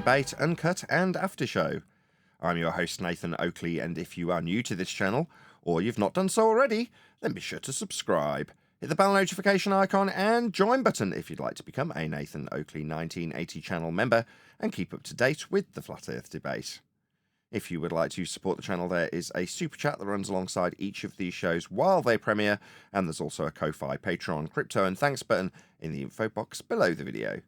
debate, uncut, and after show. I'm your host Nathan Oakley, and if you are new to this channel, or you've not done so already, then be sure to subscribe. Hit the bell notification icon and join button if you'd like to become a Nathan Oakley 1980 channel member and keep up to date with the Flat Earth debate. If you would like to support the channel, there is a super chat that runs alongside each of these shows while they premiere, and there's also a Ko-Fi, Patreon, crypto and thanks button in the info box below the video.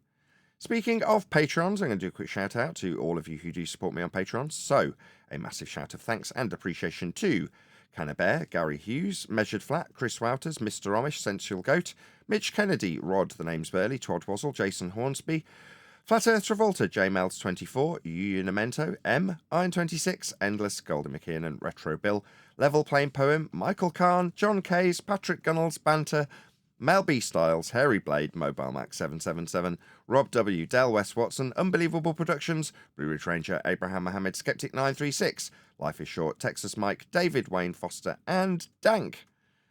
Speaking of Patrons, I'm going to do a quick shout out to all of you who do support me on Patreon. So, a massive shout of thanks and appreciation to Cannabear, Gary Hughes, Measured Flat, Chris Wouters, Mr. Amish, Sensual Goat, Mitch Kennedy, Rod, The Name's Burley, Todd Wazzle, Jason Hornsby, Flat Earth Travolta, JMelts24, Unimento, M, Iron26, Endless, Golden McKiernan, Retro Bill, Level Plain Poem, Michael Kahn, John Kays, Patrick Gunnels, Banter, Mel B. Styles, Hairy Blade, Mobile Max 777, Rob W, Del West Watson, Unbelievable Productions, Blue Ridge Ranger, Abraham Mohammed, Skeptic 936, Life is Short, Texas Mike, David Wayne Foster, and Dank.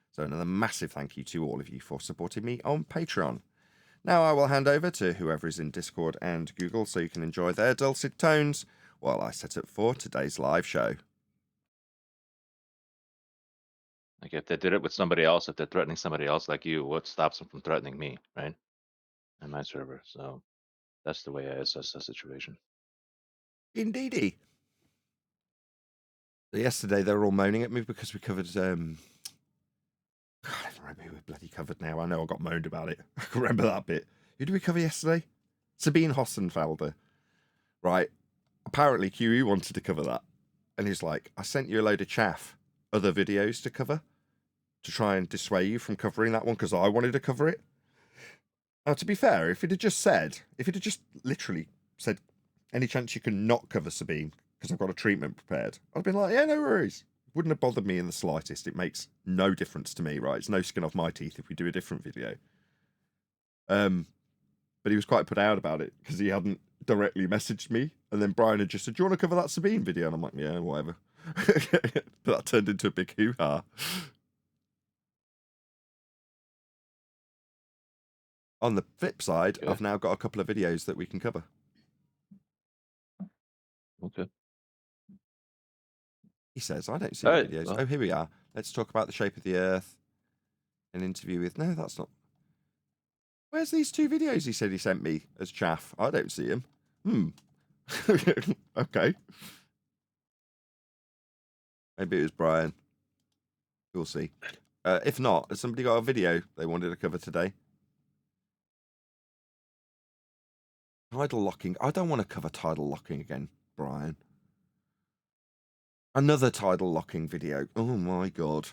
So another massive thank you to all of you for supporting me on Patreon. Now I will hand over to whoever is in Discord and Google so you can enjoy their dulcet tones while I set up for today's live show. Like if they did it with somebody else, if they're threatening somebody else like you, what stops them from threatening me, right? And my server. So that's the way I assess the situation. Indeedy. So yesterday they were all moaning at me because we covered God, I don't remember who we bloody covered now. I know I got moaned about it. I can remember that bit. Who did we cover yesterday? Sabine Hossenfelder. Right. Apparently QE wanted to cover that. And he's like, I sent you a load of chaff, other videos to cover, to try and dissuade you from covering that one because I wanted to cover it. Now, to be fair, if it had just literally said, any chance you can not cover Sabine because I've got a treatment prepared, I'd have been like, yeah, no worries. Wouldn't have bothered me in the slightest. It makes no difference to me, right? It's no skin off my teeth if we do a different video. But he was quite put out about it because he hadn't directly messaged me. And then Brian had just said, do you want to cover that Sabine video? And I'm like, yeah, whatever. But that turned into a big hoo-ha. On the flip side, Yeah. I've now got a couple of videos that we can cover. Okay. He says, I don't see All the right, videos. well. Oh, here we are. Let's talk about the shape of the Earth. An interview with... No, that's not... Where's these two videos he said he sent me as chaff? I don't see them. Okay. Maybe it was Brian. We'll see. If not, has somebody got a video they wanted to cover today? Tidal locking. I don't want to cover tidal locking again, Brian. Another tidal locking video. Oh my god.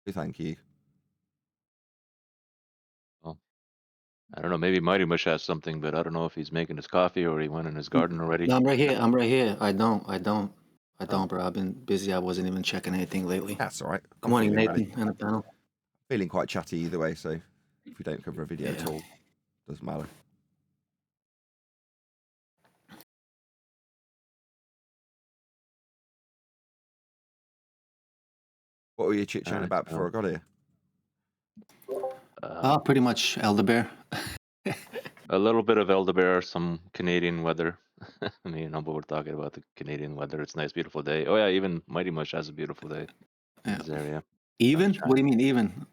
Thank you. Well, I don't know. Maybe Mighty Mush has something, but I don't know if he's making his coffee or he went in his garden already. No, I'm right here. I don't, bro. I've been busy. I wasn't even checking anything lately. That's all right. Good morning, Nathan, and the panel. Feeling quite chatty either way, so if we don't cover a video at all, doesn't matter. What were you chit-chatting about before I got here? Pretty much elderbear. A little bit of elderbear, some Canadian weather. Me and Humble were talking about the Canadian weather. It's a nice, beautiful day. Oh yeah, even Mighty Mush has a beautiful day in this area. Even? Sunshine. What do you mean even?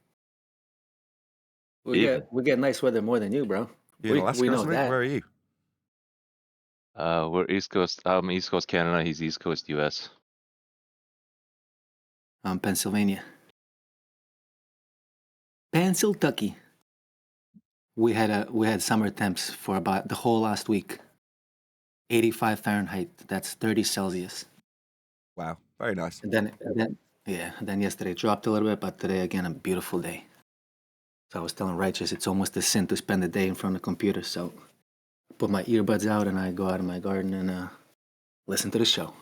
We get nice weather more than you, bro. You in Alaska we or know something? that. Where are you? We're East Coast. I'm East Coast Canada. He's East Coast US. Pennsylvania. Pennsylvania. We had summer temps for about the whole last week. 85 Fahrenheit. That's 30 Celsius. Wow, very nice. And then yesterday it dropped a little bit, but today again a beautiful day. So I was telling Righteous it's almost a sin to spend the day in front of the computer. So I put my earbuds out and I go out in my garden and listen to the show.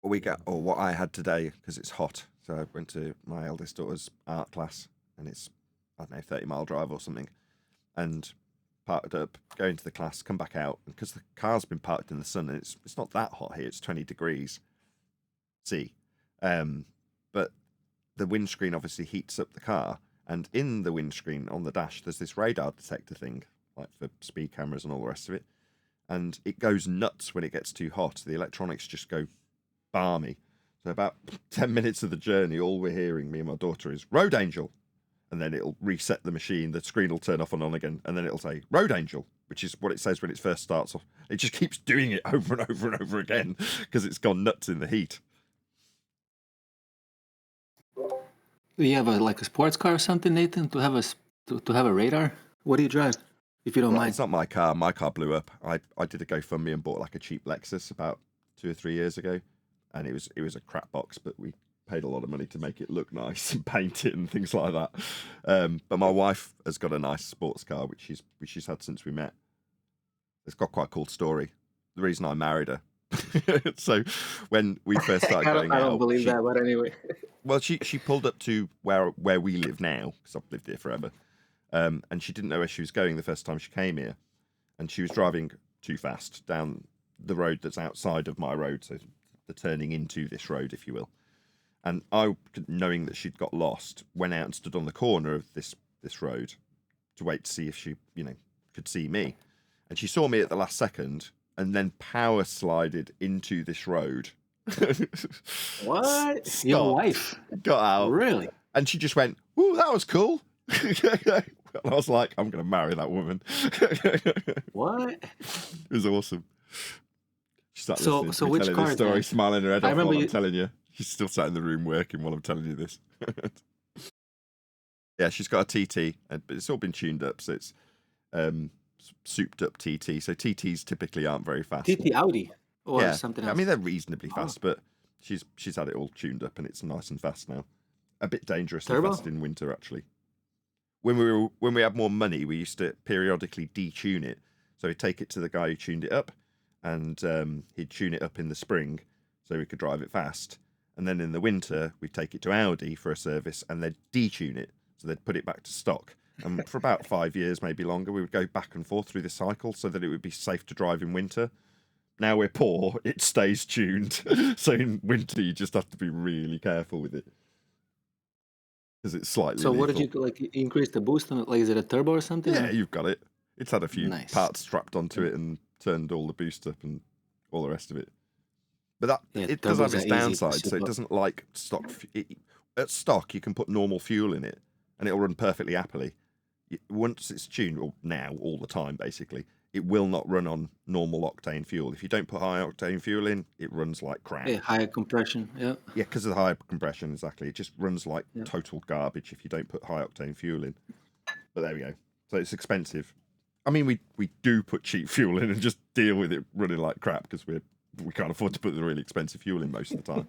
What I had today, because it's hot, so I went to my eldest daughter's art class, and it's, I don't know, 30-mile drive or something, and parked up, going to the class, come back out, and because the car's been parked in the sun, and it's not that hot here, it's 20 degrees C, but the windscreen obviously heats up the car, and in the windscreen on the dash, there's this radar detector thing, like for speed cameras and all the rest of it. And it goes nuts when it gets too hot. The electronics just go balmy. So about 10 minutes of the journey, all we're hearing, me and my daughter, is Road Angel. And then it'll reset the machine, the screen will turn off and on again, and then it'll say Road Angel, which is what it says when it first starts off. It just keeps doing it over and over and over again because it's gone nuts in the heat. Do you have a sports car or something, Nathan, to have a radar? What do you drive, if you don't mind? It's not my car. My car blew up. I did a GoFundMe and bought like a cheap Lexus about 2 or 3 years ago, and it was a crap box, but we paid a lot of money to make it look nice and paint it and things like that. But my wife has got a nice sports car which she's had since we met. It's got quite a cool story. The reason I married her. So when we first started going out, I don't believe that, but anyway. Well, she pulled up to where we live now, because I've lived here forever, and she didn't know where she was going the first time she came here, and she was driving too fast down the road that's outside of my road, so the turning into this road, if you will. And I, knowing that she'd got lost, went out and stood on the corner of this road to wait to see if she, could see me. And she saw me at the last second and then power slided into this road. What? Stopped, Your wife? got out. Really? And she just went, "Ooh, that was cool." And I was like, I'm going to marry that woman. What? It was awesome. She started So listening to me which telling car this is story, that? smiling her head I off while remember I'm telling you. She's still sat in the room working while I'm telling you this. Yeah, she's got a TT, but it's all been tuned up, so it's souped up TT. So TTs typically aren't very fast. TT Audi or Yeah, something else? I mean they're reasonably fast, but she's had it all tuned up and it's nice and fast now. A bit dangerously Turbo? fast in winter, actually. When we had more money, we used to periodically detune it. So we'd take it to the guy who tuned it up, and he'd tune it up in the spring so we could drive it fast. And then in the winter, we'd take it to Audi for a service, and they'd detune it, so they'd put it back to stock. And for about 5 years, maybe longer, we would go back and forth through the cycle so that it would be safe to drive in winter. Now we're poor, it stays tuned. So in winter, you just have to be really careful with it. Because it's slightly So what did lethal. you increase the boost on it? Like, is it a turbo or something? Yeah, or? you've got it. It's had a few Nice. parts strapped onto it and turned all the boost up and all the rest of it. But it does have its downside, so it doesn't like stock. At stock, you can put normal fuel in it, and it'll run perfectly happily. Once it's tuned, or now, all the time, basically, it will not run on normal octane fuel. If you don't put high octane fuel in, it runs like crap. Yeah, higher compression, yeah. Yeah, because of the high compression, exactly. It just runs like total garbage if you don't put high octane fuel in. But there we go. So it's expensive. I mean, we do put cheap fuel in and just deal with it running like crap because we can't afford to put the really expensive fuel in most of the time.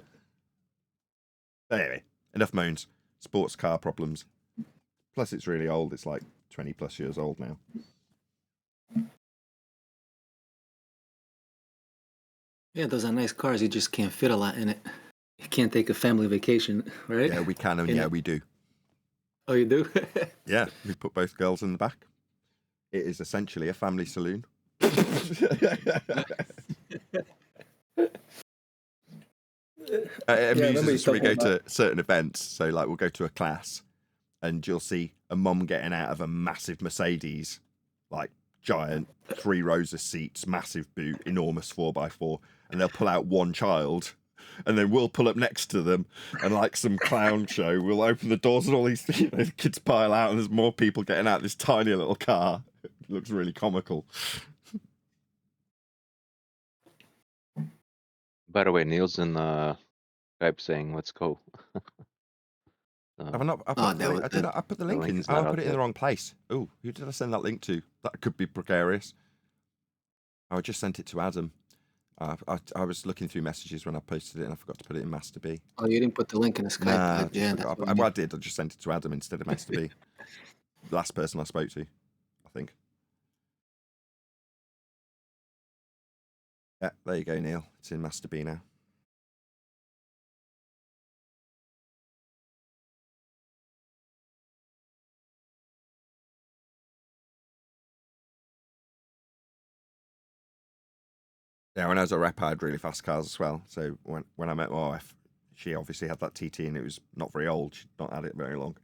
But anyway, enough moans. Sports car problems. Plus, it's really old. It's like 20 plus years old now. Yeah, those are nice cars. You just can't fit a lot in it. You can't take a family vacation, right? Yeah, we can, and yeah, we do. Oh, you do? Yeah, we put both girls in the back. It is essentially a family saloon. It amuses us when we go to certain events. So, like, we'll go to a class, and you'll see a mum getting out of a massive Mercedes, like giant, 3 rows of seats, massive boot, enormous 4x4, and they'll pull out one child. And then we'll pull up next to them, and like some clown show, we'll open the doors and all these kids pile out, and there's more people getting out of this tiny little car. It looks really comical. By the way, Neil's in Skype saying, "Let's go." Have I not? I put the link in. I put it in the wrong place. Oh, who did I send that link to? That could be precarious. I just sent it to Adam. I was looking through messages when I posted it, and I forgot to put it in Master B. Oh, you didn't put the link in the Skype? Nah, I I did. I just sent it to Adam instead of Master B. The last person I spoke to, I think. Yeah, there you go, Neil. It's in Master B now. Yeah, when I was a rep, I had really fast cars as well. So when I met my wife, she obviously had that TT, and it was not very old. She'd not had it very long.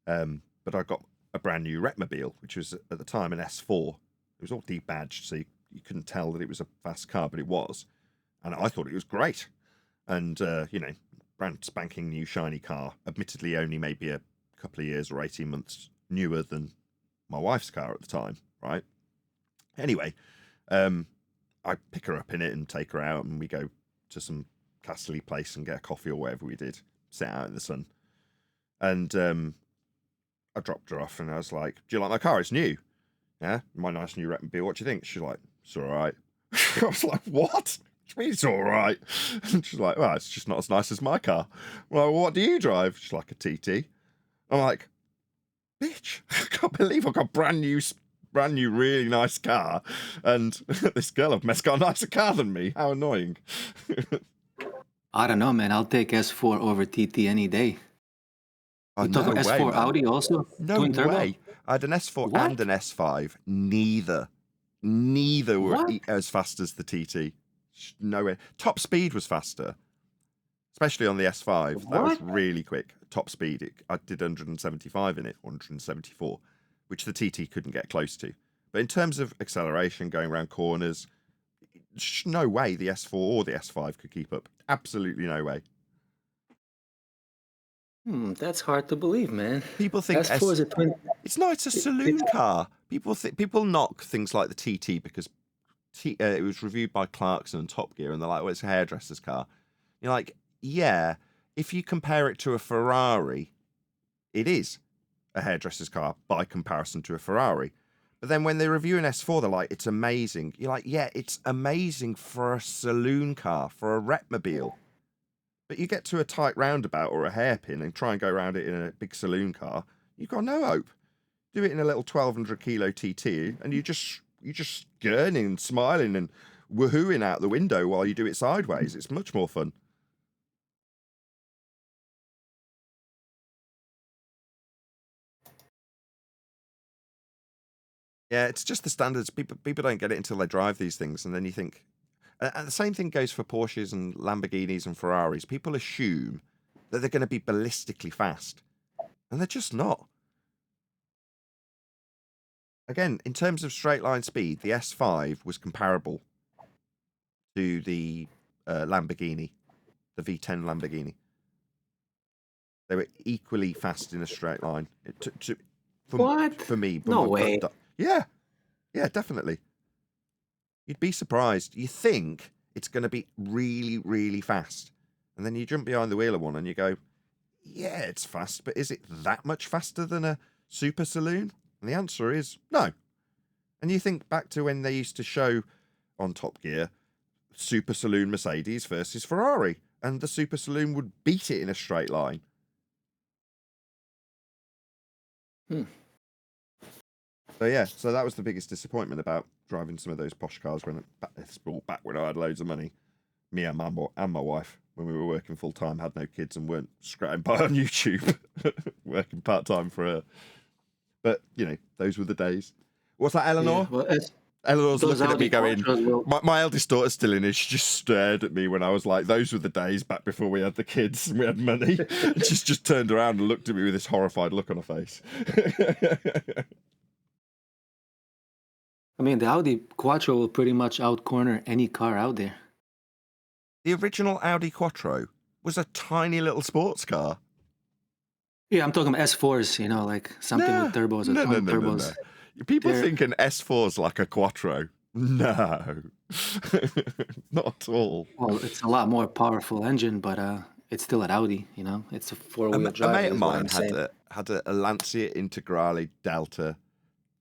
But I got a brand new Retmobile, which was at the time an S4. It was all debadged, so you couldn't tell that it was a fast car, but it was. And I thought it was great. And, brand spanking new shiny car, admittedly only maybe a couple of years or 18 months newer than my wife's car at the time, right? Anyway, I pick her up in it and take her out, and we go to some castle-y place and get a coffee or whatever we did, sit out in the sun. And I dropped her off and I was like, do you like my car? It's new. Yeah, my nice new Retmobile. What do you think? She's like, it's all right. I was like, what? What do you mean it's all right? And she's like, well, it's just not as nice as my car. Well, what do you drive? She's like, a TT. I'm like, bitch, I can't believe I've got a brand new, really nice car. And this girl I've met's got a nicer car than me. How annoying. I don't know, man. I'll take S4 over TT any day. Oh, You talk about S4 man. Audi also? No Twin turbo? way. I had an S4 What? and an S5. Neither were What? as fast as the TT. No way. Top speed was faster, especially on the S5. That was What? really quick. Top speed. I did 175 in it, 174, which the TT couldn't get close to. But in terms of acceleration, going around corners, no way the S4 or the S5 could keep up. Absolutely no way. That's hard to believe, man. People think S4 is a twin. It's not. It's a saloon car. People knock things like the TT because it was reviewed by Clarkson and Top Gear, and they're like, "Well, it's a hairdresser's car." You're like, "Yeah." If you compare it to a Ferrari, it is a hairdresser's car by comparison to a Ferrari. But then when they review an S4, they're like, "It's amazing." You're like, "Yeah, it's amazing for a saloon car, for a Retmobile." But you get to a tight roundabout or a hairpin and try and go around it in a big saloon car, you've got no hope. Do it in a little 1,200 kilo TT, and you're just gurning and smiling and woohooing out the window while you do it sideways. It's much more fun. Yeah, it's just the standards. People don't get it until they drive these things, and then you think. And the same thing goes for Porsches and Lamborghinis and Ferraris. People assume that they're going to be ballistically fast, and they're just not. Again, in terms of straight line speed, the S5 was comparable to the Lamborghini, the V10 Lamborghini. They were equally fast in a straight line. What? For me. No way. Yeah, definitely. You'd be surprised. You think it's going to be really, really fast. And then you jump behind the wheel of one and you go, yeah, it's fast, but is it that much faster than a super saloon? And the answer is no. And you think back to when they used to show on Top Gear super saloon Mercedes versus Ferrari, and the super saloon would beat it in a straight line. So that was the biggest disappointment about driving some of those posh cars back when I had loads of money. Me and my wife, when we were working full time, had no kids and weren't scratching by on YouTube, working part time for her. But those were the days. What's that, Eleanor? Yeah, well, Eleanor's looking at me going, well, my eldest daughter's still in it. She just stared at me when I was like, those were the days back before we had the kids and we had money. She's just turned around and looked at me with this horrified look on her face. I mean, the Audi Quattro will pretty much outcorner any car out there. The original Audi Quattro was a tiny little sports car. Yeah, I'm talking about S4s, like something with turbos or turbos. No. People think an S4's like a Quattro. No, not at all. Well, it's a lot more powerful engine, but it's still an Audi, It's a four-wheel drive. A mate of mine had a Lancia Integrale Delta,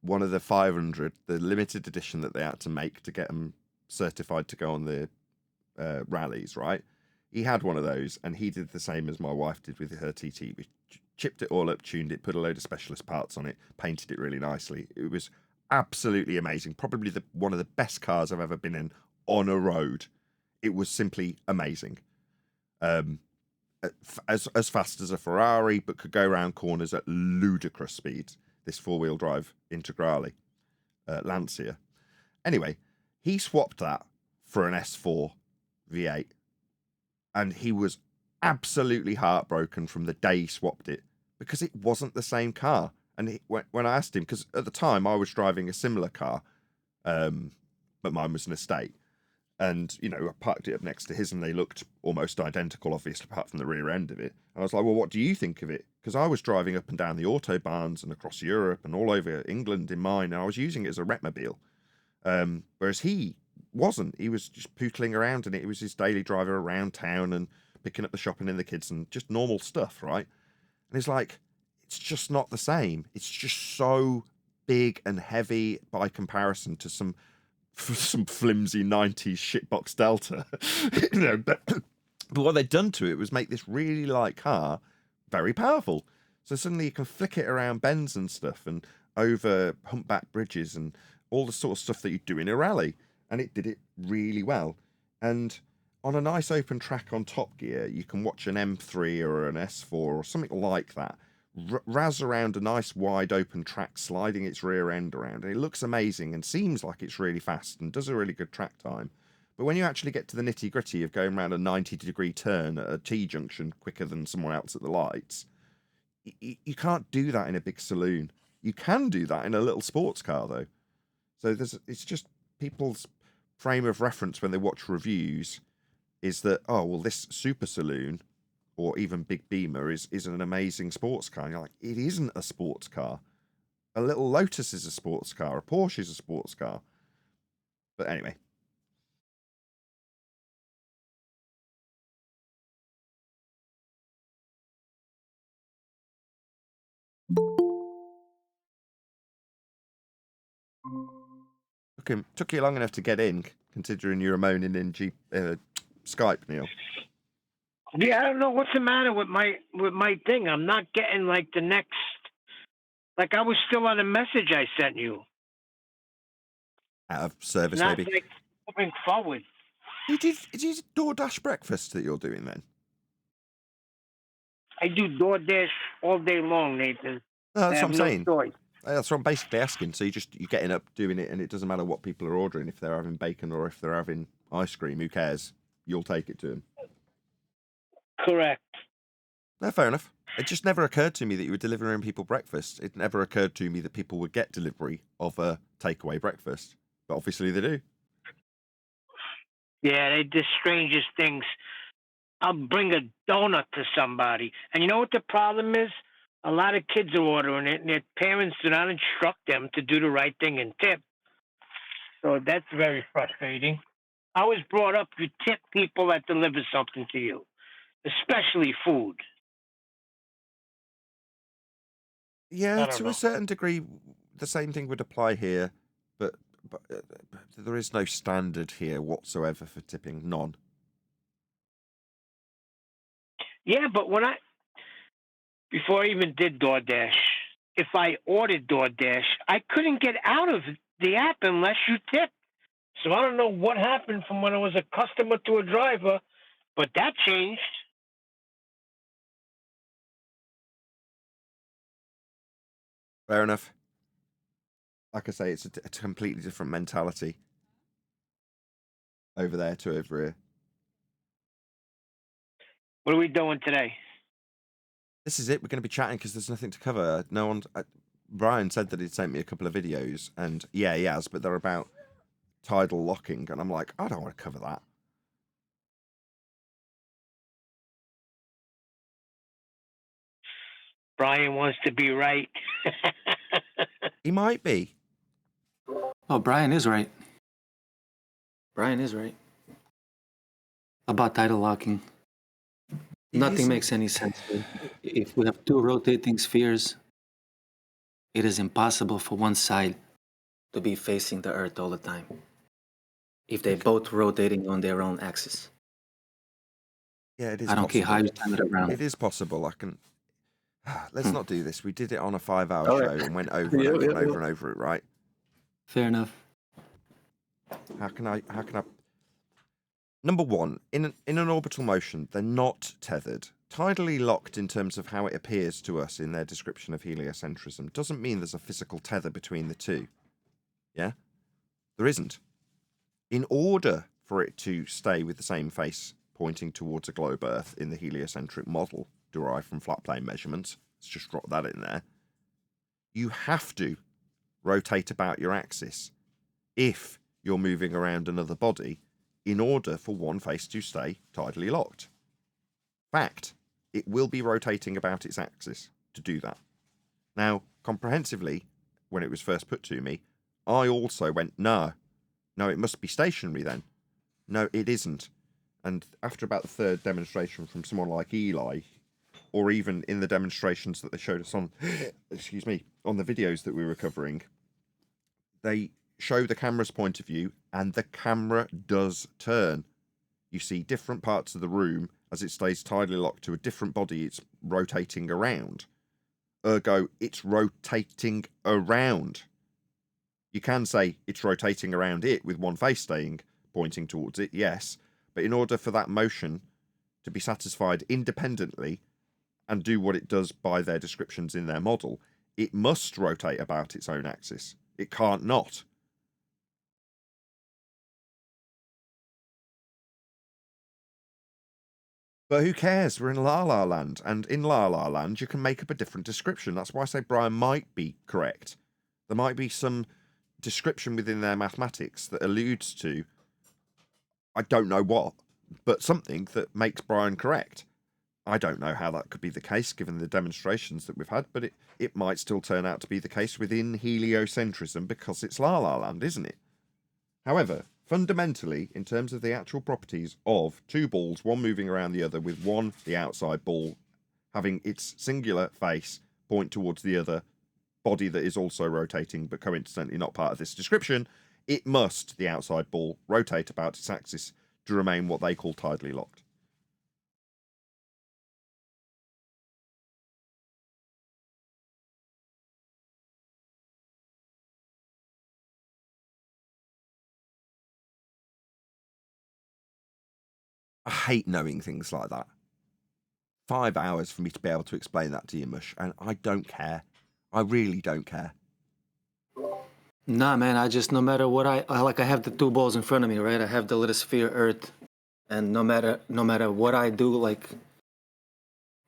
one of the 500, the limited edition that they had to make to get them certified to go on the rallies, right? He had one of those, and he did the same as my wife did with her TT. We chipped it all up, tuned it, put a load of specialist parts on it, painted it really nicely. It was absolutely amazing. Probably one of the best cars I've ever been in on a road. It was simply amazing. As fast as a Ferrari, but could go around corners at ludicrous speeds. This four-wheel drive Integrale Lancia. Anyway, he swapped that for an S4 V8, and he was absolutely heartbroken from the day he swapped it because it wasn't the same car. And when I asked him, because at the time I was driving a similar car, but mine was an estate. And, you know, I parked it up next to his and they looked almost identical, obviously, apart from the rear end of it. And I was like, well, what do you think of it? Because I was driving up and down the Autobahns and across Europe and all over England in mine, and I was using it as a retmobile. Whereas he wasn't. He was just pootling around in it. It was his daily driver around town and picking up the shopping and the kids and just normal stuff, right? And it's like, it's just not the same. It's just so big and heavy by comparison to some flimsy 90s shitbox Delta. You know, but what they'd done to it was make this really light car very powerful. So suddenly you can flick it around bends and stuff and over humpback bridges and all the sort of stuff that you do in a rally. And it did it really well. And on a nice open track on Top Gear, you can watch an M3 or an S4 or something like that razz around a nice wide open track, sliding its rear end around. And it looks amazing and seems like it's really fast and does a really good track time. But when you actually get to the nitty gritty of going around a 90-degree turn at a T-junction quicker than someone else at the lights, you can't do that in a big saloon. You can do that in a little sports car, though. So it's just people's frame of reference when they watch reviews is that, oh, well, this super saloon or even big Beamer is an amazing sports car. And you're like, it isn't a sports car. A little Lotus is a sports car. A Porsche is a sports car. But anyway. Took you long enough to get in, considering you're moaning in Skype, Neil. Yeah, I don't know what's the matter with my thing. I'm not getting like the next. Like I was still on a message I sent you. Out of service, not maybe. Like moving forward. It is DoorDash breakfast that you're doing then? I do DoorDash all day long, Nathan. No, that's what I'm saying. Choice. That's what I'm basically asking. So you're getting up, doing it, and it doesn't matter what people are ordering. If they're having bacon or if they're having ice cream, who cares? You'll take it to them. Correct. No, fair enough. It just never occurred to me that you were delivering people breakfast. It never occurred to me that people would get delivery of a takeaway breakfast. But obviously they do. Yeah, they do strangest things. I'll bring a donut to somebody. And you know what the problem is? A lot of kids are ordering it, and their parents do not instruct them to do the right thing and tip. So that's very frustrating. I was brought up, you tip people that deliver something to you, especially food. Yeah, to a certain degree, the same thing would apply here, but there is no standard here whatsoever for tipping. None. Yeah, but before I even did DoorDash, if I ordered DoorDash, I couldn't get out of the app unless you tip. So I don't know what happened from when I was a customer to a driver, but that changed. Fair enough. Like I say, it's a completely different mentality over there to over here. What are we doing today? This is it. We're going to be chatting because there's nothing to cover. No one. Brian said that he'd sent me a couple of videos, and yeah, he has, but they're about tidal locking, and I'm like, I don't want to cover that. Brian wants to be right. He might be. Oh, Brian is right. Brian is right. About tidal locking. Nothing makes any sense. If we have two rotating spheres, it is impossible for one side to be facing the Earth all the time if they're both rotating on their own axis. Yeah, it is. I don't care how you turn it around. It is possible. I can. Let's not do this. We did it on a 5-hour show and went over and over it, right? Fair enough. How can I? Number one, in an orbital motion, they're not tethered. Tidally locked in terms of how it appears to us in their description of heliocentrism doesn't mean there's a physical tether between the two. Yeah? There isn't. In order for it to stay with the same face pointing towards a globe Earth in the heliocentric model derived from flat plane measurements, let's just drop that in there, you have to rotate about your axis if you're moving around another body in order for one face to stay tidally locked. Fact, it will be rotating about its axis to do that. Now, comprehensively, when it was first put to me, I also went, no, it must be stationary then. No, it isn't. And after about the third demonstration from someone like Eli, or even in the demonstrations that they showed us on, excuse me, on the videos that we were covering, they show the camera's point of view, and the camera does turn. You see different parts of the room as it stays tidally locked to a different body it's rotating around. Ergo, it's rotating around. You can say it's rotating around it with one face staying pointing towards it, yes, but in order for that motion to be satisfied independently and do what it does by their descriptions in their model, it must rotate about its own axis. It can't not. But who cares? We're in La La Land, and in La La Land you can make up a different description. That's why I say Brian might be correct. There might be some description within their mathematics that alludes to, I don't know what, but something that makes Brian correct. I don't know how that could be the case given the demonstrations that we've had, but it might still turn out to be the case within heliocentrism because it's La La Land, isn't it? However, fundamentally, in terms of the actual properties of two balls, one moving around the other with one, the outside ball, having its singular face point towards the other body that is also rotating but coincidentally not part of this description, it must, the outside ball, rotate about its axis to remain what they call tidally locked. I hate knowing things like that. 5 hours for me to be able to explain that to you, Mush, and I don't care. I really don't care. Nah, man, I just, no matter what I have the two balls in front of me, right? I have the little sphere Earth, and no matter what I do, like,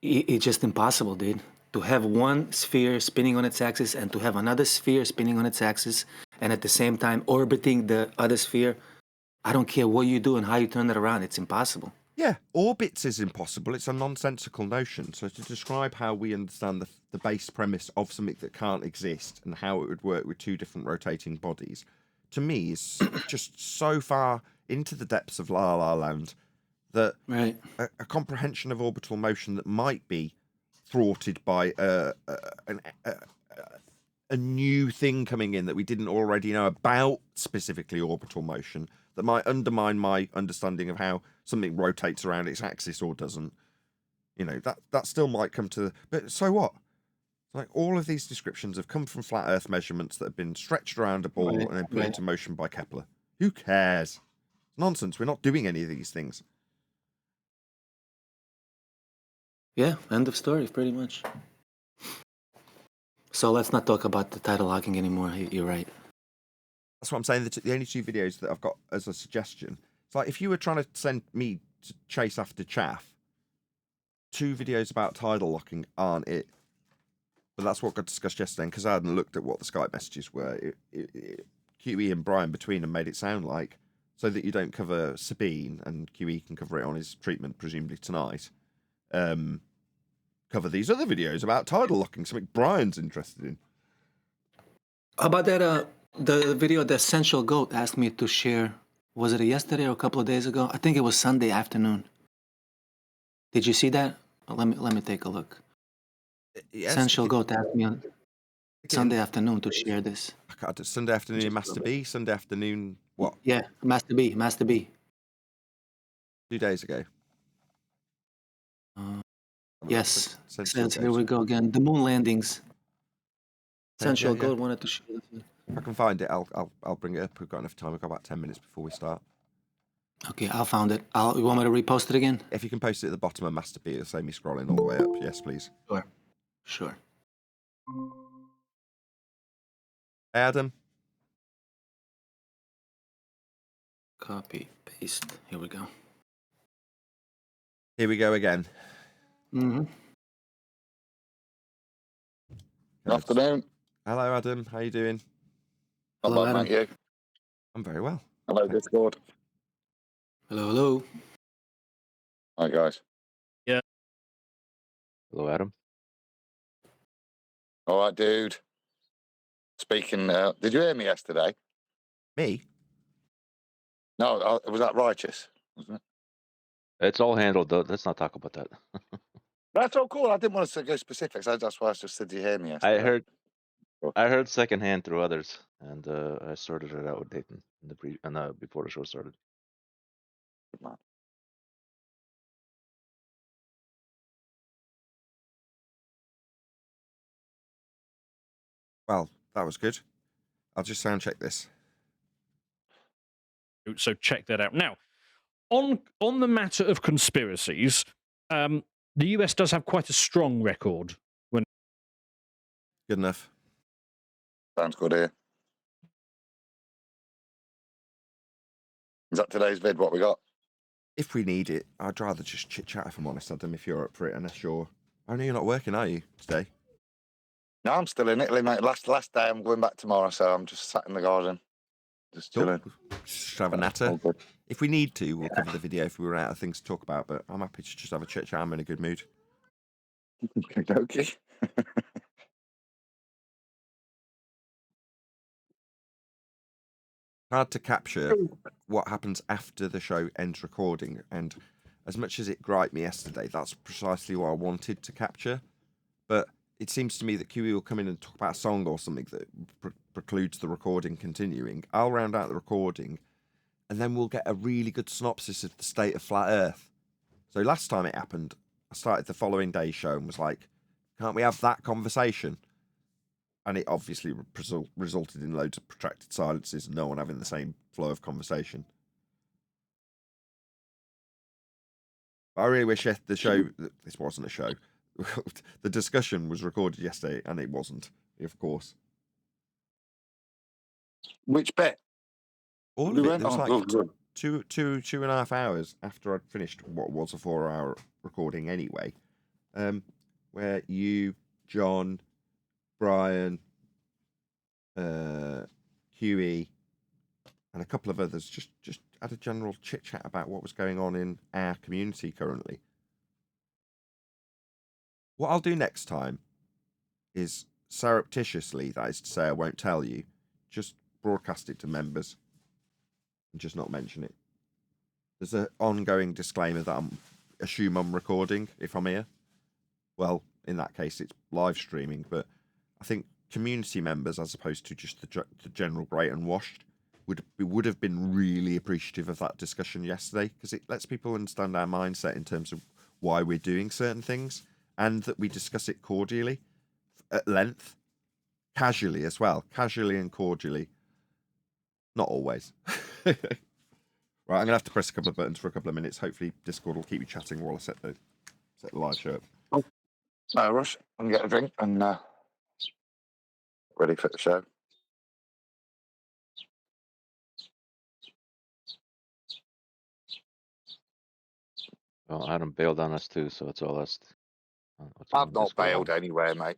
it's just impossible, dude. To have one sphere spinning on its axis and to have another sphere spinning on its axis and at the same time orbiting the other sphere, I don't care what you do and how you turn it around, it's impossible. Yeah, orbits is impossible. It's a nonsensical notion. So to describe how we understand the base premise of something that can't exist and how it would work with two different rotating bodies, to me is just so far into the depths of La La Land that right. a comprehension of orbital motion that might be thwarted by a new thing coming in that we didn't already know about, specifically orbital motion, that might undermine my understanding of how something rotates around its axis or doesn't. You know, that still might come to... But so what? Like, all of these descriptions have come from flat Earth measurements that have been stretched around a ball and then put into motion by Kepler. Who cares? Nonsense. We're not doing any of these things. Yeah, end of story, pretty much. So let's not talk about the tidal locking anymore. You're right. That's what I'm saying. The only two videos that I've got as a suggestion, it's like if you were trying to send me to chase after chaff, 2 videos about tidal locking aren't it. But that's what got discussed yesterday, because I hadn't looked at what the Skype messages were. QE and Brian between them made it sound like, so that you don't cover Sabine, and QE can cover it on his treatment, presumably tonight, cover these other videos about tidal locking, something Brian's interested in. How about that, the video the Essential Goat asked me to share, was it yesterday or a couple of days ago? I think it was Sunday afternoon. Did you see that? Let me take a look. Yes, Essential Goat asked me on Sunday afternoon to share this. Sunday afternoon, Master B. Sunday afternoon, what? Yeah, Master B. 2 days ago. Yes. Says, here we go again. The moon landings. Essential Goat wanted to share this. If I can find it, I'll bring it up. We've got enough time. We've got about 10 minutes before we start. Okay, I found it. You want me to repost it again? If you can post it at the bottom of Master B, it'll save me scrolling all the way up. Yes, please. Sure. Hey, Adam. Copy, paste. Here we go. Here we go again. Mm-hmm. Afternoon. Hello, Adam. How you doing? Not Hello, bad, Adam. mate. You? I'm very well. Hello, Discord. Hello, hello. Hi, guys. Hello, Adam. All right, dude. Speaking, did you hear me yesterday? Me? No, was that righteous? Wasn't it? It's all handled, though. Let's not talk about that. That's all cool. I didn't want to go specifics. That's why I just said, did you hear me yesterday? I heard secondhand through others, and I sorted it out with Nathan before the show started. Good man. Well, that was good. I'll just sound check this. So check that out. Now, on the matter of conspiracies, the US does have quite a strong record. Good enough. Sounds good here. Is that today's vid? What we got? If we need it, I'd rather just chit chat if I'm honest, Adam, if you're up for it, unless you're... I know you're not working, are you, today? No, I'm still in Italy, mate. Last day, I'm going back tomorrow, so I'm just sat in the garden, just chilling. Just have a natter. All good. If we need to, we'll cover the video if we run out of things to talk about, but I'm happy to just have a chit chat. I'm in a good mood. Okay. Hard to capture what happens after the show ends recording, and as much as it griped me yesterday, that's precisely what I wanted to capture. But it seems to me that QE will come in and talk about a song or something that precludes the recording continuing. I'll round out the recording, and then we'll get a really good synopsis of the state of flat Earth. So last time it happened, I started the following day's show and was like, can't we have that conversation? And it obviously resulted in loads of protracted silences and no one having the same flow of conversation. I really wish the show... This wasn't a show. The discussion was recorded yesterday and it wasn't, of course. Which bit? All of We it. went There was on- like good. two and a half hours after I'd finished what was a 4-hour recording anyway, where you, John, Brian, QE, and a couple of others just had a general chit chat about what was going on in our community currently. What I'll do next time is surreptitiously, that is to say, I won't tell you, just broadcast it to members and just not mention it. There's an ongoing disclaimer that I assume I'm recording if I'm here. Well, in that case, it's live streaming, but I think community members, as opposed to just the general great and washed, would have been really appreciative of that discussion yesterday, because it lets people understand our mindset in terms of why we're doing certain things, and that we discuss it cordially, at length, casually as well, casually and cordially. Not always. Right, I'm going to have to press a couple of buttons for a couple of minutes. Hopefully Discord will keep you chatting while I set the live show up. No rush. I can get a drink and ready for the show. Well, Adam bailed on us too, so it's all us. I've not bailed anywhere, mate.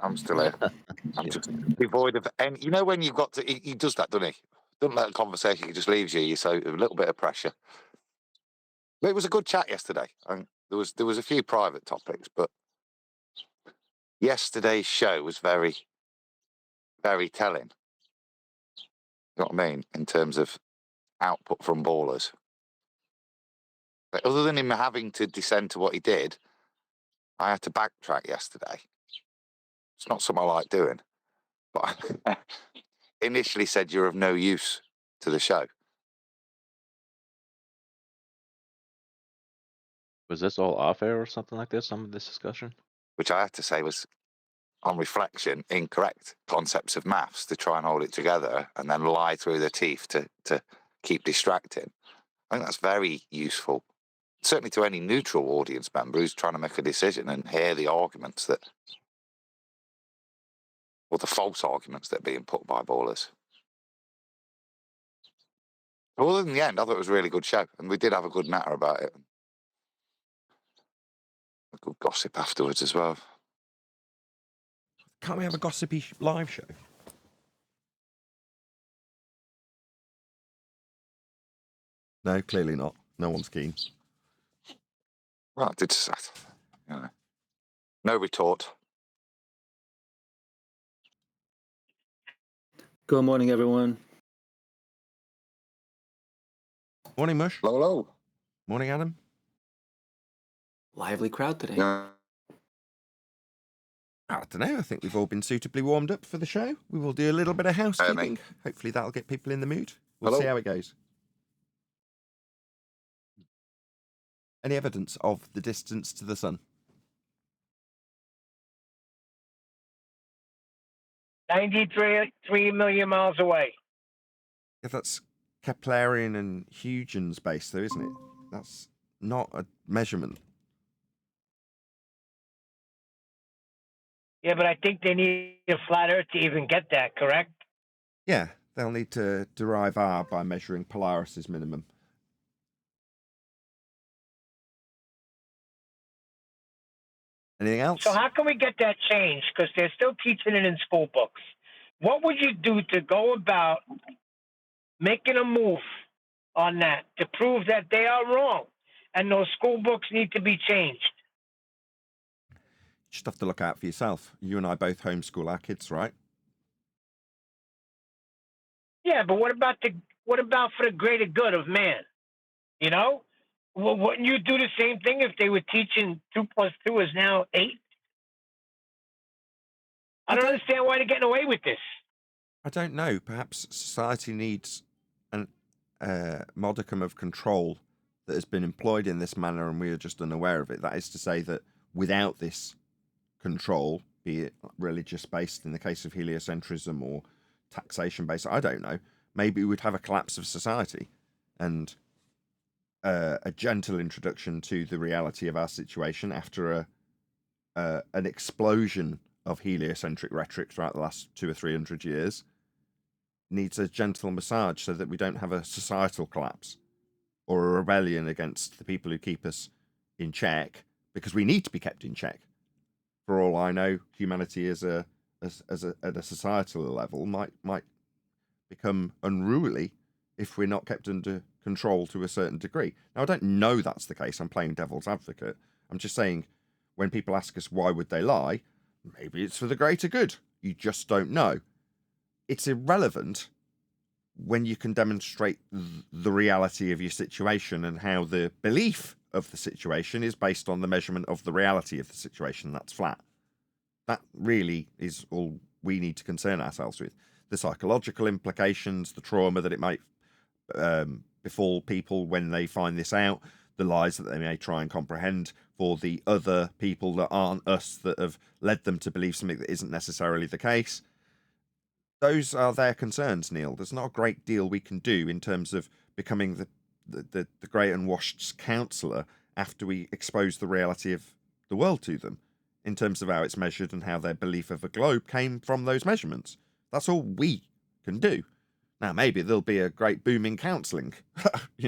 I'm still here. I'm just devoid of any. You know when you've got to. He does that, doesn't he? Doesn't let a conversation. He just leaves you. So a little bit of pressure. But it was a good chat yesterday. And there was a few private topics, but yesterday's show was very, very telling. You know what I mean? In terms of output from ballers. But other than him having to descend to what he did, I had to backtrack yesterday. It's not something I like doing. But I initially said you're of no use to the show. Was this all off air or something like this? Some of this discussion? Which I had to say was, on reflection, incorrect concepts of maths to try and hold it together and then lie through their teeth to keep distracting. I think that's very useful, certainly to any neutral audience member who's trying to make a decision and hear the arguments that, or the false arguments that are being put by ballers. Other than the end, I thought it was a really good show, and we did have a good natter about it. A good gossip afterwards as well. Can't we have a gossipy live show? No, clearly not. No one's keen. Well, it's, you know, no retort. Good morning, everyone. Morning, Mush. Hello, hello. Morning, Adam. Lively crowd today. Yeah. I don't know. I think we've all been suitably warmed up for the show. We will do a little bit of housekeeping. Hopefully that'll get people in the mood. We'll Hello? see how it goes. Any evidence of the distance to the sun? 93 million miles away. If that's Keplerian and Huygens based, though, isn't it? That's not a measurement. Yeah, but I think they need a flat Earth to even get that, correct? Yeah, they'll need to derive R by measuring Polaris's minimum. Anything else? So how can we get that changed? Because they're still teaching it in school books. What would you do to go about making a move on that to prove that they are wrong and those school books need to be changed? You just have to look out for yourself. You and I both homeschool our kids, right? Yeah, but what about for the greater good of man? You know, well, wouldn't you do the same thing if they were teaching 2 + 2 is now 8? I don't understand why they're getting away with this. I don't know. Perhaps society needs a modicum of control that has been employed in this manner and we are just unaware of it. That is to say that without this control, be it religious-based in the case of heliocentrism or taxation-based, I don't know, maybe we'd have a collapse of society and a gentle introduction to the reality of our situation after an explosion of heliocentric rhetoric throughout the last 200 or 300 years needs a gentle massage so that we don't have a societal collapse or a rebellion against the people who keep us in check, because we need to be kept in check. For all I know, humanity at a societal level might become unruly if we're not kept under control to a certain degree. Now, I don't know that's the case. I'm playing devil's advocate. I'm just saying, when people ask us why would they lie, maybe it's for the greater good. You just don't know. It's irrelevant when you can demonstrate the reality of your situation and how the belief of the situation is based on the measurement of the reality of the situation. That's flat. That really is all we need to concern ourselves with. The psychological implications, the trauma that it might befall people when they find this out, the lies that they may try and comprehend for the other people that aren't us that have led them to believe something that isn't necessarily the case. Those are their concerns, Neil. There's not a great deal we can do in terms of becoming the great unwashed counsellor after we expose the reality of the world to them, in terms of how it's measured and how their belief of a globe came from those measurements. That's all we can do. Now, maybe there'll be a great boom in counselling,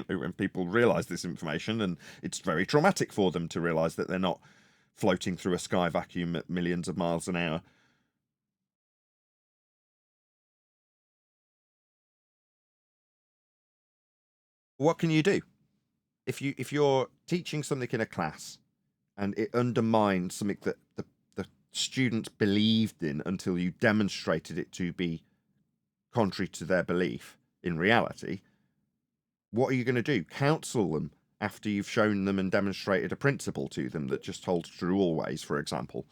when people realise this information, and it's very traumatic for them to realise that they're not floating through a sky vacuum at millions of miles an hour. What can you do? If you're teaching something in a class and it undermines something that the students believed in until you demonstrated it to be contrary to their belief in reality, what are you going to do? Counsel them after you've shown them and demonstrated a principle to them that just holds true always, for example.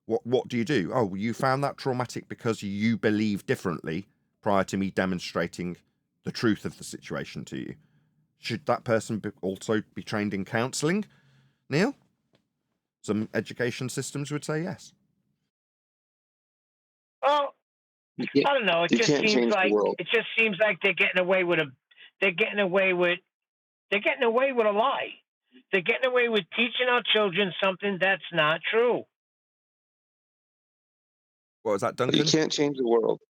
What do you do? Oh, you found that traumatic because you believe differently prior to me demonstrating the truth of the situation to you. Should that person also be trained in counselling, Neil? Some education systems would say yes. Well, I don't know. It You just can't seems change the like world. they're getting away with a lie. They're getting away with teaching our children something that's not true. What was that, But Duncan? you can't change the world.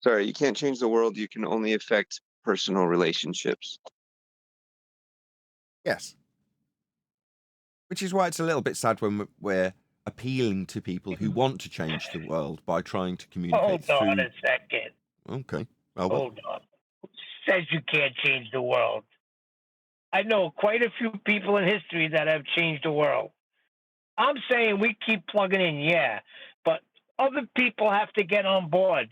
Sorry, you can't change the world. You can only affect personal relationships. Yes. Which is why it's a little bit sad when we're appealing to people who want to change the world by trying to communicate Hold on through. a second. Okay. Well, Hold on. Who says you can't change the world? I know quite a few people in history that have changed the world. I'm saying we keep plugging in, yeah, but other people have to get on board.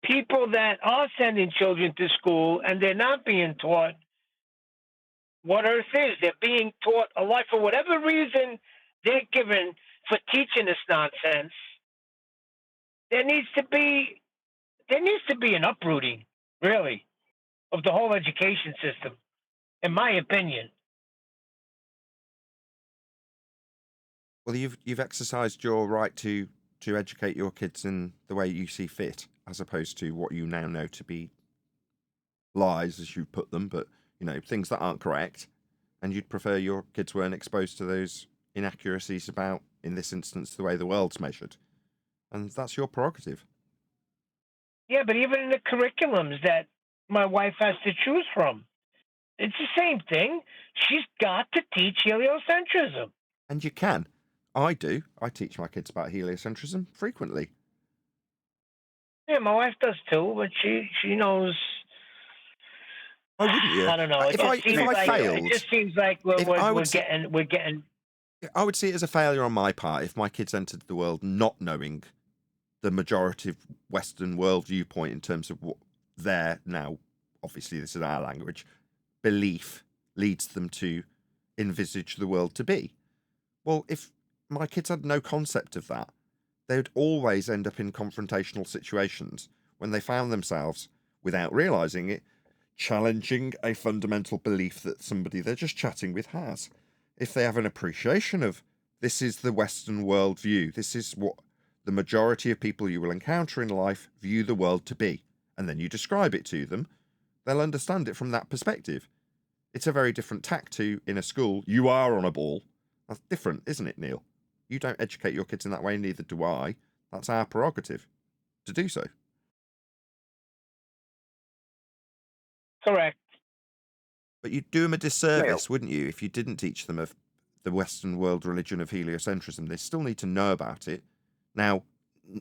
People that are sending children to school and they're not being taught what Earth is. They're being taught a life for whatever reason they're given for teaching this nonsense. There needs to be an uprooting, really, of the whole education system, in my opinion. well, you've exercised your right to educate your kids in the way you see fit, as opposed to what you now know to be lies, as you put them, but things that aren't correct, and you'd prefer your kids weren't exposed to those inaccuracies about, in this instance, the way the world's measured, and that's your prerogative. Yeah, but even in the curriculums that my wife has to choose from, it's the same thing. She's got to teach heliocentrism. And you can. I do. I teach my kids about heliocentrism frequently. Yeah, my wife does too, but she knows. Oh, wouldn't you? I don't know. It just seems like we're getting. I would see it as a failure on my part if my kids entered the world not knowing the majority of Western world viewpoint in terms of what their, now obviously this is our language, belief leads them to envisage the world to be. Well, if my kids had no concept of that, they would always end up in confrontational situations when they found themselves, without realising it, challenging a fundamental belief that somebody they're just chatting with has. If they have an appreciation of, this is the Western world view, this is what the majority of people you will encounter in life view the world to be, and then you describe it to them, they'll understand it from that perspective. It's a very different tack to, in a school, you are on a ball. That's different, isn't it, Neil? You don't educate your kids in that way, neither do I. That's our prerogative to do so. Correct. But you'd do them a disservice, wouldn't you, if you didn't teach them of the Western world religion of heliocentrism? They still need to know about it. Now,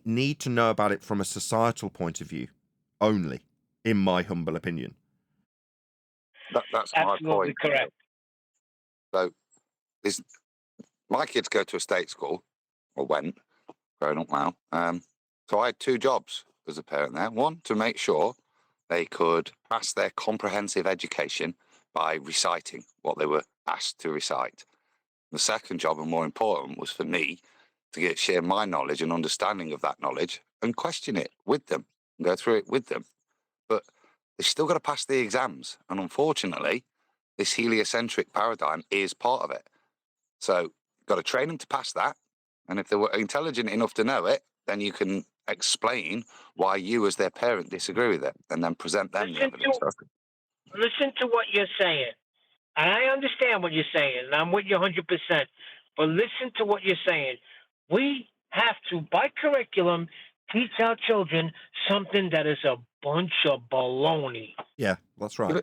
need to know about it from a societal point of view only, in my humble opinion. That's my Absolutely point. correct. So, my kids go to a state school, or went, growing up now. So I had two jobs as a parent there. One, to make sure they could pass their comprehensive education by reciting what they were asked to recite. The second job, and more important, was for me to share my knowledge and understanding of that knowledge and question it with them and go through it with them. But they've still got to pass the exams. And unfortunately, this heliocentric paradigm is part of it. So you've got to train them to pass that. And if they were intelligent enough to know it, then you can explain why you as their parent disagree with it and then present them the evidence. Listen to what you're saying. And I understand what you're saying, and I'm with you 100%. But listen to what you're saying. We have to, by curriculum, teach our children something that is a bunch of baloney. Yeah, that's right.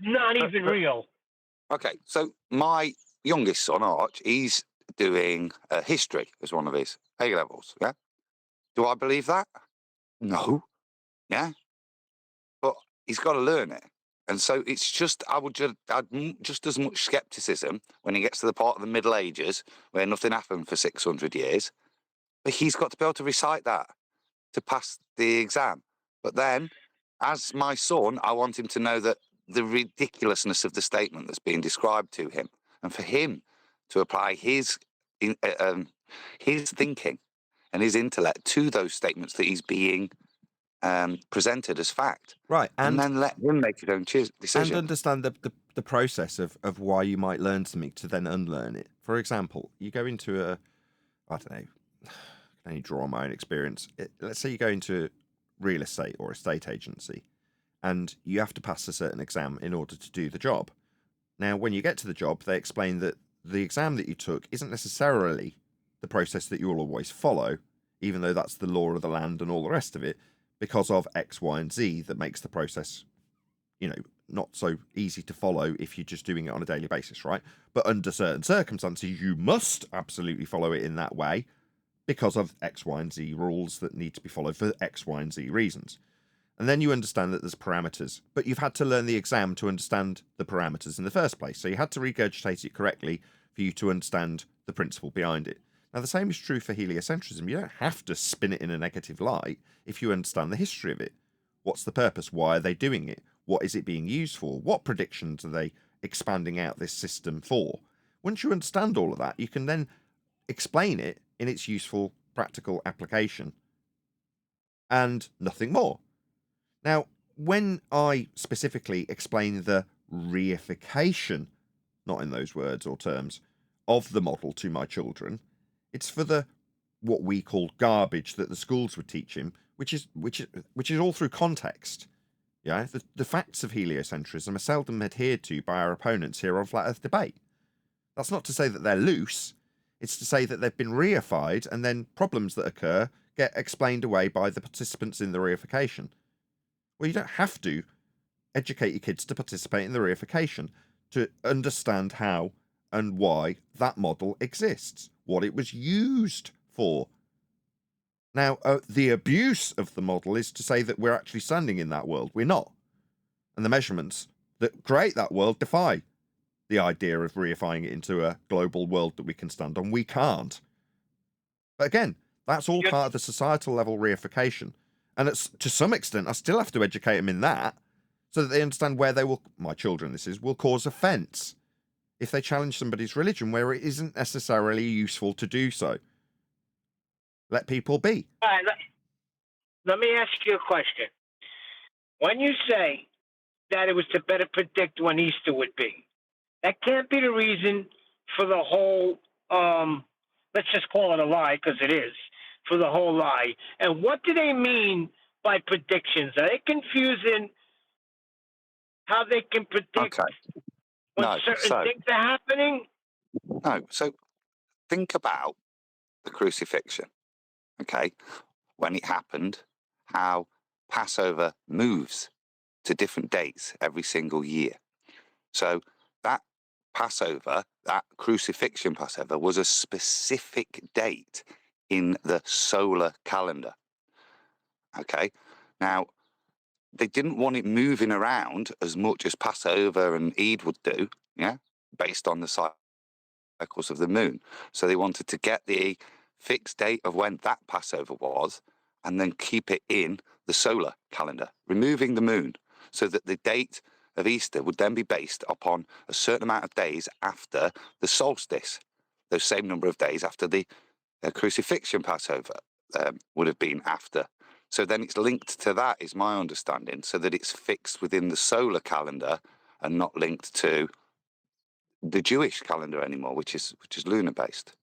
Not even real. Okay, so my youngest son, Arch, he's doing history as one of his A levels. Yeah, do I believe that? No. Yeah, but he's got to learn it. And so it's just, I'd just as much skepticism when he gets to the part of the Middle Ages where nothing happened for 600 years. But he's got to be able to recite that to pass the exam. But then, as my son, I want him to know that the ridiculousness of the statement that's being described to him, and for him to apply his thinking and his intellect to those statements that he's being presented as fact. Right, and then let him make his own decision. And understand the process of why you might learn something to then unlearn it. For example, you go into I don't know, I can only draw on my own experience. Let's say you go into real estate or estate agency, and you have to pass a certain exam in order to do the job. Now, when you get to the job, they explain that the exam that you took isn't necessarily the process that you will always follow, even though that's the law of the land and all the rest of it, because of X, Y, and Z that makes the process, not so easy to follow if you're just doing it on a daily basis, right? But under certain circumstances, you must absolutely follow it in that way, because of X, Y, and Z rules that need to be followed for X, Y, and Z reasons. And then you understand that there's parameters, but you've had to learn the exam to understand the parameters in the first place. So you had to regurgitate it correctly for you to understand the principle behind it. Now, the same is true for heliocentrism. You don't have to spin it in a negative light if you understand the history of it. What's the purpose? Why are they doing it? What is it being used for? What predictions are they expanding out this system for? Once you understand all of that, you can then explain it in its useful, practical application. And nothing more. Now, when I specifically explain the reification, not in those words or terms, of the model to my children, it's for the what we call garbage that the schools would teach him, which is all through context. Yeah, the facts of heliocentrism are seldom adhered to by our opponents here on Flat Earth Debate. That's not to say that they're loose. It's to say that they've been reified, and then problems that occur get explained away by the participants in the reification. Well, you don't have to educate your kids to participate in the reification to understand how and why that model exists, what it was used for. Now, the abuse of the model is to say that we're actually standing in that world. We're not. And the measurements that create that world defy the idea of reifying it into a global world that we can stand on. We can't. But again, that's all part of the societal level reification. And it's, to some extent, I still have to educate them in that so that they understand where they will, my children this is, will cause offence if they challenge somebody's religion where it isn't necessarily useful to do so. Let people be. All right, let me ask you a question. When you say that it was to better predict when Easter would be, that can't be the reason for the whole, let's just call it a lie, because it is, for the whole lie. And what do they mean by predictions? Are they confusing how they can predict when certain things are happening? No, so think about the crucifixion, okay? When it happened, how Passover moves to different dates every single year. So that Passover, that crucifixion Passover, was a specific date in the solar calendar. Okay, now they didn't want it moving around as much as Passover and Eid would do, yeah, based on the cycles of the moon. So they wanted to get the fixed date of when that Passover was and then keep it in the solar calendar, removing the moon, so that the date of Easter would then be based upon a certain amount of days after the solstice, those same number of days after the crucifixion Passover would have been after. So then it's linked to that, is my understanding, so that it's fixed within the solar calendar and not linked to the Jewish calendar anymore, which is lunar based.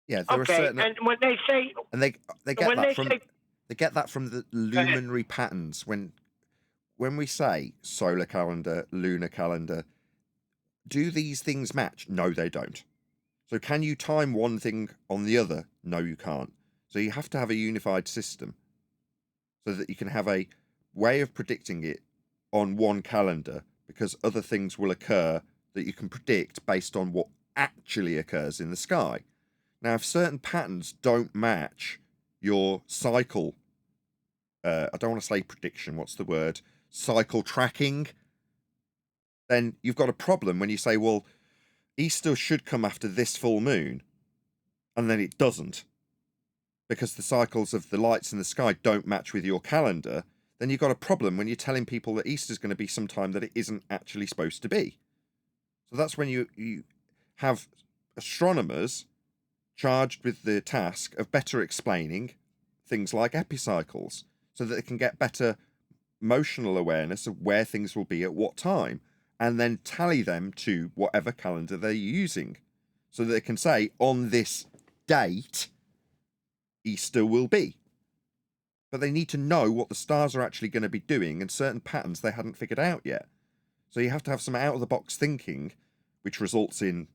Yeah, there are certain, and when they say, and they get that from they get that from the luminary patterns. When we say solar calendar, lunar calendar, do these things match? No, they don't. So can you time one thing on the other? No, you can't. So you have to have a unified system so that you can have a way of predicting it on one calendar, because other things will occur that you can predict based on what actually occurs in the sky. Now, if certain patterns don't match your cycle, I don't want to say prediction, what's the word? Cycle tracking, then you've got a problem when you say, well, Easter should come after this full moon, and then it doesn't, because the cycles of the lights in the sky don't match with your calendar. Then you've got a problem when you're telling people that Easter's going to be sometime that it isn't actually supposed to be. So that's when you have astronomers charged with the task of better explaining things like epicycles, so that they can get better motional awareness of where things will be at what time, and then tally them to whatever calendar they're using, so that they can say, on this date, Easter will be. But they need to know what the stars are actually going to be doing, and certain patterns they hadn't figured out yet. So you have to have some out-of-the-box thinking, which results in,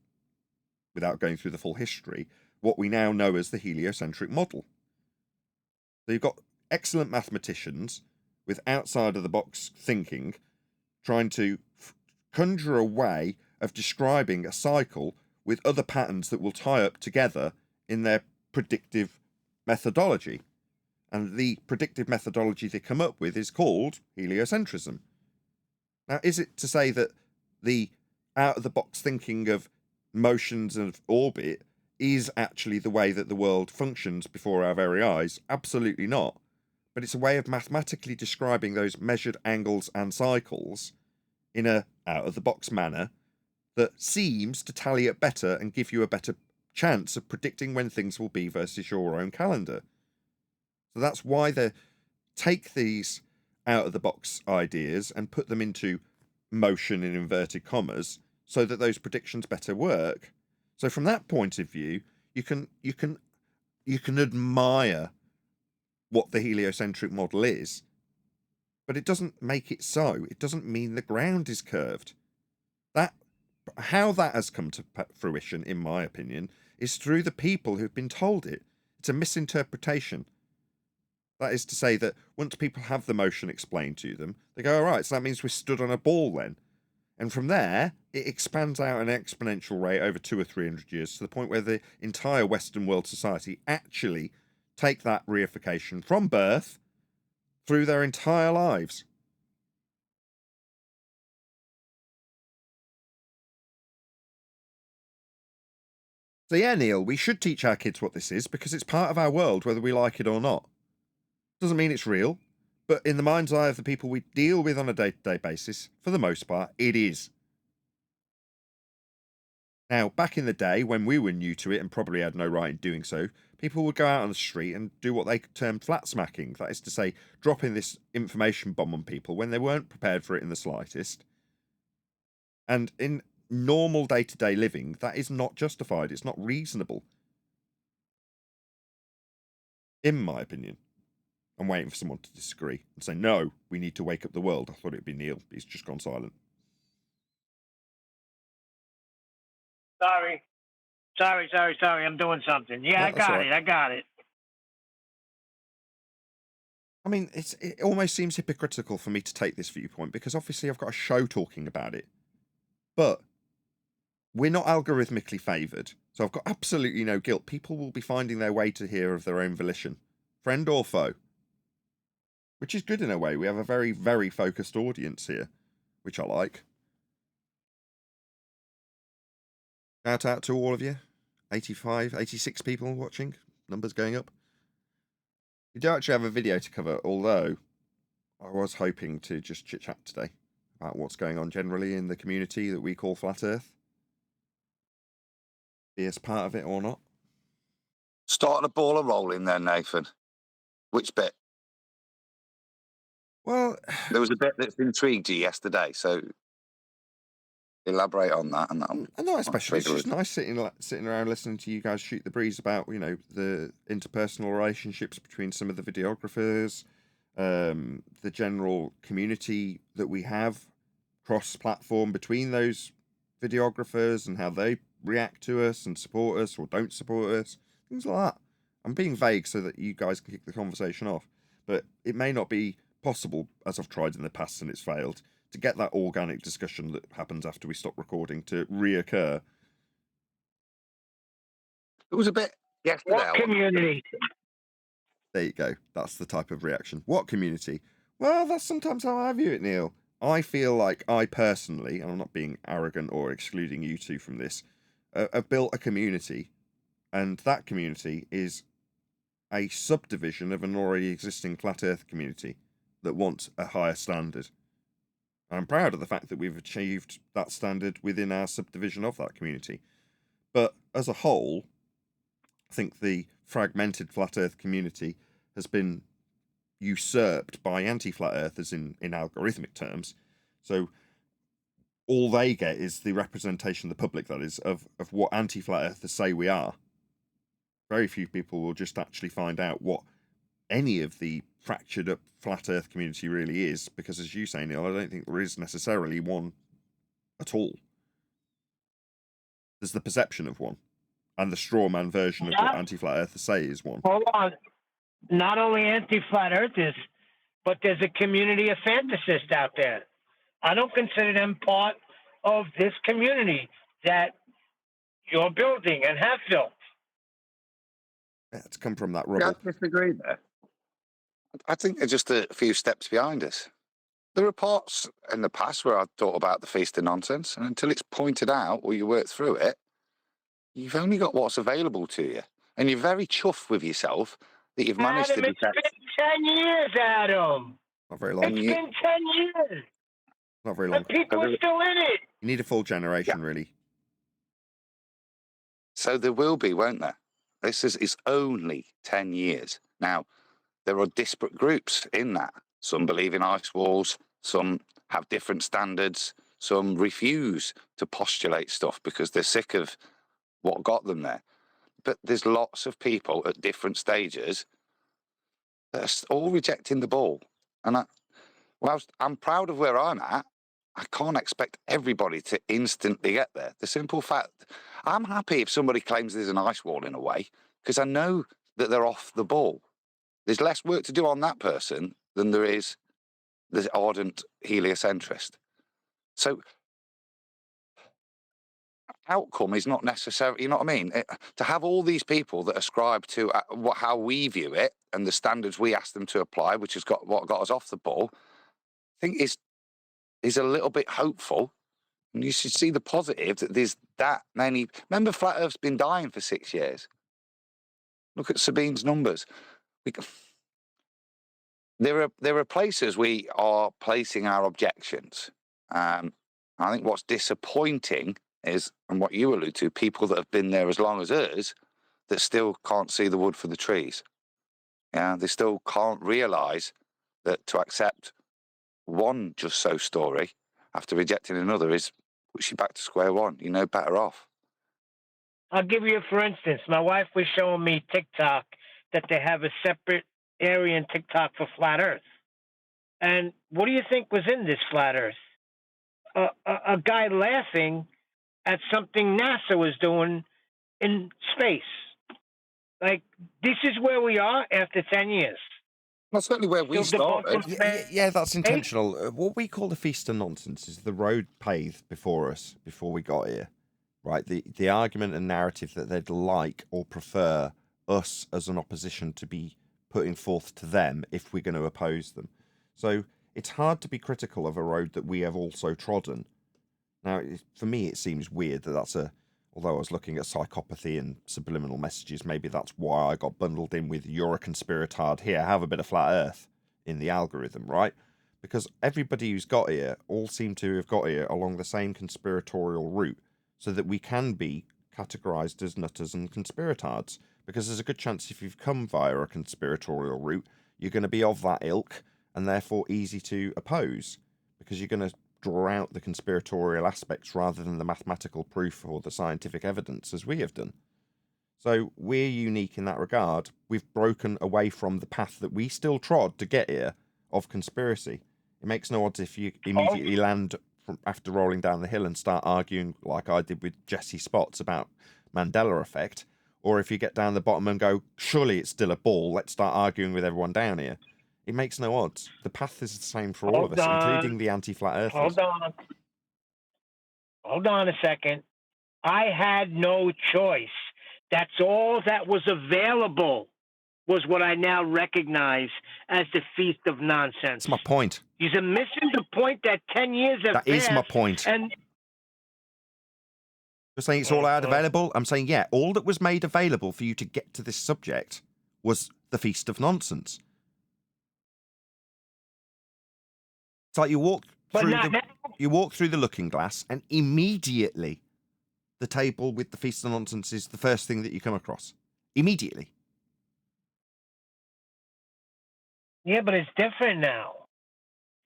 without going through the full history, what we now know as the heliocentric model. So you've got excellent mathematicians with outside-of-the-box thinking trying to conjure a way of describing a cycle with other patterns that will tie up together in their predictive methodology. And the predictive methodology they come up with is called heliocentrism. Now, is it to say that the out-of-the-box thinking of motions of orbit is actually the way that the world functions before our very eyes? Absolutely not. But it's a way of mathematically describing those measured angles and cycles in a out-of-the-box manner that seems to tally it better and give you a better chance of predicting when things will be versus your own calendar. So that's why they take these out-of-the-box ideas and put them into motion in inverted commas so that those predictions better work. So from that point of view, you can admire what the heliocentric model is, but it doesn't make it so. It doesn't mean the ground is curved. How that has come to fruition, in my opinion, is through the people who've been told it. It's a misinterpretation. That is to say that once people have the motion explained to them, they go, all right, so that means we're stood on a ball then. And from there, it expands out at an exponential rate over 200 or 300 years to the point where the entire Western world society actually take that reification from birth through their entire lives. So yeah, Neil, we should teach our kids what this is because it's part of our world, whether we like it or not. Doesn't mean it's real, but in the mind's eye of the people we deal with on a day-to-day basis, for the most part, it is. Now, back in the day, when we were new to it and probably had no right in doing so, people would go out on the street and do what they termed flat smacking. That is to say, dropping this information bomb on people when they weren't prepared for it in the slightest. And in normal day-to-day living, that is not justified. It's not reasonable. In my opinion. I'm waiting for someone to disagree and say, no, we need to wake up the world. I thought it'd be Neil. He's just gone silent. Sorry. I'm doing something. Yeah, No, I got it. I mean, it almost seems hypocritical for me to take this viewpoint because obviously I've got a show talking about it. But we're not algorithmically favoured. So I've got absolutely no guilt. People will be finding their way to here of their own volition. Friend or foe. Which is good in a way. We have a very, very focused audience here, which I like. Shout out to all of you. 85, 86 people watching. Numbers going up. We do actually have a video to cover, although I was hoping to just chit-chat today about what's going on generally in the community that we call Flat Earth. Be as part of it or not. Starting a ball of rolling then, Nathan. Which bit? Well, there was a bit that's intrigued you yesterday, so elaborate on that. And not especially. It's just nice sitting around listening to you guys shoot the breeze about, you know, the interpersonal relationships between some of the videographers, the general community that we have cross-platform between those videographers and how they react to us and support us or don't support us, things like that. I'm being vague so that you guys can kick the conversation off, but it may not be possible, as I've tried in the past and it's failed, to get that organic discussion that happens after we stop recording to reoccur. It was a bit yesterday. What community? There you go. That's the type of reaction. What community? Well, that's sometimes how I view it, Neil. I feel like I personally, and I'm not being arrogant or excluding you two from this, have built a community, and that community is a subdivision of an already existing Flat Earth community that wants a higher standard. I'm proud of the fact that we've achieved that standard within our subdivision of that community. But as a whole, I think the fragmented Flat Earth community has been usurped by anti-Flat Earthers in algorithmic terms. So all they get is the representation of the public, that is, of what anti-Flat Earthers say we are. Very few people will just actually find out what any of the fractured up Flat Earth community really is, because as you say, Neil, I don't think there is necessarily one at all. There's the perception of one, and the straw man version of what anti-Flat Earthers say is one. Hold on. Not only anti-Flat Earthers, but there's a community of fantasists out there. I don't consider them part of this community that you're building and have built. It's come from that Yeah, rubble. I disagree there. I think they're just a few steps behind us. There are parts in the past where I thought about the feast of nonsense, and until it's pointed out or you work through it, you've only got what's available to you. And you're very chuffed with yourself that you've managed Adam, to it's detect. been 10 years, Adam. Not very long. And It's you, been 10 years. Not very long. And people are still in it. You need a full generation, really. so there will be, won't there? It's only 10 years. Now, there are disparate groups in that. Some believe in ice walls, some have different standards, some refuse to postulate stuff because they're sick of what got them there. But there's lots of people at different stages that are all rejecting the ball. And I'm proud of where I'm at. I can't expect everybody to instantly get there. The simple fact, I'm happy if somebody claims there's an ice wall in a way, because I know that they're off the ball. There's less work to do on that person than there is the ardent heliocentrist. So outcome is not necessarily, you know what I mean? To have all these people that ascribe to how we view it and the standards we ask them to apply, which has got what got us off the ball, I think is a little bit hopeful. And you should see the positive that there's that many. Remember, Flat Earth's been dying for 6 years. Look at Sabine's numbers. There are places we are placing our objections. I think what's disappointing is, and what you allude to, people that have been there as long as us that still can't see the wood for the trees. Yeah, they still can't realise that to accept one just so story after rejecting another is push you back to square one. You're no better off. I'll give you, for instance, my wife was showing me TikTok that they have a separate area in TikTok for flat Earth. And what do you think was in this flat Earth? A guy laughing at something NASA was doing in space. Like, this is where we are after 10 years. That's certainly where we Still started. debunking Yeah, that's intentional. What we call the feast of nonsense is the road paved before us, before we got here. Right? The argument and narrative that they'd like or prefer us as an opposition to be putting forth to them if we're going to oppose them. So it's hard to be critical of a road that we have also trodden. Now, for me, it seems weird that although I was looking at psychopathy and subliminal messages, maybe that's why I got bundled in with you're a conspiratard here, have a bit of flat earth in the algorithm, right? Because everybody who's got here all seem to have got here along the same conspiratorial route so that we can be categorized as nutters and conspiratards. Because there's a good chance if you've come via a conspiratorial route, you're going to be of that ilk and therefore easy to oppose because you're going to draw out the conspiratorial aspects rather than the mathematical proof or the scientific evidence as we have done. So we're unique in that regard. We've broken away from the path that we still trod to get here of conspiracy. It makes no odds if you immediately land after rolling down the hill and start arguing like I did with Jesse Spots about Mandela effect, or if you get down the bottom and go, surely it's still a ball, let's start arguing with everyone down here. It makes no odds. The path is the same for all of us, including the anti-flat earthers. Hold on a second. I had no choice. That's all that was available, was what I now recognize as the feast of nonsense. That's my point. You're missing the point that 10 years have That is my passed, point. And You're saying it's all I had available? I'm saying, yeah, all that was made available for you to get to this subject was the feast of nonsense. It's like you walk through the looking glass and immediately the table with the feast of nonsense is the first thing that you come across. Immediately. Yeah, but it's different now.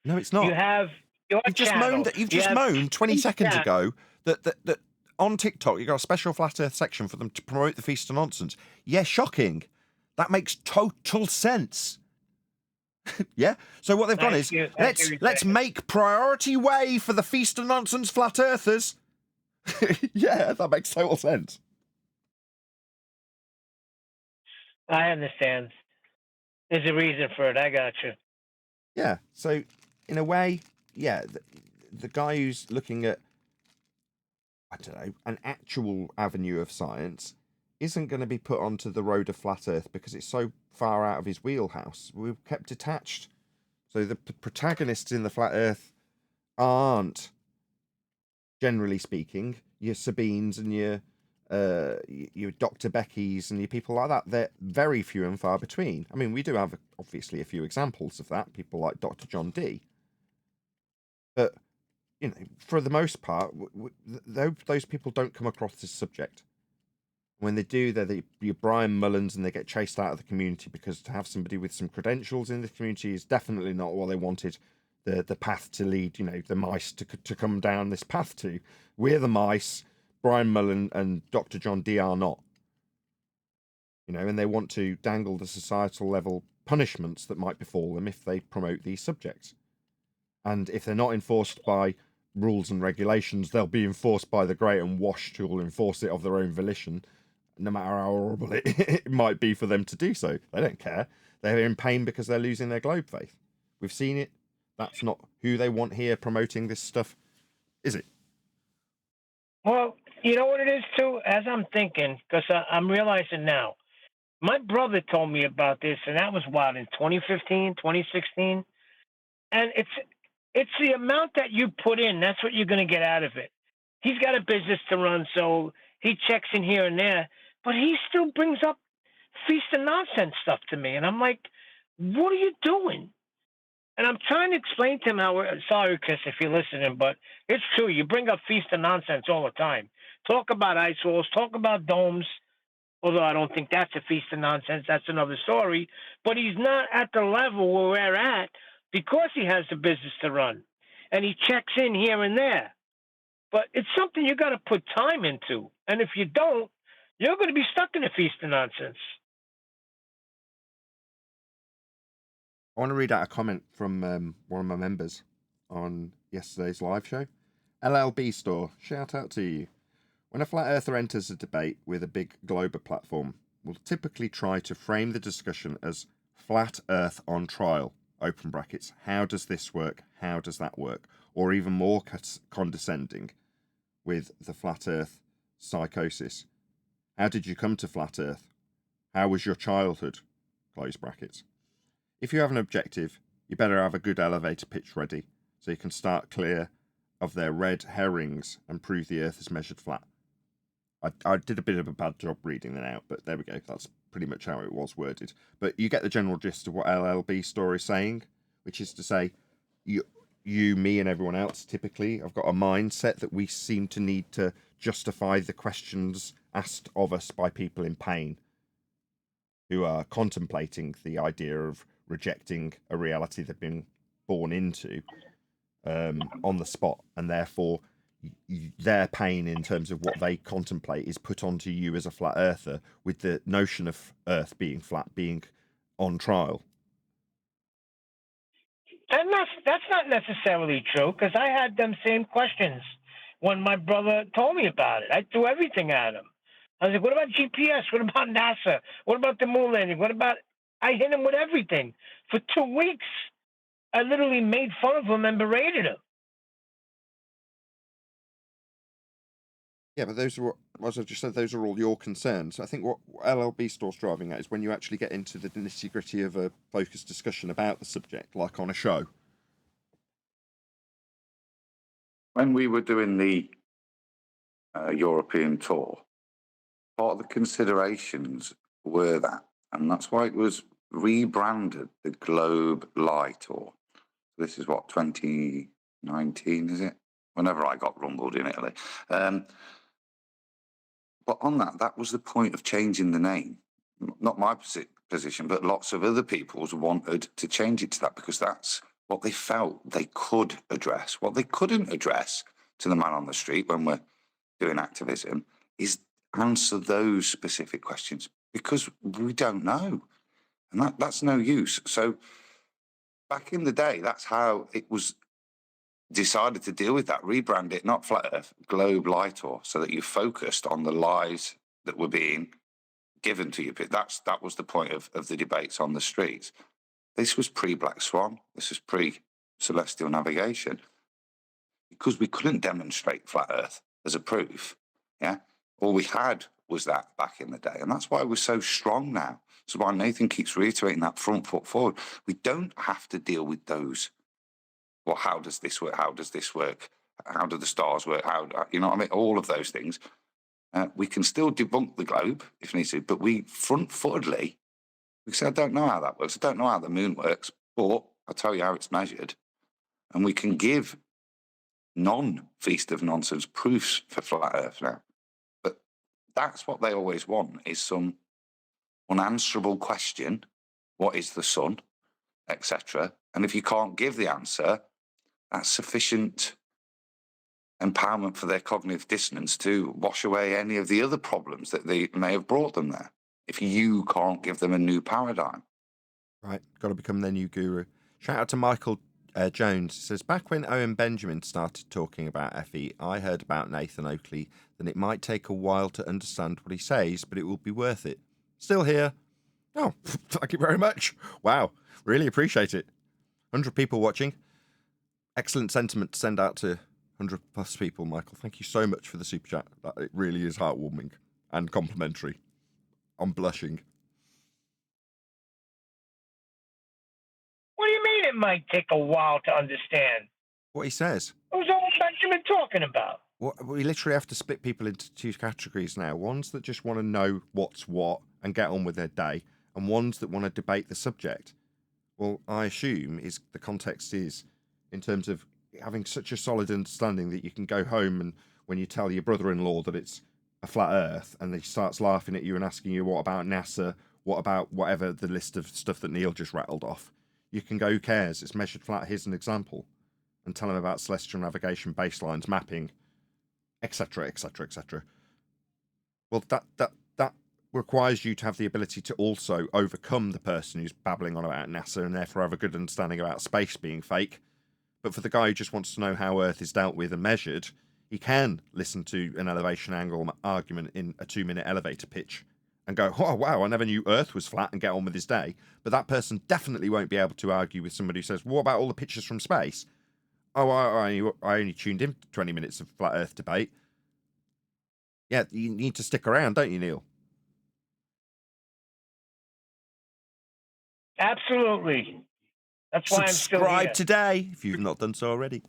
No, it's not. You have your You've just moaned 20 seconds ago that on TikTok you got a special flat earth section for them to promote the feast of nonsense. Yeah, shocking. That makes total sense. Yeah. So what they've done is let's make priority way for the feast of nonsense flat earthers. Yeah, that makes total sense. I understand. There's a reason for it. I got you. Yeah. So in a way, yeah, the guy who's looking at, I don't know, an actual avenue of science isn't going to be put onto the road of flat Earth because it's so far out of his wheelhouse. We've kept detached. So the protagonists in the flat Earth aren't, generally speaking, your Sabines and your Dr. Beckys and your people like that. They're very few and far between. I mean, we do have obviously a few examples of that, people like Dr. John Dee. But, you know, for the most part, those people don't come across this subject. When they do, they're your Brian Mullins, and they get chased out of the community because to have somebody with some credentials in the community is definitely not what they wanted the path to lead, you know, the mice to come down this path to. We're the mice, Brian Mullen and Dr. John Dee are not. You know, and they want to dangle the societal level punishments that might befall them if they promote these subjects. And if they're not enforced by rules and regulations, they'll be enforced by the great and washed who will enforce it of their own volition, no matter how horrible it might be for them to do so. They don't care. They're in pain because they're losing their globe faith. We've seen it. That's not who they want here promoting this stuff, is it? Well, you know what it is, too? As I'm thinking, because I'm realizing now, my brother told me about this, and that was, what, in 2015, 2016? And it's the amount that you put in. That's what you're going to get out of it. He's got a business to run, so he checks in here and there, but he still brings up feast and nonsense stuff to me. And I'm like, what are you doing? And I'm trying to explain to him how sorry, Chris, if you're listening, but it's true. You bring up feast and nonsense all the time. Talk about ice walls, talk about domes, although I don't think that's a feast of nonsense. That's another story. But he's not at the level where we're at because he has the business to run. And he checks in here and there. But it's something you got to put time into. And if you don't, you're going to be stuck in a feast of nonsense. I want to read out a comment from one of my members on yesterday's live show. LLB Store, shout out to you. When a flat earther enters a debate with a big global platform, we'll typically try to frame the discussion as flat earth on trial, open brackets. How does this work? How does that work? Or even more condescending with the flat earth psychosis. How did you come to flat earth? How was your childhood? Close brackets. If you have an objective, you better have a good elevator pitch ready so you can start clear of their red herrings and prove the earth is measured flat. I did a bit of a bad job reading that out, but there we go. That's pretty much how it was worded. But you get the general gist of what LLB Store is saying, which is to say, you, me, and everyone else typically have got a mindset that we seem to need to justify the questions asked of us by people in pain who are contemplating the idea of rejecting a reality they've been born into on the spot, and therefore their pain in terms of what they contemplate is put onto you as a flat earther, with the notion of earth being flat being on trial. And that's not necessarily true, because I had them same questions when my brother told me about it. I threw everything at him. I was like, what about GPS? What about NASA? What about the moon landing? What about... I hit him with everything. For 2 weeks, I literally made fun of him and berated him. Yeah, but those are, as I just said, those are all your concerns. I think what LLB Store's driving at is when you actually get into the nitty-gritty of a focused discussion about the subject, like on a show. When we were doing the European tour, part of the considerations were that, and that's why it was rebranded the Globe Lite, or this is what, 2019, is it? Whenever I got rumbled in Italy. But on that was the point of changing the name. Not my position, but lots of other people's wanted to change it to that because that's what they felt they could address. What they couldn't address to the man on the street when we're doing activism is answer those specific questions because we don't know. And that's no use. So back in the day, that's how it was decided to deal with that, rebrand it, not Flat Earth, Globe Lightor, so that you focused on the lies that were being given to you. That was the point of the debates on the streets. This was pre-Black Swan. This was pre-celestial navigation. Because we couldn't demonstrate Flat Earth as a proof, yeah? All we had was that back in the day. And that's why we're so strong now. So why Nathan keeps reiterating that front foot forward. We don't have to deal with those. Well, how does this work? How does this work? How do the stars work? How, you know what I mean? All of those things. We can still debunk the globe if needs to, but we front-footedly, we say, I don't know how that works. I don't know how the moon works, but I'll tell you how it's measured. And we can give non-feast of nonsense proofs for flat Earth now. But that's what they always want, is some unanswerable question. What is the sun? Etc. And if you can't give the answer, that's sufficient empowerment for their cognitive dissonance to wash away any of the other problems that they may have brought them there. If you can't give them a new paradigm. Right, got to become their new guru. Shout out to Michael Jones. He says, back when Owen Benjamin started talking about FE, I heard about Nathan Oakley, then it might take a while to understand what he says, but it will be worth it. Still here. Oh, thank you very much. Wow, really appreciate it. 100 people watching. Excellent sentiment to send out to 100 plus people, Michael. Thank you so much for the super chat. It really is heartwarming and complimentary. I'm blushing. What do you mean it might take a while to understand? What he says. Who's Owen Benjamin talking about? We literally have to split people into two categories now. Ones that just want to know what's what and get on with their day, and ones that want to debate the subject. Well, I assume the context is in terms of having such a solid understanding that you can go home and when you tell your brother-in-law that it's a flat earth and he starts laughing at you and asking you what about NASA, what about whatever the list of stuff that Neil just rattled off, you can go, who cares, it's measured flat, here's an example, and tell him about celestial navigation, baselines, mapping, etc, etc, etc. Well, that requires you to have the ability to also overcome the person who's babbling on about NASA and therefore have a good understanding about space being fake. But for the guy who just wants to know how Earth is dealt with and measured, he can listen to an elevation angle argument in a 2-minute elevator pitch and go, oh, wow, I never knew Earth was flat, and get on with his day. But that person definitely won't be able to argue with somebody who says, what about all the pictures from space? Oh, I only tuned in for 20 minutes of flat Earth debate. Yeah, you need to stick around, don't you, Neil? Absolutely. That's why I'm still here. Subscribe today if you've not done so already.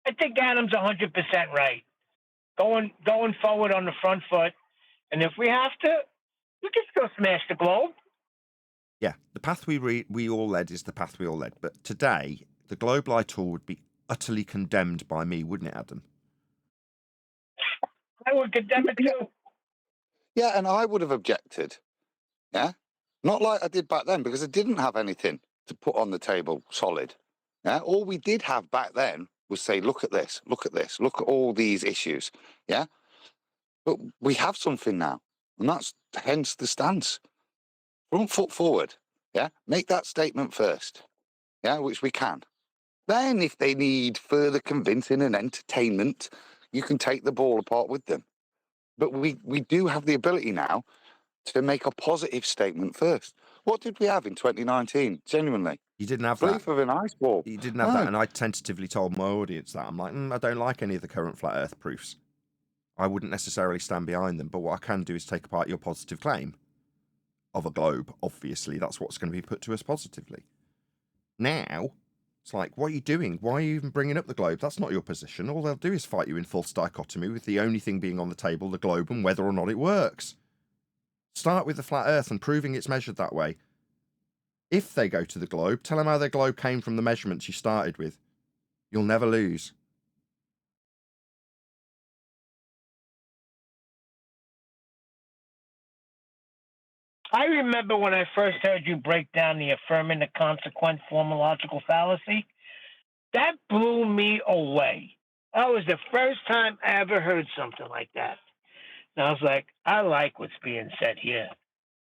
I think Adam's 100% right. Going forward on the front foot, and if we have to, we can still smash the globe. Yeah, the path we all led is the path we all led. But today, the Globe Light tour would be utterly condemned by me, wouldn't it, Adam? I would condemn it too. Yeah, and I would have objected. Yeah, not like I did back then, because I didn't have anything to put on the table solid. Yeah, all we did have back then was say, look at this, look at this, look at all these issues. Yeah, but we have something now, and that's hence the stance. Front foot forward. Yeah, make that statement first. Yeah, which we can. Then, if they need further convincing and entertainment, you can take the ball apart with them. But we do have the ability now to make a positive statement first. What did we have in 2019? Genuinely, you didn't have brief that. of an ice ball. You didn't have that, and I tentatively told my audience that. I'm like, I don't like any of the current flat Earth proofs. I wouldn't necessarily stand behind them, but what I can do is take apart your positive claim of a globe. Obviously, that's what's going to be put to us positively. Now, it's like, what are you doing? Why are you even bringing up the globe? That's not your position. All they'll do is fight you in false dichotomy, with the only thing being on the table, the globe, and whether or not it works. Start with the flat Earth and proving it's measured that way. If they go to the globe, tell them how their globe came from the measurements you started with. You'll never lose. I remember when I first heard you break down the affirming the consequent formological fallacy. That blew me away. That was the first time I ever heard something like that. And I was like, I like what's being said here.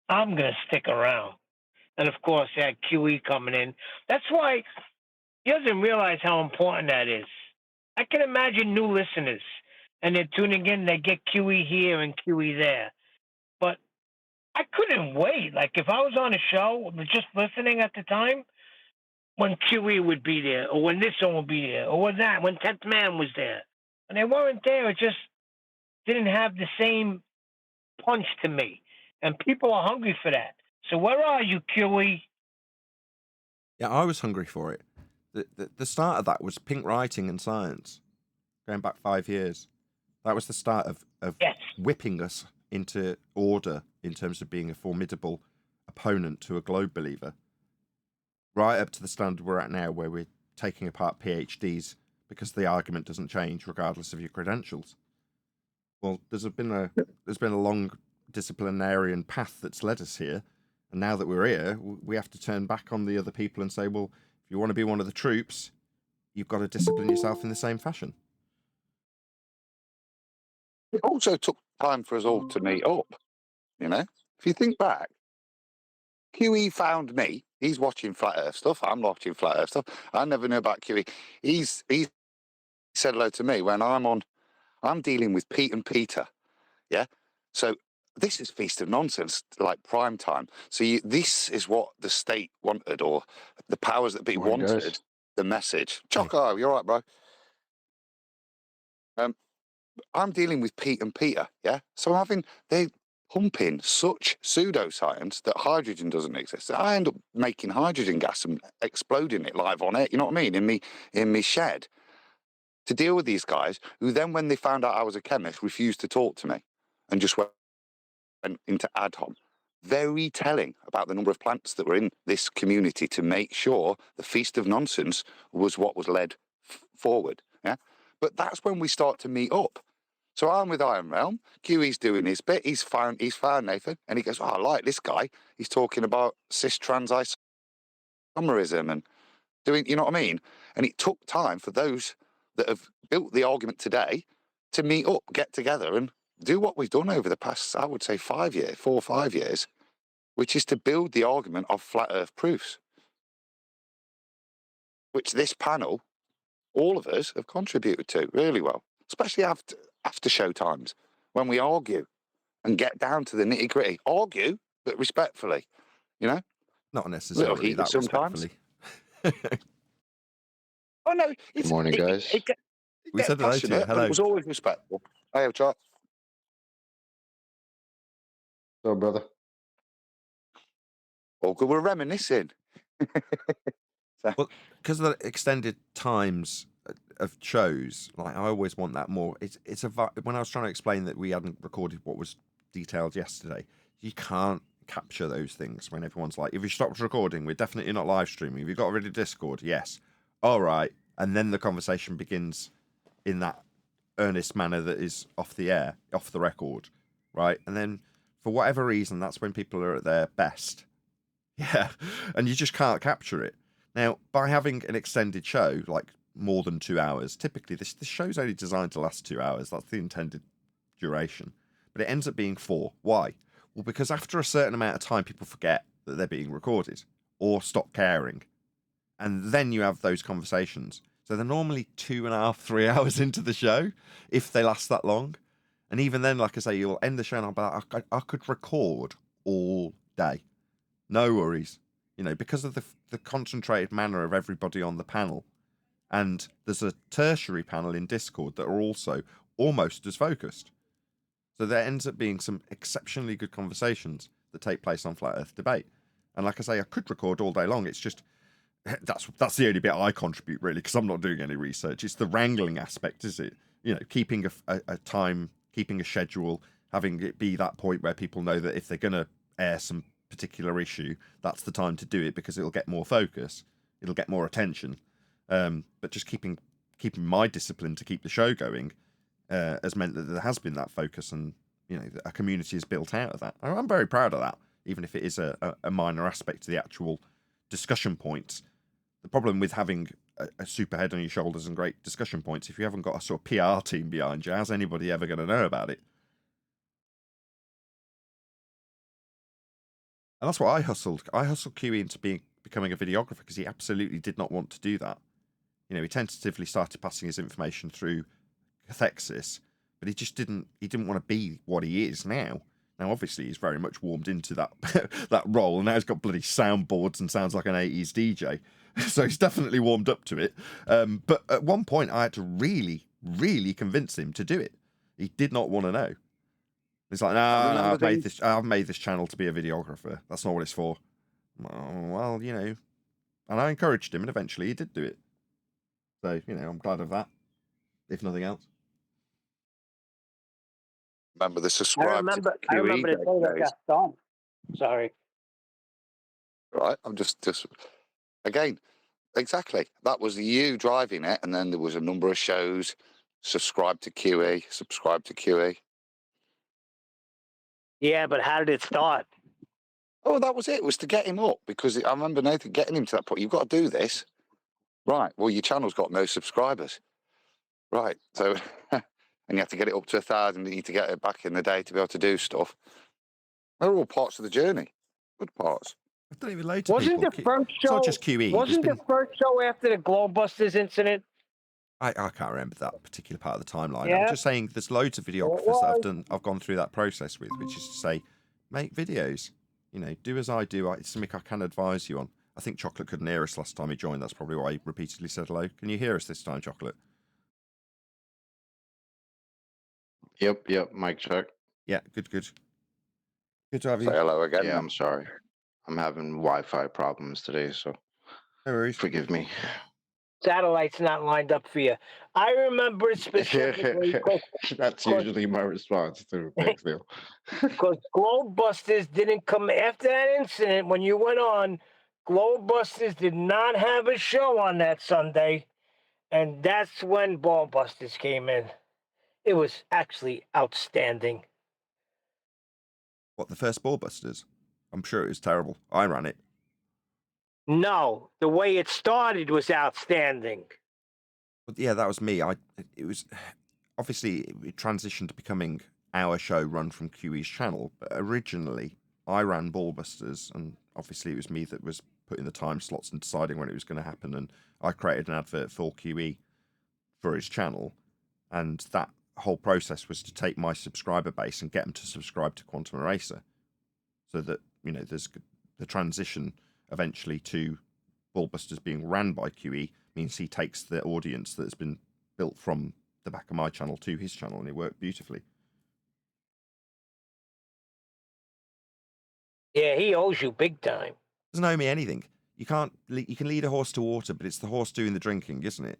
I'm going to stick around. And of course, they had QE coming in. That's why he doesn't realize how important that is. I can imagine new listeners, and they're tuning in, they get QE here and QE there. But I couldn't wait. Like, if I was on a show, just listening at the time, when QE would be there, or when this one would be there, or when 10th Man was there. And they weren't there. It just didn't have the same punch to me. And people are hungry for that. So where are you, QE? Yeah, I was hungry for it. The start of that was pink writing and science, going back 5 years. That was the start of Yes. whipping us into order in terms of being a formidable opponent to a globe believer. Right up to the standard we're at now, where we're taking apart PhDs because the argument doesn't change regardless of your credentials. Well, there's been a long disciplinarian path that's led us here, and now that we're here, we have to turn back on the other people and say, well, if you want to be one of the troops, you've got to discipline yourself in the same fashion. It also took time for us all to meet up. You know, if you think back, QE found me. He's watching Flat Earth stuff. I'm watching Flat Earth stuff. I never knew about QE. He said hello to me when I'm dealing with Pete and Peter. Yeah. So this is Feast of Nonsense, like prime time. So this is what the state wanted, or the powers that be Morning, wanted. guys. The message. Choco, you're right, bro. I'm dealing with Pete and Peter. Yeah. So they pumping such pseudoscience that hydrogen doesn't exist. I end up making hydrogen gas and exploding it live on air. You know what I mean? In me shed, to deal with these guys who then, when they found out I was a chemist, refused to talk to me and just went into ad hoc. Very telling about the number of plants that were in this community to make sure the Feast of Nonsense was what was led forward. Yeah. But that's when we start to meet up. So I'm with Iron Realm. QE's doing his bit. He's found Nathan, and he goes, "Oh, I like this guy. He's talking about cis trans isomerism and doing, you know what I mean?" And it took time for those that have built the argument today to meet up, get together, and do what we've done over the past, I would say, 4 or 5 years, which is to build the argument of flat Earth proofs, which this panel, all of us, have contributed to really well, especially after show times, when we argue and get down to the nitty gritty. Argue, but respectfully, you know? Not Little necessarily heated that sometimes. respectfully. Oh, no. Good morning, guys. We said hello to you. Passionate, but Hello. it was always respectful. Hey, I'll try. So, brother. All good. We're reminiscing. Well, because of the extended times of shows, like I always want that more. When I was trying to explain that we hadn't recorded what was detailed yesterday, you can't capture those things when everyone's like, if you stopped recording, we're definitely not live streaming. Have you got rid of Discord? Yes. All right. And then the conversation begins in that earnest manner that is off the air, off the record, right? And then for whatever reason, that's when people are at their best. Yeah. And you just can't capture it. Now, by having an extended show, like more than 2 hours, typically this show's only designed to last 2 hours. That's the intended duration. But it ends up being 4. Why? Well, because after a certain amount of time, people forget that they're being recorded or stop caring. And then you have those conversations. So they're normally 2.5, 3 hours into the show, if they last that long. And even then, like I say, you'll end the show and I'll be like, I could record all day. No worries. You know, because of the concentrated manner of everybody on the panel. And there's a tertiary panel in Discord that are also almost as focused. So there ends up being some exceptionally good conversations that take place on Flat Earth Debate. And like I say, I could record all day long. It's just, that's the only bit I contribute, really, because I'm not doing any research. It's the wrangling aspect, is it? You know, keeping a time, keeping a schedule, having it be that point where people know that if they're going to air some particular issue, that's the time to do it because it'll get more focus, it'll get more attention. But just keeping my discipline to keep the show going has meant that there has been that focus, and you know, a community is built out of that. I'm very proud of that, even if it is a minor aspect to the actual discussion points. The problem with having a super head on your shoulders and great discussion points, if you haven't got a sort of PR team behind you, how's anybody ever going to know about it? And that's what I hustled. I hustled QE into becoming a videographer because he absolutely did not want to do that. You know, he tentatively started passing his information through cathexis, but he just didn't want to be what he is now. Now, obviously, he's very much warmed into that that role, and now he's got bloody soundboards and sounds like an 80s DJ. So he's definitely warmed up to it. But at one point, I had to really, really convince him to do it. He did not want to know. He's like, nah, I've made this channel to be a videographer. That's not what it's for. Well, you know, and I encouraged him, and eventually he did do it. So, you know, I'm glad of that, if nothing else. Remember the I subscribe remember to QE the day that days, got done. Sorry. right? I'm just again, exactly. That was you driving it, and then there was a number of shows. Subscribe to QE, subscribe to QE. Yeah, but how did it start? Oh, that was it. It was to get him up, because I remember Nathan getting him to that point. You've got to do this, right? Well, your channel's got no subscribers, right? So, and you have to get it up to 1,000. You need to get it back in the day to be able to do stuff. They're all parts of the journey, good parts. I've done it with loads of Wasn't people. the first It's not show? just QE. Wasn't the first show after the Globebusters incident? I can't remember that particular part of the timeline. Yeah. I'm just saying there's loads of videographers that I've gone through that process with, which is to say, make videos. You know, do as I do. It's something I can advise you on. I think Chocolate couldn't hear us last time he joined. That's probably why he repeatedly said hello. Can you hear us this time, Chocolate? Yep, mic check. Yeah, good. Good to have you. Say hello again. Yeah, I'm sorry. I'm having Wi-Fi problems today, so No worries. forgive me. Satellite's not lined up for you. I remember specifically That's usually my response to things, Neil. because Globebusters didn't come after that incident. When you went on, Globebusters did not have a show on that Sunday, and that's when Ballbusters came in. It was actually outstanding. What, the first Ballbusters? I'm sure it was terrible. I ran it. No, the way it started was outstanding. But yeah, that was me. It was obviously it transitioned to becoming our show run from QE's channel. But originally, I ran Ballbusters, and obviously it was me that was putting the time slots and deciding when it was going to happen. And I created an advert for QE for his channel, and that whole process was to take my subscriber base and get them to subscribe to Quantum Eraser, so that, you know, there's the transition eventually to Ballbusters being ran by QE means he takes the audience that's been built from the back of my channel to his channel, and it worked beautifully. Yeah, he owes you big time. Doesn't owe me anything. You can lead a horse to water, but it's the horse doing the drinking, isn't it?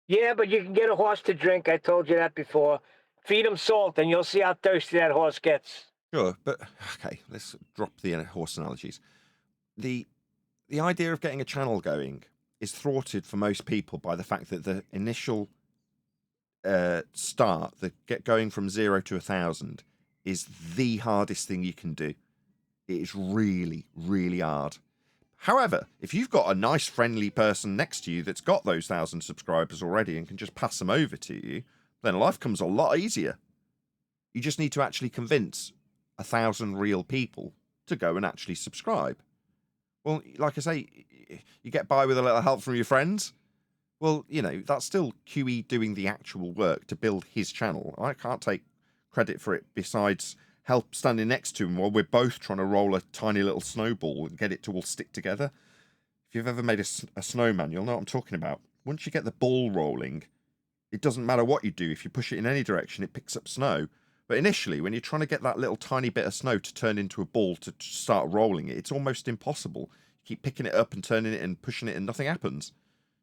Yeah, but you can get a horse to drink. I told you that before. Feed him salt, and you'll see how thirsty that horse gets. Sure, but okay, let's drop the horse analogies. The idea of getting a channel going is thwarted for most people by the fact that the initial start, the get going from 0 to 1,000, is the hardest thing you can do. It is really, really hard. However, if you've got a nice, friendly person next to you that's got those 1,000 subscribers already and can just pass them over to you, then life comes a lot easier. You just need to actually convince 1,000 real people to go and actually subscribe. Well, like I say, you get by with a little help from your friends. Well, you know, that's still QE doing the actual work to build his channel. I can't take credit for it besides help standing next to him while we're both trying to roll a tiny little snowball and get it to all stick together. If you've ever made a snowman, you'll know what I'm talking about. Once you get the ball rolling, it doesn't matter what you do. If you push it in any direction, it picks up snow. But initially, when you're trying to get that little tiny bit of snow to turn into a ball to start rolling it, it's almost impossible. You keep picking it up and turning it and pushing it and nothing happens.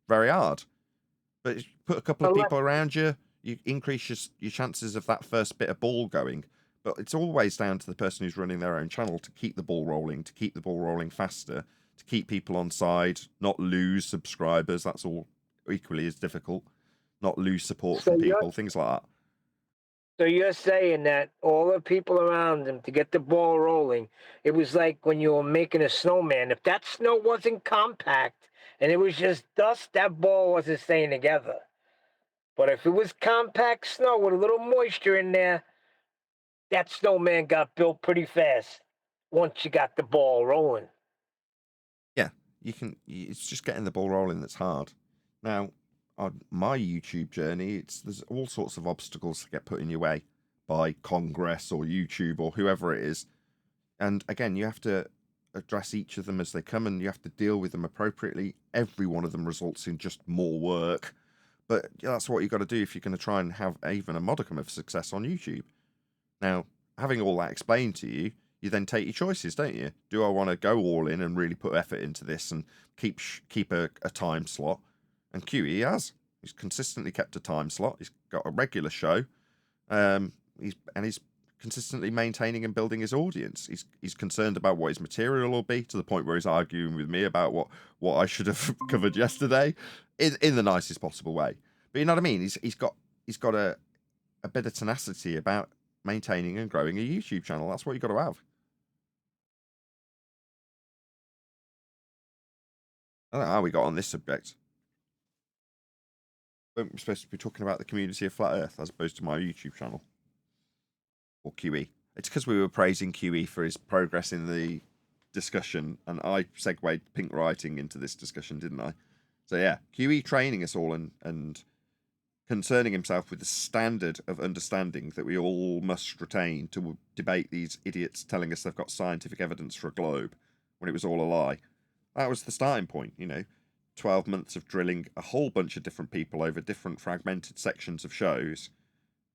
Very hard. But if you put a couple of people around you, you increase your chances of that first bit of ball going. But it's always down to the person who's running their own channel to keep the ball rolling, to keep the ball rolling faster, to keep people on side, not lose subscribers. That's all equally as difficult. Not lose support from people, things like that. So you're saying that all the people around him to get the ball rolling, it was like when you were making a snowman. If that snow wasn't compact and it was just dust, that ball wasn't staying together. But if it was compact snow with a little moisture in there, that snowman got built pretty fast once you got the ball rolling. Yeah, it's just getting the ball rolling that's hard. Now, on my YouTube journey, there's all sorts of obstacles that get put in your way by Congress or YouTube or whoever it is. And again, you have to address each of them as they come, and you have to deal with them appropriately. Every one of them results in just more work. But that's what you've got to do if you're going to try and have even a modicum of success on YouTube. Now, having all that explained to you, you then take your choices, don't you? Do I want to go all in and really put effort into this and keep a time slot? And QE has. He's consistently kept a time slot. He's got a regular show. He's consistently maintaining and building his audience. He's concerned about what his material will be, to the point where he's arguing with me about what I should have covered yesterday, in the nicest possible way. But you know what I mean? He's got a bit of tenacity about maintaining and growing a YouTube channel. That's what you got to have. I don't know how we got on this subject. We're supposed to be talking about the community of Flat Earth as opposed to my YouTube channel. Or QE. It's because we were praising QE for his progress in the discussion, and I segued pink writing into this discussion, didn't I? So yeah, QE training us all and concerning himself with the standard of understanding that we all must retain to debate these idiots telling us they've got scientific evidence for a globe when it was all a lie. That was the starting point, 12 months of drilling a whole bunch of different people over different fragmented sections of shows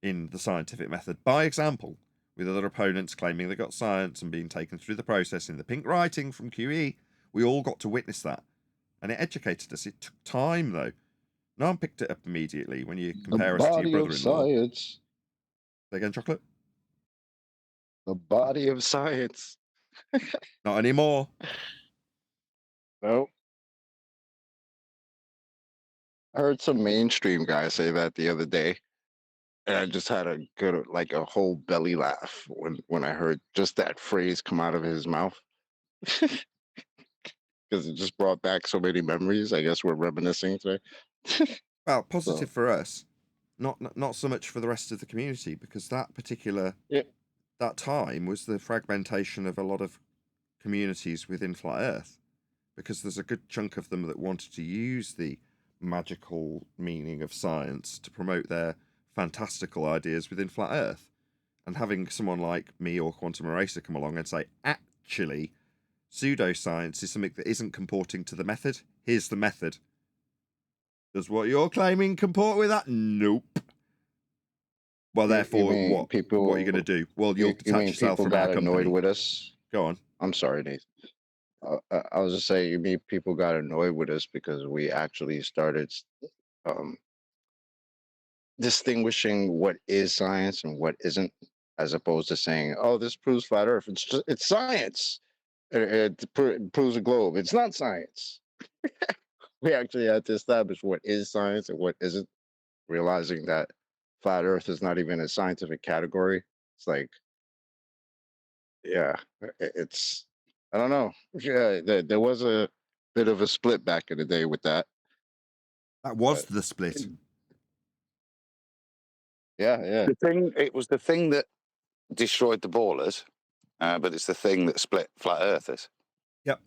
in the scientific method, by example, with other opponents claiming they got science and being taken through the process in the pink writing from QE. We all got to witness that. And it educated us. It took time, though. No one picked it up immediately when you compare us to your brother-in-law. Science. Say again, Chocolate? The body of science. Not anymore. Nope. I heard some mainstream guy say that the other day, and I just had a whole belly laugh when I heard just that phrase come out of his mouth. Because it just brought back so many memories. I guess we're reminiscing today. Well, positive for us, not so much for the rest of the community, because that particular that time was the fragmentation of a lot of communities within Flat Earth, because there's a good chunk of them that wanted to use the magical meaning of science to promote their fantastical ideas within Flat Earth. And having someone like me or Quantum Eraser come along and say, actually, pseudoscience is something that isn't comporting to the method. Here's the method. Does what you're claiming comport with that? Nope. Well, therefore, what are you going to do? Well, you'll detach yourself from our company. Annoyed with us? Go on. I'm sorry, Nathan. I was just saying, you mean people got annoyed with us because we actually started distinguishing what is science and what isn't, as opposed to saying, "Oh, this proves flat Earth. It's science. It proves a globe. It's not science." We actually had to establish what is science and what isn't, realizing that flat Earth is not even a scientific category. It's like, yeah, it's, I don't know. Yeah, there was a bit of a split back in the day with that. That was the split. Yeah. It was the thing that destroyed the ballers, but it's the thing that split flat earthers. Yep.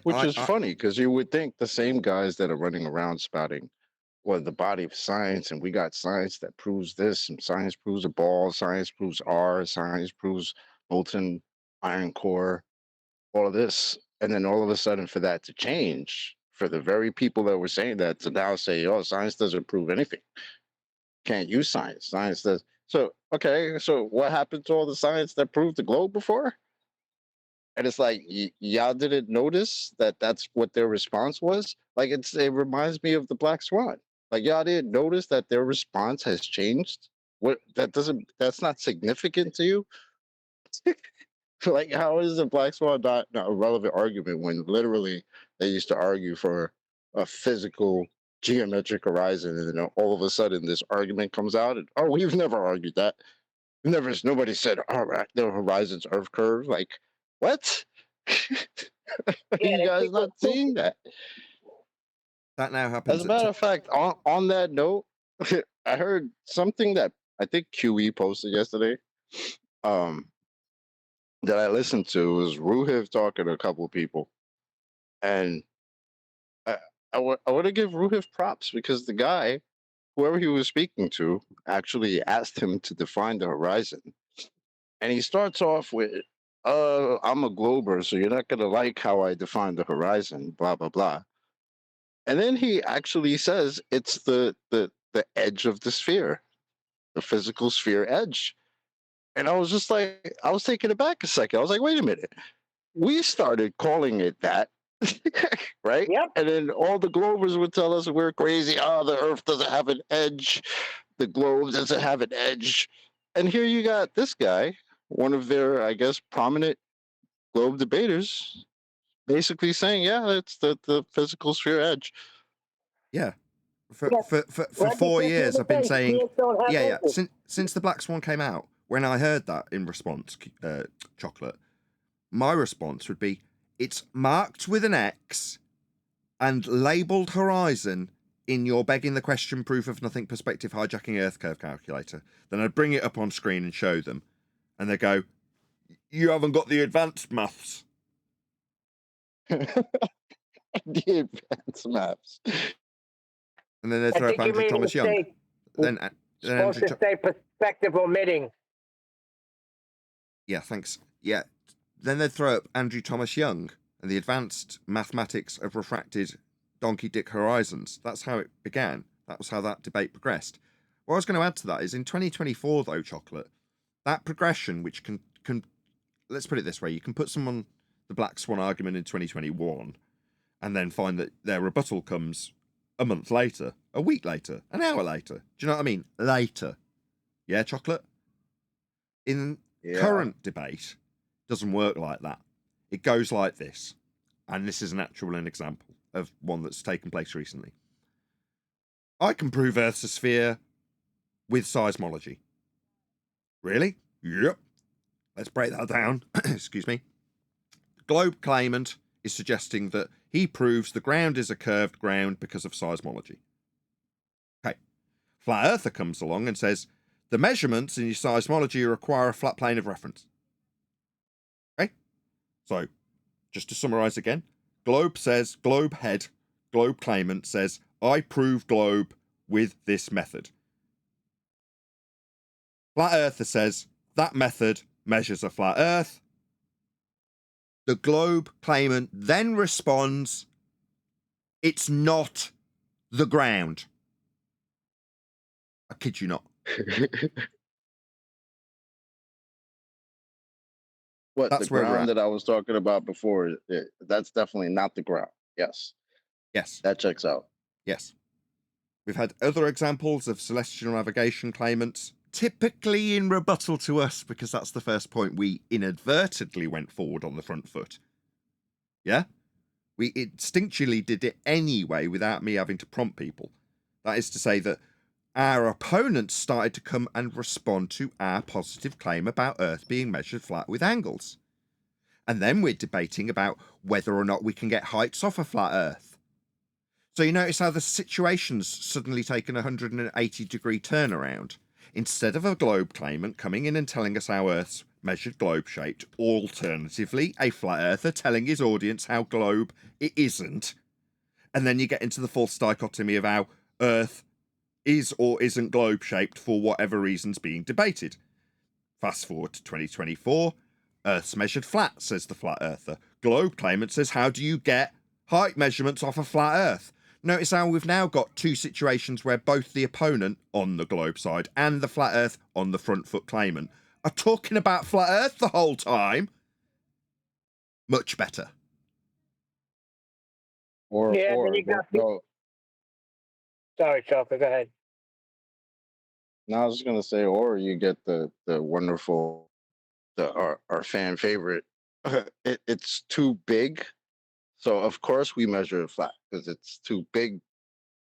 Which is funny, because you would think the same guys that are running around spouting, well, the body of science, and we got science that proves this, and science proves a ball, science proves R, science proves molten iron core, all of this. And then all of a sudden, for that to change, for the very people that were saying that to now say, "Oh, science doesn't prove anything. Can't use science. Science does." So, okay, so what happened to all the science that proved the globe before? And it's like, y'all didn't notice that that's what their response was? Like, it reminds me of the Black Swan. Like, y'all didn't notice that their response has changed? That's not significant to you? Like, how is the Black Swan not a relevant argument when literally they used to argue for a physical geometric horizon, and then all of a sudden this argument comes out, and, "Oh, we've never argued that. Nobody said, all right, the horizon's Earth curve." Like, what? You guys not seeing that? That now happens. As a matter of fact, on that note, I heard something that I think QE posted yesterday, that I listened to, was Ruhiv talking to a couple of people, and I I want to give Ruhif props because the guy, whoever he was speaking to, actually asked him to define the horizon. And he starts off with, I'm a glober, so you're not going to like how I define the horizon, blah, blah, blah. And then he actually says it's the edge of the sphere, the physical sphere edge. And I was just like, I was taken aback a second. I was like, wait a minute. We started calling it that, right? Yep. And then all the globers would tell us we're crazy. Oh, the Earth doesn't have an edge. The globe doesn't have an edge. And here you got this guy, one of their, I guess, prominent globe debaters, basically saying, yeah, it's the physical sphere edge. Yeah. For Yes. 4 years, I've been saying, don't have yeah. edges. Since the Black Swan came out, when I heard that in response, Chocolate, my response would be, it's marked with an X and labelled horizon in your begging the question proof of nothing perspective hijacking Earth curve calculator. Then I'd bring it up on screen and show them. And they go, you haven't got the advanced maths. The advanced maps. And then they I throw up think you Andrew made a Thomas Young. mistake. Then Supposed Andrew to say perspective omitting. Yeah, thanks. Yeah. Then they'd throw up Andrew Thomas Young and the advanced mathematics of refracted donkey dick horizons. That's how it began. That was how that debate progressed. What I was going to add to that is in 2024, though, Chocolate, that progression, which can let's put it this way, you can put someone the Black Swan argument in 2021 and then find that their rebuttal comes a month later, a week later, an hour later. Do you know what I mean? Later. Yeah, Chocolate? In current debate, doesn't work like that. It goes like this. And this is an actual example of one that's taken place recently. I can prove Earth's a sphere with seismology. Really? Yep. Let's break that down. Excuse me. The globe claimant is suggesting that he proves the ground is a curved ground because of seismology. Okay. Flat Earther comes along and says, the measurements in your seismology require a flat plane of reference. Okay? So, just to summarise again, globe claimant says, I prove globe with this method. Flat Earther says, that method measures a flat Earth. The globe claimant then responds, it's not the ground. I kid you not. That's the ground that I was talking about before, that's definitely not the ground. Yes. Yes. That checks out. Yes. We've had other examples of celestial navigation claimants, typically in rebuttal to us, because that's the first point we inadvertently went forward on the front foot. Yeah? We instinctually did it anyway without me having to prompt people. That is to say that our opponents started to come and respond to our positive claim about Earth being measured flat with angles. And then we're debating about whether or not we can get heights off a flat Earth. So you notice how the situation's suddenly taken a 180-degree turnaround. Instead of a globe claimant coming in and telling us how Earth's measured globe-shaped, alternatively, a flat earther telling his audience how globe it isn't. And then you get into the false dichotomy of how Earth is or isn't globe-shaped for whatever reason's being debated. Fast forward to 2024, Earth's measured flat, says the flat earther. Globe claimant says, how do you get height measurements off a flat Earth? Notice how we've now got two situations where both the opponent on the globe side and the flat Earth on the front foot claimant are talking about flat Earth the whole time. Much better. Sorry, Chopper, go ahead. No, I was just gonna say, or you get the wonderful, our fan favorite. It's too big, so of course we measure it flat because it's too big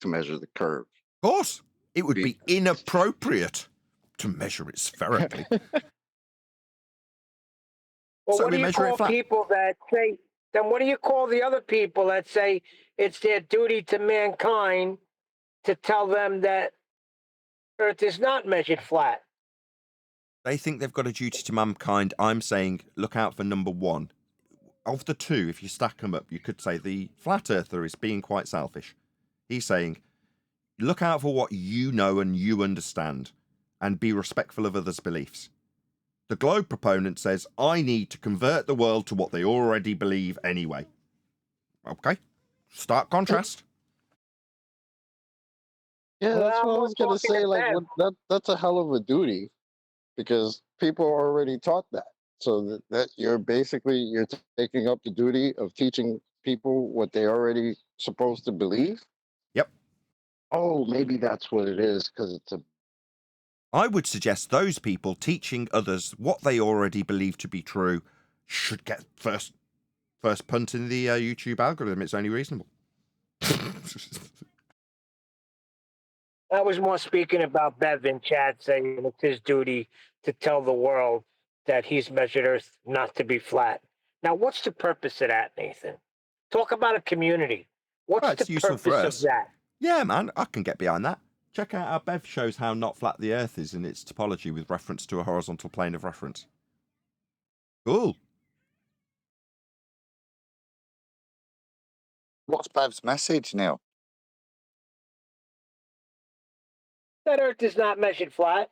to measure the curve. Of course, it would be inappropriate to measure it spherically. Well, So what do we you measure it call flat. people that say? Then what do you call the other people that say it's their duty to mankind to tell them that Earth is not measured flat? They think they've got a duty to mankind. I'm saying look out for number one. Of the two, if you stack them up, you could say the flat earther is being quite selfish. He's saying, look out for what you know and you understand, and be respectful of others' beliefs. The globe proponent says, I need to convert the world to what they already believe anyway. Okay. Stark contrast. Yeah, that's Well, what I we're was gonna talking say. to Like, Bev. that's a hell of a duty because people are already taught that. So that you're basically you're taking up the duty of teaching people what they already supposed to believe. Yep. Oh, maybe that's what it is because it's a. I would suggest those people teaching others what they already believe to be true should get first punt in the YouTube algorithm. It's only reasonable. I was more speaking about Bev in chat saying it's his duty to tell the world that he's measured Earth not to be flat. Now, what's the purpose of that, Nathan? Talk about a community. What's Well, it's the useful for purpose of us. that? Yeah, man, I can get behind that. Check out how Bev shows how not flat the Earth is in its topology with reference to a horizontal plane of reference. Cool. What's Bev's message, Neil? That Earth is not measured flat.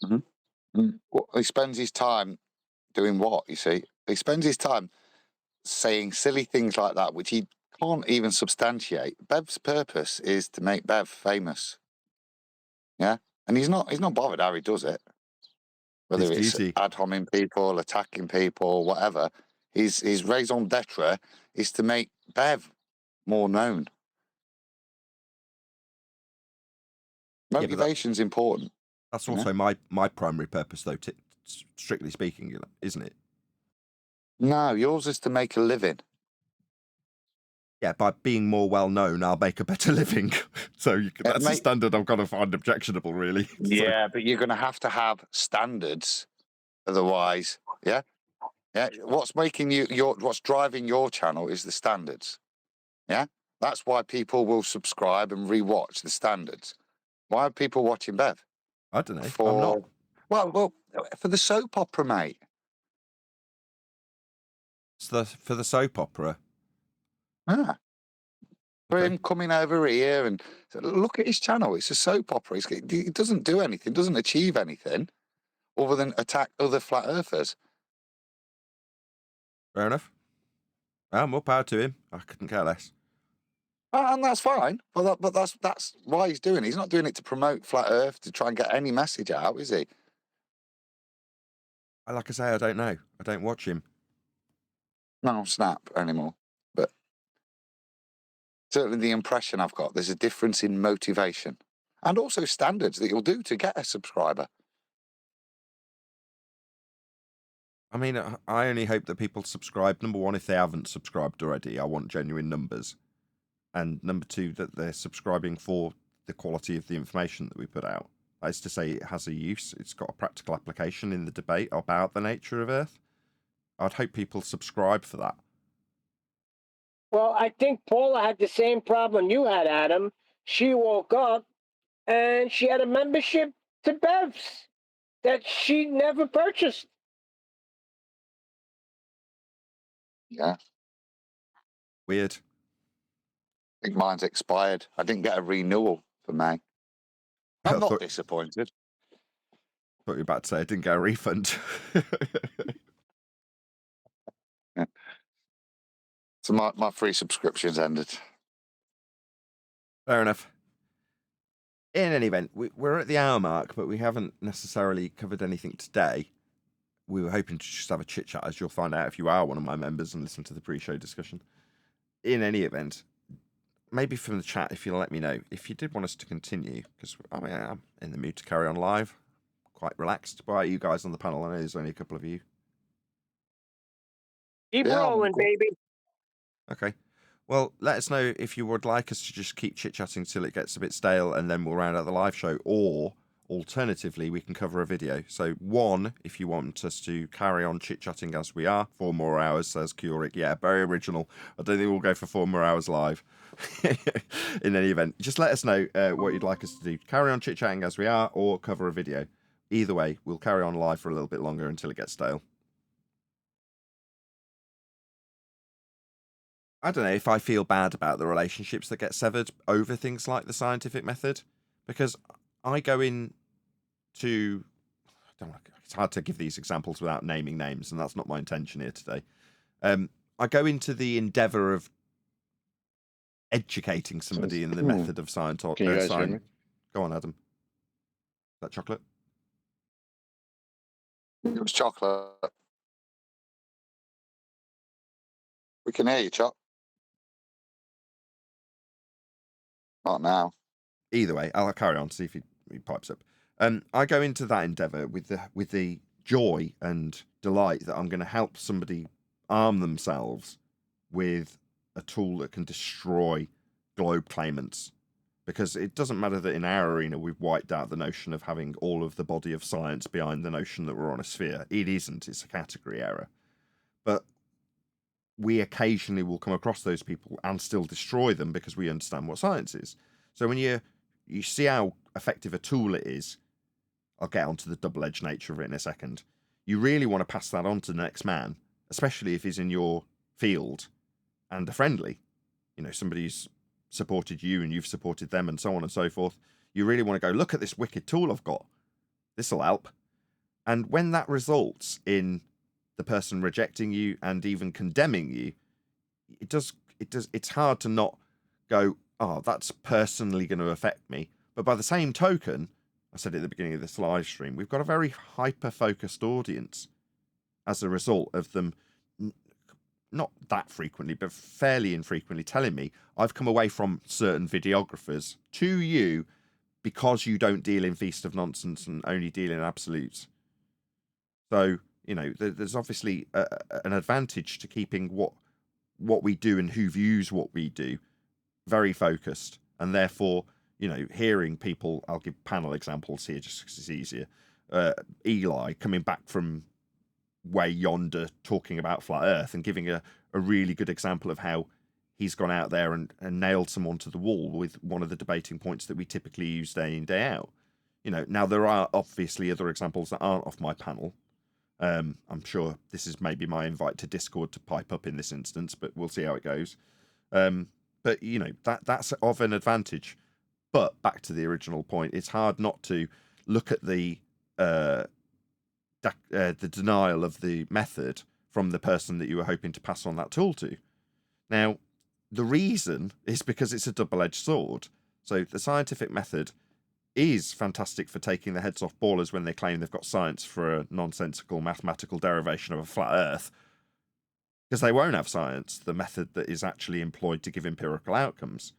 Well, he spends his time doing what, you see? He spends his time saying silly things like that, which he can't even substantiate. Bev's purpose is to make Bev famous. Yeah? And he's not bothered how he does it. Whether His it's duty. ad homing people, attacking people, whatever. His raison d'etre is to make Bev more known. Yeah, but Motivation's important. that's you know? also my primary purpose, though, strictly speaking, isn't it? No, yours is to make a living. Yeah, by being more well known, I'll make a better living. So that's a standard I've got to find objectionable, really. Yeah, but you're going to have standards, otherwise, yeah. What's making what's driving your channel is the standards. Yeah, that's why people will subscribe and rewatch the standards. Why are people watching Bev? I don't know. I'm not. Well, for the soap opera, mate. It's for the soap opera. Ah. For him coming over here and look at his channel. It's a soap opera. He doesn't do anything, doesn't achieve anything other than attack other flat earthers. Fair enough. Well, more power to him. I couldn't care less. And that's fine. But that's why he's doing it. He's not doing it to promote flat earth, to try and get any message out, is he? Like I say, I don't know. I don't watch him. No, snap anymore. But certainly the impression I've got, there's a difference in motivation and also standards that you'll do to get a subscriber. I mean, I only hope that people subscribe. Number one, if they haven't subscribed already, I want genuine numbers. And number two, that they're subscribing for the quality of the information that we put out. That is to say, it has a use. It's got a practical application in the debate about the nature of Earth. I'd hope people subscribe for that. Well, I think Paula had the same problem you had, Adam. She woke up and she had a membership to Bev's that she never purchased. Yeah. Weird. I think mine's expired. I didn't get a renewal for May. I'm not disappointed. Thought you were about to say I didn't get a refund. Yeah. So my free subscription's ended. Fair enough. In any event, we're at the hour mark, but we haven't necessarily covered anything today. We were hoping to just have a chit chat, as you'll find out if you are one of my members and listen to the pre-show discussion. In any event, maybe from the chat, if you'll let me know if you did want us to continue, because I mean, I'm in the mood to carry on live, quite relaxed. By you guys on the panel, I know there's only a couple of you. Keep rolling, baby. Okay. Well, let us know if you would like us to just keep chit-chatting till it gets a bit stale and then we'll round out the live show, or alternatively, we can cover a video. So, one, if you want us to carry on chit-chatting as we are, 4 more hours, says Keurig. Yeah, very original. I don't think we'll go for 4 more hours live. In any event, just let us know what you'd like us to do. Carry on chit-chatting as we are, or cover a video. Either way, we'll carry on live for a little bit longer until it gets stale. I don't know if I feel bad about the relationships that get severed over things like the scientific method, because I go in to, it's hard to give these examples without naming names, and that's not my intention here today. I go into the endeavor of educating somebody in the method of science. Or, Can you guys hear me? Go on, Adam. Is that chocolate? It was chocolate. We can hear you, Chop. Not now. Either way, I'll carry on, see if he pipes up. I go into that endeavor with the joy and delight that I'm going to help somebody arm themselves with a tool that can destroy globe claimants. Because it doesn't matter that in our arena we've wiped out the notion of having all of the body of science behind the notion that we're on a sphere. It isn't. It's a category error. But we occasionally will come across those people and still destroy them because we understand what science is. So when you see how effective a tool it is, I'll get onto the double-edged nature of it in a second. You really want to pass that on to the next man, especially if he's in your field and are friendly. You know, somebody's supported you and you've supported them and so on and so forth. You really want to go, look at this wicked tool I've got. This'll help. And when that results in the person rejecting you and even condemning you, it's hard to not go, oh, that's personally going to affect me. But by the same token, I said at the beginning of this live stream, we've got a very hyper-focused audience as a result of them not that frequently, but fairly infrequently telling me, I've come away from certain videographers to you because you don't deal in Feast of Nonsense and only deal in absolutes. So, you know, there's obviously an advantage to keeping what we do and who views what we do very focused. And therefore, you know, hearing people, I'll give panel examples here just because it's easier. Eli coming back from way yonder talking about flat earth and giving a really good example of how he's gone out there and nailed someone to the wall with one of the debating points that we typically use day in, day out. You know, now there are obviously other examples that aren't off my panel. I'm sure this is maybe my invite to Discord to pipe up in this instance, but we'll see how it goes. But, you know, that's of an advantage. But back to the original point, it's hard not to look at the denial of the method from the person that you were hoping to pass on that tool to. Now, the reason is because it's a double-edged sword. So the scientific method is fantastic for taking the heads off ballers when they claim they've got science for a nonsensical mathematical derivation of a flat earth, because they won't have science, the method that is actually employed to give empirical outcomes.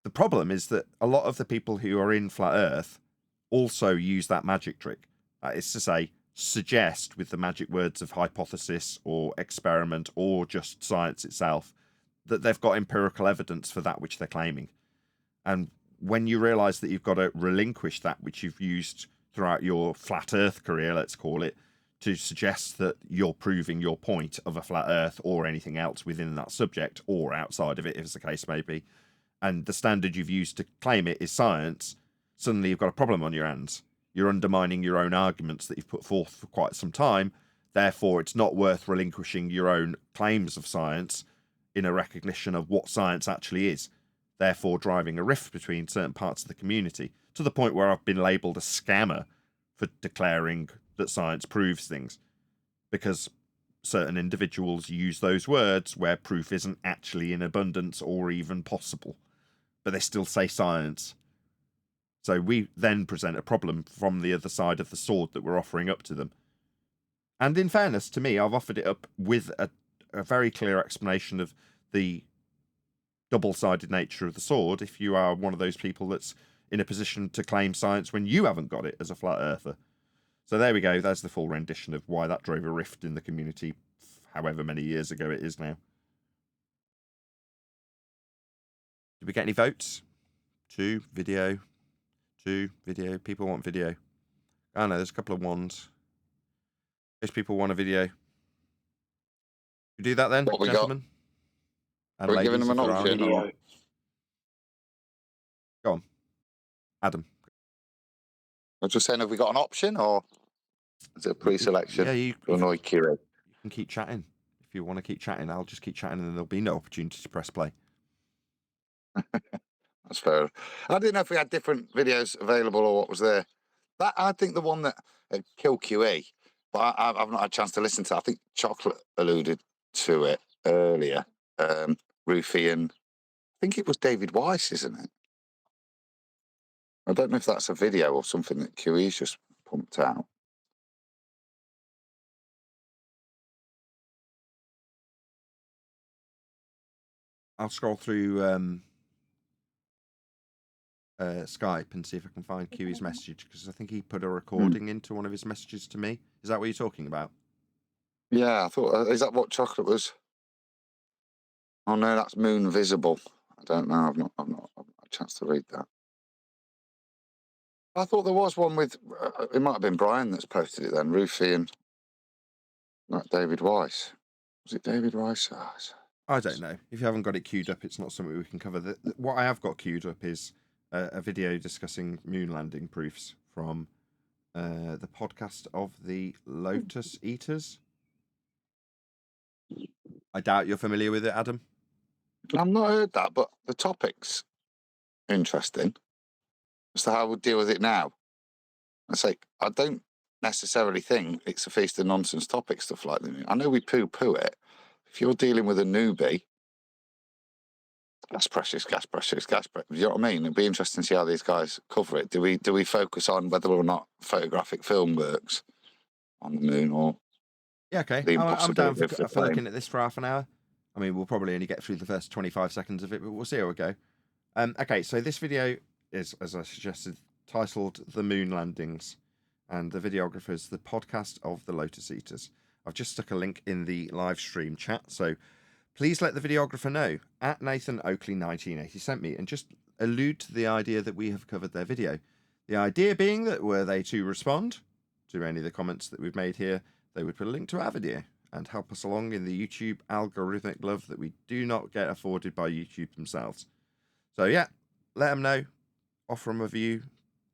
The problem is that a lot of the people who are in flat earth also use that magic trick. That is to say, suggest with the magic words of hypothesis or experiment or just science itself that they've got empirical evidence for that which they're claiming. And when you realize that you've got to relinquish that which you've used throughout your flat earth career, let's call it, to suggest that you're proving your point of a flat earth or anything else within that subject or outside of it, as the case may be, and the standard you've used to claim it is science, suddenly you've got a problem on your hands. You're undermining your own arguments that you've put forth for quite some time. Therefore, it's not worth relinquishing your own claims of science in a recognition of what science actually is. Therefore, driving a rift between certain parts of the community to the point where I've been labelled a scammer for declaring that science proves things, because certain individuals use those words where proof isn't actually in abundance or even possible, but they still say science. So we then present a problem from the other side of the sword that we're offering up to them. And in fairness to me, I've offered it up with a very clear explanation of the double-sided nature of the sword if you are one of those people that's in a position to claim science when you haven't got it as a flat earther. So there we go. That's the full rendition of why that drove a rift in the community however many years ago it is now. Did we get any votes? 2, video. People want video. Oh no, there's a couple of ones. Those people want a video. You do that then, What we got? gentlemen? And We're giving ladies, them an if there are option. any. Or... Go on. Adam. I was just saying, have we got an option or is it a pre-selection? Yeah, you to annoy Kira? can keep chatting if you want to keep chatting, I'll just keep chatting, and then there'll be no opportunity to press play. That's fair. I didn't know if we had different videos available or what was there. That I think the one that Kill QE, but I've not had a chance to listen to. I think Chocolate alluded to it earlier. Rufy and I think it was David Weiss, isn't it? I don't know if that's a video or something that QE's just pumped out. I'll scroll through Skype and see if I can find QE's message, because I think he put a recording into one of his messages to me. Is that what you're talking about? Yeah, I thought. Is that what Chocolate was? Oh no, that's Moon Visible. I don't know. I've not had a chance to read that. I thought there was one with. It might have been Brian that's posted it then. Rufy and like David Weiss. Was it David Weiss? Oh, I don't know. If you haven't got it queued up, it's not something we can cover. What I have got queued up is a video discussing moon landing proofs from the podcast of the Lotus Eaters. I doubt you're familiar with it, Adam. I've not heard that, but the topic's interesting as to how we'll deal with it now. I say, I don't necessarily think it's a feast of nonsense topic, stuff like that. I know we poo-poo it. If you're dealing with a newbie, gas pressures. You know what I mean? It'd be interesting to see how these guys cover it. Do we focus on whether or not photographic film works on the moon, or Yeah, okay. the I'm down impossibility for of the plane? looking at this for half an hour. I mean, we'll probably only get through the first 25 seconds of it, but we'll see how we go. Okay, so this video is, as I suggested, titled The Moon Landings, and the videographer's the podcast of the Lotus Eaters. I've just stuck a link in the live stream chat, so please let the videographer know, at Nathan Oakley 1980 sent me, and just allude to the idea that we have covered their video. The idea being that were they to respond to any of the comments that we've made here, they would put a link to our video and help us along in the YouTube algorithmic love that we do not get afforded by YouTube themselves. So yeah, let them know, offer them a view,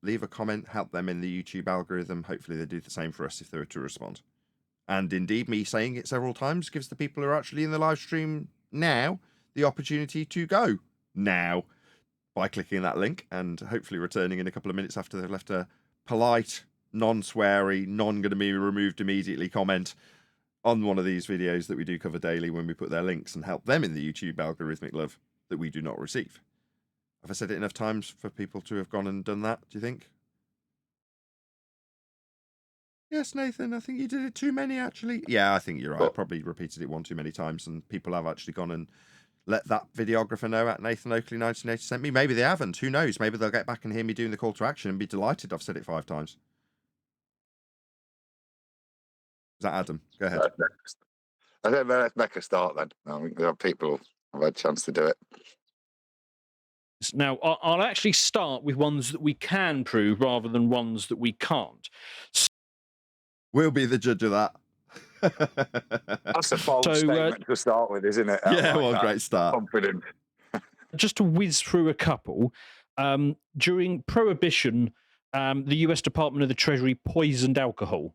leave a comment, help them in the YouTube algorithm. Hopefully they do the same for us if they were to respond. And indeed, me saying it several times gives the people who are actually in the live stream now the opportunity to go now by clicking that link and hopefully returning in a couple of minutes after they've left a polite, non-sweary, non-going-to-be-removed immediately comment on one of these videos that we do cover daily when we put their links, and help them in the YouTube algorithmic love that we do not receive. Have I said it enough times for people to have gone and done that, do you think? Yes, Nathan, I think you did it too many, actually. Yeah, I think you're right. I probably repeated it one too many times, and people have actually gone and let that videographer know at Nathan Oakley 1980 sent me. Maybe they haven't. Who knows? Maybe they'll get back and hear me doing the call to action and be delighted I've said it 5 times. Is that Adam? Go ahead. I think let's make a start then. I think there are people who've had a chance to do it. Now, I'll actually start with ones that we can prove rather than ones that we can't. We'll be the judge of that. That's a bold statement to start with, isn't it? Yeah, well, great start. Confident. Just to whiz through a couple, during Prohibition, the US Department of the Treasury poisoned alcohol.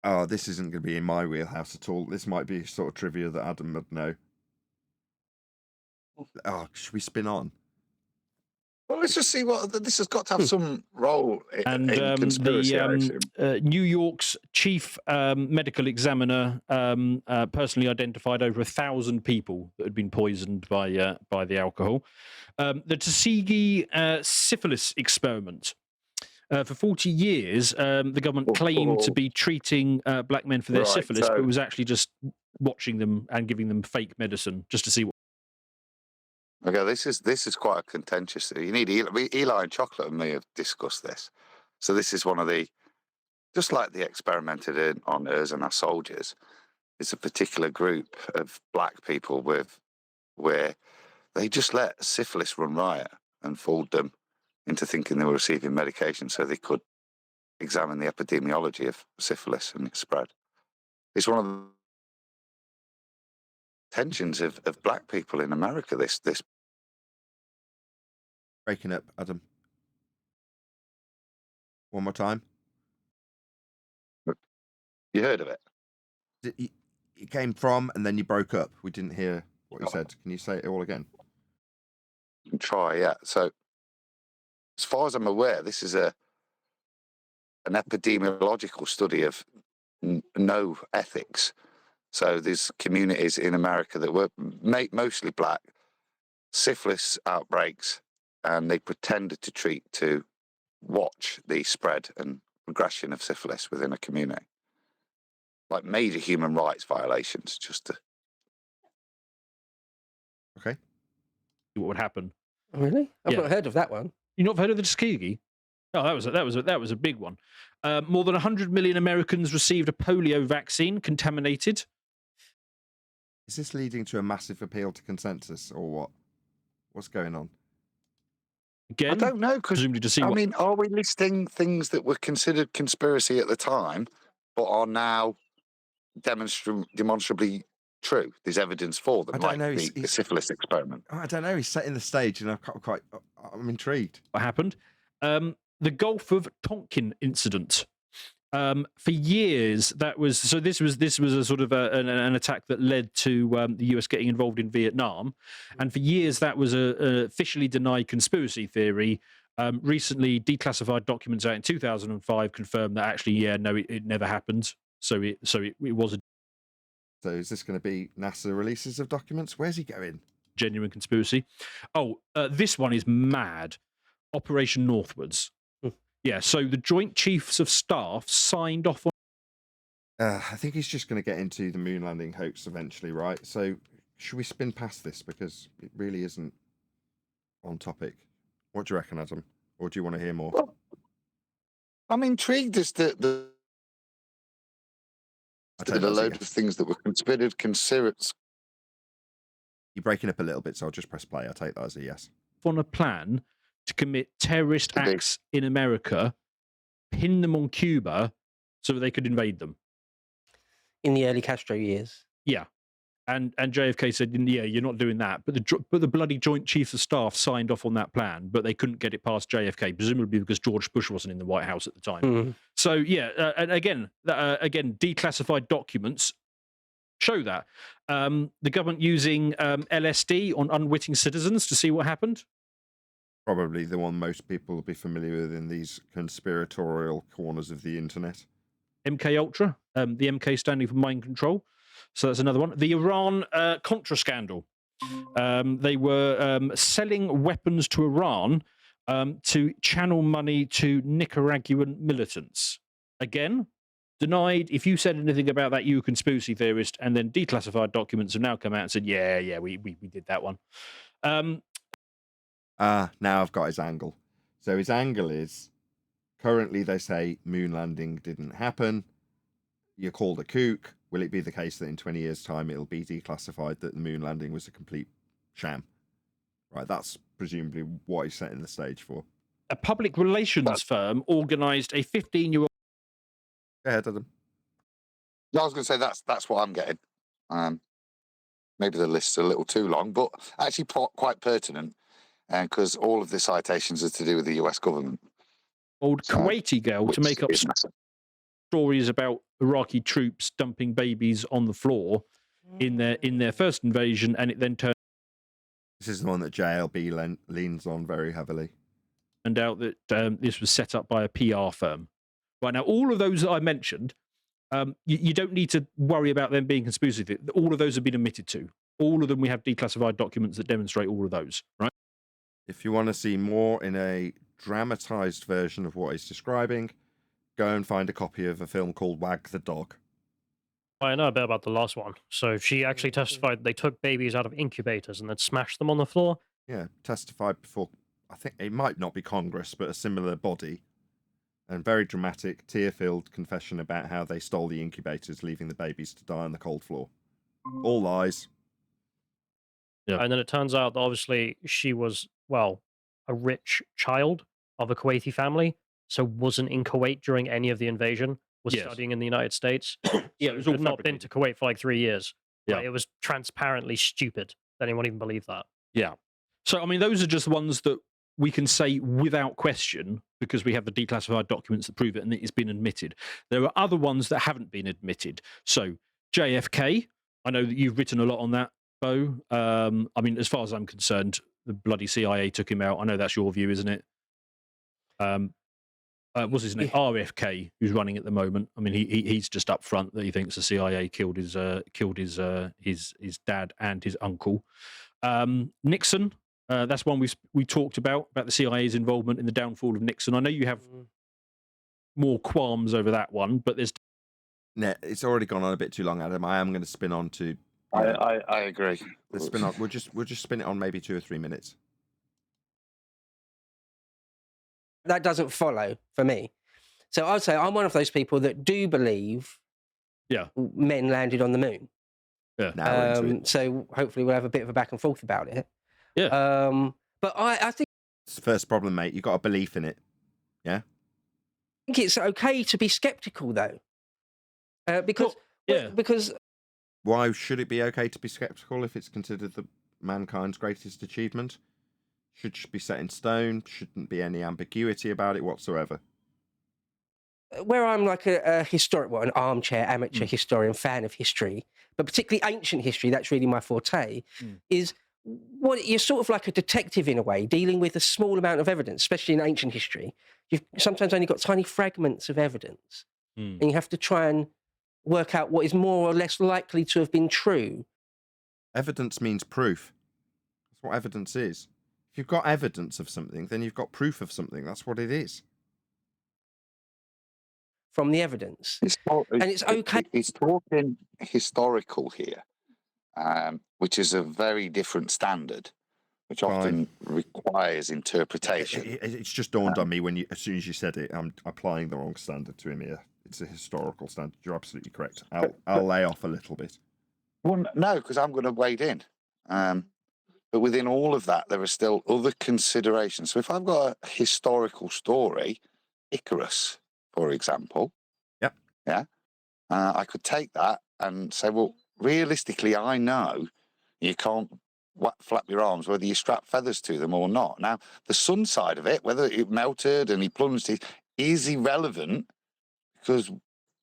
Oh, this isn't going to be in my wheelhouse at all. This might be sort of trivia that Adam would know. Oh, should we spin on? Well, let's just see what this has got to have some role in conspiracy. New York's chief medical examiner personally identified over 1,000 people that had been poisoned by the alcohol. The Tuskegee syphilis experiment. For 40 years, the government claimed to be treating black men for their syphilis, but was actually just watching them and giving them fake medicine just to see what. Okay, this is quite a contentious. You need Eli and Chocolate and me have discussed this. So this is one of the, just like the experimented on us and our soldiers, it's a particular group of black people where they just let syphilis run riot and fooled them into thinking they were receiving medication so they could examine the epidemiology of syphilis and its spread. It's one of the tensions of black people in America, this breaking up, Adam. One more time. You heard of it? you came from, and then you broke up. We didn't hear what you said. Can you say it all again? Try, yeah. So, as far as I'm aware, this is an epidemiological study of no ethics. So there's communities in America that were mostly black, syphilis outbreaks, and they pretended to treat to watch the spread and progression of syphilis within a community. Like major human rights violations, just to... Okay. What would happen? Really? I've Yeah. not heard of that one. You not heard of the Tuskegee? Oh, that was a big one. More than 100 million Americans received a polio vaccine contaminated. Is this leading to a massive appeal to consensus, or what? What's going on? Again, I don't know, because presumably to see I what mean, are we listing things that were considered conspiracy at the time, but are now demonstrably true? There's evidence for them, I don't like know, the syphilis experiment. I don't know. He's setting the stage, and I'm intrigued. what happened. The Gulf of Tonkin incident. For years, that was so. This was a sort of an attack that led to the US getting involved in Vietnam, and for years that was a officially denied conspiracy theory. Recently, declassified documents out in 2005 confirmed that actually, it never happened. So it was a So is this going to be NASA releases of documents? Where's he going? genuine conspiracy. Oh, this one is mad. Operation Northwards. Yeah, so the Joint Chiefs of Staff signed off on. I think he's just going to get into the moon landing hoax eventually, right? So should we spin past this, because it really isn't on topic? What do you reckon, Adam? Or do you want to hear more? Well, I'm intrigued as to the load of things that were considered You're breaking up a little bit, so I'll just press play. I'll take that as a yes. On a plan to commit terrorist acts in America, pin them on Cuba so that they could invade them. In the early Castro years. Yeah. And JFK said, yeah, you're not doing that. But the bloody Joint Chiefs of Staff signed off on that plan, but they couldn't get it past JFK, presumably because George Bush wasn't in the White House at the time. Mm. So, yeah, and again, declassified documents show that. The government using LSD on unwitting citizens to see what happened. Probably the one most people will be familiar with in these conspiratorial corners of the internet. MK Ultra, the MK standing for mind control. So that's another one. The Iran Contra scandal. They were selling weapons to Iran to channel money to Nicaraguan militants. Again, denied. If you said anything about that, you were a conspiracy theorist, and then declassified documents have now come out and said, yeah, we did that one. Now I've got his angle. So his angle is, currently they say moon landing didn't happen. You're called a kook. Will it be the case that in 20 years' time it'll be declassified that the moon landing was a complete sham? Right, that's presumably what he's setting the stage for. A public relations firm organised a 15-year-old... Go ahead, Adam. I was going to say that's what I'm getting. Maybe the list's a little too long, but actually quite pertinent, because all of the citations are to do with the US government. Kuwaiti girl to make up is massive. stories about Iraqi troops dumping babies on the floor in their first invasion, and it then turned... This is the one that JLB leans on very heavily. And out that this was set up by a PR firm. Right, now, all of those that I mentioned, you don't need to worry about them being conspiracy theories. All of those have been admitted to. All of them, we have declassified documents that demonstrate all of those, right? If you want to see more in a dramatized version of what he's describing, go and find a copy of a film called Wag the Dog. I know a bit about the last one. So she actually testified they took babies out of incubators and then smashed them on the floor. Yeah, testified before, I think it might not be Congress, but a similar body. And very dramatic, tear-filled confession about how they stole the incubators, leaving the babies to die on the cold floor. All lies. Yeah. And then it turns out that obviously she was, well, a rich child of a Kuwaiti family, so wasn't in Kuwait during any of the invasion, was Yes. studying in the United States. Yeah, So it was all had not been to Kuwait for like 3 years. Yeah. Like, it was transparently stupid that anyone even believed that. Yeah. So, I mean, those are just ones that we can say without question because we have the declassified documents that prove it and it's been admitted. There are other ones that haven't been admitted. So, JFK. I know that you've written a lot on that, Bo. I mean, as far as I'm concerned, the bloody CIA took him out. I know that's your view, isn't it? What's his name? Yeah. RFK, who's running at the moment. I mean, he's just up front that he thinks the CIA killed his dad and his uncle. Nixon. That's one we talked about the CIA's involvement in the downfall of Nixon. I know you have more qualms over that one, but there's. No, it's already gone on a bit too long, Adam. I am going to spin on to. I agree. Let's spin on. We'll just spin it on maybe 2 or 3 minutes. That doesn't follow for me. So I'd say I'm one of those people that do believe men landed on the moon. Yeah. Now we're into it. So hopefully we'll have a bit of a back and forth about it. Yeah. But I think It's the first problem, mate. You got a belief in it. Yeah. it's okay to be skeptical, though, because Why should it be okay to be skeptical if it's considered mankind's greatest achievement? Should be set in stone. Shouldn't be any ambiguity about it whatsoever. where I'm like a historic, an armchair amateur historian, fan of history, but particularly ancient history, that's really my forte, is what you're sort of like a detective in a way, dealing with a small amount of evidence, especially in ancient history. You've sometimes only got tiny fragments of evidence, and you have to try and work out what is more or less likely to have been true. Evidence means proof. That's what evidence is. If you've got evidence of something, then you've got proof of something. That's what it is. From the evidence. And it's okay. He's talking historical here, which is a very different standard, which often requires interpretation. It's just dawned on me as soon as you said it, I'm applying the wrong standard to him here. It's a historical standard. You're absolutely correct. I'll lay off a little bit. Well, no, because I'm going to wade in. But within all of that, there are still other considerations. So if I've got a historical story, Icarus, for example, I could take that and say, well, realistically, I know you can't flap your arms whether you strap feathers to them or not. Now, the sun side of it, whether it melted and he plunged it, is irrelevant because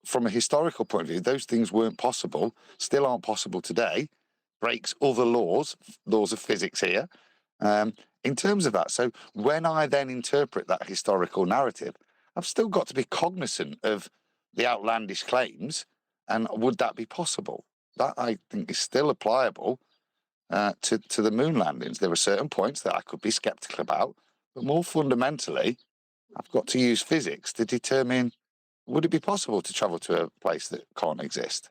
from a historical point of view, those things weren't possible, still aren't possible today, breaks other laws of physics here, in terms of that. So when I then interpret that historical narrative, I've still got to be cognizant of the outlandish claims, and would that be possible? That, I think, is still applicable to the moon landings. There are certain points that I could be skeptical about, but more fundamentally, I've got to use physics to determine, would it be possible to travel to a place that can't exist?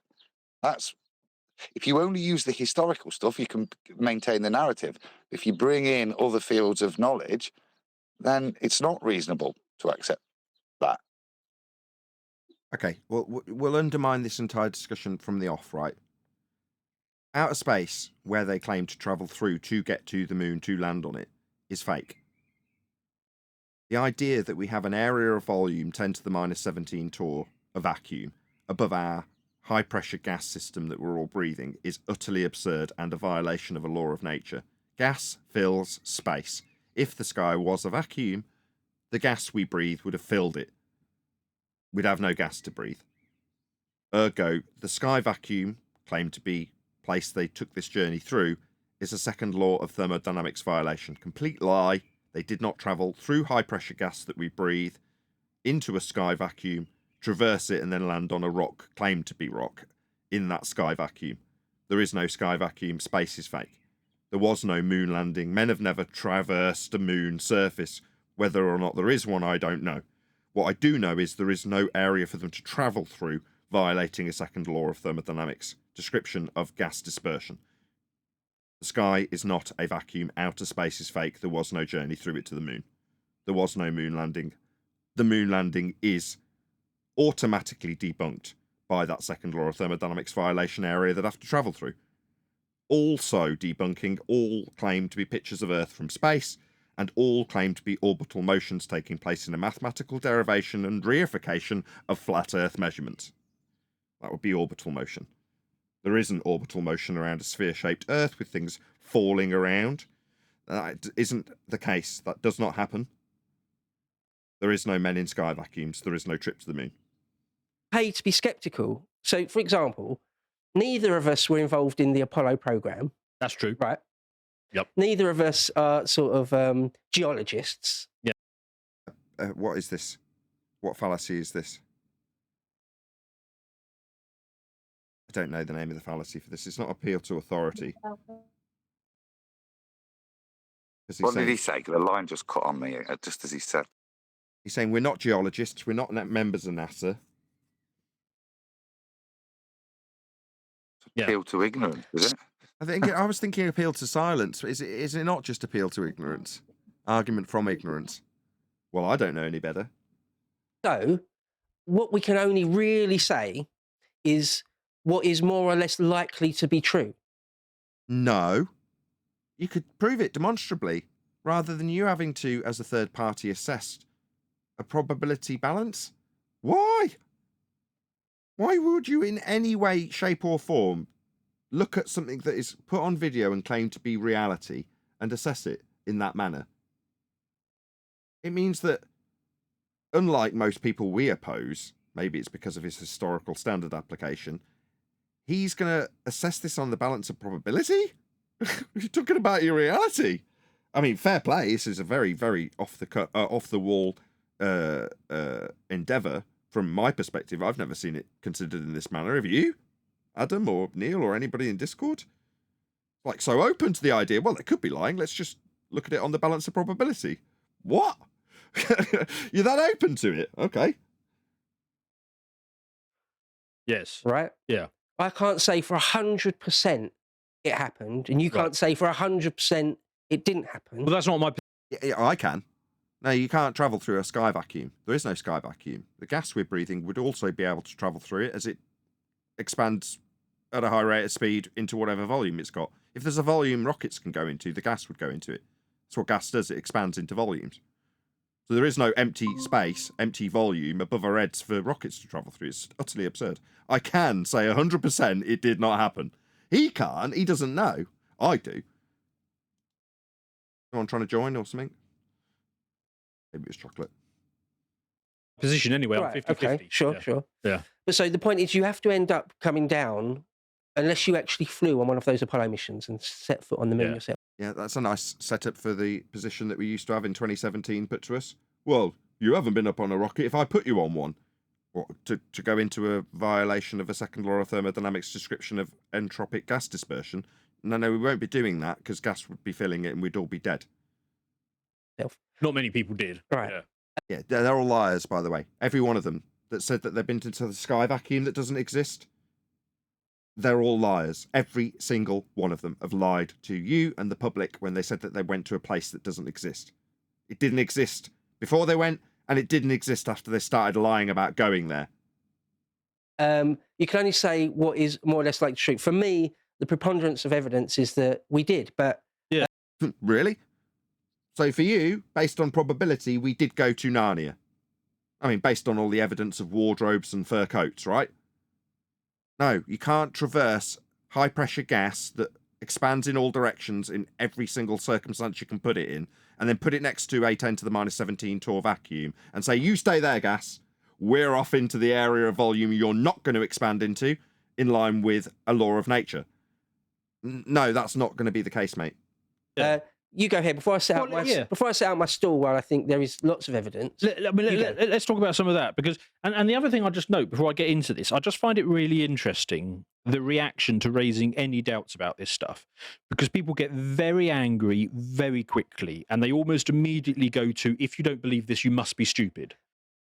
If you only use the historical stuff, you can maintain the narrative. If you bring in other fields of knowledge, then it's not reasonable to accept that. Okay, well, we'll undermine this entire discussion from the off, right? Outer space, where they claim to travel through to get to the moon to land on it, is fake. The idea that we have an area of volume 10 to the minus 17 torr, a vacuum, above our high-pressure gas system that we're all breathing is utterly absurd and a violation of a law of nature. Gas fills space. If the sky was a vacuum, the gas we breathe would have filled it. We'd have no gas to breathe. Ergo, the sky vacuum, claimed to be place they took this journey through, is a second law of thermodynamics violation. Complete lie. They did not travel through high-pressure gas that we breathe into a sky vacuum, traverse it, and then land on a rock, claimed to be rock, in that sky vacuum. There is no sky vacuum. Space is fake. There was no moon landing. Men have never traversed a moon surface. Whether or not there is one, I don't know. What I do know is there is no area for them to travel through, violating a second law of thermodynamics, description of gas dispersion. The sky is not a vacuum. Outer space is fake. There was no journey through it to the moon. There was no moon landing. The moon landing is automatically debunked by that second law of thermodynamics violation area that I have to travel through. Also debunking all claim to be pictures of Earth from space, and all claim to be orbital motions taking place in a mathematical derivation and reification of flat Earth measurements. That would be orbital motion. There is an orbital motion around a sphere-shaped Earth with things falling around. That isn't the case. That does not happen. There is no men in sky vacuums. There is no trip to the moon. Pay to be skeptical. So, for example, neither of us were involved in the Apollo program, That's true. right? Yep. Neither of us are sort of geologists. What is this? What fallacy is this? I don't know the name of the fallacy for this. It's not appeal to authority. What did he say? The line just cut on me just as he said. He's saying we're not geologists. We're not members of NASA. Yeah. Appeal to ignorance, is it? I was thinking appeal to silence. Is it not just appeal to ignorance? Argument from ignorance. Well, I don't know any better. So, what we can only really say is what is more or less likely to be true. No. You could prove it demonstrably, rather than you having to, as a third party, assess a probability balance. Why? Why would you in any way, shape or form look at something that is put on video and claimed to be reality and assess it in that manner? It means that, unlike most people we oppose, maybe it's because of his historical standard application, he's going to assess this on the balance of probability? You're talking about your reality. I mean, fair play. This is a very, very off the wall endeavour. From my perspective, I've never seen it considered in this manner. Have you, Adam or Neil or anybody in Discord? Like, so open to the idea, well, it could be lying. Let's just look at it on the balance of probability. What? You're that open to it? Okay. Yes. Right? Yeah. I can't say for 100% it happened, and you can't Right. say for 100% it didn't happen. Well, that's not my. Yeah, I can. No, you can't travel through a sky vacuum. There is no sky vacuum. The gas we're breathing would also be able to travel through it as it expands at a high rate of speed into whatever volume it's got. If there's a volume rockets can go into, the gas would go into it. That's what gas does. It expands into volumes. So there is no empty space, empty volume above our heads for rockets to travel through. It's utterly absurd. I can say 100% it did not happen. He can't. He doesn't know. I do. Anyone trying to join or something? Maybe it was chocolate. Position anyway. I'm Right, 50-50. okay, sure, Yeah. sure. Yeah. But so the point is, you have to end up coming down unless you actually flew on one of those Apollo missions and set foot on the moon Yeah. yourself. Yeah, that's a nice setup for the position that we used to have in 2017 put to us. Well, you haven't been up on a rocket if I put you on one. Or to go into a violation of a second law of thermodynamics description of entropic gas dispersion. No, we won't be doing that because gas would be filling it and we'd all be dead. Not many people did. Right. Yeah. Yeah, they're all liars, by the way. Every one of them that said that they've been into the sky vacuum that doesn't exist. They're all liars. Every single one of them have lied to you and the public when they said that they went to a place that doesn't exist. It didn't exist before they went, and it didn't exist after they started lying about going there. You can only say what is more or less like the truth. For me, the preponderance of evidence is that we did, but Really? So for you, based on probability, we did go to Narnia. I mean, based on all the evidence of wardrobes and fur coats, right? No, you can't traverse high-pressure gas that expands in all directions in every single circumstance you can put it in, and then put it next to a 10 to the minus 17 torr vacuum and say, you stay there, gas. We're off into the area of volume you're not going to expand into in line with a law of nature. No, that's not going to be the case, mate. you go ahead before I set out my stall where I think there is lots of evidence. Let's talk about some of that because, and the other thing I just note before I get into this, I just find it really interesting the reaction to raising any doubts about this stuff because people get very angry very quickly and they almost immediately go to, if you don't believe this, you must be stupid.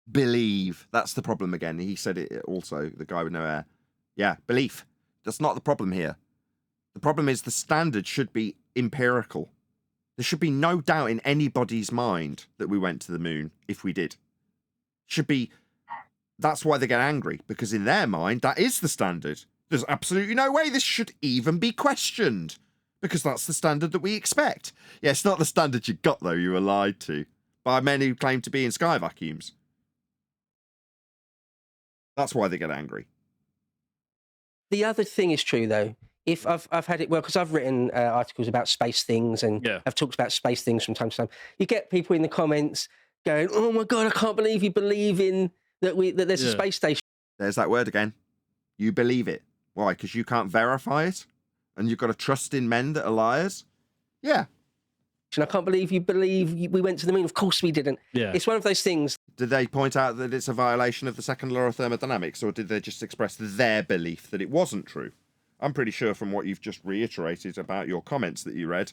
Believe. That's the problem again. He said it also, the guy with no hair. Yeah, belief. That's not the problem here. The problem is the standard should be empirical. There should be no doubt in anybody's mind that we went to the moon if we did. Should be. That's why they get angry, because in their mind, that is the standard. There's absolutely no way this should even be questioned, because that's the standard that we expect. Yeah, it's not the standard you got, though, you were lied to by men who claim to be in sky vacuums. That's why they get angry. The other thing is true, though. If I've had it, well, because I've written articles about space things and I've talked about space things from time to time. You get people in the comments going, "Oh my God, I can't believe you believe in that there's a space station." There's that word again. You believe it. Why? Because you can't verify it? And you've got to trust in men that are liars? Yeah. And I can't believe you believe we went to the moon. Of course we didn't. Yeah. It's one of those things. Did they point out that it's a violation of the second law of thermodynamics, or did they just express their belief that it wasn't true? I'm pretty sure from what you've just reiterated about your comments that you read,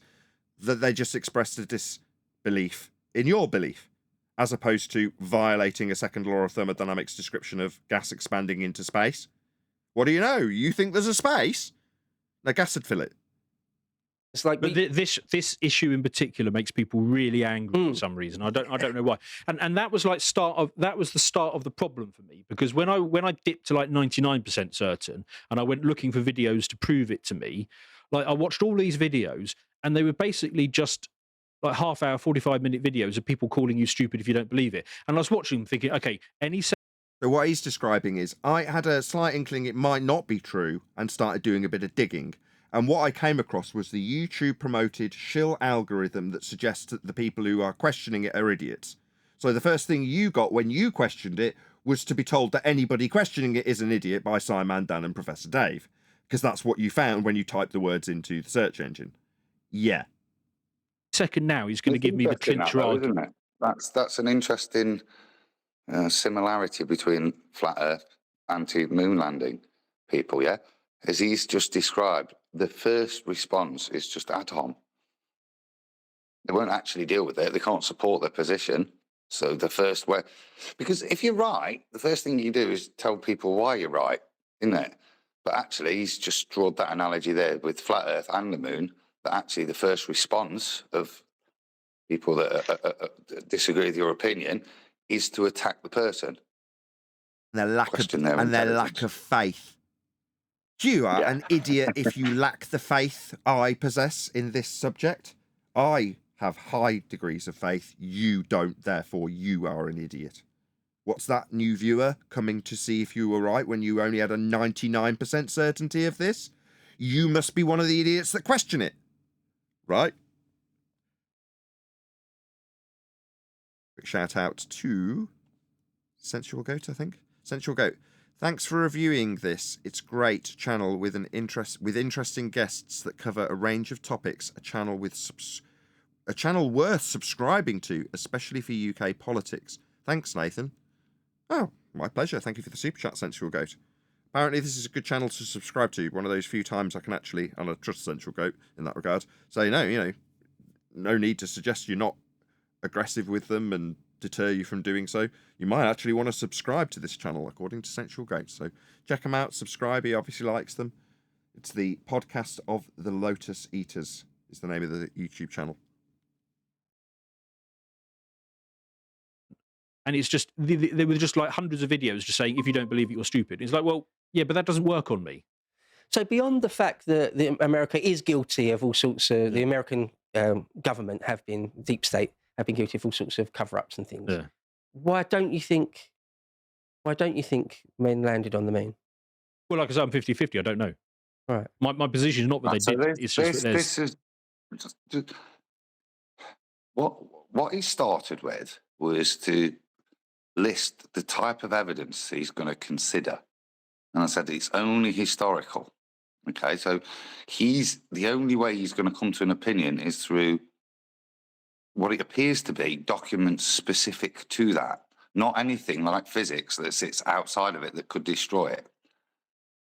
that they just expressed a disbelief in your belief, as opposed to violating a second law of thermodynamics description of gas expanding into space. What do you know? You think there's a space? No, gas would fill it. It's like, but this issue in particular makes people really angry for some reason. I don't know why. And that was like the start of the problem for me, because when I dipped to like 99% certain and I went looking for videos to prove it to me, like I watched all these videos and they were basically just like half-hour, 45-minute videos of people calling you stupid if you don't believe it. And I was watching them thinking, okay, So what he's describing is, I had a slight inkling it might not be true and started doing a bit of digging. And what I came across was the YouTube-promoted shill algorithm that suggests that the people who are questioning it are idiots. So the first thing you got when you questioned it was to be told that anybody questioning it is an idiot by Simon, Dan and Professor Dave. Because that's what you found when you typed the words into the search engine. Yeah. Second now, he's going to give me the clincher argument. That's an interesting similarity between flat Earth, anti-moon landing people, yeah? As he's just described, the first response is just ad hom. They won't actually deal with it. They can't support their position. So the first way, because if you're right, the first thing you do is tell people why you're right, isn't it? But actually, he's just drawn that analogy there with flat Earth and the moon, that actually the first response of people that disagree with your opinion is to attack the person. Their lack of faith. You are an idiot if you lack the faith I possess in this subject. I have high degrees of faith. You don't, therefore you are an idiot. What's that, new viewer, coming to see if you were right when you only had a 99% certainty of this? You must be one of the idiots that question it. Right? Quick shout out to Sensual Goat, I think. Sensual Goat. Thanks for reviewing this. It's great channel with interesting guests that cover a range of topics. A channel worth subscribing to, especially for UK politics. Thanks, Nathan. Oh, my pleasure. Thank you for the super chat, Sensual Goat. Apparently, this is a good channel to subscribe to. One of those few times I can actually, and I trust Sensual Goat in that regard. So no need to suggest you're not aggressive with them and deter you from doing so. You might actually want to subscribe to this channel, according to Sensual Goat. So check him out, subscribe. He obviously likes them. It's the Podcast of the Lotus Eaters is the name of the YouTube channel. And it's just, there were just like hundreds of videos just saying, if you don't believe it, you're stupid. It's like, well, yeah, but that doesn't work on me. So beyond the fact that America is guilty of all sorts of, the American government deep state, have been guilty of all sorts of cover-ups and things. Yeah. Why don't you think men landed on the moon? Well, like I said, I'm 50-50. I don't know. Right. My position is not that they did. It's just that this is what he started with was to list the type of evidence he's going to consider, and I said it's only historical. Okay, so the only way he's going to come to an opinion is through what it appears to be documents specific to that, not anything like physics that sits outside of it that could destroy it.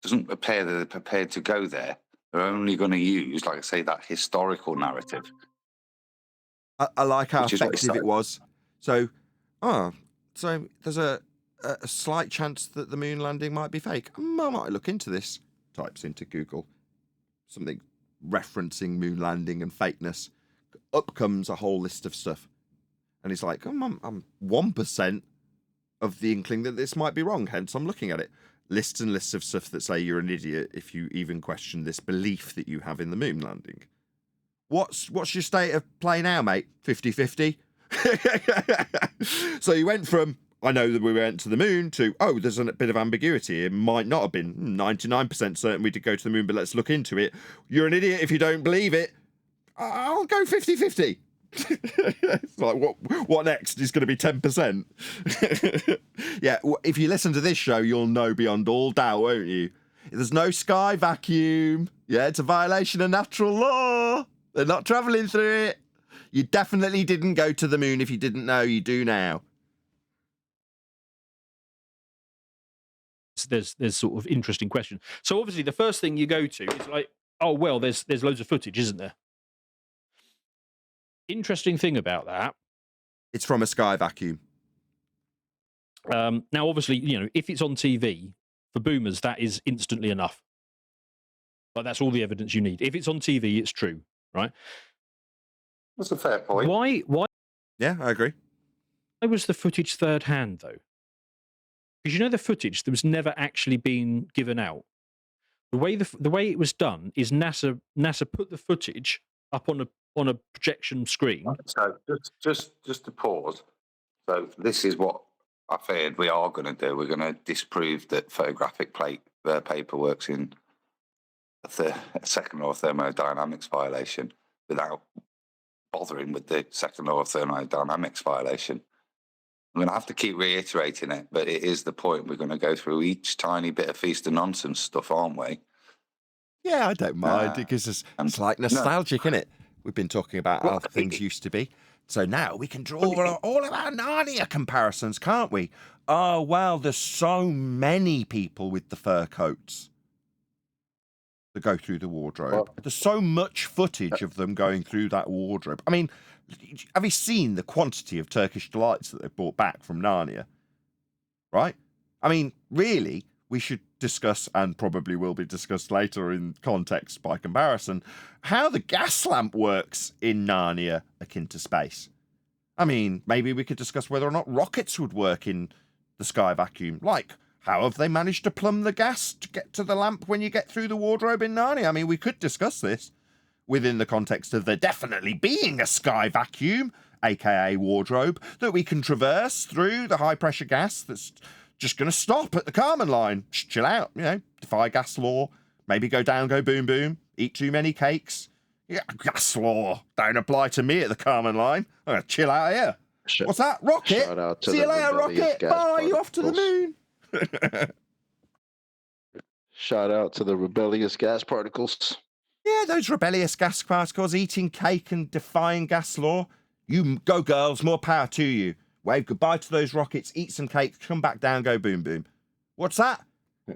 Doesn't appear that they're prepared to go there. They're only going to use, like I say, that historical narrative. I like how effective it was. So there's a slight chance that the moon landing might be fake. I might look into this. Types into Google something referencing moon landing and fakeness. Up comes a whole list of stuff. And it's like, I'm 1% of the inkling that this might be wrong, hence I'm looking at it. Lists and lists of stuff that say you're an idiot if you even question this belief that you have in the moon landing. What's your state of play now, mate? 50-50? So you went from, I know that we went to the moon, to, oh, there's a bit of ambiguity. It might not have been 99% certain we did go to the moon, but let's look into it. You're an idiot if you don't believe it. I'll go 50-50. It's like, what next is going to be 10%? Yeah, if you listen to this show, you'll know beyond all doubt, won't you? There's no sky vacuum. Yeah, it's a violation of natural law. They're not traveling through it. You definitely didn't go to the moon. If you didn't know, you do now. There's sort of interesting question. So obviously the first thing you go to is like, oh well, there's loads of footage, isn't there? Interesting thing about that. It's from a sky vacuum. Now, obviously, you know, if it's on TV for boomers, that is instantly enough. Like that's all the evidence you need. If it's on TV, it's true, right? That's a fair point. Why? Yeah, I agree. Why was the footage third hand though? Because you know the footage that was never actually been given out. The way it was done is NASA put the footage up on a projection screen. So just to pause. So this is what I feared we are going to do. We're going to disprove that photographic paper works in a second law of thermodynamics violation without bothering with the second law of thermodynamics violation. I'm going to have to keep reiterating it, but it is the point. We're going to go through each tiny bit of feast of nonsense stuff, aren't we? Yeah, I don't mind because it's like nostalgic, isn't it? We've been talking about how things used to be. So now we can draw all of our Narnia comparisons, can't we? Oh, well, there's so many people with the fur coats that go through the wardrobe. There's so much footage of them going through that wardrobe. I mean, have you seen the quantity of Turkish delights that they've brought back from Narnia? Right? I mean, really, we should discuss, and probably will be discussed later in context by comparison, how the gas lamp works in Narnia akin to space. I mean, maybe we could discuss whether or not rockets would work in the sky vacuum. Like, how have they managed to plumb the gas to get to the lamp when you get through the wardrobe in Narnia? I mean, we could discuss this within the context of there definitely being a sky vacuum, aka wardrobe, that we can traverse through the high pressure gas that's just going to stop at the Carmen line. Just chill out, you know, defy gas law, maybe go down, go boom, boom, eat too many cakes. Yeah, gas law don't apply to me at the Carmen line. I'm going to chill out here. What's that? Rocket? Shout out to See you the later, rebellious Rocket. gas Bye, you off to the particles. moon. Shout out to the rebellious gas particles. Yeah, those rebellious gas particles eating cake and defying gas law. You go, girls, more power to you. Wave goodbye to those rockets, eat some cake, come back down, go boom, boom. What's that?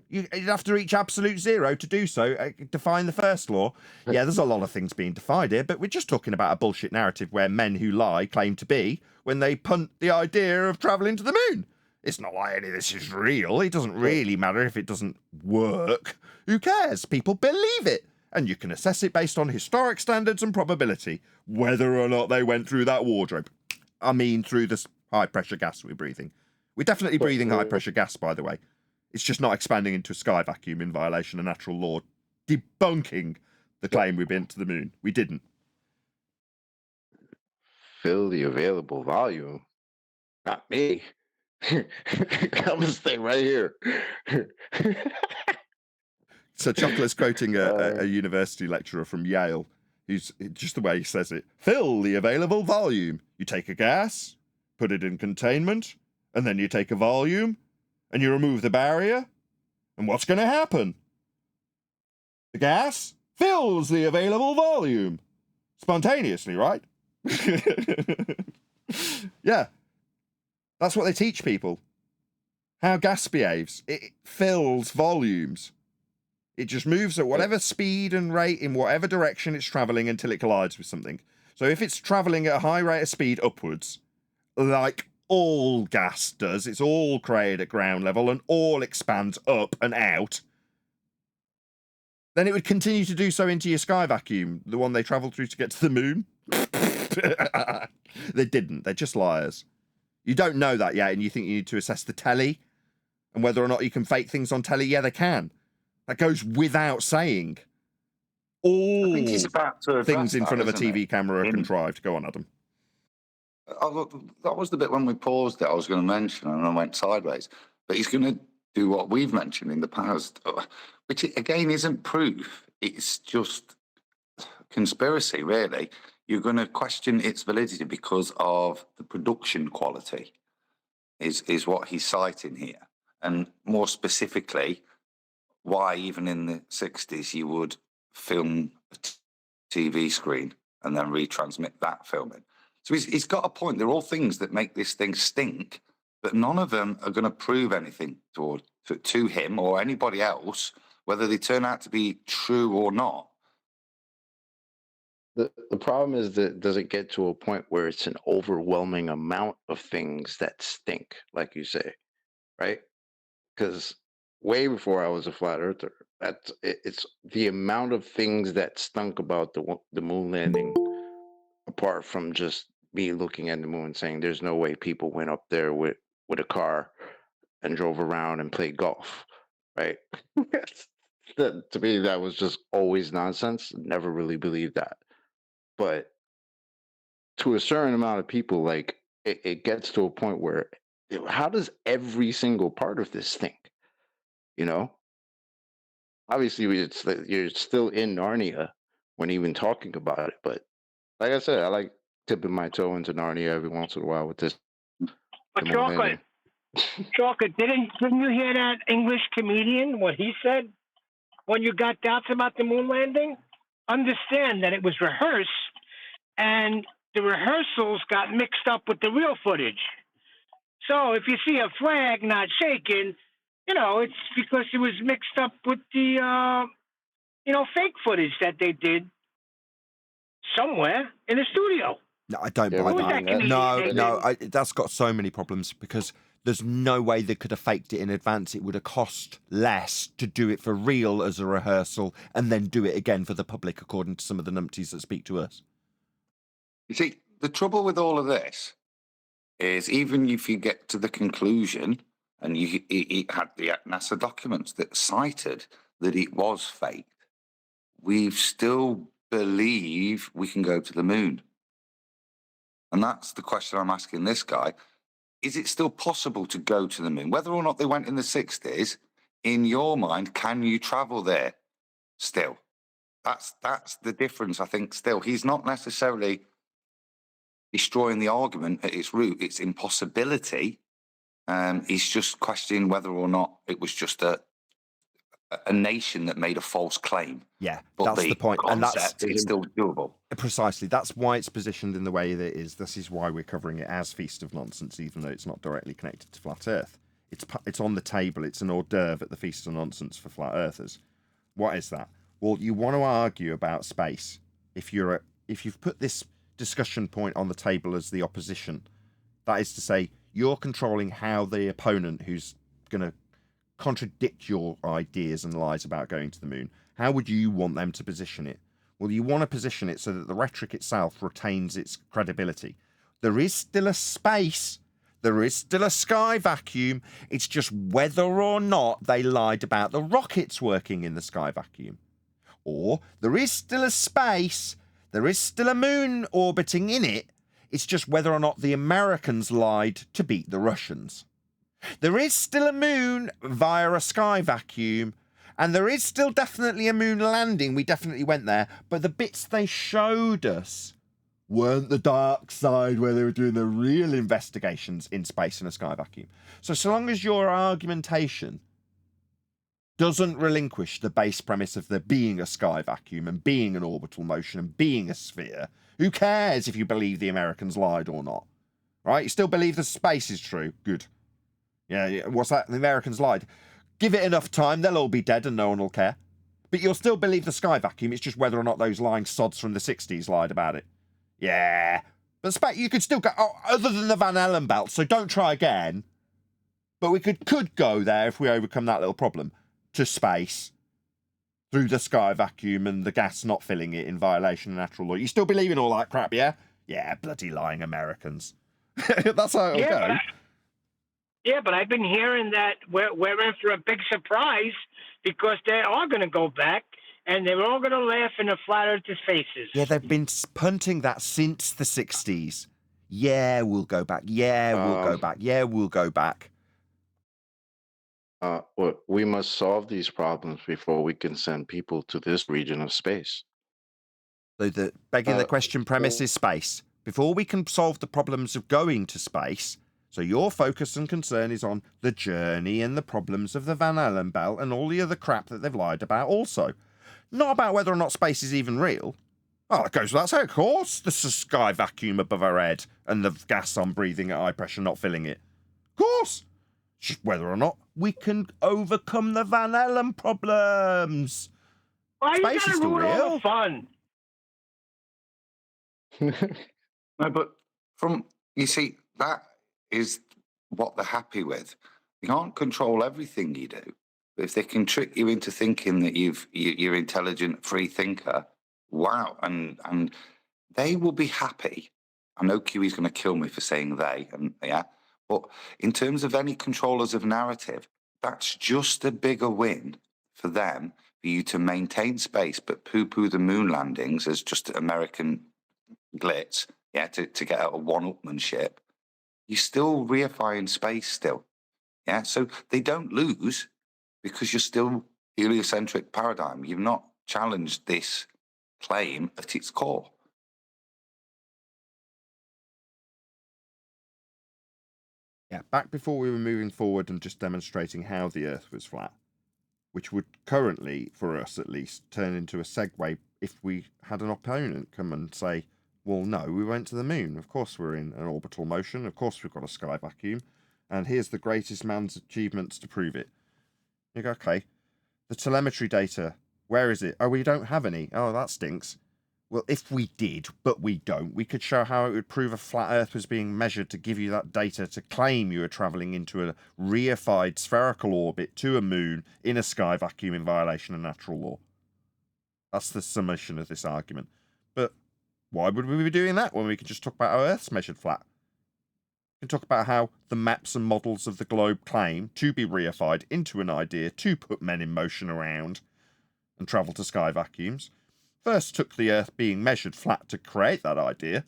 You'd have to reach absolute zero to do so, defying the first law. Yeah, there's a lot of things being defied here, but we're just talking about a bullshit narrative where men who lie claim to be when they punt the idea of travelling to the moon. It's not like any of this is real. It doesn't really matter if it doesn't work. Who cares? People believe it. And you can assess it based on historic standards and probability, whether or not they went through that wardrobe. I mean, through this high-pressure gas we're breathing. We're definitely breathing high-pressure gas, by the way. It's just not expanding into a sky vacuum in violation of natural law, debunking the claim we've been to the moon. We didn't. Fill the available volume. Not me. I'm gonna stay right here. So Chocolate's quoting a university lecturer from Yale, who's just the way he says it. Fill the available volume. You take a gas, put it in containment, and then you take a volume, and you remove the barrier, and what's going to happen? The gas fills the available volume. Spontaneously, right? Yeah. That's what they teach people. How gas behaves. It fills volumes. It just moves at whatever speed and rate in whatever direction it's travelling until it collides with something. So if it's travelling at a high rate of speed upwards, like all gas does, it's all created at ground level and all expands up and out, then it would continue to do so into your sky vacuum, the one they travelled through to get to the moon. They didn't. They're just liars. You don't know that yet, and you think you need to assess the telly and whether or not you can fake things on telly. Yeah, they can. That goes without saying. All things in front of a TV camera are contrived. Go on, Adam. That was the bit when we paused it I was going to mention, and I went sideways. But he's going to do what we've mentioned in the past, which again isn't proof. It's just conspiracy, really. You're going to question its validity because of the production quality, is what he's citing here. And more specifically, why even in the 60s you would film a TV screen and then retransmit that filming. So he's got a point. They're all things that make this thing stink, but none of them are going to prove anything to him or anybody else, whether they turn out to be true or not. The problem is that does it get to a point where it's an overwhelming amount of things that stink, like you say, right? Because way before I was a flat earther, it's the amount of things that stunk about the moon landing, apart from just me looking at the moon and saying there's no way people went up there with a car and drove around and played golf, right? To me, that was just always nonsense. Never really believed that. But to a certain amount of people, like it gets to a point where how does every single part of this think? You know, obviously you're still in Narnia when even talking about it. But like I said, I like tipping my toe into Narnia every once in a while with this. But Chocolate, didn't you hear that English comedian, what he said when you got doubts about the moon landing? Understand that it was rehearsed, and the rehearsals got mixed up with the real footage. So if you see a flag not shaking, it's because it was mixed up with the, fake footage that they did somewhere in the studio. No, I don't buy that. That's got so many problems because there's no way they could have faked it in advance. It would have cost less to do it for real as a rehearsal and then do it again for the public, according to some of the numpties that speak to us. You see, the trouble with all of this is even if you get to the conclusion, and it had the NASA documents that cited that it was faked, we still believe we can go to the moon. And that's the question I'm asking this guy. Is it still possible to go to the moon? Whether or not they went in the 60s, in your mind, can you travel there still? That's the difference, I think, still. He's not necessarily destroying the argument at its root. It's impossibility. He's just questioning whether or not it was just a nation that made a false claim. Yeah, but that's the point. And it's still doable. Precisely. That's why it's positioned in the way that it is. This is why we're covering it as Feast of Nonsense, even though it's not directly connected to Flat Earth. It's on the table. It's an hors d'oeuvre at the Feast of Nonsense for Flat Earthers. What is that? Well, you want to argue about space. If you've put this discussion point on the table as the opposition, that is to say, you're controlling how the opponent who's going to contradict your ideas and lies about going to the moon, how would you want them to position it? Well, you want to position it so that the rhetoric itself retains its credibility. There is still a space. There is still a sky vacuum. It's just whether or not they lied about the rockets working in the sky vacuum. Or there is still a space. There is still a moon orbiting in it. It's just whether or not the Americans lied to beat the Russians. There is still a moon via a sky vacuum, and there is still definitely a moon landing. We definitely went there, but the bits they showed us weren't the dark side where they were doing the real investigations in space in a sky vacuum. So long as your argumentation doesn't relinquish the base premise of there being a sky vacuum and being an orbital motion and being a sphere, who cares if you believe the Americans lied or not? Right? You still believe the space is true? Good. Yeah, what's that? The Americans lied. Give it enough time, they'll all be dead and no one will care. But you'll still believe the sky vacuum, it's just whether or not those lying sods from the 60s lied about it. Yeah. But you could still go, other than the Van Allen belt, so don't try again. But we could go there if we overcome that little problem. To space. Through the sky vacuum and the gas not filling it in violation of natural law. You still believe in all that crap, yeah? Yeah, bloody lying Americans. That's how it'll go. Yeah, but I've been hearing that we're in for a big surprise because they are going to go back and they're all going to laugh in the flat earthers' faces. Yeah, they've been punting that since the 60s. Yeah, we'll go back. Yeah, we'll go back. Yeah, we'll go back. We must solve these problems before we can send people to this region of space. So begging the question premise is space. Before we can solve the problems of going to space, So your focus and concern is on the journey and the problems of the Van Allen belt and all the other crap that they've lied about also. Not about whether or not space is even real. Oh, that goes without saying, of course. There's a sky vacuum above our head and the gas I'm breathing at high pressure not filling it. Of course. It's just whether or not we can overcome the Van Allen problems. Why Space you is gotta still ruin all real. the fun? No, but you see, that is what they're happy with. You can't control everything you do. But if they can trick you into thinking that you're intelligent, free thinker, wow, and they will be happy. I know QE's going to kill me for saying they, and yeah, but in terms of any controllers of narrative, that's just a bigger win for them, for you to maintain space but poo-poo the moon landings as just American glitz, yeah, to get out of one-upmanship. You're still reifying space still, yeah? So they don't lose because you're still heliocentric paradigm. You've not challenged this claim at its core. Yeah, back before we were moving forward and just demonstrating how the Earth was flat, which would currently, for us at least, turn into a segue if we had an opponent come and say, well, no, we went to the moon. Of course we're in an orbital motion. Of course we've got a sky vacuum. And here's the greatest man's achievements to prove it. You go, okay, the telemetry data, where is it? Oh, we don't have any. Oh, that stinks. Well, if we did, but we don't, we could show how it would prove a flat Earth was being measured to give you that data to claim you were travelling into a reified spherical orbit to a moon in a sky vacuum in violation of natural law. That's the summation of this argument. But why would we be doing that when we can just talk about how Earth's measured flat? We can talk about how the maps and models of the globe claim to be reified into an idea to put men in motion around and travel to sky vacuums. First took the Earth being measured flat to create that idea.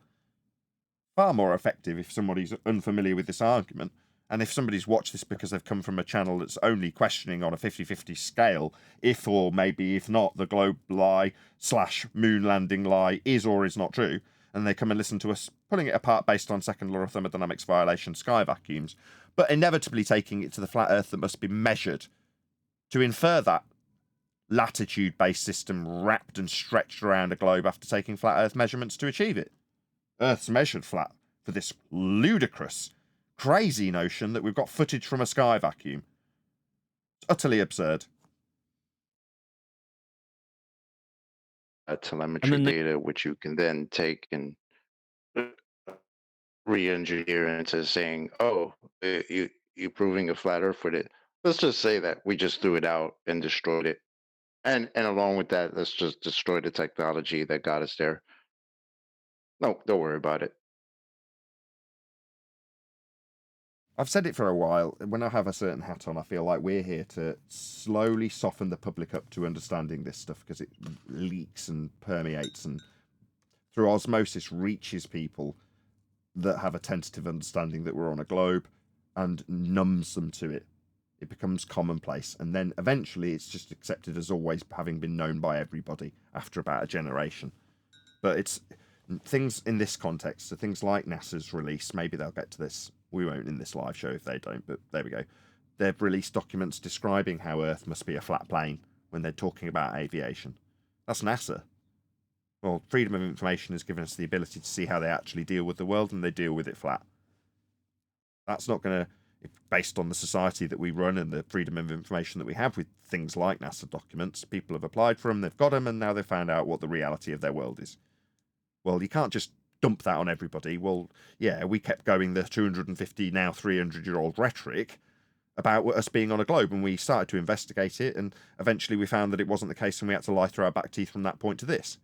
Far more effective if somebody's unfamiliar with this argument, and if somebody's watched this because they've come from a channel that's only questioning on a 50-50 scale if or maybe if not the globe lie / moon landing lie is or is not true, and they come and listen to us pulling it apart based on second law of thermodynamics violation sky vacuums, but inevitably taking it to the flat Earth that must be measured to infer that latitude-based system wrapped and stretched around a globe after taking flat Earth measurements to achieve it. Earth's measured flat for this ludicrous, crazy notion that we've got footage from a sky vacuum. It's utterly absurd. Telemetry data, which you can then take and re-engineer into saying, oh, you proving a flat Earth with it. Let's just say that we just threw it out and destroyed it. And along with that, let's just destroy the technology that got us there. No, don't worry about it. I've said it for a while. When I have a certain hat on, I feel like we're here to slowly soften the public up to understanding this stuff because it leaks and permeates and through osmosis reaches people that have a tentative understanding that we're on a globe and numbs them to it. It becomes commonplace, and then eventually it's just accepted as always having been known by everybody after about a generation. But it's things in this context, so things like NASA's release, maybe they'll get to this. We won't in this live show if they don't, but there we go. They've released documents describing how Earth must be a flat plane when they're talking about aviation. That's NASA. Well, freedom of information has given us the ability to see how they actually deal with the world, and they deal with it flat. That's not going to, based on the society that we run and the freedom of information that we have with things like NASA documents, people have applied for them, they've got them, and now they've found out what the reality of their world is. Well, you can't just dump that on everybody. Well, yeah, we kept going the 250, now 300-year-old rhetoric about us being on a globe, and we started to investigate it, and eventually we found that it wasn't the case, and we had to lie through our back teeth from that point to this.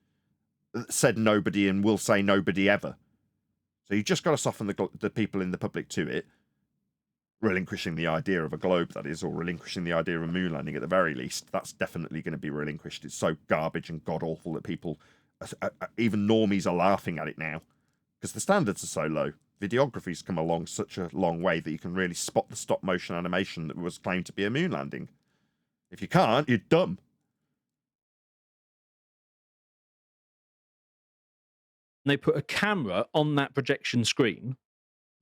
Said nobody and will say nobody ever. So you just got to soften the people in the public to it, relinquishing the idea of a globe, that is, or relinquishing the idea of a moon landing at the very least. That's definitely going to be relinquished. It's so garbage and god-awful that people, even normies, are laughing at it now because the standards are so low. Videography's come along such a long way that you can really spot the stop-motion animation that was claimed to be a moon landing. If you can't, you're dumb. They put a camera on that projection screen,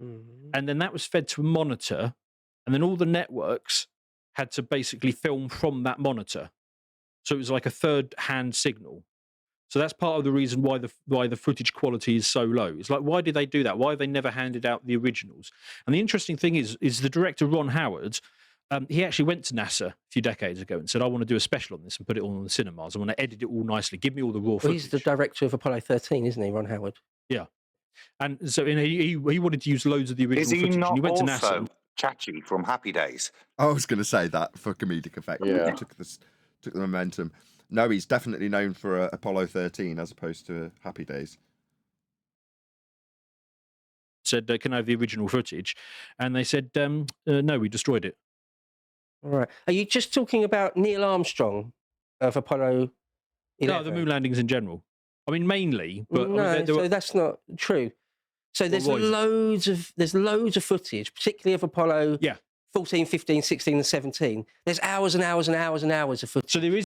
and then that was fed to a monitor, and then all the networks had to basically film from that monitor. So it was like a third-hand signal. So that's part of the reason why the footage quality is so low. It's like, why did they do that? Why have they never handed out the originals? And the interesting thing is the director Ron Howard, he actually went to NASA a few decades ago and said, I want to do a special on this and put it on the cinemas. I want to edit it all nicely. Give me all the raw footage. Well, he's the director of Apollo 13, isn't he, Ron Howard? Yeah. And so he wanted to use loads of the original Is he footage. not And he went to also NASA. Chachi from Happy Days? I was going to say that for comedic effect. Yeah. He took the momentum. No, he's definitely known for Apollo 13 as opposed to Happy Days. Said, can I have the original footage? And they said, no, we destroyed it. All right. Are you just talking about Neil Armstrong of Apollo 11? No, the moon landings in general. I mean, mainly, but no, I mean, so that's not true. So there's what is it? loads of footage, particularly of Apollo 14, 15, 16, and 17. There's hours and hours and hours and hours of footage. So there's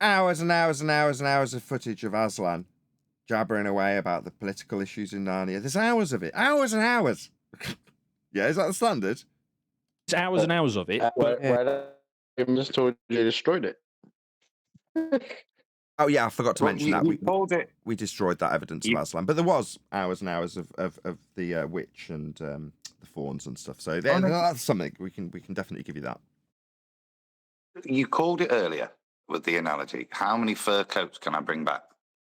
hours and hours and hours and hours of footage of Aslan jabbering away about the political issues in Narnia. There's hours of it. Hours and hours. Yeah, is that the standard? It's hours and hours of it. Why I just told you they destroyed it. Oh yeah, I forgot to mention that. We destroyed that evidence of Aslan, but there was hours and hours of the witch and the fawns and stuff. So that's something we can definitely give you that. You called it earlier with the analogy. How many fur coats can I bring back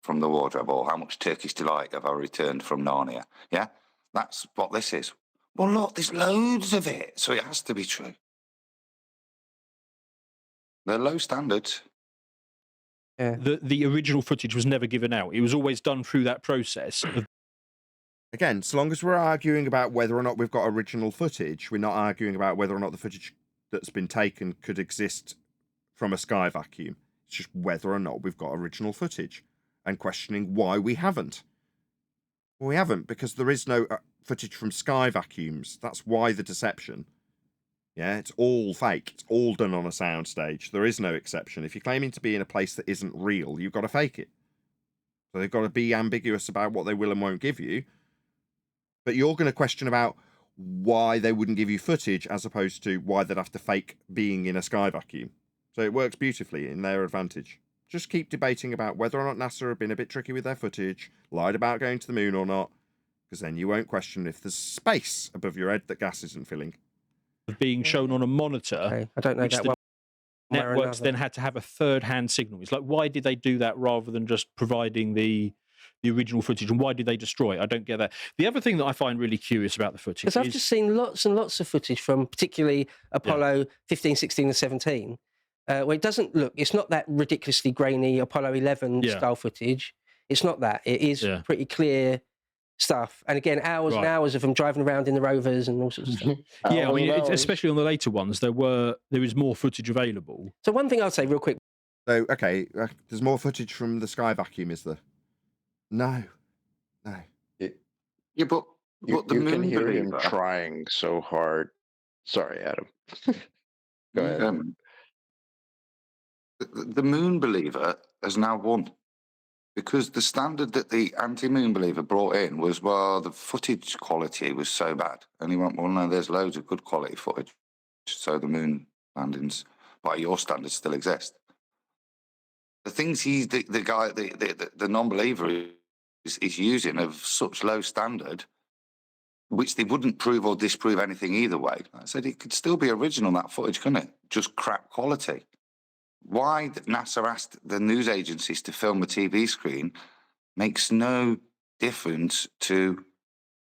from the wardrobe, or how much Turkish delight have I returned from Narnia? Yeah, that's what this is. Well, look, there's loads of it, so it has to be true. They're low standards. Yeah. The original footage was never given out. It was always done through that process. Again, so long as we're arguing about whether or not we've got original footage, we're not arguing about whether or not the footage that's been taken could exist from a sky vacuum. It's just whether or not we've got original footage and questioning why we haven't. Well, we haven't because there is no footage from sky vacuums. That's why the deception. Yeah, it's all fake. It's all done on a soundstage. There is no exception. If you're claiming to be in a place that isn't real, you've got to fake it. So they've got to be ambiguous about what they will and won't give you. But you're going to question about why they wouldn't give you footage as opposed to why they'd have to fake being in a sky vacuum. So it works beautifully in their advantage. Just keep debating about whether or not NASA have been a bit tricky with their footage, lied about going to the moon or not, because then you won't question if there's space above your head that gas isn't filling. Being shown on a monitor. Okay. I don't know which that the one. networks then had to have a third-hand signal. It's like, why did they do that rather than just providing the original footage, and why did they destroy it? I don't get that. The other thing that I find really curious about the footage Because I've just seen lots and lots of footage from particularly Apollo 15, 16, and 17, where it doesn't look, it's not that ridiculously grainy Apollo 11 style footage. It's not that. It is pretty clear stuff. And again, hours and hours of them driving around in the rovers and all sorts of stuff. Yeah, I mean, especially on the later ones, there is more footage available. So one thing I'll say real quick. So, okay, there's more footage from the sky vacuum, is there? No. Yeah, but You the moon can hear him believer, trying so hard. Sorry, Adam. Go ahead. The moon believer has now won. Because the standard that the anti-moon believer brought in was, well, the footage quality was so bad. And he went, well, no, there's loads of good quality footage. So the moon landings, by your standards, still exist. The things the non-believer is using of such low standard, which they wouldn't prove or disprove anything either way. I said it could still be original, that footage, couldn't it? Just crap quality. Why NASA asked the news agencies to film a TV screen makes no difference to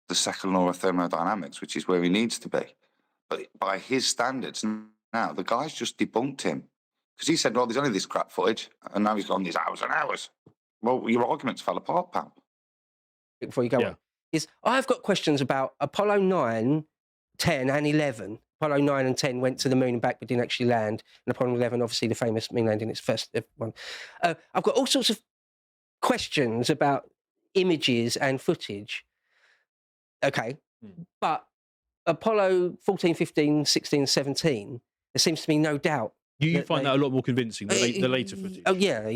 the second law of thermodynamics, which is where he needs to be. But by his standards now, the guy's just debunked him. Because he said, well, there's only this crap footage, and now he's gone, there's hours and hours. Well, your arguments fell apart, pal. Before you go on, is I've got questions about Apollo 9, 10, and 11. Apollo 9 and 10 went to the moon and back, but didn't actually land. And Apollo 11, obviously, the famous moon landing, its first one. I've got all sorts of questions about images and footage. Okay. But Apollo 14, 15, 16, 17, there seems to be no doubt. You find that a lot more convincing, the later footage. Oh, yeah.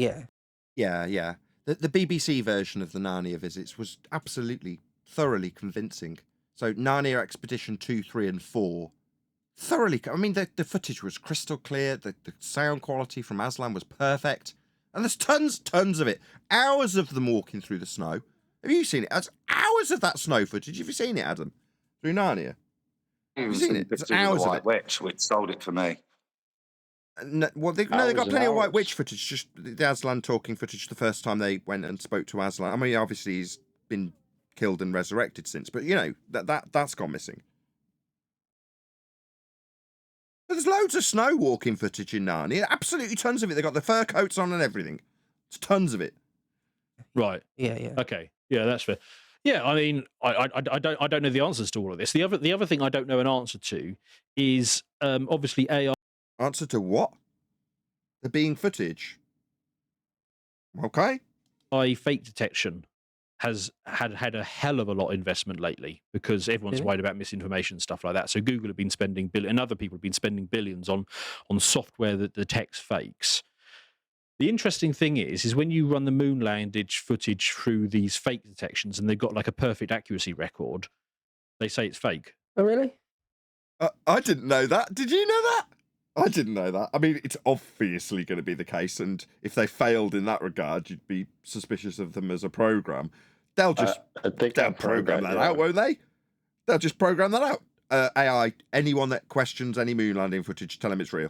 Yeah. The BBC version of the Narnia visits was absolutely, thoroughly convincing. So Narnia Expedition 2, 3, and 4. Thoroughly. I mean, the footage was crystal clear. The sound quality from Aslan was perfect. And there's tons of it. Hours of them walking through the snow. Have you seen it? That's hours of that snow footage. Have you seen it, Adam? Through Narnia? Have you seen it? It's hours of White it. Witch, which sold it for me. No, well, they got plenty of White Witch footage. Just the Aslan talking footage the first time they went and spoke to Aslan. I mean, obviously he's been killed and resurrected since, but you know that's gone missing. But there's loads of snow walking footage in Narnia. Absolutely tons of it. They got the fur coats on and everything. It's tons of it. Right. Yeah. Okay. Yeah, that's fair. Yeah, I mean, I don't know the answers to all of this. The other thing I don't know an answer to is obviously AI. Answer to what? The being footage. Okay. Fake detection has had a hell of a lot of investment lately because everyone's worried about misinformation and stuff like that. So Google have been spending and other people have been spending billions on software that detects fakes. The interesting thing is when you run the moon landage footage through these fake detections and they've got like a perfect accuracy record, they say it's fake. Oh, really? I didn't know that. Did you know that? I didn't know that. I mean, it's obviously going to be the case, and if they failed in that regard, you'd be suspicious of them as a program. They'll just they'll program that out, won't they? They'll just program that out. AI, anyone that questions any moon landing footage, tell them it's real.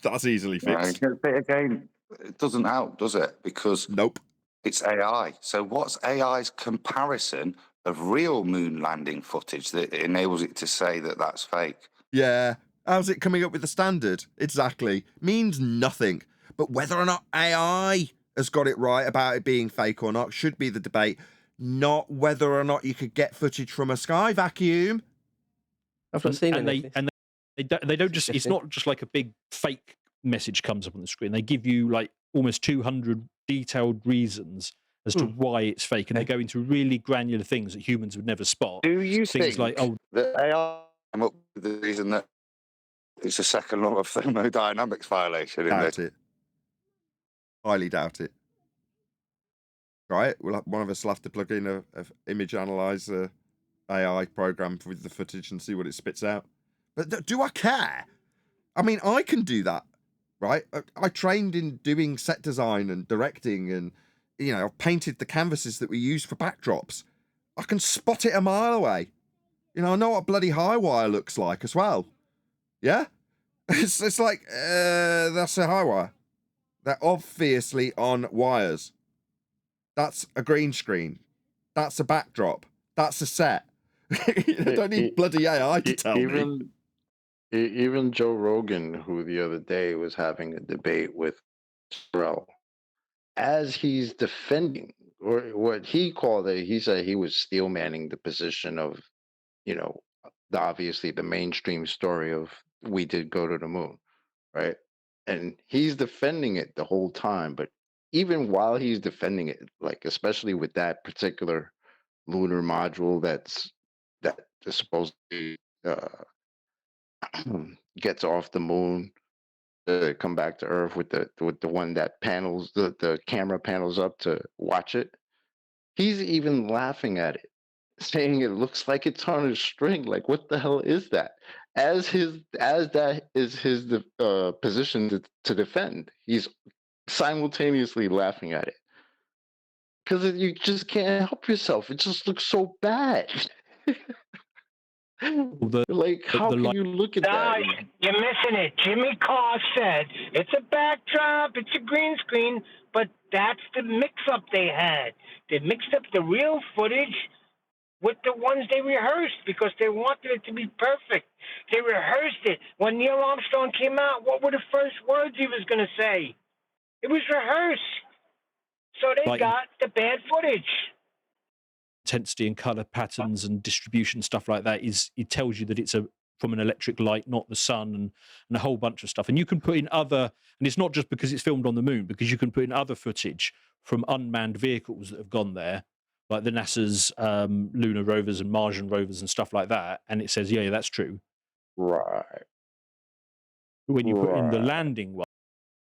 That's easily fixed. But again, it doesn't help, does it? Because nope, it's AI. So what's AI's comparison of real moon landing footage that enables it to say that that's fake? Yeah. How's it coming up with the standard? Exactly. Means nothing. But whether or not AI has got it right about it being fake or not should be the debate, not whether or not you could get footage from a sky vacuum. I've not seen it. And they don't just, it's not just like a big fake message comes up on the screen. They give you like almost 200 detailed reasons as to why it's fake. And they go into really granular things that humans would never spot. Do you things think like, that AI came up with the reason that it's a second law of thermodynamics violation? Doubt it. Highly doubt it. Right? One of us will have to plug in a image analyzer AI program with the footage and see what it spits out. But do I care? I mean, I can do that, right? I trained in doing set design and directing, and you know, I've painted the canvases that we use for backdrops. I can spot it a mile away. You know, I know what bloody high wire looks like as well. Yeah? It's like, that's a high wire. They're obviously on wires. That's a green screen. That's a backdrop. That's a set. I don't need bloody AI to tell me. Even Joe Rogan, who the other day was having a debate with Terrell, as he's defending, or what he called it, he said he was steel manning the position of, you know, obviously the mainstream story of we did go to the moon, right? And he's defending it the whole time. But even while he's defending it, like especially with that particular lunar module that is supposed to gets off the moon to come back to Earth with the one that panels the camera panels up to watch it, he's even laughing at it, saying it looks like it's on a string. Like, what the hell is that? As that is his position to defend, he's simultaneously laughing at it because you just can't help yourself. It just looks so bad. Like, how can you look at that? You're missing it. Jimmy Carr said it's a backdrop, it's a green screen, but that's the mix-up they had. They mixed up the real footage with the ones they rehearsed because they wanted it to be perfect. They rehearsed it. When Neil Armstrong came out, what were the first words he was going to say? It was rehearsed. So they got the bad footage. Intensity and color patterns and distribution stuff like that it tells you that it's from an electric light, not the sun, and a whole bunch of stuff. And you can put in other, and it's not just because it's filmed on the moon, because you can put in other footage from unmanned vehicles that have gone there, like the NASA's lunar rovers and Martian rovers and stuff like that, and it says, yeah, that's true. Right. When you put in the landing one.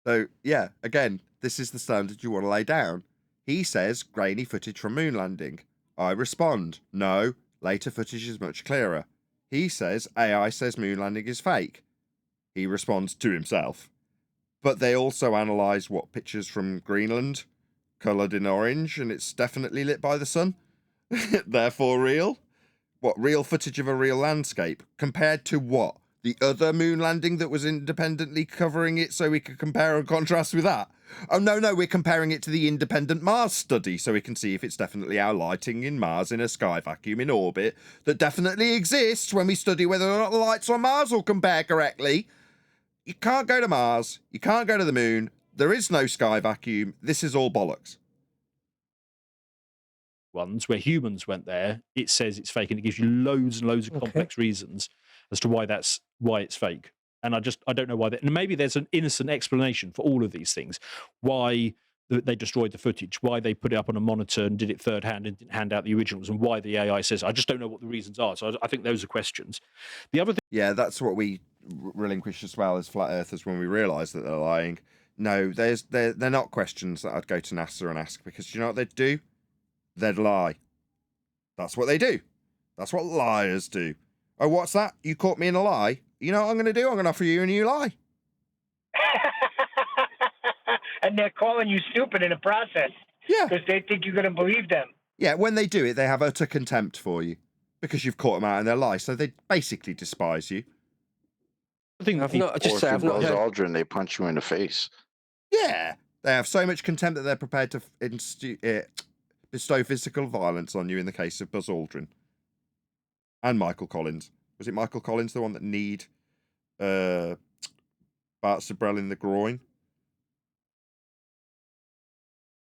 So, yeah, again, this is the standard you want to lay down. He says grainy footage from moon landing. I respond, no, Later footage is much clearer. He says AI says moon landing is fake. He responds to himself. But they also analyse what pictures from Greenland, coloured in orange, and it's definitely lit by the sun. Therefore real. What, real footage of a real landscape? Compared to what? The other moon landing that was independently covering it so we could compare and contrast with that? Oh, no, we're comparing it to the independent Mars study so we can see if it's definitely our lighting in Mars in a sky vacuum in orbit that definitely exists when we study whether or not the lights on Mars will compare correctly. You can't go to Mars. You can't go to the moon. There is no sky vacuum. This is all bollocks. Ones where humans went there, it says it's fake, and it gives you loads and loads of complex reasons as to why it's fake. And I don't know why. And maybe there's an innocent explanation for all of these things. Why they destroyed the footage, why they put it up on a monitor and did it third hand and didn't hand out the originals, and why the AI says. I just don't know what the reasons are. So I think those are questions. The other thing, yeah, that's what we relinquish as well as flat earthers when we realise that they're lying. No, they're not questions that I'd go to NASA and ask, because you know what they'd do? They'd lie. That's what they do. That's what liars do. Oh, what's that? You caught me in a lie? You know what I'm going to do? I'm going to offer you a new lie. And they're calling you stupid in the process. Yeah. Because they think you're going to believe them. Yeah, when they do it, they have utter contempt for you because you've caught them out in their lie. So they basically despise you. I think Or if you buzz Aldrin, they punch you in the face. Yeah. They have so much contempt that they're prepared to bestow physical violence on you in the case of Buzz Aldrin. And Michael Collins. Was it Michael Collins, the one that kneed Bart Sabrell in the groin?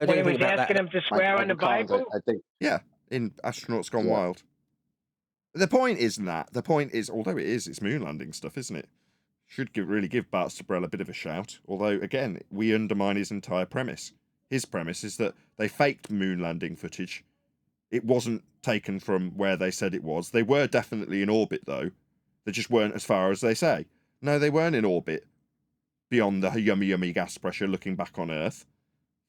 When he was asking him to swear on the Bible? I think. Yeah, in Astronauts Gone Wild. The point isn't that. The point is, although it's moon landing stuff, isn't it? Should really give Bart Sabrell a bit of a shout. Although, again, we undermine his entire premise. His premise is that they faked moon landing footage. It wasn't taken from where they said it was. They were definitely in orbit, though. They just weren't as far as they say. No, they weren't in orbit beyond the yummy, yummy gas pressure looking back on Earth.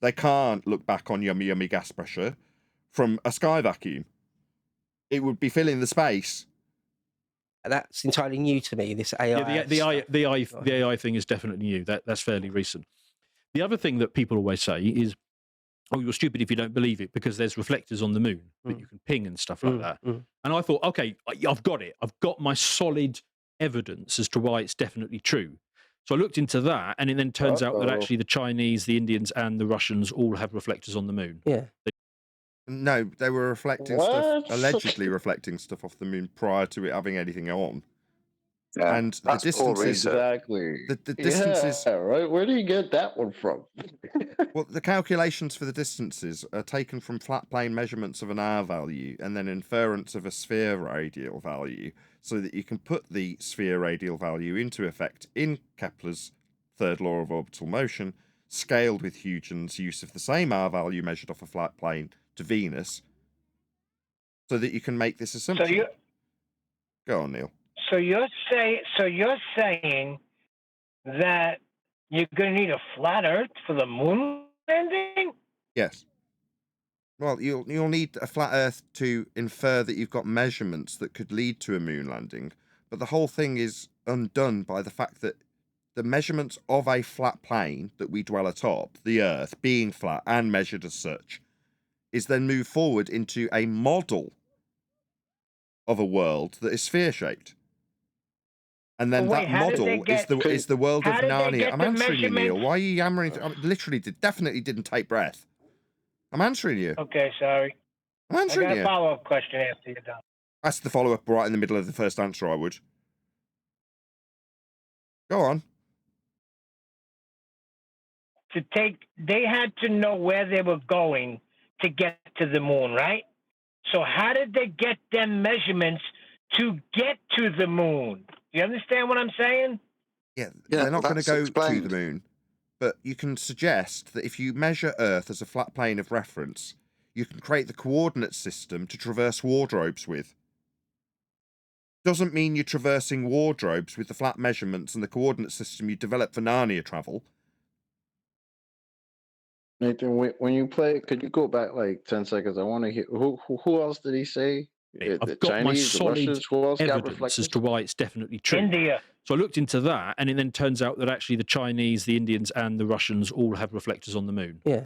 They can't look back on yummy, yummy gas pressure from a sky vacuum. It would be filling the space. That's entirely new to me, this AI. Yeah, the AI thing is definitely new. That's fairly recent. The other thing that people always say is, oh, you're stupid if you don't believe it because there's reflectors on the moon that you can ping and stuff like that. And I thought, okay, I've got it. I've got my solid evidence as to why it's definitely true. So I looked into that, and it then turns out that actually the Chinese, the Indians, and the Russians all have reflectors on the moon. Yeah. No, they were reflecting stuff, allegedly reflecting stuff off the moon prior to it having anything on. Yeah, And the distances, Exactly. the distances. Yeah, right. Where do you get that one from? Well, the calculations for the distances are taken from flat plane measurements of an R value and then inference of a sphere radial value, so that you can put the sphere radial value into effect in Kepler's third law of orbital motion, scaled with Huygens' use of the same R value measured off a flat plane to Venus, so that you can make this assumption. Go on, Neil. So you're saying that you're going to need a flat Earth for the moon landing? Yes. Well, you'll need a flat Earth to infer that you've got measurements that could lead to a moon landing, but the whole thing is undone by the fact that the measurements of a flat plane that we dwell atop, the Earth being flat and measured as such, is then moved forward into a model of a world that is sphere-shaped. And then that model is the world of Narnia. I'm answering you, Neil. Why are you yammering? I literally definitely didn't take breath. I'm answering you. Okay, sorry. I'm answering you. I got a follow-up question after you're done. That's the follow-up right in the middle of the first answer, I would. Go on. They had to know where they were going to get to the moon, right? So how did they get them measurements to get to the moon? You understand what I'm saying? Yeah, they're not going to go to the moon. But you can suggest that if you measure Earth as a flat plane of reference, you can create the coordinate system to traverse wardrobes with. Doesn't mean you're traversing wardrobes with the flat measurements and the coordinate system you developed for Narnia travel. Nathan, when you play, could you go back like 10 seconds? I want to hear who else did he say The I've got my Chinese, the solid Russians, who else got evidence reflectors? as to why it's definitely true. India. So I looked into that, and it then turns out that actually the Chinese, the Indians, and the Russians all have reflectors on the moon. Yeah.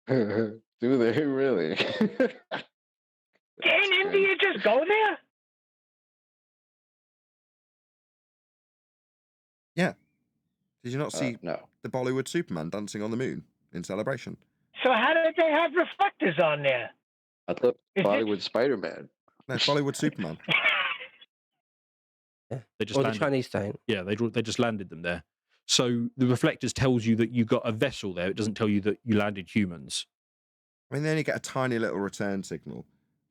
Do they really? Can India just go there? Yeah. Did you not see No. the Bollywood Superman dancing on the moon in celebration? So how did they have reflectors on there? I thought Is it- Bollywood Spider-Man. No, Bollywood Superman. Yeah. They just Or the landed. Chinese don't. Yeah, they just landed them there. So the reflectors tells you that you got a vessel there. It doesn't tell you that you landed humans. I mean, they only get a tiny little return signal.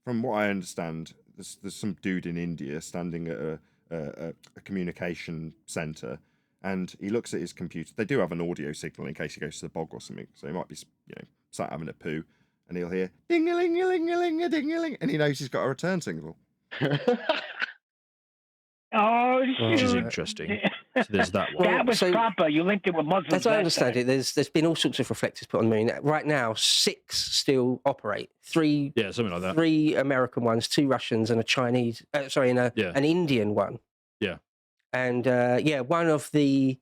From what I understand, there's some dude in India standing at a communication centre, and he looks at his computer. They do have an audio signal in case he goes to the bog or something, so he might be, sat having a poo, and he'll hear ding-a-ling-a-ling-a-ling-a-ding-a-ling, and he knows he's got a return signal. Oh, Which is shoot. interesting. So there's that one. That was So- proper. You linked it with Muslims. As I last understand time. it, there's been all sorts of reflectors put on the moon. Right now, 6 still operate. 3 Yeah, something like that. 3 American ones, 2 Russians, and a Chinese. And Yeah. an Indian one. Yeah. And one of the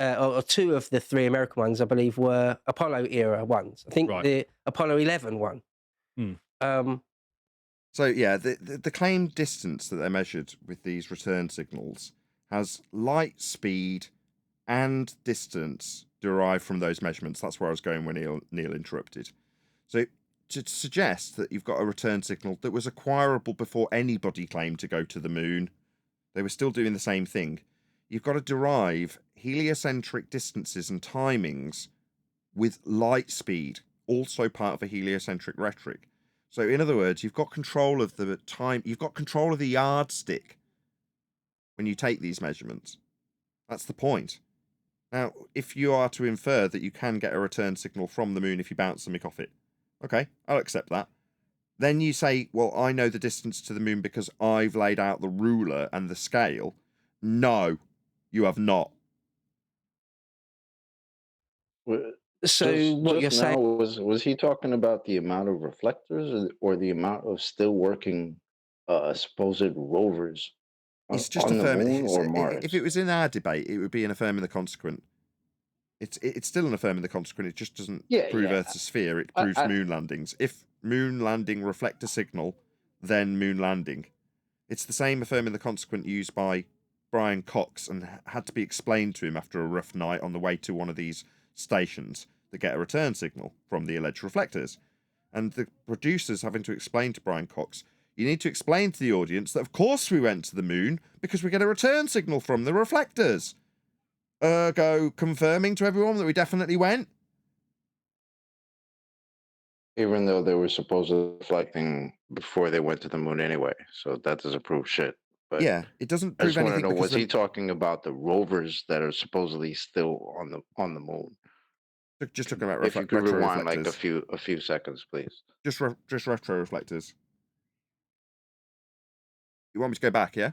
or 2 of the 3 American ones, I believe, were Apollo era ones. I think Right. the Apollo 11 one. So yeah, the claimed distance that they measured with these return signals has light speed and distance derived from those measurements. That's where I was going when Neil interrupted. So to suggest that you've got a return signal that was acquirable before anybody claimed to go to the moon, they were still doing the same thing. You've got to derive heliocentric distances and timings with light speed, also part of a heliocentric rhetoric. So in other words, you've got control of the time, you've got control of the yardstick when you take these measurements. That's the point. Now, if you are to infer that you can get a return signal from the moon if you bounce something off it, okay, I'll accept that. Then you say, well, I know the distance to the moon because I've laid out the ruler and the scale. No, you have not. So what you're Just saying? now, was he talking about the amount of reflectors or the amount of still working supposed rovers It's just on the affirming. moon or Mars? If it was in our debate, it would be an affirming the consequent. It's still an affirming the consequent. It just doesn't prove Earth's a sphere. It proves moon landings. If moon landing reflect a signal, then moon landing. It's the same affirming the consequent used by Brian Cox and had to be explained to him after a rough night on the way to one of these stations that get a return signal from the alleged reflectors. And the producers having to explain to Brian Cox, you need to explain to the audience that of course we went to the moon because we get a return signal from the reflectors. Ergo confirming to everyone that we definitely went. Even though they were supposedly reflecting before they went to the moon anyway, so that doesn't prove shit. But Yeah, it doesn't I prove just want to anything know: because was he talking about the rovers that are supposedly still on the moon? just talking about If you could retro rewind like reflectors. a few seconds, please. Just retro reflectors. You want me to go back, yeah?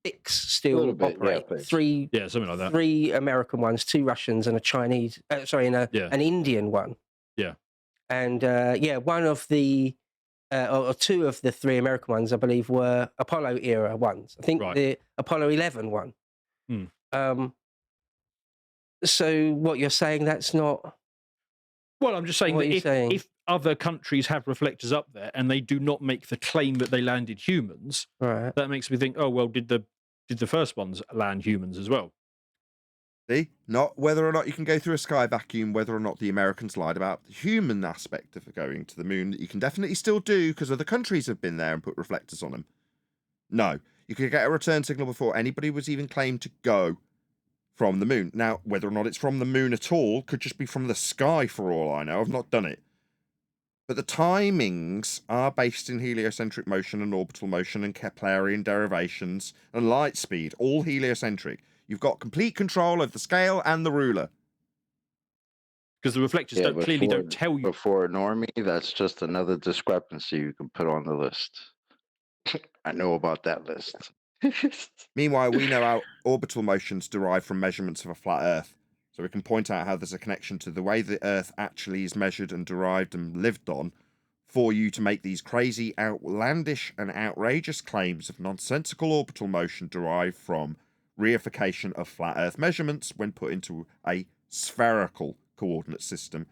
6 still little bit, yeah, operate. please. 3 Yeah, something like that. 3 American ones, 2 Russians, and a Chinese. An Indian one. Yeah. And one of the or 2 of the 3 American ones, I believe, were Apollo era ones. I think the Apollo 11 one. So what you're saying, that's not. Well, I'm just saying What are you that saying? if other countries have reflectors up there and they do not make the claim that they landed humans, Right. that makes me think, oh well, did the first ones land humans as well? See? Not whether or not you can go through a sky vacuum, whether or not the Americans lied about the human aspect of going to the moon, that you can definitely still do because other countries have been there and put reflectors on them. No. You could get a return signal before anybody was even claimed to go from the moon. Now, whether or not it's from the moon at all could just be from the sky for all I know. I've not done it. But the timings are based in heliocentric motion and orbital motion and Keplerian derivations and light speed, all heliocentric. You've got complete control of the scale and the ruler. Because the reflectors clearly don't tell you. Before normie, that's just another discrepancy you can put on the list. I know about that list. Meanwhile, we know how orbital motions derive from measurements of a flat Earth. So we can point out how there's a connection to the way the Earth actually is measured and derived and lived on for you to make these crazy, outlandish, and outrageous claims of nonsensical orbital motion derived from reification of flat Earth measurements when put into a spherical coordinate system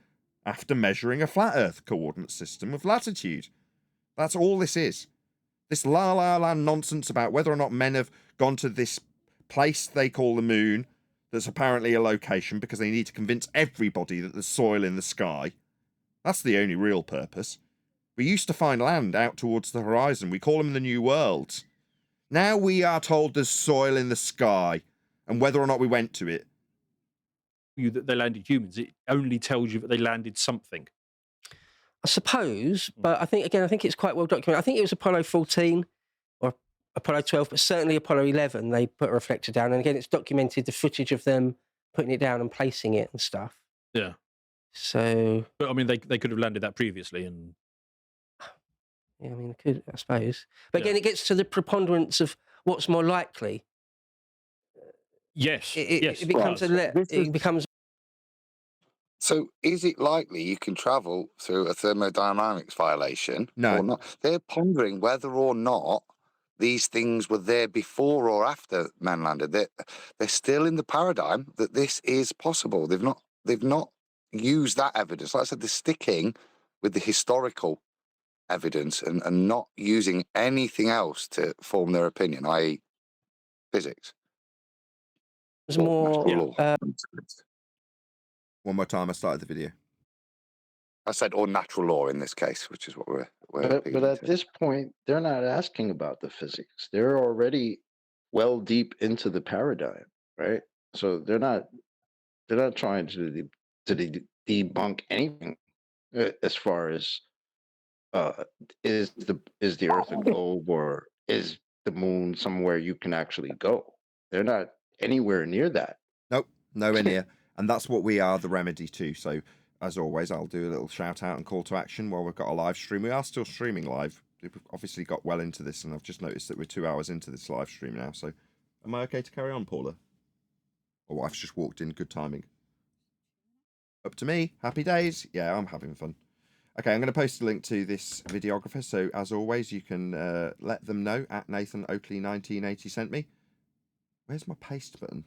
after measuring a flat Earth coordinate system of latitude. That's all this is. This la-la land nonsense about whether or not men have gone to this place they call the moon that's apparently a location because they need to convince everybody that there's soil in the sky. That's the only real purpose. We used to find land out towards the horizon. We call them the New Worlds. Now we are told there's soil in the sky, and whether or not we went to it. That they landed humans, it only tells you that they landed something. I suppose, but I think it's quite well documented. I think it was Apollo 14 or Apollo 12, but certainly Apollo 11, they put a reflector down. And again, it's documented the footage of them putting it down and placing it and stuff. Yeah. So... But, I mean, they could have landed that previously. And yeah, I mean, they could, I suppose. But again, it gets to the preponderance of what's more likely. Yes. It becomes it becomes... So is it likely you can travel through a thermodynamics violation or not? They're pondering whether or not these things were there before or after man landed. They're still in the paradigm that this is possible. They've not used that evidence. Like I said, they're sticking with the historical evidence and not using anything else to form their opinion, i.e. physics. There's more... One more time, I started the video. I said, or natural law in this case, which is what we're but at this point, they're not asking about the physics. They're already well deep into the paradigm, right? So they're not trying to debunk anything as far as is the Earth a globe or is the moon somewhere you can actually go? They're not anywhere near that. Nope, nowhere near. And that's what we are the remedy to. So, as always, I'll do a little shout out and call to action while we've got a live stream. We are still streaming live. We've obviously got well into this, and I've just noticed that we're 2 hours into this live stream now. So, am I okay to carry on, Paula? My wife's just walked in. Good timing. Up to me. Happy days. Yeah, I'm having fun. Okay, I'm going to post a link to this videographer. So, as always, you can let them know at Nathan Oakley 1980 sent me. Where's my paste button?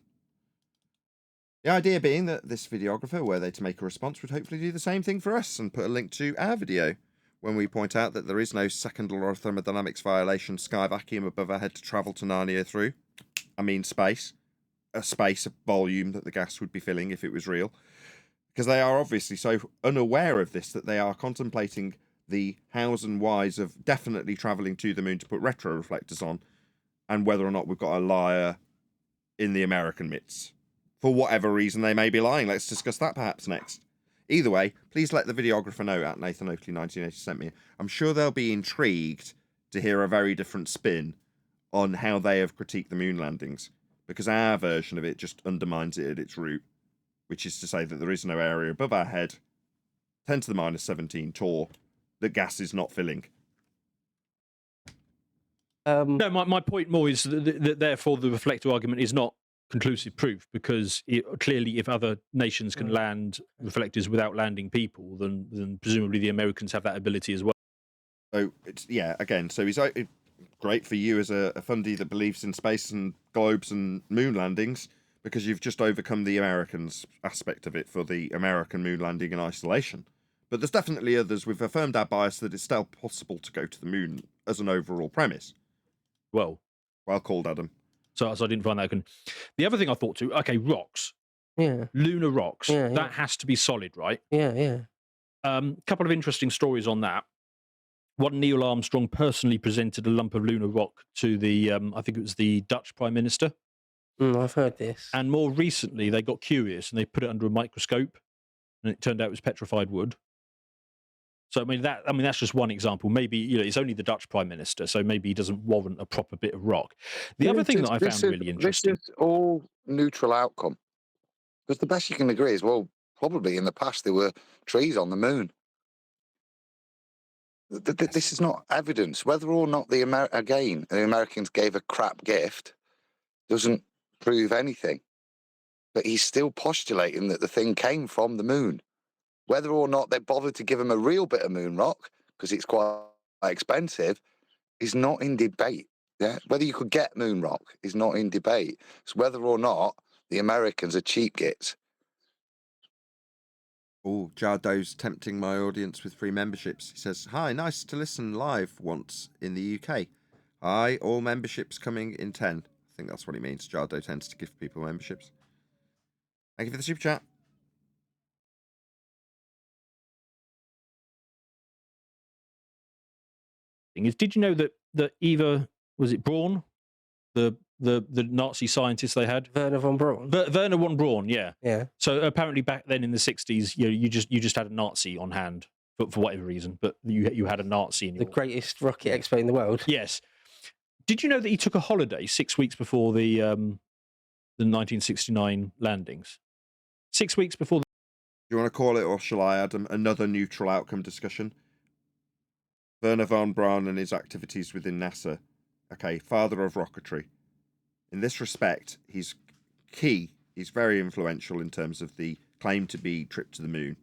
The idea being that this videographer, were they to make a response, would hopefully do the same thing for us and put a link to our video when we point out that there is no second law of thermodynamics violation sky vacuum above our head to travel to Narnia through. I mean space. A space, a volume that the gas would be filling if it was real. Because they are obviously so unaware of this that they are contemplating the hows and whys of definitely travelling to the moon to put retro reflectors on and whether or not we've got a liar in the American midst. For whatever reason they may be lying. Let's discuss that perhaps next. Either way, please let the videographer know at Nathan Oakley 1980 sent me. I'm sure they'll be intrigued to hear a very different spin on how they have critiqued the moon landings, because our version of it just undermines it at its root, which is to say that there is no area above our head, 10 to the minus 17 torr, that gas is not filling. No, my point more is that therefore the reflector argument is not conclusive proof, because clearly if other nations can land reflectors without landing people, then presumably the Americans have that ability as well. So it's again, so it's great for you as a fundy that believes in space and globes and moon landings, because you've just overcome the Americans aspect of it for the American moon landing in isolation. But there's definitely others. We've affirmed our bias that it's still possible to go to the moon as an overall premise. Well called, Adam. So I didn't find that. The other thing I thought too, okay, rocks. Yeah. Lunar rocks. Yeah, that has to be solid, right? Yeah. Couple of interesting stories on that. One, Neil Armstrong personally presented a lump of lunar rock to the, I think it was the Dutch Prime Minister. I've heard this. And more recently, they got curious and they put it under a microscope, and it turned out it was petrified wood. So I mean that's just one example. Maybe it's only the Dutch Prime Minister, so maybe he doesn't warrant a proper bit of rock. The other thing that I found really interesting. This is all neutral outcome, because the best you can agree is, well, probably in the past there were trees on the moon. This is not evidence. Whether or not the Americans gave a crap gift doesn't prove anything. But he's still postulating that the thing came from the moon. Whether or not they bothered to give him a real bit of moon rock because it's quite expensive, is not in debate. Yeah, whether you could get moon rock is not in debate. It's whether or not the Americans are cheap gits. Oh, Jardo's tempting my audience with free memberships. He says, "Hi, nice to listen live once in the UK. Hi, all memberships coming in 10." I think that's what he means. Jardo tends to give people memberships. Thank you for the super chat. Did you know that Eva, was it Braun, the Nazi scientist they had? Werner von Braun. Werner von Braun, yeah. Yeah. So apparently back then in the 60s, you just had a Nazi on hand for whatever reason, but you had a Nazi in The your... greatest rocket expert in the world. Yes. Did you know that he took a holiday 6 weeks before the 1969 landings? 6 weeks before. Do you want to call it, or shall I add another neutral outcome discussion? Werner von Braun and his activities within NASA. Okay, father of rocketry. In this respect, he's key. He's very influential in terms of the claim to be trip to the moon.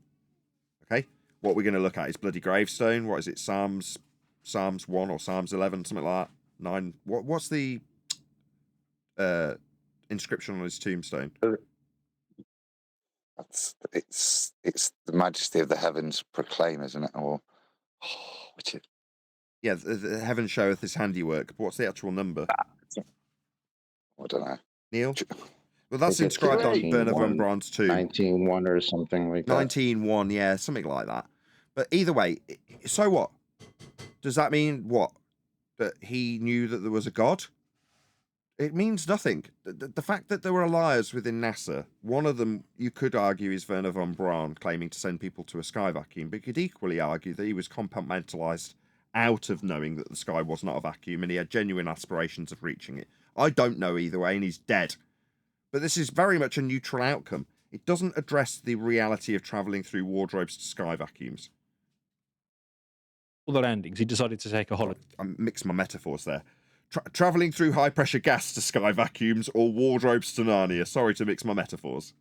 Okay, what we're going to look at is bloody gravestone. What is it? Psalms 1 or Psalms 11, something like that. 9. What's the inscription on his tombstone? It's the majesty of the heavens proclaim, isn't it? Or which is... Yeah, the heaven showeth his handiwork. But what's the actual number? I don't know. Neil? Well, that's It's inscribed on 19-1, Werner von Braun's tomb. 19-1 or something like that. 19-1, yeah, something like that. But either way, so what? Does that mean what? That he knew that there was a God? It means nothing. The fact that there were liars within NASA, one of them, you could argue, is Werner von Braun claiming to send people to a sky vacuum, but you could equally argue that he was compartmentalized out of knowing that the sky was not a vacuum and he had genuine aspirations of reaching it. I don't know either way, and he's dead. But this is very much a neutral outcome. It doesn't address the reality of travelling through wardrobes to sky vacuums. All the landings, he decided to take a holiday. I mixed my metaphors there. Travelling through high-pressure gas to sky vacuums or wardrobes to Narnia. Sorry to mix my metaphors.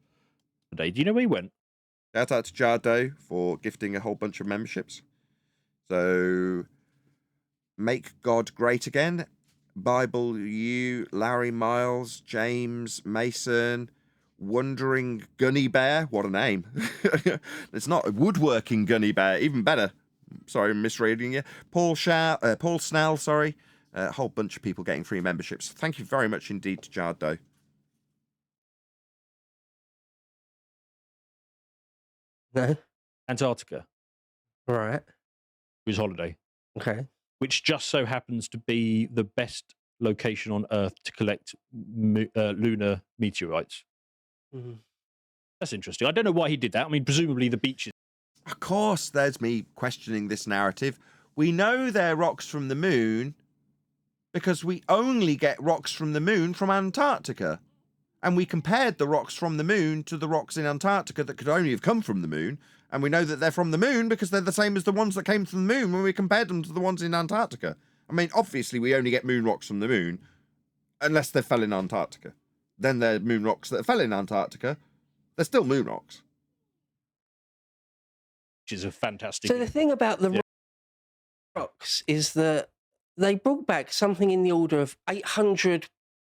Do you know where he went? Shout out to Jardo for gifting a whole bunch of memberships. So, Make God Great Again, Bible U, Larry Miles, James Mason, Wondering Gunny Bear. What a name. It's not a woodworking Gunny Bear, even better. Sorry, I'm misreading you. Paul Snell, sorry. A whole bunch of people getting free memberships. Thank you very much indeed to Jardo. No. Antarctica. Right. His holiday. Okay. Which just so happens to be the best location on Earth to collect lunar meteorites. Mm-hmm. That's interesting. I don't know why he did that. I mean, presumably the beaches. Of course, there's me questioning this narrative. We know they're rocks from the moon because we only get rocks from the moon from Antarctica. And we compared the rocks from the moon to the rocks in Antarctica that could only have come from the moon. And we know that they're from the moon because they're the same as the ones that came from the moon when we compared them to the ones in Antarctica. I mean, obviously, we only get moon rocks from the moon unless they fell in Antarctica. Then they're moon rocks that fell in Antarctica. They're still moon rocks. Which is a fantastic... So the thing about the rocks is that they brought back something in the order of 800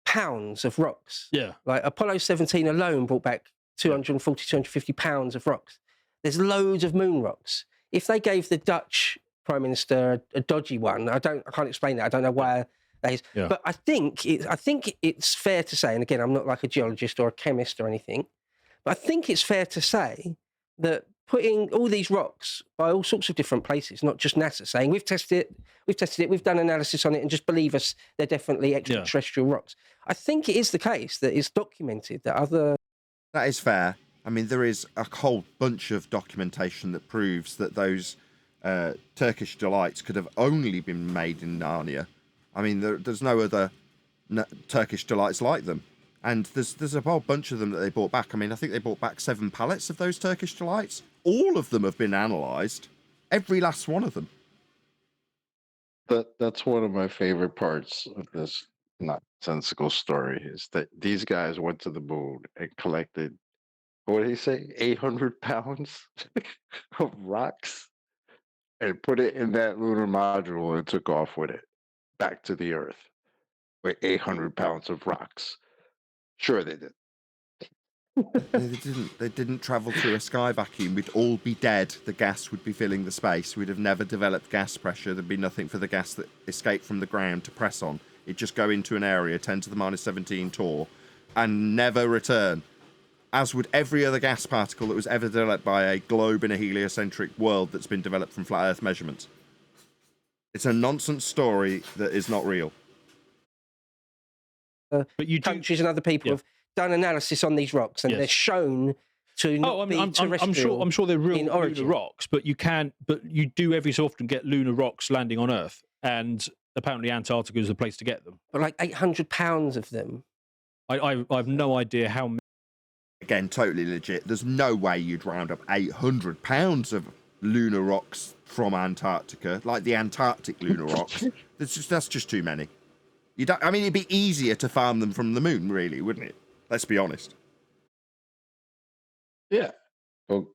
pounds of rocks. Yeah. Like Apollo 17 alone brought back 240, 250 pounds of rocks. There's loads of moon rocks. If they gave the Dutch Prime Minister a dodgy one, I can't explain that. I don't know why that is. Yeah. But I think it's fair to say, and again, I'm not like a geologist or a chemist or anything, but I think it's fair to say that putting all these rocks by all sorts of different places, not just NASA, saying we've tested it, we've done analysis on it, and just believe us, they're definitely extraterrestrial rocks. I think it is the case that it's documented that other... That is fair. I mean, there is a whole bunch of documentation that proves that those Turkish delights could have only been made in Narnia. I mean, there's no other Turkish delights like them. And there's a whole bunch of them that they brought back. I mean, I think they brought back 7 pallets of those Turkish delights. All of them have been analysed. Every last one of them. That's one of my favorite parts of this nonsensical story is that these guys went to the moon and collected, what did he say, 800 pounds of rocks? and put it in that lunar module and took off with it back to the Earth with 800 pounds of rocks. Sure, they did. They didn't travel through a sky vacuum. We'd all be dead. The gas would be filling the space. We'd have never developed gas pressure. There'd be nothing for the gas that escaped from the ground to press on. It'd just go into an area, 10 to the minus 17 torr, and never return. As would every other gas particle that was ever developed by a globe in a heliocentric world that's been developed from flat Earth measurements. It's a nonsense story that is not real. But you countries and other people have done analysis on these rocks, and they're shown to not be terrestrial. I'm sure they're real in lunar origin. rocks, but you do every so often get lunar rocks landing on Earth, and apparently Antarctica is the place to get them. But like 800 pounds of them. I have no idea how many. Again, totally legit. There's no way you'd round up 800 pounds of lunar rocks from Antarctica, like the Antarctic lunar rocks. That's just too many. I mean, it'd be easier to farm them from the moon, really, wouldn't it? Let's be honest. Yeah.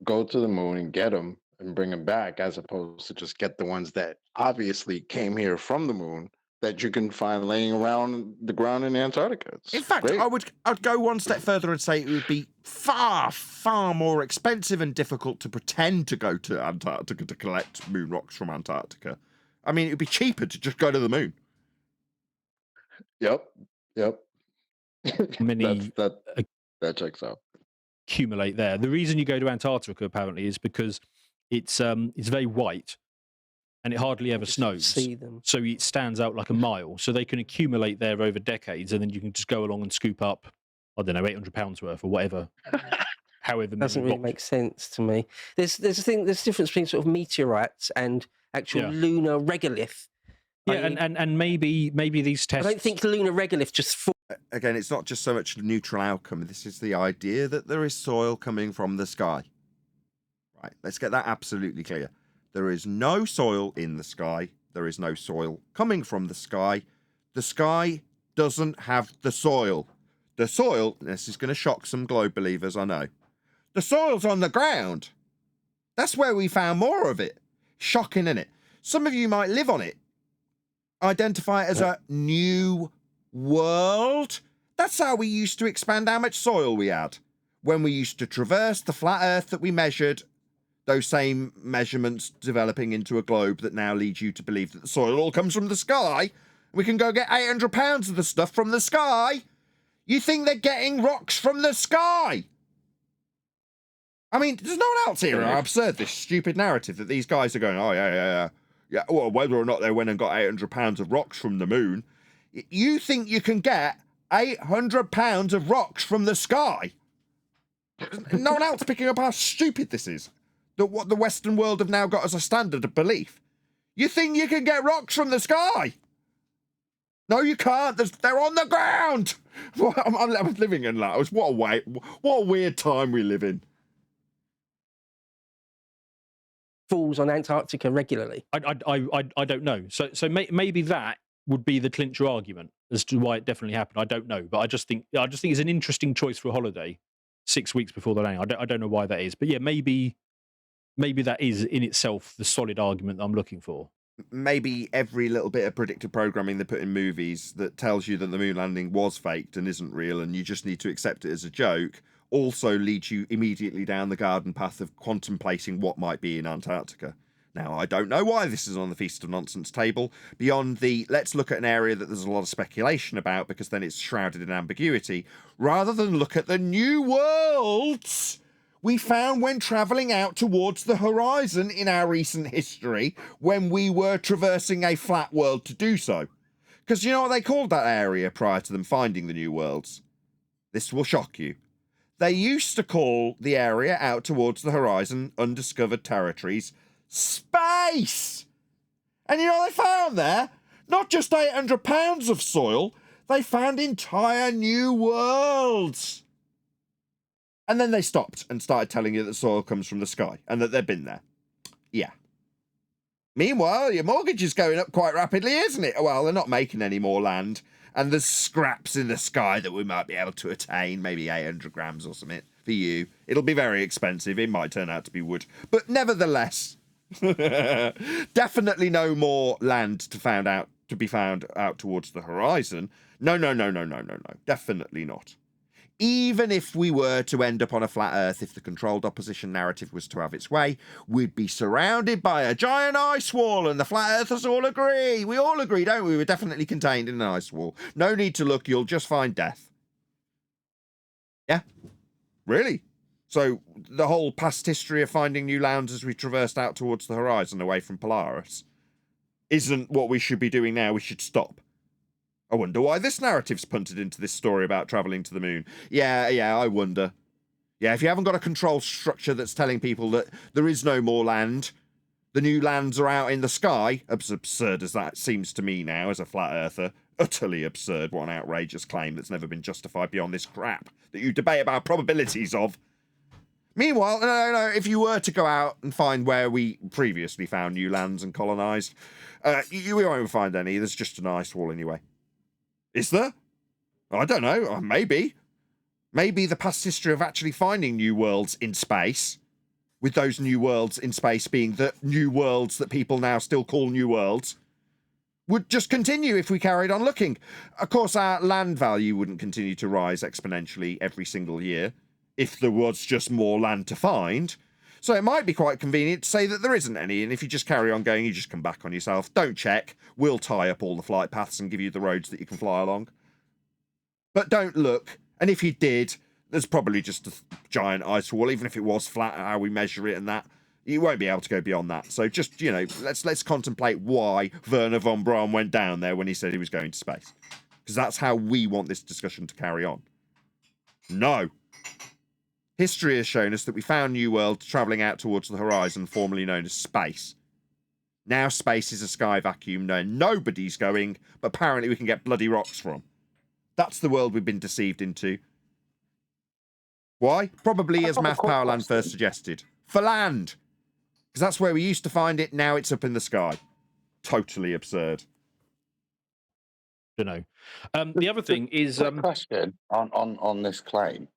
Go to the moon and get them and bring them back, as opposed to just get the ones that obviously came here from the moon that you can find laying around the ground in Antarctica. It's in fact, great. I'd go one step further and say it would be far, far more expensive and difficult to pretend to go to Antarctica to collect moon rocks from Antarctica. I mean, it would be cheaper to just go to the moon. Yep. Many that checks out. Accumulate there. The reason you go to Antarctica apparently is because it's very white and it hardly ever snows. See them. So it stands out like a mile. So they can accumulate there over decades, and then you can just go along and scoop up, I don't know, 800 pounds worth or whatever. However, Doesn't really make sense to me. There's a difference between sort of meteorites and actual lunar regolith. Yeah, and maybe these tests. I don't think lunar regolith just. Again, it's not just so much a neutral outcome. This is the idea that there is soil coming from the sky. Right, let's get that absolutely clear. There is no soil in the sky. There is no soil coming from the sky. The sky doesn't have the soil. The soil, this is going to shock some globe believers, I know. The soil's on the ground. That's where we found more of it. Shocking, innit? Some of you might live on it. Identify it as a new world. That's how we used to expand how much soil we had. When we used to traverse the flat Earth that we measured, those same measurements developing into a globe that now leads you to believe that the soil all comes from the sky. We can go get 800 pounds of the stuff from the sky. You think they're getting rocks from the sky? I mean, does no one else here absurd this stupid narrative that these guys are going, oh, yeah, well, whether or not they went and got 800 pounds of rocks from the moon, you think you can get 800 pounds of rocks from the sky? No one else picking up how stupid this is. That what the Western world have now got as a standard of belief. You think you can get rocks from the sky? No, you can't. They're on the ground. I'm living in Laos. What a weird time we live in. Falls on Antarctica regularly. I don't know. So maybe that would be the clincher argument as to why it definitely happened. I don't know, but I just think it's an interesting choice for a holiday 6 weeks before the landing. I don't know why that is, but yeah, maybe that is in itself the solid argument that I'm looking for. Maybe every little bit of predictive programming they put in movies that tells you that the moon landing was faked and isn't real and you just need to accept it as a joke also leads you immediately down the garden path of contemplating what might be in Antarctica. Now, I don't know why this is on the Feast of Nonsense table, beyond the let's look at an area that there's a lot of speculation about because then it's shrouded in ambiguity, rather than look at the new worlds we found when travelling out towards the horizon in our recent history when we were traversing a flat world to do so. Because you know what they called that area prior to them finding the new worlds? This will shock you. They used to call the area out towards the horizon, undiscovered territories, space! And you know what they found there? Not just 800 pounds of soil, they found entire new worlds. And then they stopped and started telling you that soil comes from the sky and that they've been there. Yeah. Meanwhile, your mortgage is going up quite rapidly, isn't it? Well, they're not making any more land. And there's scraps in the sky that we might be able to attain, maybe 800 grams or something for you. It'll be very expensive. It might turn out to be wood. But nevertheless, Definitely no more land to be found out towards the horizon. No. Definitely not. Even if we were to end up on a flat Earth, if the controlled opposition narrative was to have its way, we'd be surrounded by a giant ice wall, and the flat earthers all agree. We all agree, don't we? We're definitely contained in an ice wall. No need to look, you'll just find death. Yeah? Really? So the whole past history of finding new lands as we traversed out towards the horizon away from Polaris isn't what we should be doing now. We should stop. I wonder why this narrative's punted into this story about travelling to the moon. Yeah, I wonder. Yeah, if you haven't got a control structure that's telling people that there is no more land, the new lands are out in the sky, as absurd as that seems to me now as a flat earther, utterly absurd, what an outrageous claim that's never been justified beyond this crap that you debate about probabilities of. Meanwhile, no, if you were to go out and find where we previously found new lands and colonised, you won't find any. There's just an ice wall anyway. Is there? I don't know. Maybe. Maybe the past history of actually finding new worlds in space, with those new worlds in space being the new worlds that people now still call new worlds, would just continue if we carried on looking. Of course, our land value wouldn't continue to rise exponentially every single year if there was just more land to find. So it might be quite convenient to say that there isn't any, and if you just carry on going, you just come back on yourself. Don't check. We'll tie up all the flight paths and give you the roads that you can fly along. But don't look. And if you did, there's probably just a giant ice wall, even if it was flat, how we measure it and that. You won't be able to go beyond that. So just, let's contemplate why Werner von Braun went down there when he said he was going to space. Because that's how we want this discussion to carry on. No. History has shown us that we found new worlds travelling out towards the horizon, formerly known as space. Now space is a sky vacuum where nobody's going, but apparently we can get bloody rocks from. That's the world we've been deceived into. Why? Probably as Math Powerland first suggested. For land. Because that's where we used to find it, now it's up in the sky. Totally absurd. Don't know. The other thing is... question on this claim.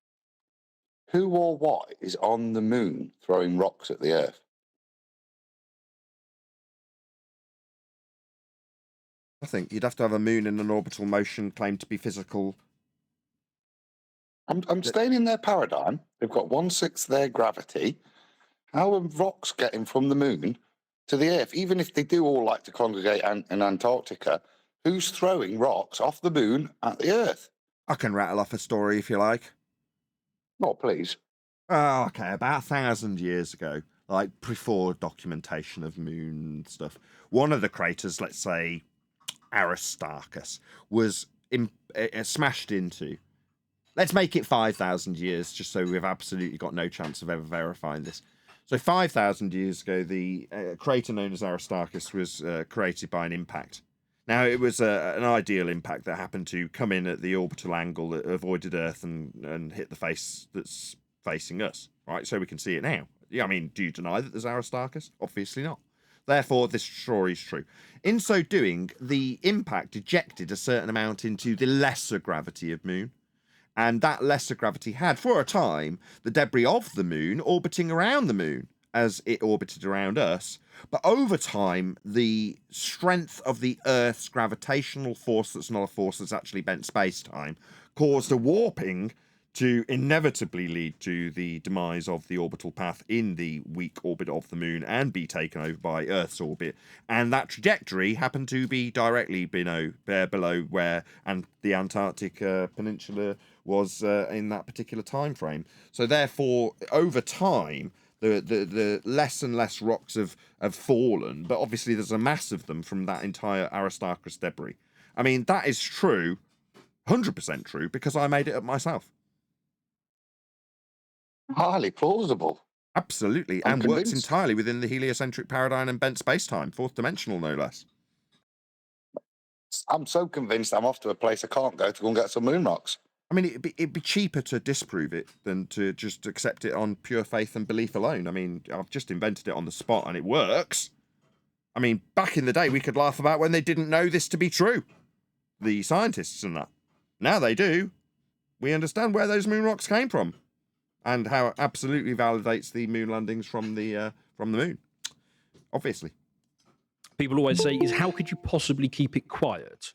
Who or what is on the moon throwing rocks at the Earth? I think you'd have to have a moon in an orbital motion claimed to be physical. I'm staying in their paradigm. They've got 1/6 their gravity. How are rocks getting from the moon to the Earth? Even if they do all like to congregate in Antarctica, who's throwing rocks off the moon at the Earth? I can rattle off a story if you like. Oh, please. Oh, okay, about 1,000 years ago, like before documentation of moon stuff, one of the craters, let's say Aristarchus, was smashed into. Let's make it 5,000 years, just so we've absolutely got no chance of ever verifying this. So 5,000 years ago, the crater known as Aristarchus was created by an impact. Now, it was an ideal impact that happened to come in at the orbital angle that avoided Earth and hit the face that's facing us, right? So we can see it now. Yeah, I mean, do you deny that there's Aristarchus? Obviously not. Therefore, this story is true. In so doing, the impact ejected a certain amount into the lesser gravity of Moon, and that lesser gravity had, for a time, the debris of the Moon orbiting around the Moon as it orbited around us. But over time, the strength of the Earth's gravitational force, that's not a force that's actually bent space-time, caused a warping to inevitably lead to the demise of the orbital path in the weak orbit of the Moon and be taken over by Earth's orbit. And that trajectory happened to be directly below where the Antarctic Peninsula was in that particular time frame. So therefore, over time, the less and less rocks have fallen, but obviously there's a mass of them from that entire Aristarchus debris. I mean, that is true, 100% true, because I made it up myself. Highly plausible. Absolutely, I'm and convinced. works entirely within the heliocentric paradigm and bent space-time, fourth dimensional no less. I'm so convinced I'm off to a place I can't go to go and get some moon rocks. I mean, it'd be cheaper to disprove it than to just accept it on pure faith and belief alone. I mean, I've just invented it on the spot and it works. I mean, back in the day, we could laugh about when they didn't know this to be true. The scientists and that. Now they do. We understand where those moon rocks came from and how it absolutely validates the moon landings from the moon. obviously. People always say is how could you possibly keep it quiet?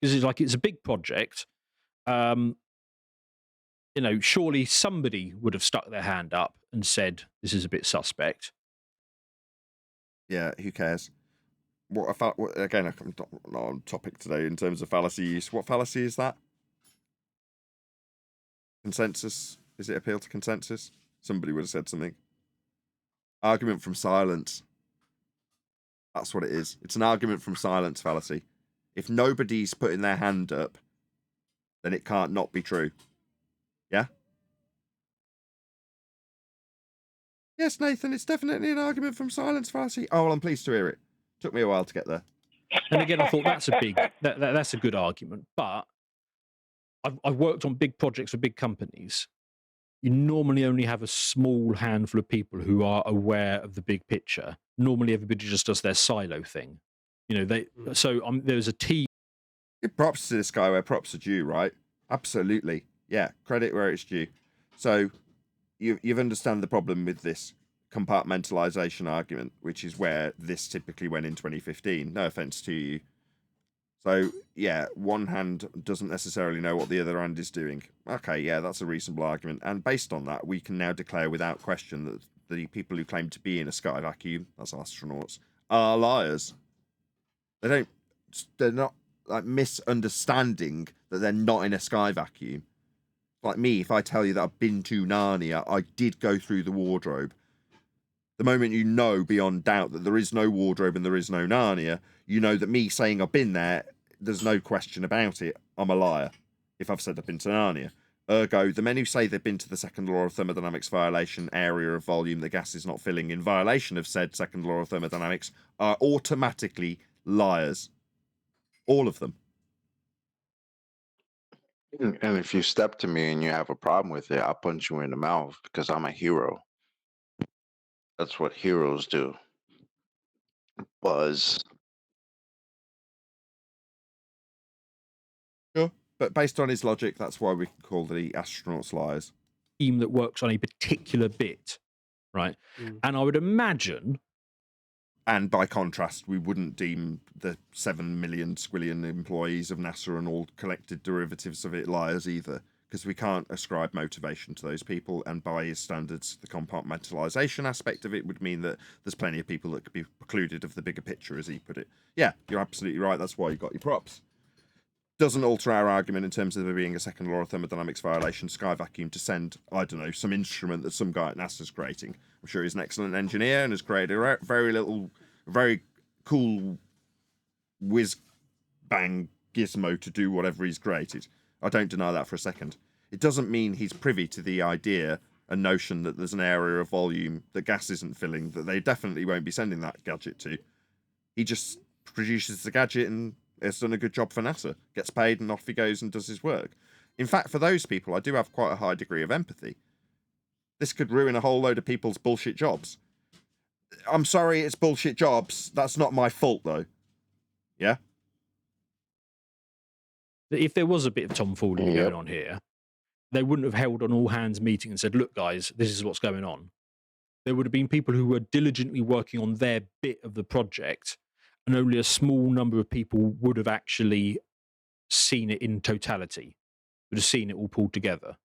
Because it's a big project. Surely somebody would have stuck their hand up and said this is a bit suspect. Yeah, who cares? Again, I'm not on topic today in terms of fallacy use. What fallacy is that? Consensus? Is it appeal to consensus? Somebody would have said something. Argument from silence. That's what it is. It's an argument from silence fallacy. If nobody's putting their hand up, then it can't not be true. Yeah? Yes, Nathan, it's definitely an argument from silence fallacy. Oh, well, I'm pleased to hear it. Took me a while to get there. And again, I thought that's that's a good argument. But I've worked on big projects for big companies. You normally only have a small handful of people who are aware of the big picture. Normally, everybody just does their silo thing. There's a team. Give props to this guy where props are due, right? Absolutely. Yeah, credit where it's due. So you've understand the problem with this compartmentalization argument, which is where this typically went in 2015. No offense to you. So, yeah, one hand doesn't necessarily know what the other hand is doing. Okay, yeah, that's a reasonable argument. And based on that, we can now declare without question that the people who claim to be in a sky vacuum, that's astronauts, are liars. They're not like misunderstanding that they're not in a sky vacuum. Like me, if I tell you that I've been to Narnia, I did go through the wardrobe. The moment you know beyond doubt that there is no wardrobe and there is no Narnia, you know that me saying I've been there, there's no question about it. I'm a liar if I've said I've been to Narnia. Ergo, the men who say they've been to the second law of thermodynamics violation area of volume the gas is not filling in violation of said second law of thermodynamics are automatically liars. All of them. And if you step to me and you have a problem with it, I'll punch you in the mouth because I'm a hero. That's what heroes do. Buzz. Sure. But based on his logic, that's why we can call the astronauts liars. Team that works on a particular bit, right? And I would imagine. And by contrast, we wouldn't deem the 7 million squillion employees of NASA and all collected derivatives of it liars either, because we can't ascribe motivation to those people. And by his standards, the compartmentalization aspect of it would mean that there's plenty of people that could be precluded of the bigger picture, as he put it. Yeah, you're absolutely right. That's why you got your props. Doesn't alter our argument in terms of there being a second law of thermodynamics violation, sky vacuum, to send, I don't know, some instrument that some guy at NASA's creating. I'm sure he's an excellent engineer and has created a very cool whiz-bang gizmo to do whatever he's created. I don't deny that for a second. It doesn't mean he's privy to the idea and notion that there's an area of volume that gas isn't filling, that they definitely won't be sending that gadget to. He just produces the gadget and has done a good job for NASA, gets paid, and off he goes and does his work. In fact, for those people, I do have quite a high degree of empathy. This could ruin a whole load of people's bullshit jobs. I'm sorry, it's bullshit jobs. That's not my fault, though. Yeah? If there was a bit of tomfoolery going on here, they wouldn't have held an all-hands meeting and said, look, guys, this is what's going on. There would have been people who were diligently working on their bit of the project, and only a small number of people would have actually seen it in totality, would have seen it all pulled together.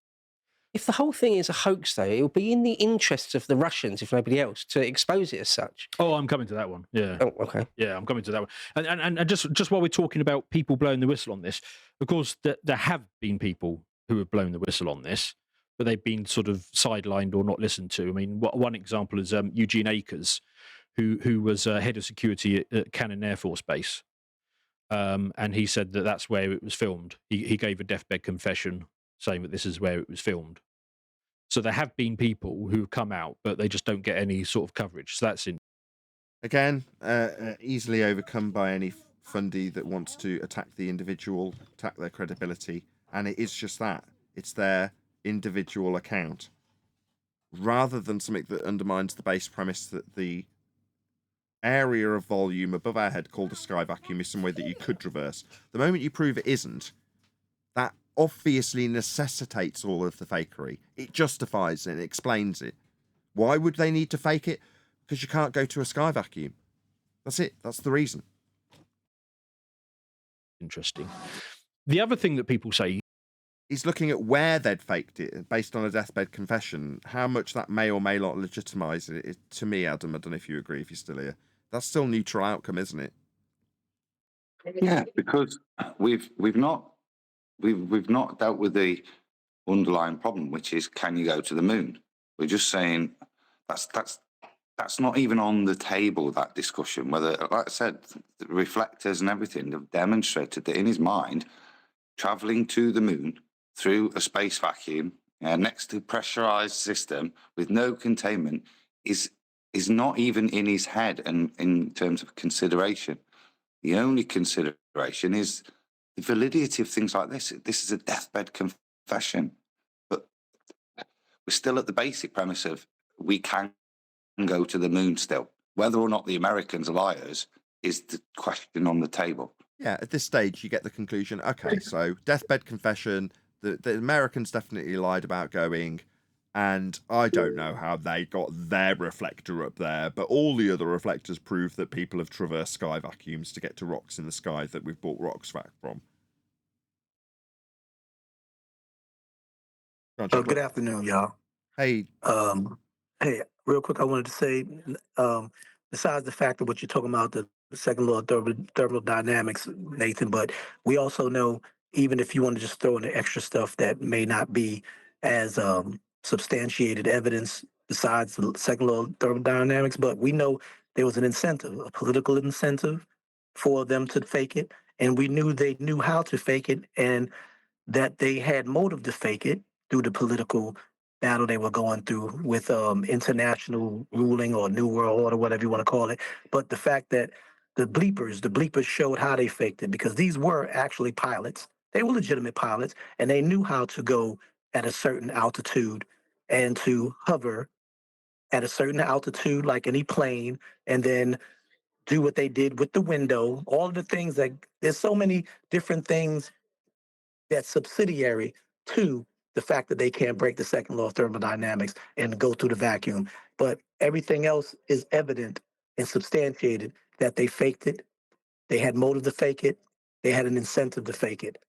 If the whole thing is a hoax, though, it will be in the interests of the Russians, if nobody else, to expose it as such. Oh, I'm coming to that one. Yeah. Oh, okay. Yeah, I'm coming to that one. And just while we're talking about people blowing the whistle on this, of course, there have been people who have blown the whistle on this, but they've been sort of sidelined or not listened to. I mean, one example is Eugene Akers, who was head of security at Cannon Air Force Base. And he said that that's where it was filmed. He gave a deathbed confession saying that this is where it was filmed. So there have been people who have come out, but they just don't get any sort of coverage. So that's in. Again, easily overcome by any fundy that wants to attack the individual, attack their credibility. And it is just that. It's their individual account. Rather than something that undermines the base premise that the area of volume above our head called a sky vacuum is somewhere that you could traverse. The moment you prove it isn't, that obviously necessitates all of the fakery. It justifies it, it explains it. Why would they need to fake it? because you can't go to a sky vacuum. That's it. That's the reason. Interesting. The other thing that people say, he's looking at where they'd faked it based on a deathbed confession, how much that may or may not legitimize it. To me, Adam, I don't know if you agree, if you're still here. That's still neutral outcome, isn't it? Yeah, because we've not dealt with the underlying problem, which is, can you go to the moon? We're just saying that's not even on the table, that discussion. Whether, like I said, the reflectors and everything have demonstrated that in his mind, traveling to the moon through a space vacuum next to a pressurized system with no containment is not even in his head, and in terms of consideration. The only consideration is the validity of things like this. This is a deathbed confession. But we're still at the basic premise of we can go to the moon still. Whether or not the Americans are liars is the question on the table. Yeah, at this stage, you get the conclusion, okay, so deathbed confession, the Americans definitely lied about going, and I don't know how they got their reflector up there, but all the other reflectors prove that people have traversed sky vacuums to get to rocks in the sky that we've bought rocks back from. Good afternoon, y'all. Hey. Hey, real quick, I wanted to say, besides the fact of what you're talking about, the second law of thermodynamics, Nathan, but we also know, even if you want to just throw in the extra stuff that may not be as substantiated evidence besides the second law of thermodynamics, but we know there was an incentive, a political incentive for them to fake it, and we knew they knew how to fake it, and that they had motive to fake it through the political battle they were going through with international ruling or New World Order, whatever you want to call it. But the fact that the bleepers showed how they faked it, because these were actually pilots. They were legitimate pilots, and they knew how to go at a certain altitude and to hover at a certain altitude like any plane, and then do what they did with the window. All of the things that, there's so many different things that's subsidiary to the fact that they can't break the second law of thermodynamics and go through the vacuum. But everything else is evident and substantiated that they faked it. They had motive to fake it. They had an incentive to fake it.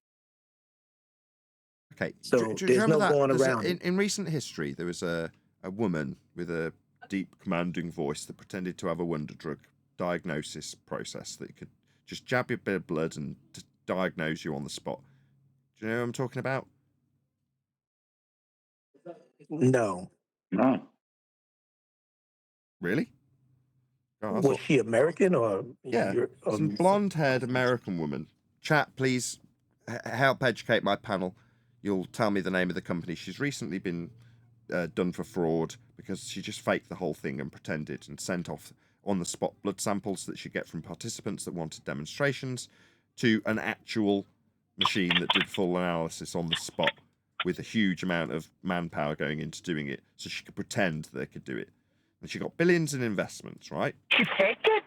Okay. So do you there's remember no that? going around it. In recent history, there was a woman with a deep, commanding voice that pretended to have a wonder drug diagnosis process that could just jab you a bit of blood and diagnose you on the spot. Do you know what I'm talking about? No. No. Really? Oh, Was she American or? Yeah, some blonde-haired American woman. Chat, please help educate my panel. You'll tell me the name of the company. She's recently been done for fraud because she just faked the whole thing and pretended and sent off on-the-spot blood samples that she'd get from participants that wanted demonstrations to an actual machine that did full analysis on the spot with a huge amount of manpower going into doing it so she could pretend they could do it. And she got billions in investments, right? She faked it?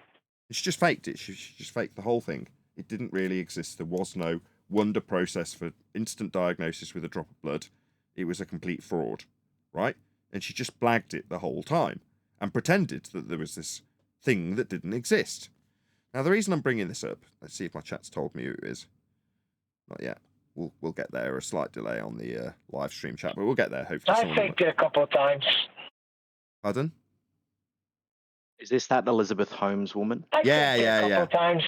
She just faked it. She just faked the whole thing. It didn't really exist. There was no wonder process for instant diagnosis with a drop of blood. It was a complete fraud, right? And she just blagged it the whole time and pretended that there was this thing that didn't exist. Now, the reason I'm bringing this up, let's see if my chat's told me who it is. Not yet. We'll get there. A slight delay on the live stream chat, but we'll get there. Hopefully, I faked it a couple of times. Pardon? Is this that Elizabeth Holmes woman? Yeah. A couple of times.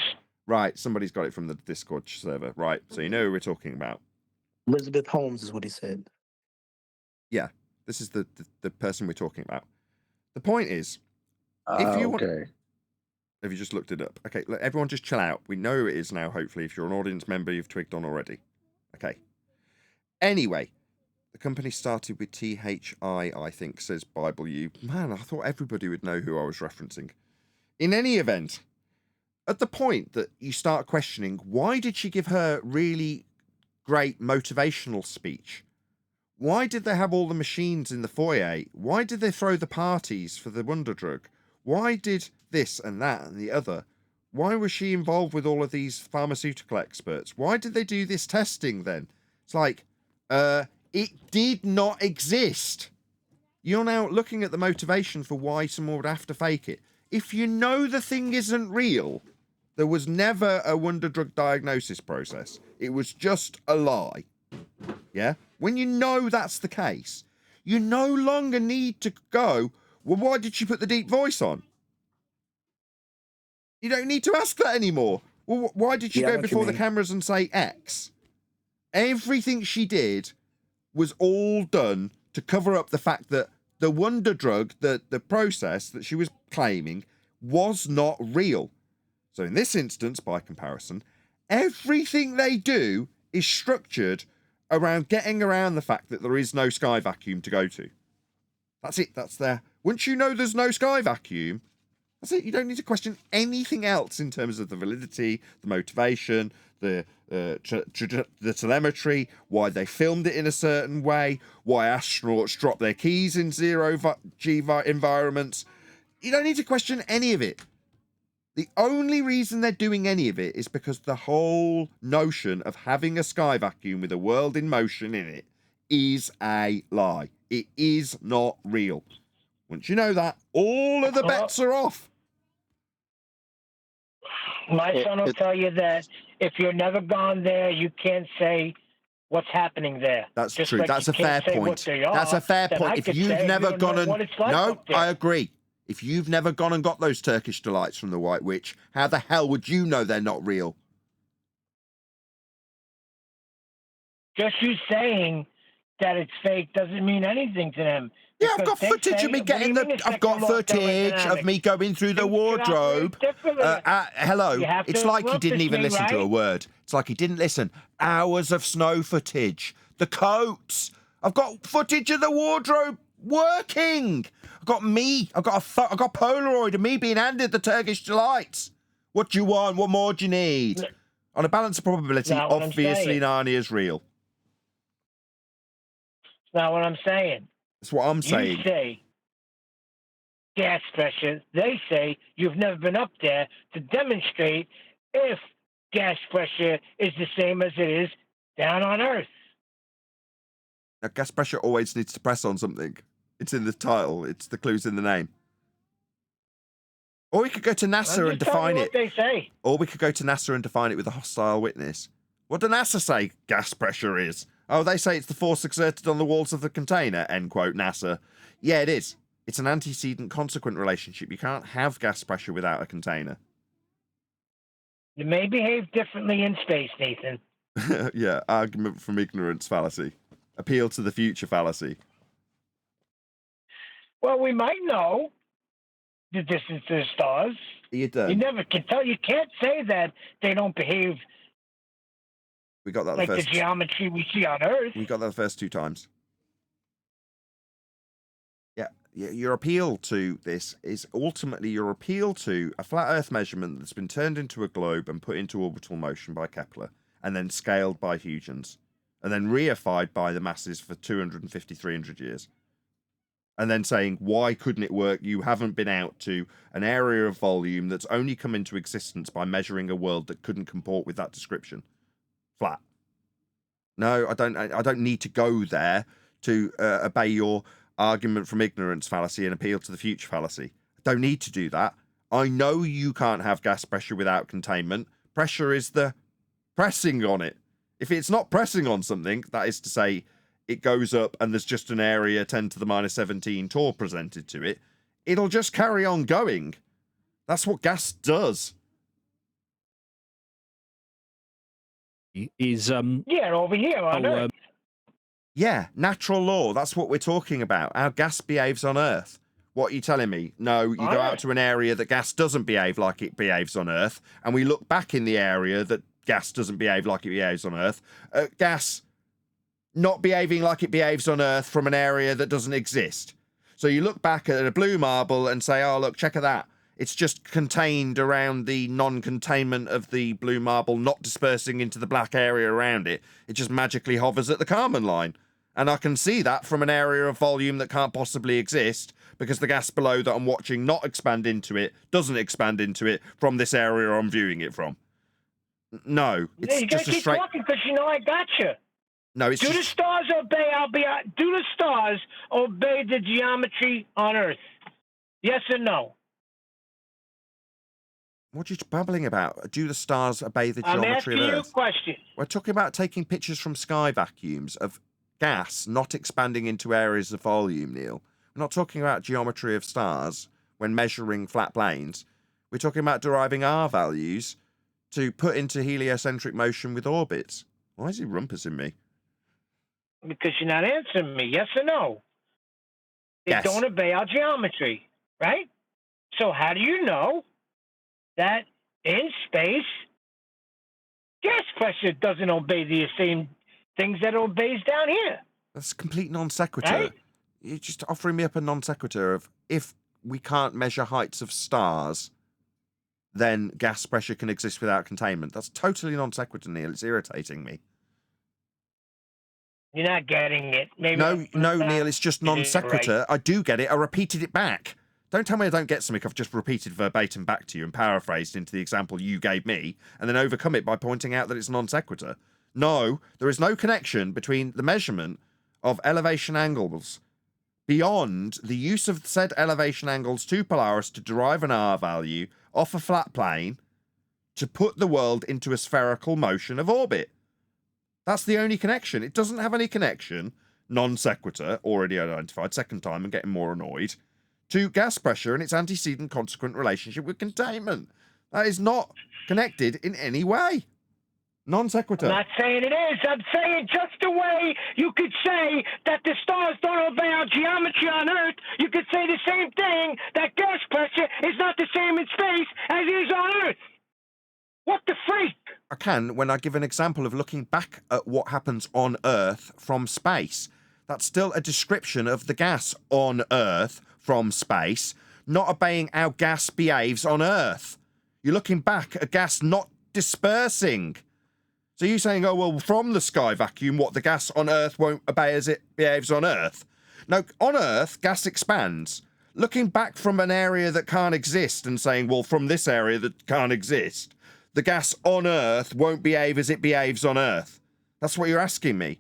Right, somebody's got it from the Discord server. Right, so you know who we're talking about. Elizabeth Holmes is what he said. Yeah, this is the person we're talking about. The point is, if you want... Have you just looked it up? Okay, look, everyone just chill out. We know who it is now, hopefully. If you're an audience member, you've twigged on already. Okay. Anyway, the company started with THI, I think, says Bible U. Man, I thought everybody would know who I was referencing. In any event, at the point that you start questioning, why did she give her really great motivational speech? Why did they have all the machines in the foyer? Why did they throw the parties for the wonder drug? Why did this and that and the other? Why was she involved with all of these pharmaceutical experts? Why did they do this testing then? It's like, it did not exist. You're now looking at the motivation for why someone would have to fake it. If you know the thing isn't real, there was never a wonder drug diagnosis process. It was just a lie. Yeah? When you know that's the case, you no longer need to go, well, why did she put the deep voice on? You don't need to ask that anymore. Well, why did she Yeah, I know go what you before the mean. cameras and say X? Everything she did was all done to cover up the fact that the wonder drug, the process that she was claiming, was not real. So in this instance, by comparison, everything they do is structured around getting around the fact that there is no sky vacuum to go to. That's it. That's there. Once you know there's no sky vacuum, that's it. You don't need to question anything else in terms of the validity, the motivation, the telemetry, why they filmed it in a certain way, why astronauts drop their keys in zero-G environments. You don't need to question any of it. The only reason they're doing any of it is because the whole notion of having a sky vacuum with a world in motion in it is a lie. It is not real. Once you know that, all of the bets are off. My son will tell you that if you're never gone there, you can't say what's happening there. That's Just true. like That's you a fair can't say what point. they That's are, a fair then point. I If could you've say never you gone know and what it's like no, up there. I agree. If you've never gone and got those Turkish delights from the White Witch, how the hell would you know they're not real? Just you saying that it's fake doesn't mean anything to them. Yeah, I've because got they footage say, of me what do you getting mean the. it's I've second got law of footage of thermodynamics? me going through the Things can operate wardrobe. differently. Hello. You have It's to like he lump didn't this even me, listen to a right? word. It's like he didn't listen. Hours of snow footage. The coats. I've got footage of the wardrobe working. I've got Polaroid of me being handed the Turkish delights. What do you want? What more do you need? On a balance of probability, Not what I'm obviously saying. Narnia's real. It's not what I'm saying. That's what I'm You saying. say gas pressure. They say you've never been up there to demonstrate if gas pressure is the same as it is down on Earth. Now, gas pressure always needs to press on something. It's in the title. It's the clues in the name. Or we could go to I'm NASA and just telling define you it. what they say. Or we could go to NASA and define it with a hostile witness. What do NASA say gas pressure is? Oh, they say it's the force exerted on the walls of the container, end quote, NASA. Yeah, it is. It's an antecedent-consequent relationship. You can't have gas pressure without a container. You may behave differently in space, Nathan. Yeah, argument from ignorance fallacy. Appeal to the future fallacy. Well, we might know the distance to the stars. You done. You never can tell. You can't say that they don't behave We got that like the the first. geometry we see on Earth. We got that the first 2 times. Yeah, your appeal to this is ultimately your appeal to a flat Earth measurement that's been turned into a globe and put into orbital motion by Kepler, and then scaled by Huygens, and then reified by the masses for 250, 300 years. And then saying, why couldn't it work? You haven't been out to an area of volume that's only come into existence by measuring a world that couldn't comport with that description. Flat. No, I don't need to go there to obey your argument from ignorance fallacy and appeal to the future fallacy. I don't need to do that. I know you can't have gas pressure without containment. Pressure is the pressing on it. If it's not pressing on something, that is to say, it goes up and there's just an area 10 to the minus 17 torr presented to it, it'll just carry on going. That's what gas does. Is Yeah, over here on Earth. Yeah, natural law. That's what we're talking about. How gas behaves on Earth. What are you telling me? No, you go out to an area that gas doesn't behave like it behaves on Earth, and we look back in the area that gas doesn't behave like it behaves on Earth. Gas not behaving like it behaves on Earth from an area that doesn't exist. So you look back at a blue marble and say, oh, look, check at that. It's just contained around the non-containment of the blue marble, not dispersing into the black area around it. It just magically hovers at the Kármán line. And I can see that from an area of volume that can't possibly exist because the gas below that I'm watching not expand into it, doesn't expand into it from this area I'm viewing it from. No, it's You just gotta a keep straight... talking because you know I got you. No, it's Do the just... stars obey? Do the stars obey the geometry on Earth? Yes or no? What are you babbling about? Do the stars obey the I'm geometry asking of you a Earth? question. We're talking about taking pictures from sky vacuums of gas not expanding into areas of volume, Neil. We're not talking about geometry of stars when measuring flat planes. We're talking about deriving R values to put into heliocentric motion with orbits. Why is he rumpusing me? Because you're not answering me. Yes or no? They Yes. don't obey our geometry, right? So how do you know that in space, gas pressure doesn't obey the same things that it obeys down here? That's complete non sequitur. Right? You're just offering me up a non sequitur of if we can't measure heights of stars, then gas pressure can exist without containment. That's totally non sequitur, Neil. It's irritating me. You're not getting it. Maybe No, I'm not Neil, it's just getting non it sequitur. right. I do get it. I repeated it back. Don't tell me I don't get something I've just repeated verbatim back to you and paraphrased into the example you gave me, and then overcome it by pointing out that it's non sequitur. No, there is no connection between the measurement of elevation angles beyond the use of said elevation angles to Polaris to derive an R value off a flat plane to put the world into a spherical motion of orbit. That's the only connection. It doesn't have any connection, non sequitur, already identified, second time and getting more annoyed, to gas pressure and its antecedent consequent relationship with containment. That is not connected in any way. Non sequitur. I'm not saying it is. I'm saying just the way you could say that the stars don't obey our geometry on Earth, you could say the same thing, that gas pressure is not the same in space as it is on Earth. What the freak? I can when I give an example of looking back at what happens on Earth from space. That's still a description of the gas on Earth from space, not obeying how gas behaves on Earth. You're looking back at gas not dispersing. So you're saying, oh, well, from the sky vacuum, what, the gas on Earth won't obey as it behaves on Earth? No, on Earth, gas expands. Looking back from an area that can't exist and saying, well, from this area that can't exist, the gas on Earth won't behave as it behaves on Earth. That's what you're asking me.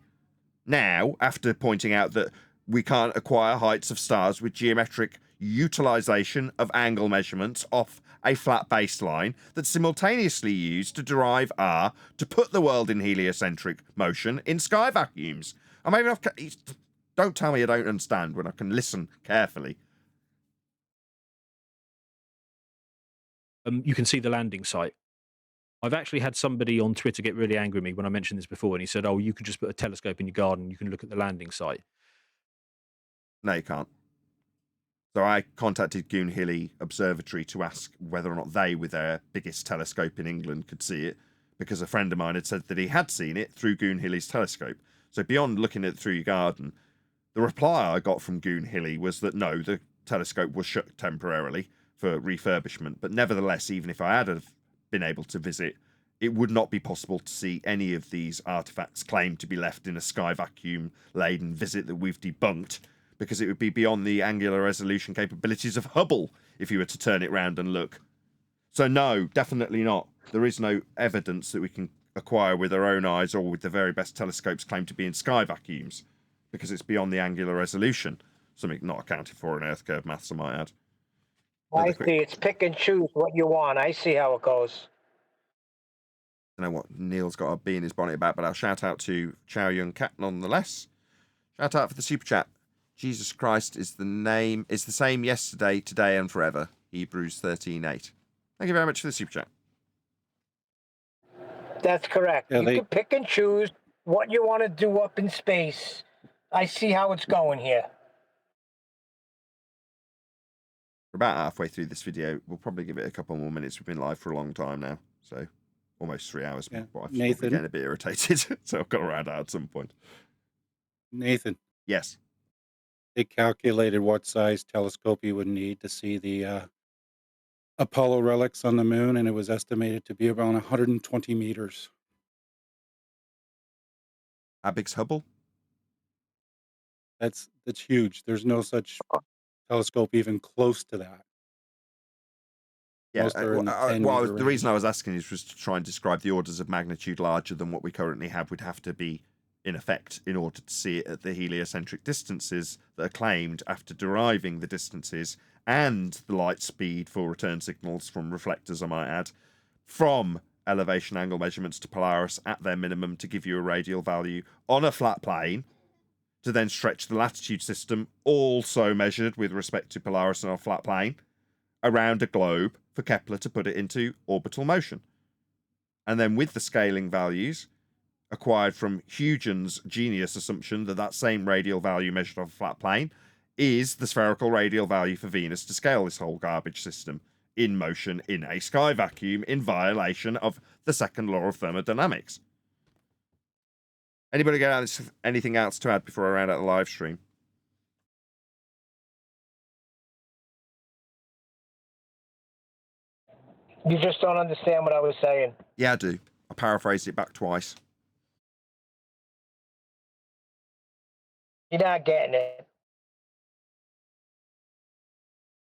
Now, after pointing out that we can't acquire heights of stars with geometric utilization of angle measurements off a flat baseline that's simultaneously used to derive R to put the world in heliocentric motion in sky vacuums. I mean, don't tell me I don't understand when I can listen carefully. You can see the landing site. I've actually had somebody on Twitter get really angry at me when I mentioned this before, and he said, oh, you can just put a telescope in your garden, you can look at the landing site. No, you can't. So I contacted Goonhilly Observatory to ask whether or not they, with their biggest telescope in England, could see it, because a friend of mine had said that he had seen it through Goonhilly's telescope. So beyond looking at it through your garden, the reply I got from Goonhilly was that no, the telescope was shut temporarily for refurbishment, but nevertheless, even if I had have been able to visit, it would not be possible to see any of these artifacts claimed to be left in a sky vacuum laden visit that we've debunked, because it would be beyond the angular resolution capabilities of Hubble if you were to turn it round and look. So no, definitely not. There is no evidence that we can acquire with our own eyes or with the very best telescopes claimed to be in sky vacuums, because it's beyond the angular resolution, something not accounted for in Earth curve maths, I might add. I see. It's pick and choose what you want. I see how it goes. I don't know what Neil's got a bee in his bonnet about, but I'll shout out to Chow Yun Cat nonetheless. Shout out for the super chat. Jesus Christ is the same yesterday, today, and forever. Hebrews 13:8. Thank you very much for the super chat. That's correct. Yeah, You can pick and choose what you want to do up in space. I see how it's going here. We're about halfway through this video. We'll probably give it a couple more minutes. We've been live for a long time now, so almost 3 hours. Yeah. But I'm Nathan? getting a bit irritated, so I've got to round out at some point. Nathan, Yes. they calculated what size telescope you would need to see the Apollo relics on the moon, and it was estimated to be around 120 meters. How big's Hubble? That's huge. There's no such telescope even close to that. Yeah, Most are in the 10 well, meter the reason range. I was asking is was to try and describe the orders of magnitude larger than what we currently have would have to be in effect, in order to see it at the heliocentric distances that are claimed after deriving the distances and the light speed for return signals from reflectors, I might add, from elevation angle measurements to Polaris at their minimum to give you a radial value on a flat plane, to then stretch the latitude system, also measured with respect to Polaris on a flat plane, around a globe for Kepler to put it into orbital motion. And then with the scaling values acquired from Huygens' genius assumption that that same radial value measured off a flat plane is the spherical radial value for Venus to scale this whole garbage system in motion in a sky vacuum in violation of the second law of thermodynamics. Anybody got anything else to add before I round out the live stream? You just don't understand what I was saying. Yeah, I do. I paraphrased it back twice. You're not getting it.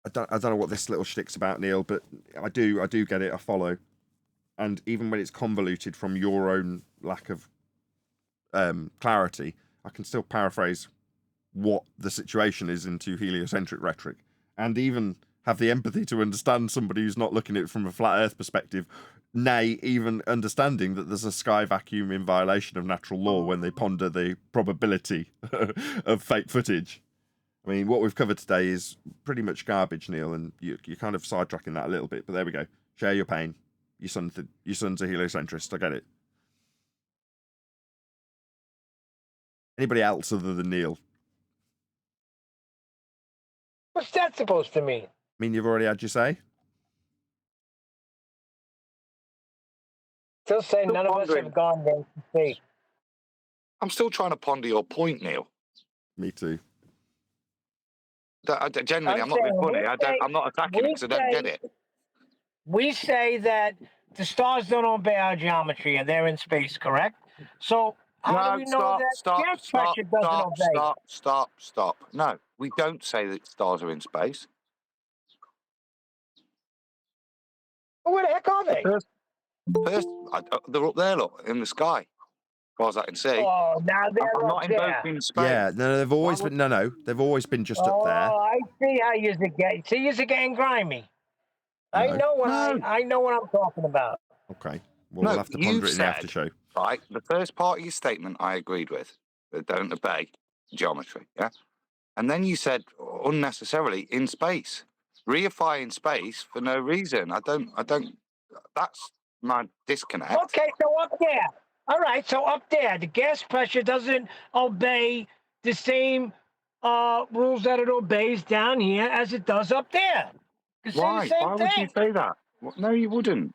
I don't know what this little shtick's about, Neil, but I do get it. I follow. And even when it's convoluted from your own lack of clarity, I can still paraphrase what the situation is into heliocentric rhetoric, and even have the empathy to understand somebody who's not looking at it from a flat Earth perspective, nay, even understanding that there's a sky vacuum in violation of natural law when they ponder the probability of fake footage. I mean, what we've covered today is pretty much garbage, Neil, and you're kind of sidetracking that a little bit, but there we go. Share your pain. Your son's a heliocentrist. I get it. Anybody else other than Neil? What's that supposed to mean? I mean, you've already had your say. Still saying none of us have gone there to see. I'm still trying to ponder your point, Neil. Me too. Genuinely, I'm not being funny. I'm not attacking it because I don't get it. We say that the stars don't obey our geometry and they're in space, correct? So how do we know that gas pressure doesn't obey? Stop. No, we don't say that stars are in space. Well, where the heck are they? First, they're up there, look, in the sky. As far as I can see. Oh, now they're I'm not up there. invoking space. Yeah, no, they've always been. No, they've always been just up there. Oh, I see how you're getting. See, you're getting grimy. No. I know what I'm talking about. Okay. Well, we'll have to ponder it in the after show. Right, the first part of your statement I agreed with. They don't obey geometry, yeah? And then you said unnecessarily in space. Reify in space for no reason. I don't that's my disconnect. Okay, so up there. All right, so up there, the gas pressure doesn't obey the same rules that it obeys down here as it does up there. Why? Why would you say that? No, you wouldn't.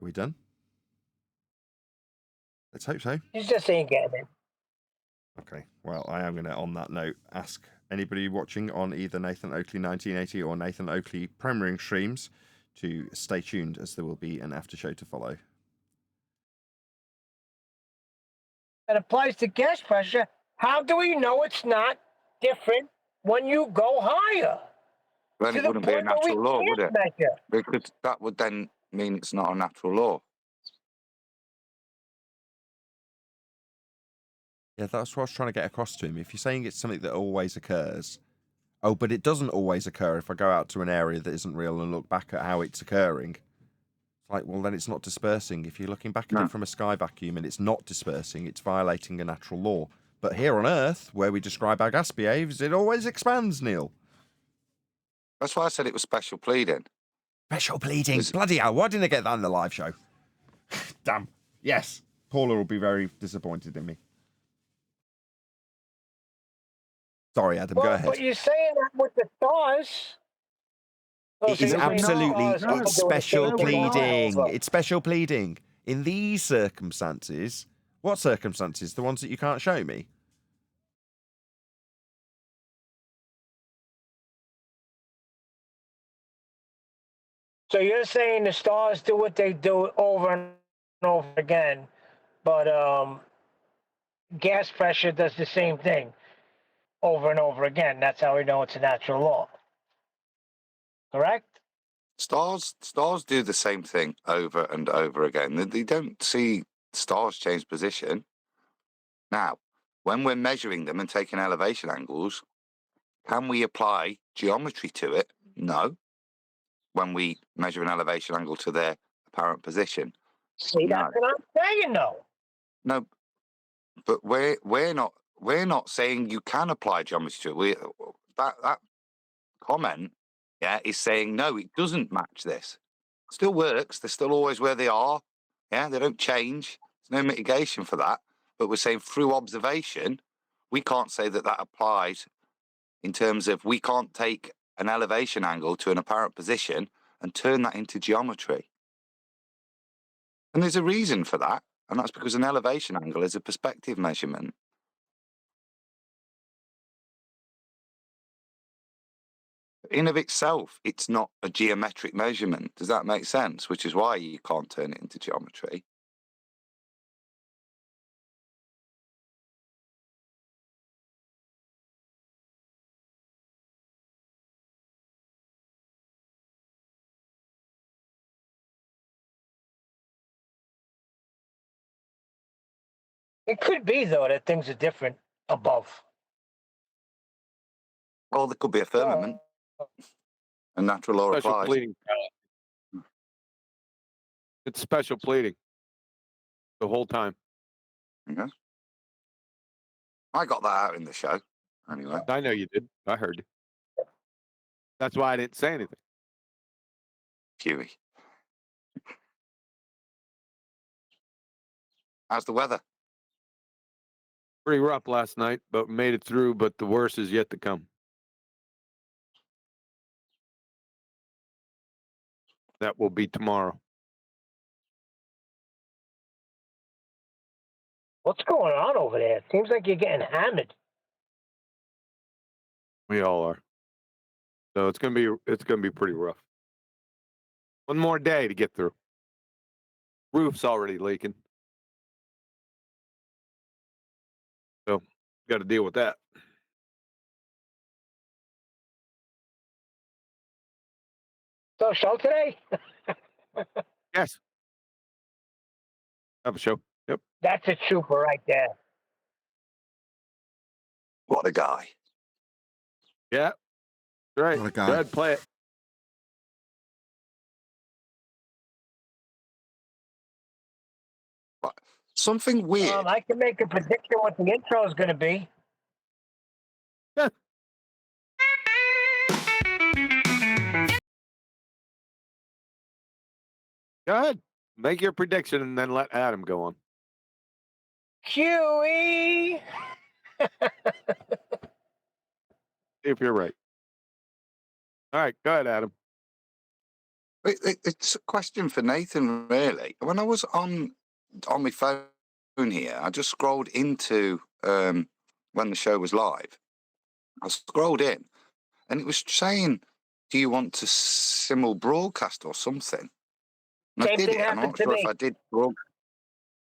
Are we done? Let's hope so. You just ain't getting it. Okay. Well, I am going to, on that note, ask anybody watching on either Nathan Oakley 1980 or Nathan Oakley premiering streams to stay tuned, as there will be an after show to follow. That applies to gas pressure. How do we know it's not different when you go higher? Then it wouldn't be a natural law, would it? Because that would then mean it's not a natural law. Yeah, that's what I was trying to get across to him. If you're saying it's something that always occurs, oh, but it doesn't always occur if I go out to an area that isn't real and look back at how it's occurring. It's like, well, then it's not dispersing. If you're looking back at it from a sky vacuum and it's not dispersing, it's violating a natural law. But here on Earth, where we describe how gas behaves, it always expands, Neil. That's why I said it was special pleading. Special pleading? Bloody hell, why didn't I get that in the live show? Damn. Yes, Paula will be very disappointed in me. Sorry, Adam, go ahead. But you're saying that with the stars. It is absolutely, it's special pleading. It's special pleading. In these circumstances, what circumstances? The ones that you can't show me? So you're saying the stars do what they do over and over again, but gas pressure does the same thing over and over again. That's how we know it's a natural law. Correct? Stars do the same thing over and over again. They don't see stars change position. Now, when we're measuring them and taking elevation angles, can we apply geometry to it? No. When we measure an elevation angle to their apparent position. See, No. that's what I'm saying, though. No, but we're not saying you can apply geometry to it. That comment, yeah, is saying no, it doesn't match this. Still works. They're still always where they are. Yeah, they don't change. There's no mitigation for that. But we're saying through observation, we can't say that that applies in terms of we can't take an elevation angle to an apparent position and turn that into geometry. And there's a reason for that. And that's because an elevation angle is a perspective measurement. In of itself, it's not a geometric measurement. Does that make sense? Which is why you can't turn it into geometry. It could be, though, that things are different above. Or there could be a firmament, a natural law Special applies. pleading. It's special pleading the whole time. Yeah. I got that out in the show. Anyway. I know you did. I heard you. That's why I didn't say anything. Huey. How's the weather? Pretty rough last night, but made it through, but the worst is yet to come. That will be tomorrow. What's going on over there? It seems like you're getting hammered. We all are. So it's gonna be pretty rough. One more day to get through. Roof's already leaking. So got to deal with that. So, show today? Yes. Have a show. Yep. That's a trooper right there. What a guy. Yeah. Right. What a Go guy. ahead, play it. Something weird. I can make a prediction what the intro is going to be. Go ahead. Make your prediction and then let Adam go on. Huey! If you're right. All right. Go ahead, Adam. It's a question for Nathan, really. When I was on my phone here, I just scrolled into when the show was live. I scrolled in, and it was saying, "Do you want to simul broadcast or something?" And I Same did thing it. I'm happened not to sure me. if I did.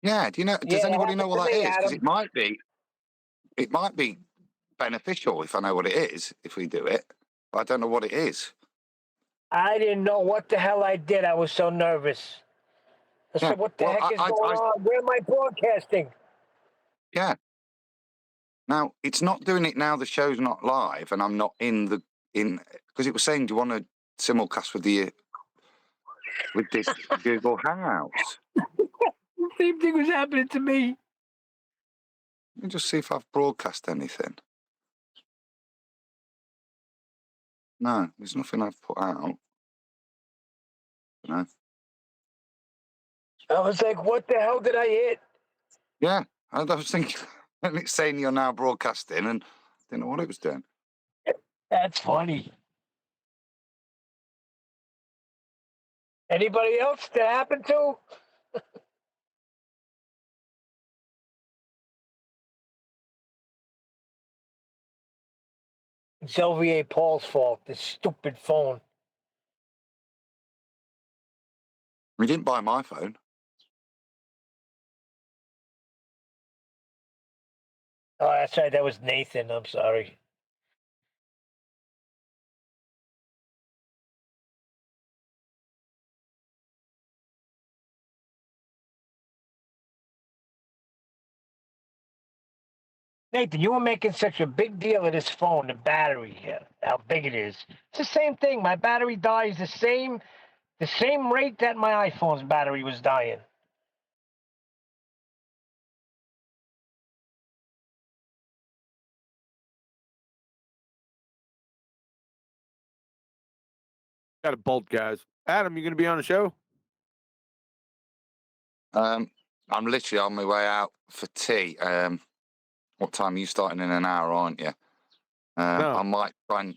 Yeah. Do you know? Does Yeah, it anybody know happened what to that me, is? Because Adam. it might be beneficial if I know what it is. If we do it, but I don't know what it is. I didn't know what the hell I did. I was so nervous. I said, what the Well, heck is going on? Where am I broadcasting? Yeah. Now it's not doing it now. The show's not live, and I'm not in because it was saying, "Do you want to simulcast with this Google Hangouts?" The same thing was happening to me. Let me just see if I've broadcast anything. No, there's nothing I've put out. No. I was like, what the hell did I hit? Yeah, I was thinking, and it's saying you're now broadcasting, and I didn't know what it was doing. That's funny. Anybody else that happened to? It's LVA Paul's fault, this stupid phone. We didn't buy my phone. Oh, that's right. That was Nathan. I'm sorry. Nathan, you were making such a big deal of this phone, the battery here, how big it is. It's the same thing. My battery dies the same rate that my iPhone's battery was dying. Got a bolt, guys. Adam, you going to be on the show? I'm literally on my way out for tea. What time are you starting in an hour, aren't you? No. I might try and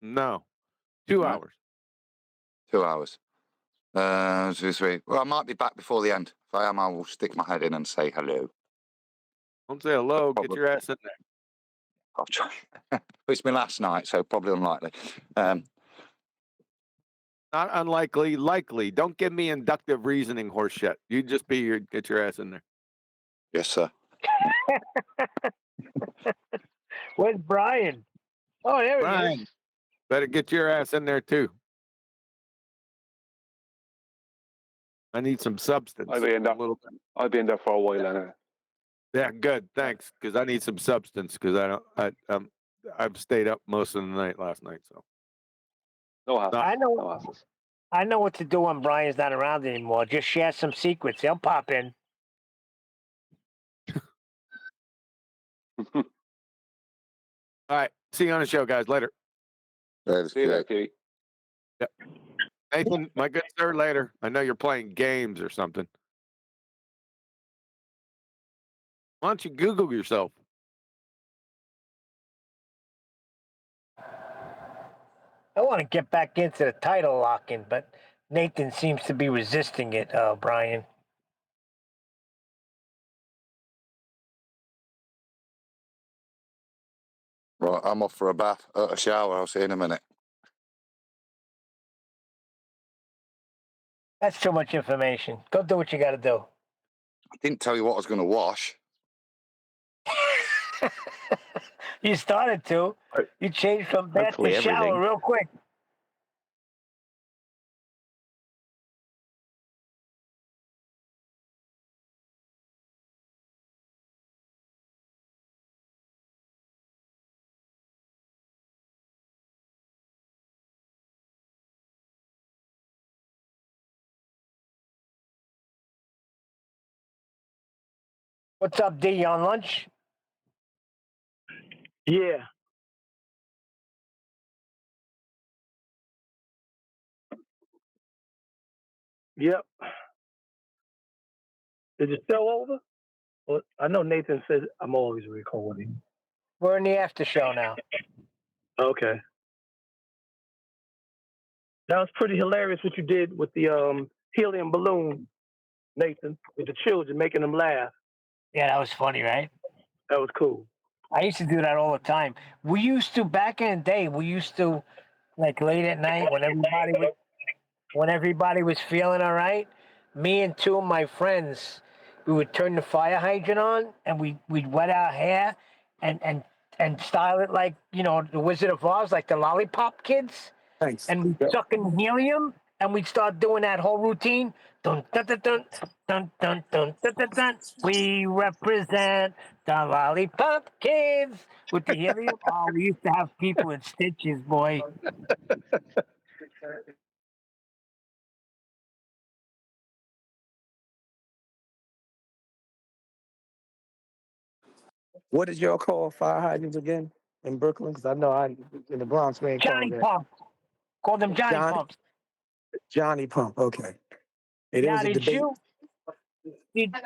No. 2 No? hours. 2 hours. 2, 3. Well, I might be back before the end. If I am, I will stick my head in and say hello. Don't say hello. Get your ass in there. I'll try. It's my last night, so probably unlikely. Not unlikely, likely. Don't give me inductive reasoning horse shit. You just get your ass in there. Yes, sir. Where's Brian? Oh, there he Brian, is. better get your ass in there too. I need some substance. I'll be in there for a while anyway. Yeah, good. Thanks. Because I need some substance. Because I've stayed up most of the night last night. So No hassle. I know. No hassles. I know what to do when Brian's not around anymore. Just share some secrets. He'll pop in. all right. See you on the show, guys. Later. See you there, Kitty. Yep. Nathan, my good sir, later. I know you're playing games or something. Why don't you Google yourself? I want to get back into the title locking, but Nathan seems to be resisting it, Brian. Right, I'm off for a bath, a shower. I'll see you in a minute. That's too much information. Go do what you got to do. I didn't tell you what I was going to wash. You started to. You changed from bath Hopefully to shower everything. real quick. What's up, D? You on lunch? Yeah. Yep. Is the show over? Well, I know Nathan says I'm always recording. We're in the after show now. Okay. That was pretty hilarious what you did with the helium balloon, Nathan, with the children, making them laugh. Yeah, that was funny, right? That was cool. I used to do that all the time. We used to, back in the day, like late at night when everybody was feeling all right, me and two of my friends, we would turn the fire hydrant on and we'd wet our hair and style it like, the Wizard of Oz, like the Lollipop Kids. Thanks. And we'd suck in helium and we'd start doing that whole routine. Dun, dun, dun, dun, dun, dun, dun, dun, dun, dun. We represent the Lollipop Kids with the helium. Oh, we used to have people in stitches, boy. What did y'all call fire hydrants again in Brooklyn? Because I know in the Bronx we ain't Johnny called that. Pump. Call them Johnny Pumps. Johnny Pump. Okay. Hey, there Now, was a debate.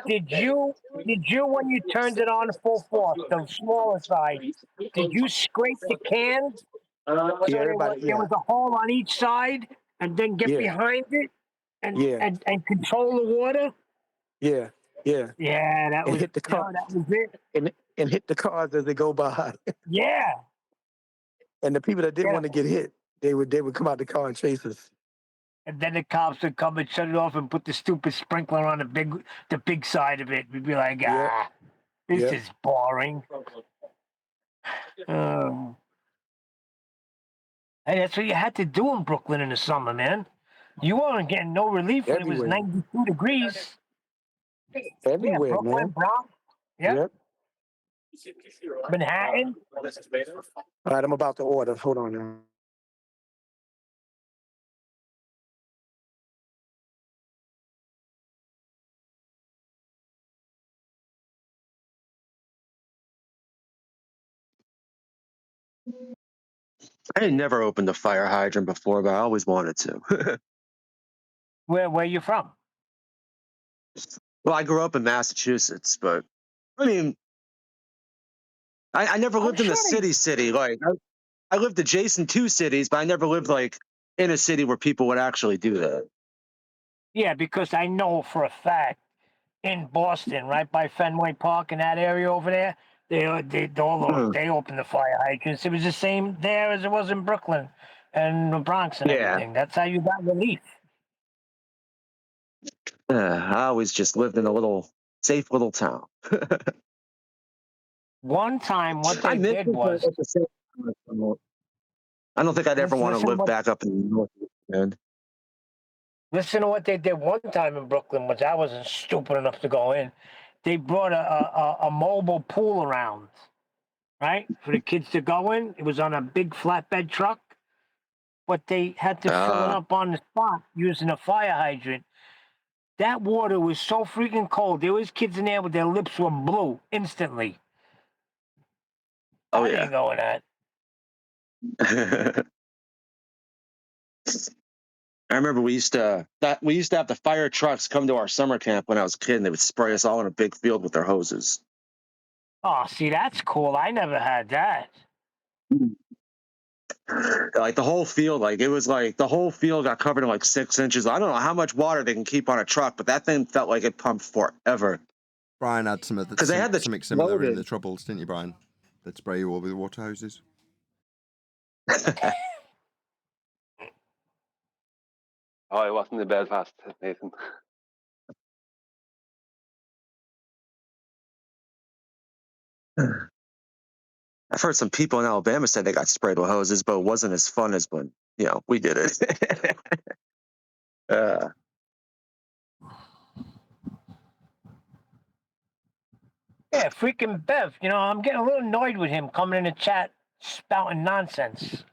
did you when you turned it on full force, the smaller side, did you scrape the cans so there was a hole on each side and then get behind it and control the water? Yeah. Yeah, that and was hit the car. that was it. And hit the cars as they go by. Yeah. And the people that didn't want to get hit, they would come out the car and chase us. And then the cops would come and shut it off and put the stupid sprinkler on the big side of it. We'd be like, this is boring. Hey, that's what you had to do in Brooklyn in the summer, man. You weren't getting no relief when it was 92 degrees. Everywhere, Brooklyn, man. Bronx. Yep. Manhattan? All right, I'm about to order. Hold on now. I had never opened a fire hydrant before, but I always wanted to. Where you from? Well, I grew up in Massachusetts, but I mean, I never I'm lived in a sure they. city. Like I lived adjacent to cities, but I never lived like in a city where people would actually do that. Yeah, because I know for a fact in Boston, right by Fenway Park in that area over there, they opened the fire hydrants. It was the same there as it was in Brooklyn and the Bronx and Yeah. everything. That's how you got relief. I always just lived in a little safe little town. One time, what I they miss did it, but was at the same time, I don't think I'd ever want to listen to live what back up in the north. Man. listen to what they did one time in Brooklyn, which I wasn't stupid enough to go in. They brought a mobile pool around, right, for the kids to go in. It was on a big flatbed truck, but they had to fill it up on the spot using a fire hydrant. That water was so freaking cold. There was kids in there with their lips were blue instantly. Oh I yeah. didn't go in that. I remember we used to have the fire trucks come to our summer camp when I was a kid, and they would spray us all in a big field with their hoses. Oh, see, that's cool. I never had that. Like the whole field, like it was like the whole field got covered in like 6 inches. I don't know how much water they can keep on a truck, but that thing felt like it pumped forever. Brian had something they had the something similar in loaded. the Troubles, didn't you, Brian? They'd spray you all with water hoses. Oh, I wasn't in Belfast, Nathan. I've heard some people in Alabama said they got sprayed with hoses, but it wasn't as fun as when we did it. Yeah, freaking Bev. I'm getting a little annoyed with him coming in the chat spouting nonsense.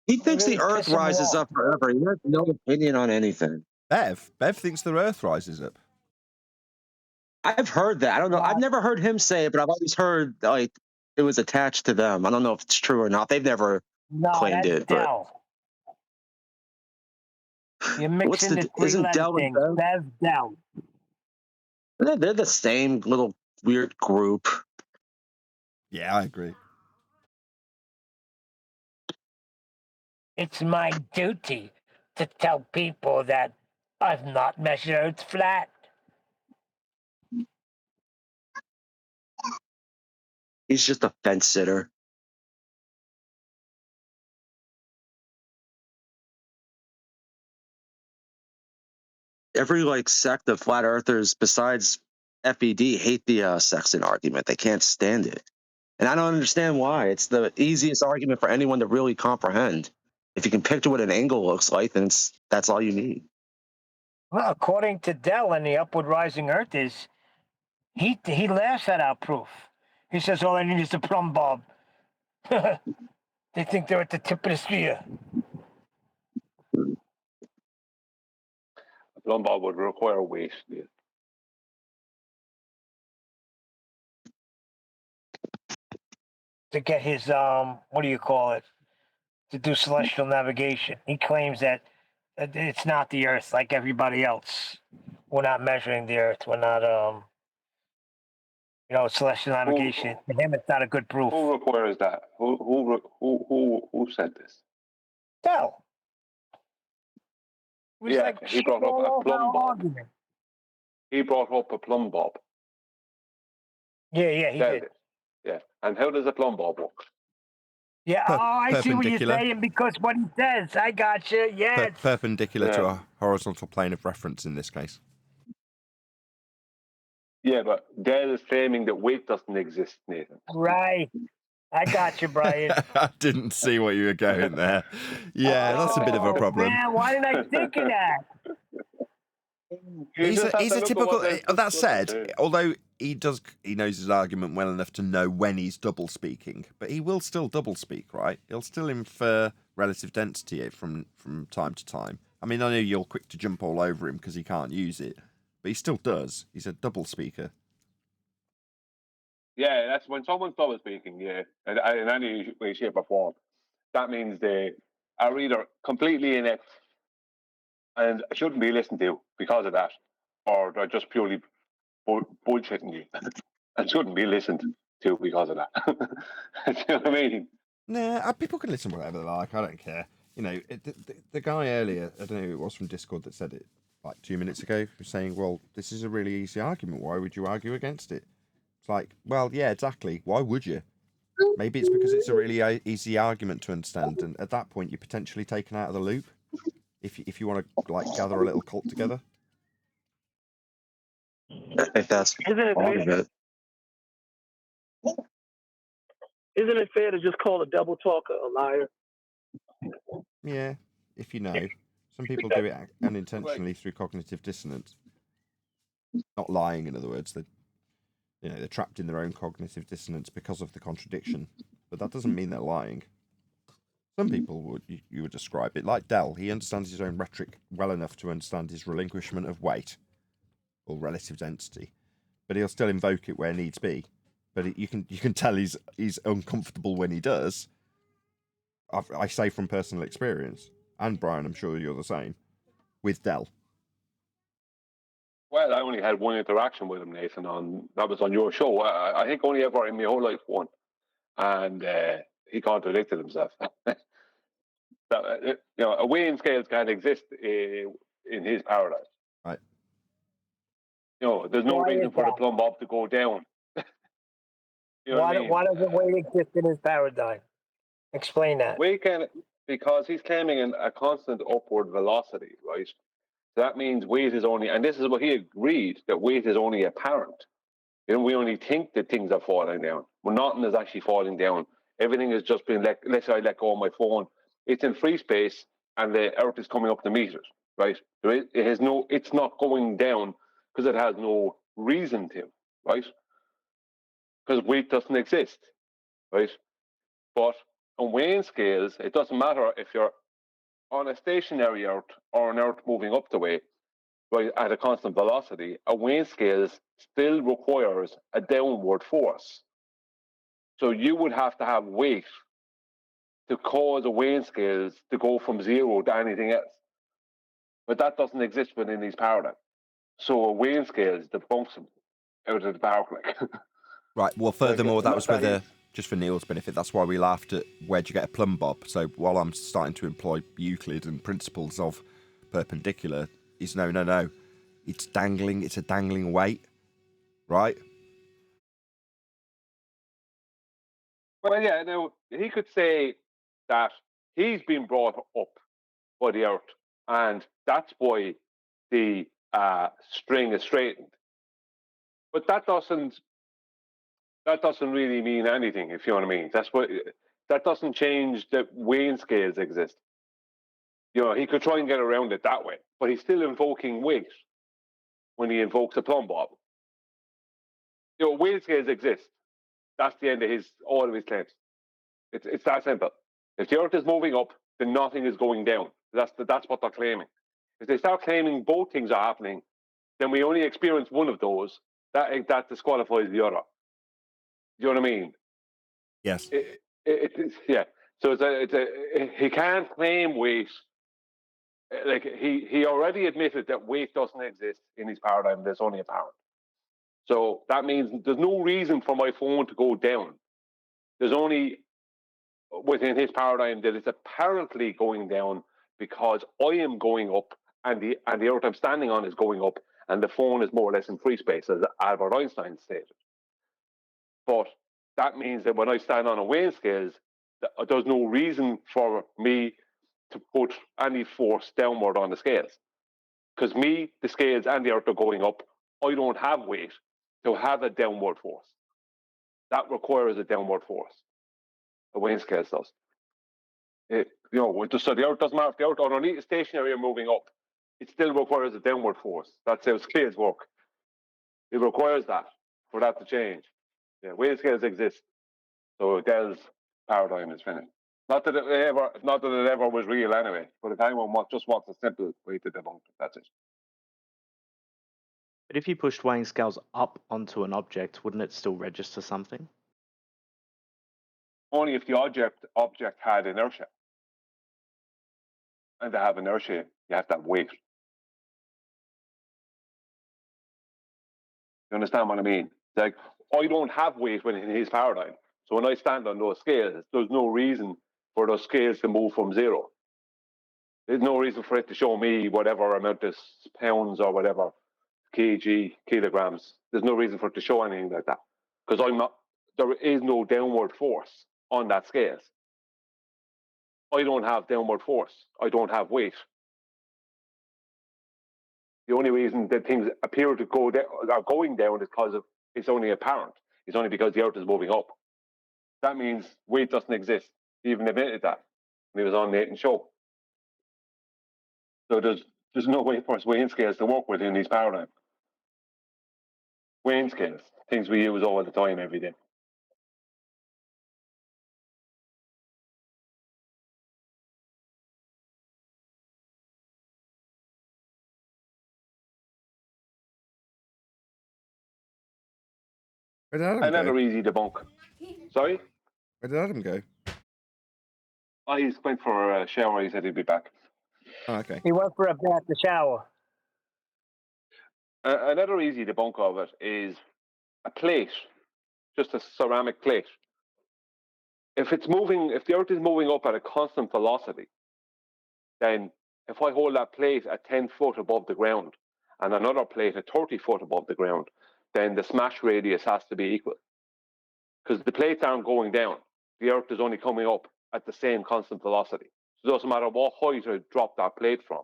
He thinks really the Earth pissing me rises off. up forever. He has no opinion on anything. Bev thinks the Earth rises up. I've heard that. I don't know. I've never heard him say it, but I've always heard like it was attached to them. I don't know if it's true or not. They've never claimed that's it, but Dell. You're mixing the isn't three-letter Dell and things. Bev, Dell. They're the same little weird group. Yeah, I agree. It's my duty to tell people that I've not measured Earth flat. He's just a fence sitter. Every sect of flat earthers besides FED hate the Sexton argument. They can't stand it. And I don't understand why. It's the easiest argument for anyone to really comprehend. If you can picture what an angle looks like, then that's all you need. Well, according to Dell and the upward rising Earth is, he laughs at our proof. He says all I need is a plumb bob. They think they're at the tip of the sphere. A plumb bob would require weight. Yeah. To get his what do you call it? To do celestial navigation. He claims that it's not the Earth like everybody else. We're not measuring the Earth. We're not celestial navigation. To him, it's not a good proof. Who requires that? Who said this? Dell. Yeah, he brought up a plumb bob. He brought up a plumb bob. Yeah, he did. Yeah, and how does a plumb bob work? Yeah, I see what you're saying because what he says. I got you. Yes. Perpendicular to a horizontal plane of reference in this case. Yeah, but Dell is claiming that weight doesn't exist, Nathan. Right. I got you, Brian. I didn't see what you were going there. Yeah, that's a bit of a problem. Man, why didn't I think of that? He's a typical. That said, although he knows his argument well enough to know when he's double speaking, but he will still double speak, right? He'll still infer relative density from time to time. I mean, I know you're quick to jump all over him because he can't use it, but he still does. He's a double speaker. Yeah, that's when someone's double speaking, yeah, in any way, shape, or form. That means they are either completely inept and shouldn't be listened to because of that, or they're just purely bullshitting you and shouldn't be listened to because of that. Do you know what I mean? Nah, people can listen to whatever they like. I don't care. You know, the guy earlier, I don't know who it was from Discord that said it like 2 minutes ago, was saying, well, this is a really easy argument. Why would you argue against it? It's like, well, yeah, exactly. Why would you? Maybe it's because it's a really easy argument to understand, and at that point, you're potentially taken out of the loop. If you want to like gather a little cult together. If that's Isn't it part of fair? it. Isn't it fair to just call a double talker a liar? Yeah, if you know. Some people do it unintentionally through cognitive dissonance. Not lying, in other words. They're trapped in their own cognitive dissonance because of the contradiction. But that doesn't mean they're lying. Some people you would describe it like Dell. He understands his own rhetoric well enough to understand his relinquishment of weight or relative density, but he'll still invoke it where needs be. But you can tell he's uncomfortable when he does. I say from personal experience, and Brian, I'm sure you're the same with Dell. Well, I only had one interaction with him, Nathan. That was on your show. I think only ever in my whole life one, and he contradicted himself. A weighing scales can't exist in his paradigm. Right. There's no Why reason is for the that? plumb bob to go down. You know what I mean? Why doesn't weight exist in his paradigm? Explain that. Because he's claiming a constant upward velocity, right? So that means weight is only, and this is what he agreed, that weight is only apparent. We only think that things are falling down. Well, nothing is actually falling down. Everything is just being let's say I let go of my phone. It's in free space, and the Earth is coming up to meet it, right? It's not going down because it has no reason to, right? Because weight doesn't exist, right? But on weighing scales, it doesn't matter if you're on a stationary Earth or an Earth moving up the way, right, at a constant velocity. A weighing scale still requires a downward force. So you would have to have weight to cause a weighing scales to go from zero to anything else. But that doesn't exist within these paradigms. So a weighing scales debunks them out of the park. Right. Well, furthermore, that was just for Neil's benefit. That's why we laughed at where'd you get a plumb bob. So while I'm starting to employ Euclid and principles of perpendicular, is no. It's dangling. It's a dangling weight, right? Well, yeah. Now he could say that he's been brought up by the Earth, and that's why the string is straightened. But that doesn't really mean anything, if you know what I mean. That doesn't change that weighing scales exist. He could try and get around it that way, but he's still invoking weight when he invokes a plumb bob. Weighing scales exist. That's the end of all of his claims. It's that simple. If the Earth is moving up, then nothing is going down. That's what they're claiming. If they start claiming both things are happening, then we only experience one of those. That disqualifies the other. Do you know what I mean? Yes. Yeah. So he can't claim weight. Like he already admitted that weight doesn't exist in his paradigm. There's only apparent. So that means there's no reason for my phone to go down. There's only within his paradigm that it's apparently going down because I am going up and the Earth I'm standing on is going up and the phone is more or less in free space, as Albert Einstein stated. But that means that when I stand on a weighing scales, there's no reason for me to put any force downward on the scales. Because the scales and the Earth are going up. I don't have weight to have a downward force. That requires a downward force. The weighing scales does. So the Earth doesn't matter if the Earth underneath is stationary or moving up. It still requires a downward force. That's how scales work. It requires that. for that to change. Yeah, weighted scales exist. So Dell's paradigm is finished. Not that it ever was real anyway, but if anyone just wants a simple way to debunk it, that's it. But if you pushed weighing scales up onto an object, wouldn't it still register something? Only if the object had inertia. And to have inertia, you have to have weight. You understand what I mean? It's like, I don't have weight in his paradigm. So when I stand on those scales, there's no reason for those scales to move from zero. There's no reason for it to show me whatever amount of pounds or whatever, kilograms. There's no reason for it to show anything like that. Because there is no downward force on that scales. I don't have downward force. I don't have weight. The only reason that things appear to go down, are going down is because it's only apparent. It's only because the Earth is moving up. That means weight doesn't exist. He even admitted that when he was on Nathan's show. So there's no way for us weighing scales to work with in these paradigms. Weighing scales, things we use all the time, every day. Where did Adam Another go? easy debunk. Sorry? Where did Adam go? Oh, he's went for a shower. He said he'd be back. Oh, okay. He went for a bath, the shower. Another easy debunk of it is a plate, just a ceramic plate. If the Earth is moving up at a constant velocity, then if I hold that plate at 10 foot above the ground and another plate at 30 foot above the ground, then the smash radius has to be equal. Because the plates aren't going down. The Earth is only coming up at the same constant velocity. So it doesn't matter what height I drop that plate from,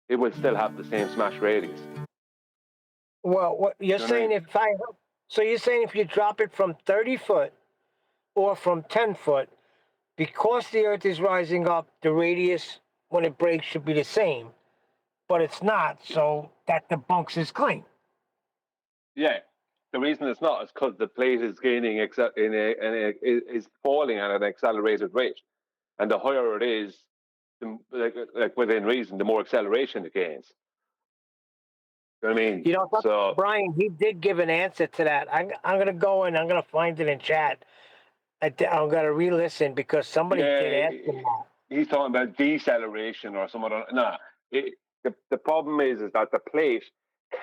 it will still have the same smash radius. Well, what you're saying, you're saying if you drop it from 30 foot or from 10 foot, because the Earth is rising up, the radius when it breaks should be the same, but it's not. So that debunks his claim. Yeah, the reason it's not is because the plate is gaining is falling at an accelerated rate, and the higher it is, like within reason, the more acceleration it gains. You know what I mean? You know, so Brian, he did give an answer to that. I'm going to go and I'm going to find it in chat. I'm going to re-listen because somebody did ask him that. He's talking about deceleration or some other. Nah, the problem is that the plate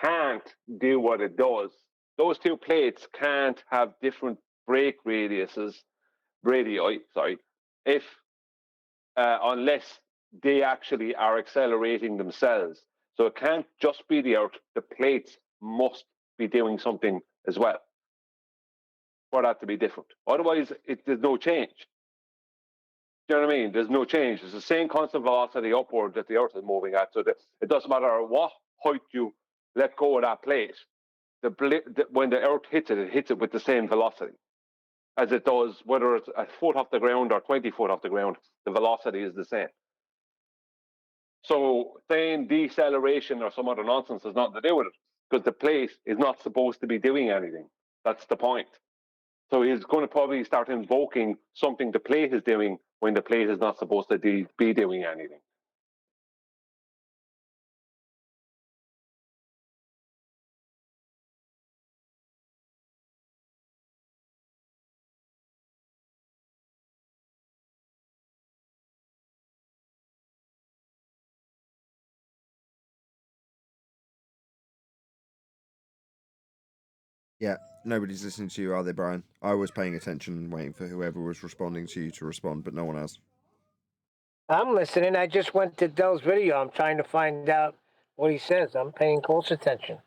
can't do what it does. Those two plates can't have different break radii, if unless they actually are accelerating themselves. So it can't just be the Earth. The plates must be doing something as well for that to be different. Otherwise, there's no change. Do you know what I mean? There's no change. It's the same constant velocity upward that the Earth is moving at. So it doesn't matter what height you let go of that plate. When the Earth hits it with the same velocity as it does, whether it's a foot off the ground or 20 foot off the ground, the velocity is the same. So saying deceleration or some other nonsense has nothing to do with it, because the plate is not supposed to be doing anything. That's the point. So he's going to probably start invoking something the plate is doing when the plate is not supposed to be doing anything. Yeah, nobody's listening to you, are they, Brian? I was paying attention and waiting for whoever was responding to you to respond, but no one has. I'm listening. I just went to Dell's video. I'm trying to find out what he says. I'm paying close attention.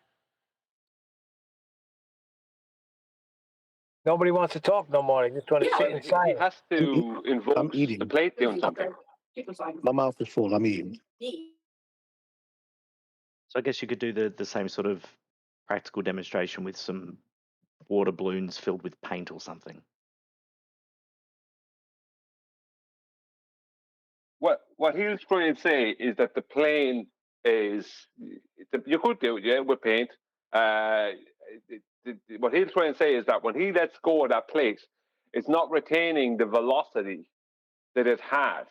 Nobody wants to talk no more. They just want to sit in silence. He has to invoke the plate doing something. My mouth is full. I'm eating. So I guess you could do the same sort of practical demonstration with some water balloons filled with paint or something. What he was trying to say is that the plane is, you could do it, yeah, with paint. what he's trying to say is that when he lets go of that plate, it's not retaining the velocity that it had.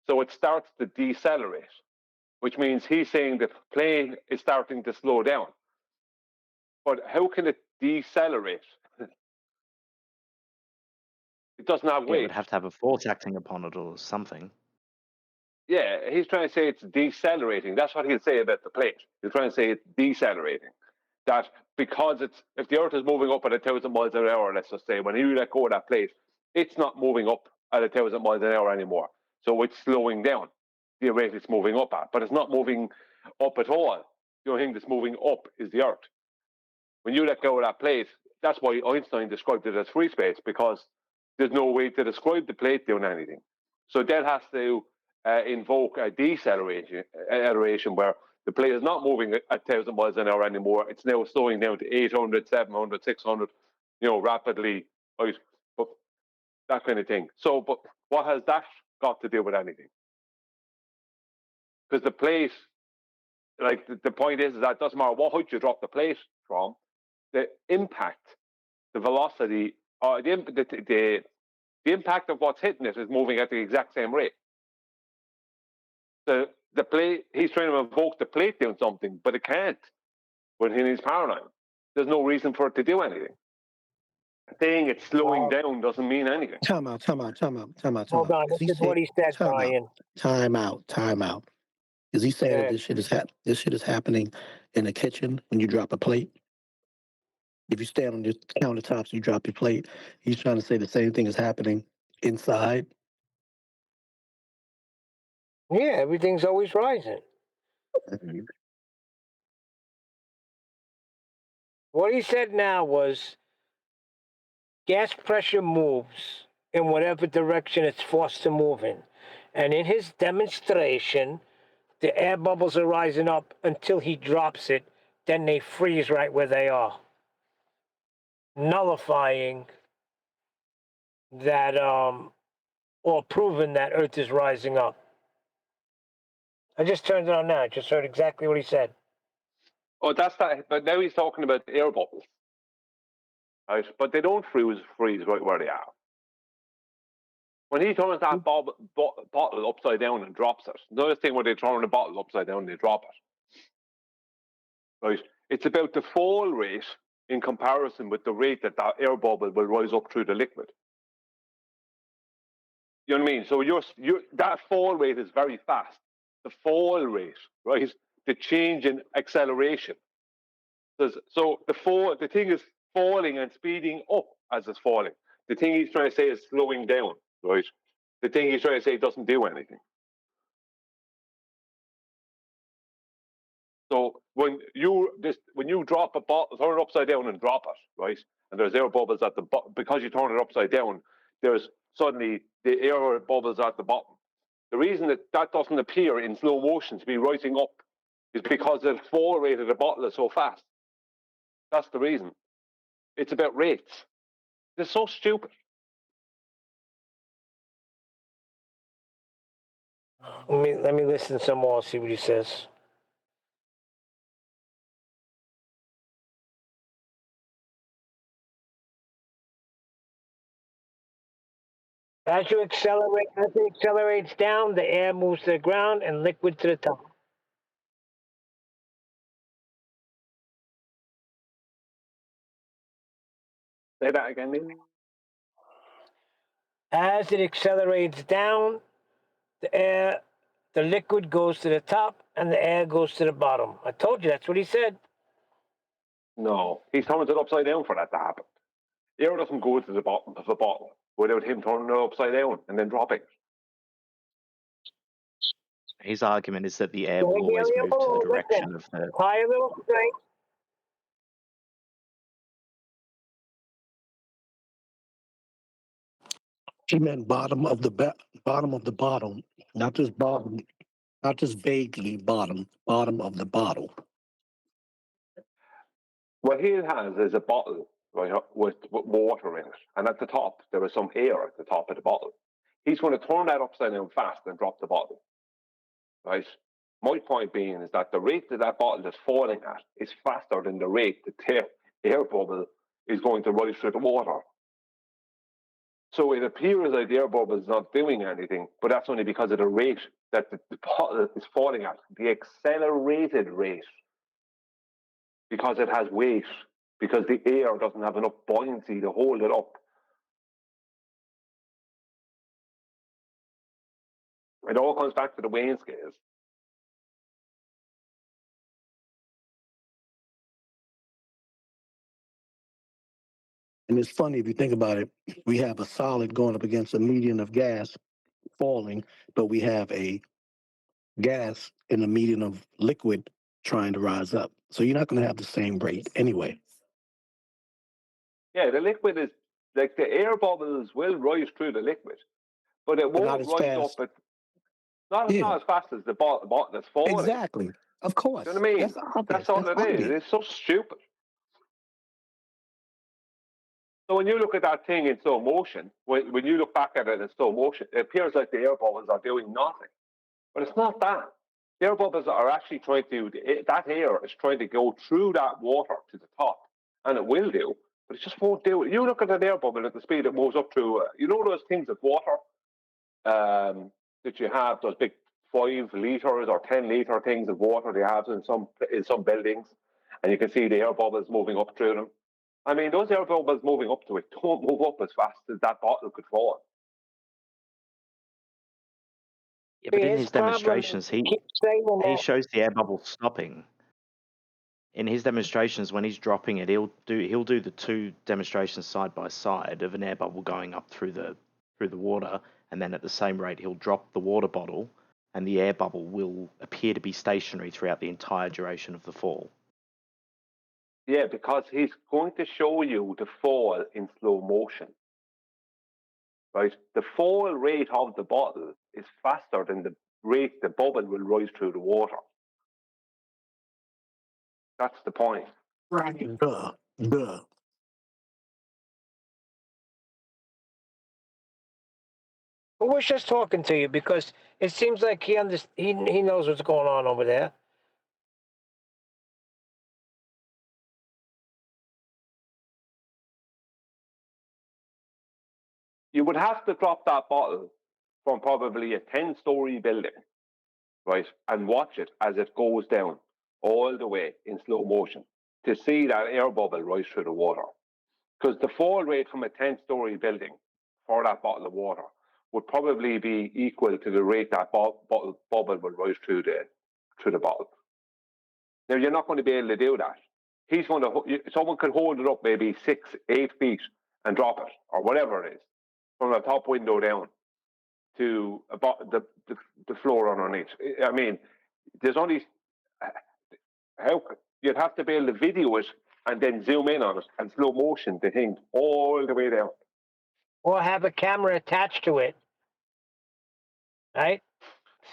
So it starts to decelerate, which means he's saying the plane is starting to slow down. But how can it decelerate? It doesn't have It weight. would have to have a force acting upon it or something. Yeah, he's trying to say it's decelerating. That's what he'll say about the plate. He's trying to say it's decelerating. That because if the Earth is moving up at 1,000 miles an hour, let's just say, when you let go of that plate, it's not moving up at 1,000 miles an hour anymore. So it's slowing down the rate it's moving up at. But it's not moving up at all. The only thing that's moving up is the Earth. When you let go of that plate, that's why Einstein described it as free space, because there's no way to describe the plate doing anything. So that has to invoke a deceleration where the plate is not moving at 1,000 miles an hour anymore. It's now slowing down to 800, 700, 600, rapidly, right? But that kind of thing. So, but what has that got to do with anything? Because the plate, like the point is that it doesn't matter what height you drop the plate from, the impact, the velocity, or the impact of what's hitting it is moving at the exact same rate. The plate, he's trying to invoke the plate doing something, but it can't within his paradigm. There's no reason for it to do anything. Saying it's slowing down doesn't mean anything. Time out. Hold on, this is what he said, Brian. Time out. Is he saying that this shit is happening in the kitchen when you drop a plate? If you stand on your countertops and you drop your plate, he's trying to say the same thing is happening inside. Yeah, everything's always rising. What he said now was gas pressure moves in whatever direction it's forced to move in. And in his demonstration, the air bubbles are rising up until he drops it. Then they freeze right where they are, nullifying that, or proving that Earth is rising up. I just turned it on now. I just heard exactly what he said. Oh, that's that. But now he's talking about air bubbles, right? But they don't freeze right where they are. When he turns that bottle upside down and drops it, another thing when they turn the bottle upside down and they drop it, right? It's about the fall rate in comparison with the rate that air bubble will rise up through the liquid. You know what I mean? So that fall rate is very fast. The fall rate, right? The change in acceleration. So the thing is falling and speeding up as it's falling. The thing he's trying to say is slowing down, right? The thing he's trying to say doesn't do anything. So when you drop a bottle, turn it upside down and drop it, right? And there's air bubbles at the bottom. Because you turn it upside down, there's suddenly the air bubbles at the bottom. The reason that doesn't appear in slow motion to be rising up is because the fall rate of the bottle is so fast. That's the reason. It's about rates. It's so stupid. Let me listen some more, see what he says. As it accelerates down, the air moves to the ground and liquid to the top. Say that again, Neil. As it accelerates down, the liquid goes to the top and the air goes to the bottom. I told you, that's what he said. No, he's turning it upside down for that to happen. Air doesn't go to the bottom of the bottle without him turning it upside down and then dropping it. His argument is that the air will always move to the direction of the. Higher little strength. He meant bottom of the bottle, not just bottom, not just vaguely bottom of the bottle. What he has is a bottle, right, with water in it, and at the top there is some air at the top of the bottle. He's going to turn that upside down fast and drop the bottle, right? My point being is that the rate that bottle is falling at is faster than the rate that air bubble is going to rise through the water. So it appears like the air bubble is not doing anything, but that's only because of the rate that the bottle is falling at, the accelerated rate, because it has weight, because the air doesn't have enough buoyancy to hold it up. It all comes back to the weighing scales. And it's funny if you think about it, we have a solid going up against a median of gas falling, but we have a gas in the median of liquid trying to rise up. So you're not going to have the same rate anyway. Yeah, the liquid is like the air bubbles will rise through the liquid, but it But not won't as rise fast. up. Not as fast as the bottle that's falling. Exactly. Of course. You know what I mean? That's obvious. That's all That's it is. obvious. It's so stupid. So when you look at that thing in slow motion, when you look back at it in slow motion, it appears like the air bubbles are doing nothing. But it's not that. The air bubbles are actually trying to, that air is trying to go through that water to the top. And it will do, but it just won't do it. You look at an air bubble at the speed it moves up through, you know those things of water that you have, those big 5 liters or 10 liter things of water they have in some buildings, and you can see the air bubbles moving up through them. I mean, those air bubbles moving up to it don't move up as fast as that bottle could fall. Yeah, but in His his problem demonstrations, is he keep saying he that. shows the air bubble stopping. In his demonstrations, when he's dropping it, he'll do the 2 demonstrations side by side of an air bubble going up through the water, and then at the same rate he'll drop the water bottle, and the air bubble will appear to be stationary throughout the entire duration of the fall. Yeah, because he's going to show you the fall in slow motion. Right? The fall rate of the bottle is faster than the rate the bubble will rise through the water. That's the point. Right. Duh. Who was just talking to you? Because it seems like he knows what's going on over there. You would have to drop that bottle from probably a 10-story building, right, and watch it as it goes down all the way in slow motion to see that air bubble rise through the water. Because the fall rate from a 10-story building for that bottle of water would probably be equal to the rate that bubble will rise through the bottle. Now, you're not going to be able to do that. Someone could hold it up maybe 6-8 feet and drop it, or whatever it is, from the top window down to about the floor underneath. I mean, there's only how you'd have to be able to video it and then zoom in on it and slow motion the thing all the way down. Or have a camera attached to it, right?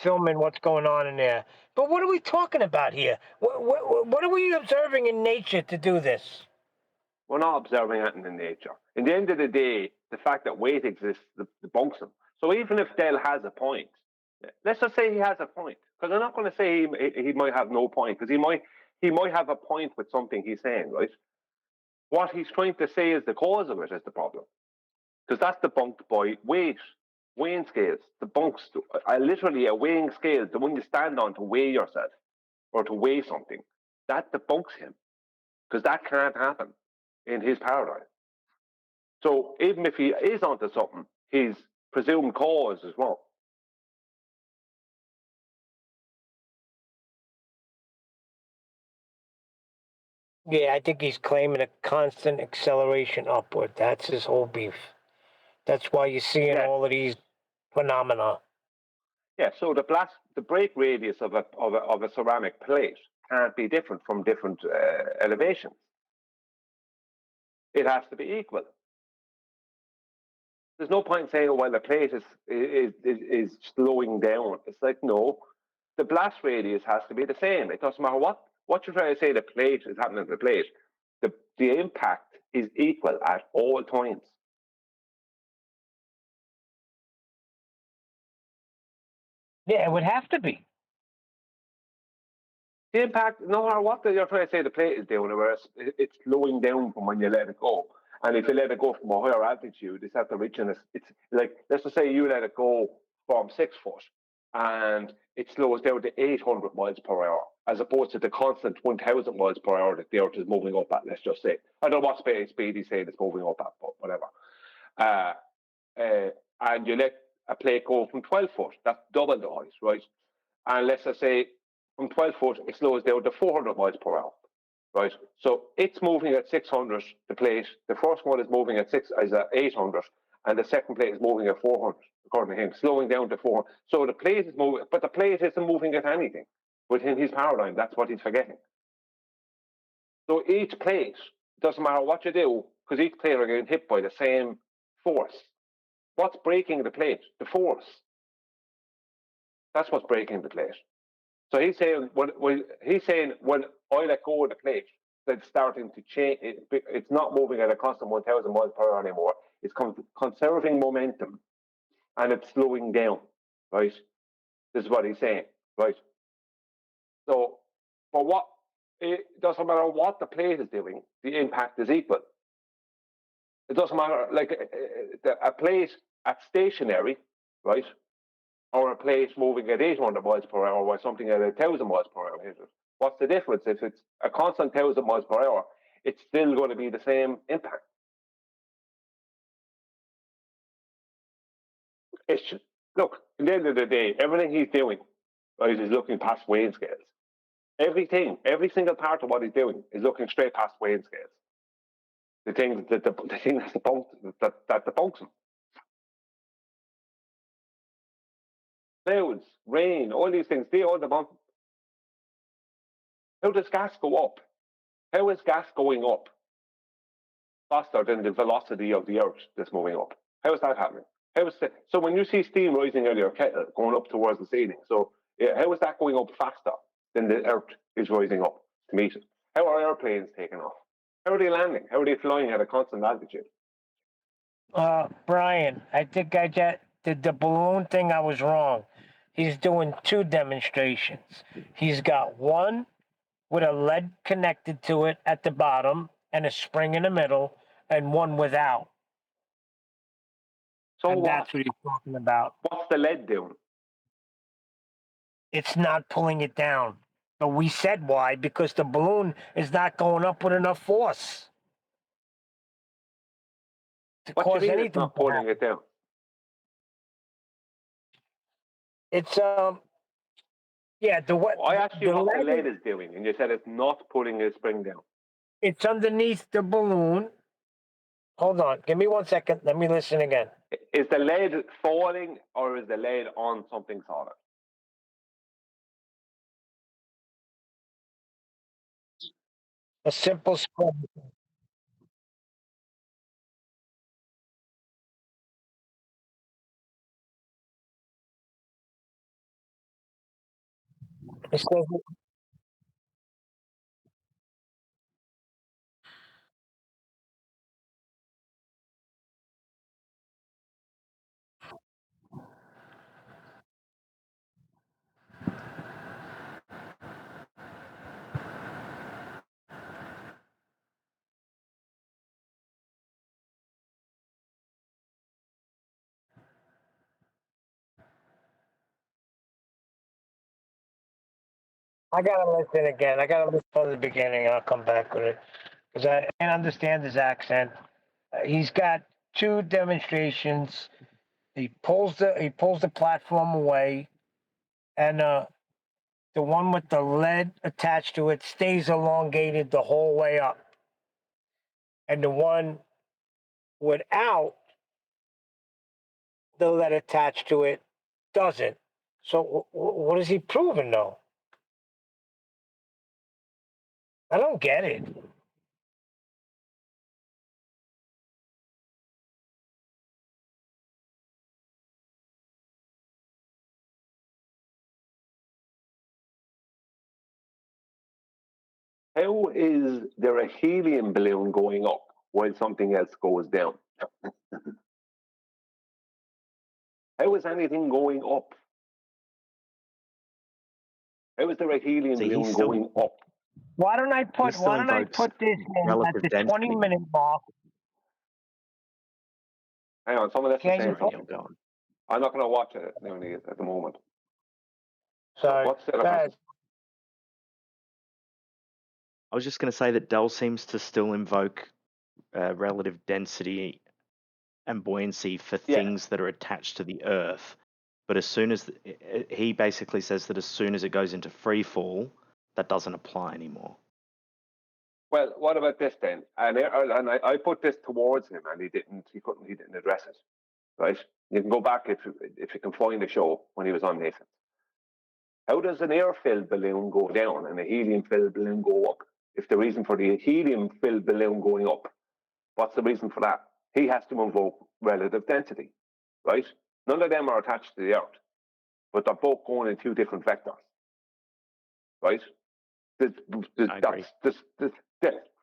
Filming what's going on in there. But what are we talking about here? What are we observing in nature to do this? We're not observing anything in nature. In the end of the day, the fact that weight exists debunks them. So even if Dell has a point, let's just say he has a point, because I'm not going to say he might have no point, because he might have a point with something he's saying, right? What he's trying to say is the cause of it is the problem, because that's debunked by weighing scales. Debunks literally a weighing scale, the one you stand on to weigh yourself or to weigh something. That debunks him, because that can't happen in his paradigm. So even if he is onto something, his presumed cause is wrong. Yeah, I think he's claiming a constant acceleration upward. That's his whole beef. That's why you're seeing all of these phenomena. Yeah, so the break radius of a ceramic plate can't be different from different elevations. It has to be equal. There's no point saying, oh, well, the plate is slowing down. It's like, no, the blast radius has to be the same. It doesn't matter what you're trying to say the plate is happening to the plate. The impact is equal at all times. Yeah, it would have to be. The impact, no matter what you're trying to say the plate is doing, whereas it's slowing down from when you let it go. And if you let it go from a higher altitude, it's at the richness. It's like, let's just say you let it go from 6 foot and it slows down to 800 miles per hour, as opposed to the constant 1,000 miles per hour that the Earth is moving up at, let's just say. I don't know what speed he's saying it's moving up at, but whatever. And you let a plate go from 12 foot, that's double the height, right? And let's just say from 12 foot, it slows down to 400 miles per hour, right? So it's moving at 600, the plate. The first one is moving at 800, and the second plate is moving at 400, according to him, slowing down to 400. So the plate is moving, but the plate isn't moving at anything within his paradigm. That's what he's forgetting. So each plate, doesn't matter what you do, because each plate are getting hit by the same force. What's breaking the plate? The force. That's what's breaking the plate. So he's saying when I let go of the plate, that's starting to change. It's not moving at a constant 1,000 miles per hour anymore. It's conserving momentum, and it's slowing down. Right. This is what he's saying. Right. So, for what, it doesn't matter what the plate is doing. The impact is equal. It doesn't matter, like a plate at stationary, right, or a plate moving at 800 miles per hour, or something at 1,000 miles per hour. What's the difference? If it's a constant 1,000 miles per hour, it's still going to be the same impact. Look, at the end of the day, everything he's doing, right, is looking past weighing scales. Everything, every single part of what he's doing is looking straight past weighing scales. The thing that debunks him. Clouds, rain, all these things, they all debunk him. How does gas go up? How is gas going up faster than the velocity of the Earth that's moving up? How is that happening? So when you see steam rising out of your kettle going up towards the ceiling, so how is that going up faster than the Earth is rising up to meet it? How are airplanes taking off? How are they landing? How are they flying at a constant altitude? Brian, I think I did the balloon thing. I was wrong. He's doing 2 demonstrations. He's got one with a lead connected to it at the bottom and a spring in the middle, and one without. So and that's what he's talking about. What's the lead doing? It's not pulling it down. But we said why, because the balloon is not going up with enough force to What do cause you mean anything it's not to pulling happen. it down? It's yeah, I asked you the what the lead lead is doing, and you said it's not pulling the spring down. it's underneath the balloon. Hold on, give me 1 second. Let me listen again. Is the lead falling, or is the lead on something solid? A simple spring. It says I gotta listen again. I gotta listen from the beginning. I'll come back with it because I can't understand his accent. He's got 2 demonstrations. He pulls the platform away, and the one with the lead attached to it stays elongated the whole way up, and the one without the lead attached to it doesn't. So what is he proving though? I don't get it. How is there a helium balloon going up while something else goes down? How is anything going up? How is there a helium See, balloon going up? Why don't I he put still Why don't I invokes put this in at relative the density. 20-minute mark? Hang on, someone else is Can saying you? something. I'm not going to watch it at the moment. Sorry. What's the other Go ahead. person? I was just going to say that Dell seems to still invoke relative density and buoyancy for things that are attached to the Earth. But as soon as he basically says that as soon as it goes into free fall, that doesn't apply anymore. Well, what about this then? And I put this towards him, and he didn't address it. Right? You can go back if you can find the show when he was on Nathan. How does an air-filled balloon go down and a helium-filled balloon go up? If the reason for the helium-filled balloon going up, what's the reason for that? He has to invoke relative density, right? None of them are attached to the Earth, but they're both going in two different vectors, right? That's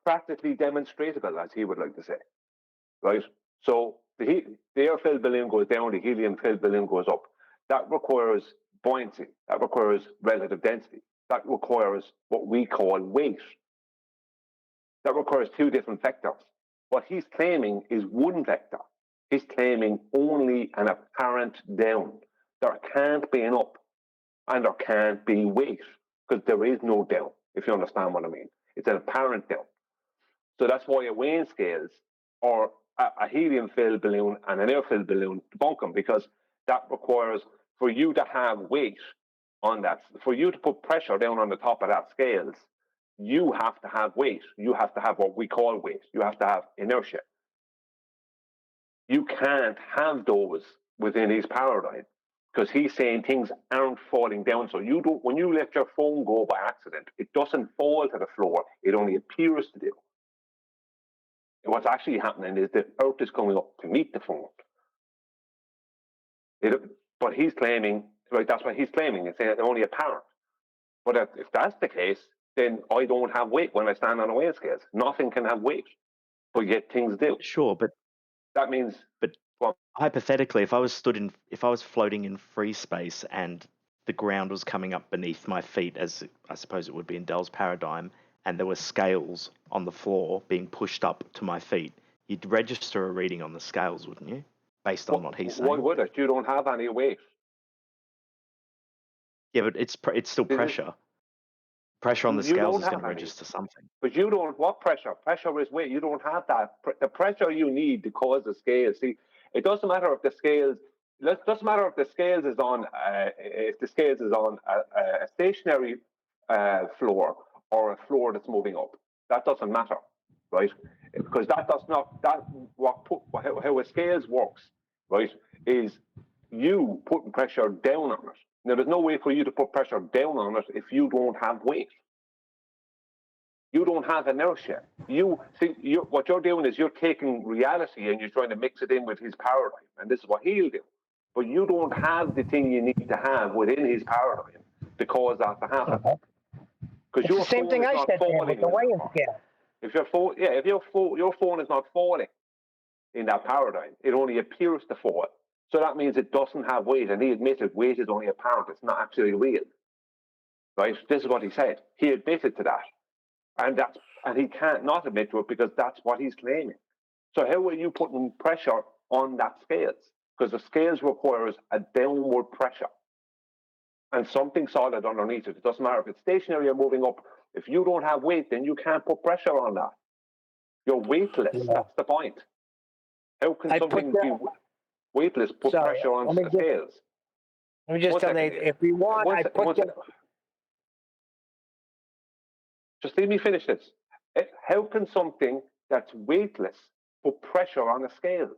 practically demonstratable, as he would like to say, right? So the air-filled balloon goes down, the helium-filled balloon goes up. That requires buoyancy. That requires relative density. That requires what we call weight. That requires two different vectors. What he's claiming is one vector. He's claiming only an apparent down. There can't be an up, and there can't be weight, because there is no down, if you understand what I mean. It's an apparent down. So that's why a weighing scales or a helium-filled balloon and an air-filled balloon debunk them, because that requires for you to have weight on that, for you to put pressure down on the top of that scales, you have to have weight. You have to have what we call weight. You have to have inertia. You can't have those within his paradigm, because he's saying things aren't falling down. So you don't. When you let your phone go by accident, it doesn't fall to the floor. It only appears to do. What's actually happening is the Earth is coming up to meet the phone. But he's claiming, right? That's what he's claiming. It's only apparent. But if that's the case, then I don't have weight when I stand on a weighing scales. Nothing can have weight, but yet things do. Sure, but that means. But hypothetically, if I was floating in free space and the ground was coming up beneath my feet, as I suppose it would be in Dell's paradigm, and there were scales on the floor being pushed up to my feet, you'd register a reading on the scales, wouldn't you? Based on what he's saying. Why would it? You don't have any weight. Yeah, but it's still pressure. Pressure on the scales is going to register something. But you don't. What pressure? Pressure is weight. You don't have that. The pressure you need to cause the scales. See, it doesn't matter if the scales. It doesn't matter if the scales is on. If the scales is on a stationary floor or a floor that's moving up. That doesn't matter, right? Because that does not. How a scales works, right? Is you putting pressure down on it. Now, there's no way for you to put pressure down on it if you don't have weight. You don't have inertia. What you're doing is you're taking reality and you're trying to mix it in with his paradigm, and this is what he'll do. But you don't have the thing you need to have within his paradigm to cause that to happen. Because it's the same thing I said there with the weighing scale. If your phone is not falling in that paradigm, it only appears to fall. So that means it doesn't have weight, and he admitted weight is only apparent. It's not actually real. Right? This is what he said. He admitted to that. And he can't not admit to it because that's what he's claiming. So how are you putting pressure on that scales? Because the scales requires a downward pressure and something solid underneath it. It doesn't matter if it's stationary or moving up. If you don't have weight, then you can't put pressure on that. You're weightless. Yeah. That's the point. How can something be weightless put pressure on the scales? Let me just tell you, if we want, I put them. Just let me finish this. How can something that's weightless put pressure on the scales?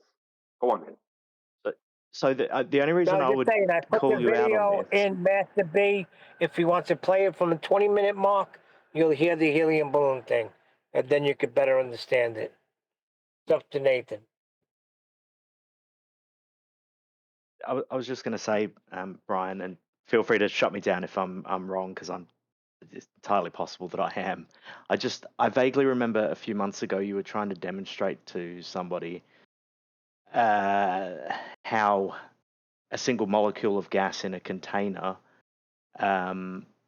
Go on, then. So the only reason I would call you out on this. In Master B, if he wants to play it from the 20-minute mark, you'll hear the helium balloon thing, and then you could better understand it. It's up to Nathan. I was just going to say, Brian, and feel free to shut me down if I'm wrong, because it's entirely possible that I am. I vaguely remember a few months ago you were trying to demonstrate to somebody how a single molecule of gas in a container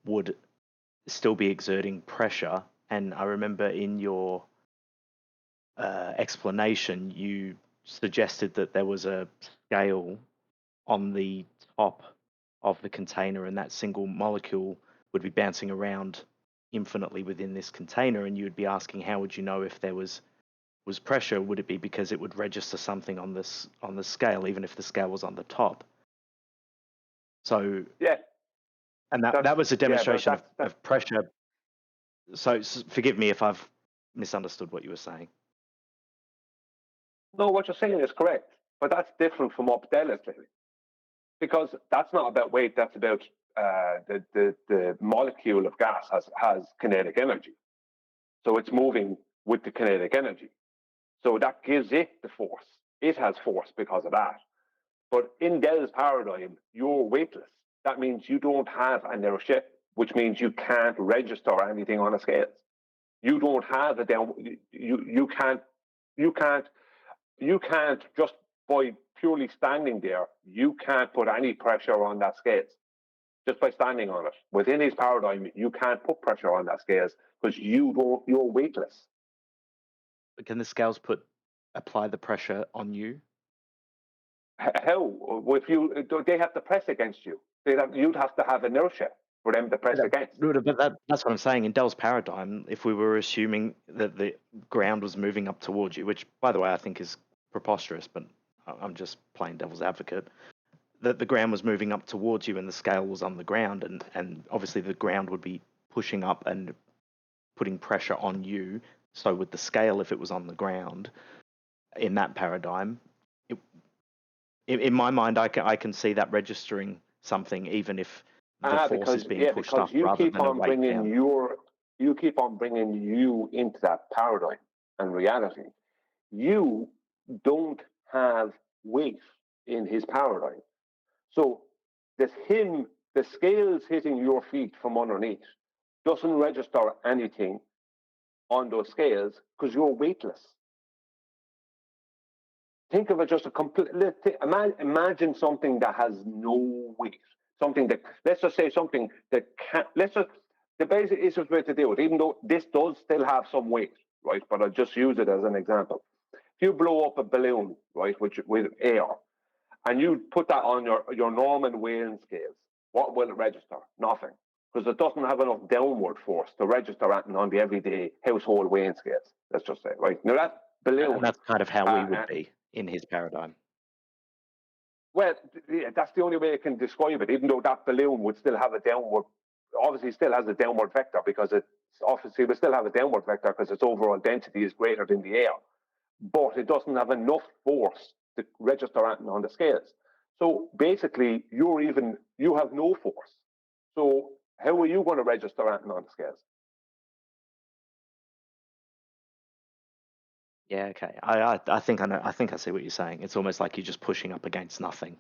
would still be exerting pressure. And I remember in your explanation, you suggested that there was a scale on the top of the container, and that single molecule would be bouncing around infinitely within this container, and you would be asking, how would you know if there was pressure? Would it be because it would register something on the scale, even if the scale was on the top? So Yeah, and that was a yeah, but demonstration that's of pressure. So forgive me if I've misunderstood what you were saying. no. What you're saying is correct, but that's different from what Bell is saying, because that's not about weight. That's about the molecule of gas has kinetic energy, so it's moving with the kinetic energy. So that gives it the force. It has force because of that. But in Dell's paradigm, you're weightless. That means you don't have inertia, which means you can't register anything on a scale. You don't have a down. You can't just by purely standing there. You can't put any pressure on that scales just by standing on it. Within his paradigm, you can't put pressure on that scales because you're weightless. But can the scales apply the pressure on you? How? If they have to press against you. You'd have to have inertia for them to press against. But that's what I'm saying. In Dell's paradigm, if we were assuming that the ground was moving up towards you, which, by the way, I think is preposterous, but I'm just playing devil's advocate, that the ground was moving up towards you and the scale was on the ground, and obviously the ground would be pushing up and putting pressure on you. So would the scale if it was on the ground. In that paradigm, in my mind, I can see that registering something, even if the force is being pushed up rather than a weight down. You keep on bringing you into that paradigm and reality. You don't have weight in his paradigm. So the scales hitting your feet from underneath doesn't register anything on those scales because you're weightless. Think of it just a complete. Imagine something that has no weight. Something that, let's just say something that can't. The basic easiest way to deal with it, even though this does still have some weight, right? But I'll just use it as an example. If you blow up a balloon, right, with air, and you put that on your Norman weighing scales, what will it register? Nothing, because it doesn't have enough downward force to register anything on the everyday household weighing scales. Let's just say, right? Now that balloon. And that's kind of how we would be in his paradigm. Well, that's the only way I can describe it, even though that balloon would still have a downward, obviously still has a downward vector because it will still have a downward vector because its overall density is greater than the air, but it doesn't have enough force to register anything on the scales. So basically, you have no force. So how are you going to register anything on the scales? Yeah, okay. I think I know. I think I see what you're saying. It's almost like you're just pushing up against nothing.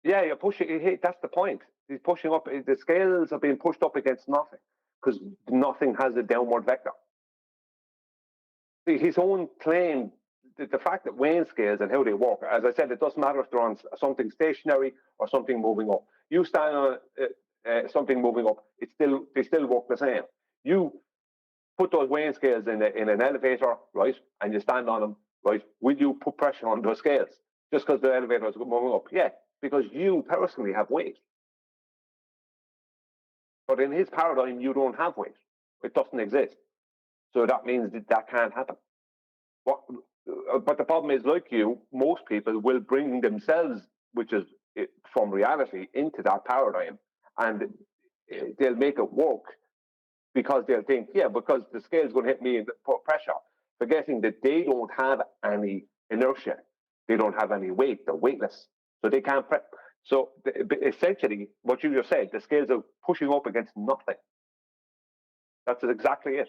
Yeah, you're pushing. That's the point. He's pushing up. The scales are being pushed up against nothing because nothing has a downward vector. See, his own claim, the fact that weighing scales and how they work, as I said, it doesn't matter if they're on something stationary or something moving up. You stand on something moving up, they still work the same. You put those weighing scales in an elevator, right, and you stand on them, right, will you put pressure on those scales just because the elevator is moving up? Yeah, because you personally have weight. But in his paradigm, you don't have weight. It doesn't exist. So that means that can't happen. But the problem is, like you, most people will bring themselves, which is from reality, into that paradigm, and they'll make it work because they'll think, yeah, because the scale's going to hit me and put pressure, forgetting that they don't have any inertia. They don't have any weight. They're weightless. So they can't So essentially, what you just said, the scales are pushing up against nothing. That's exactly it.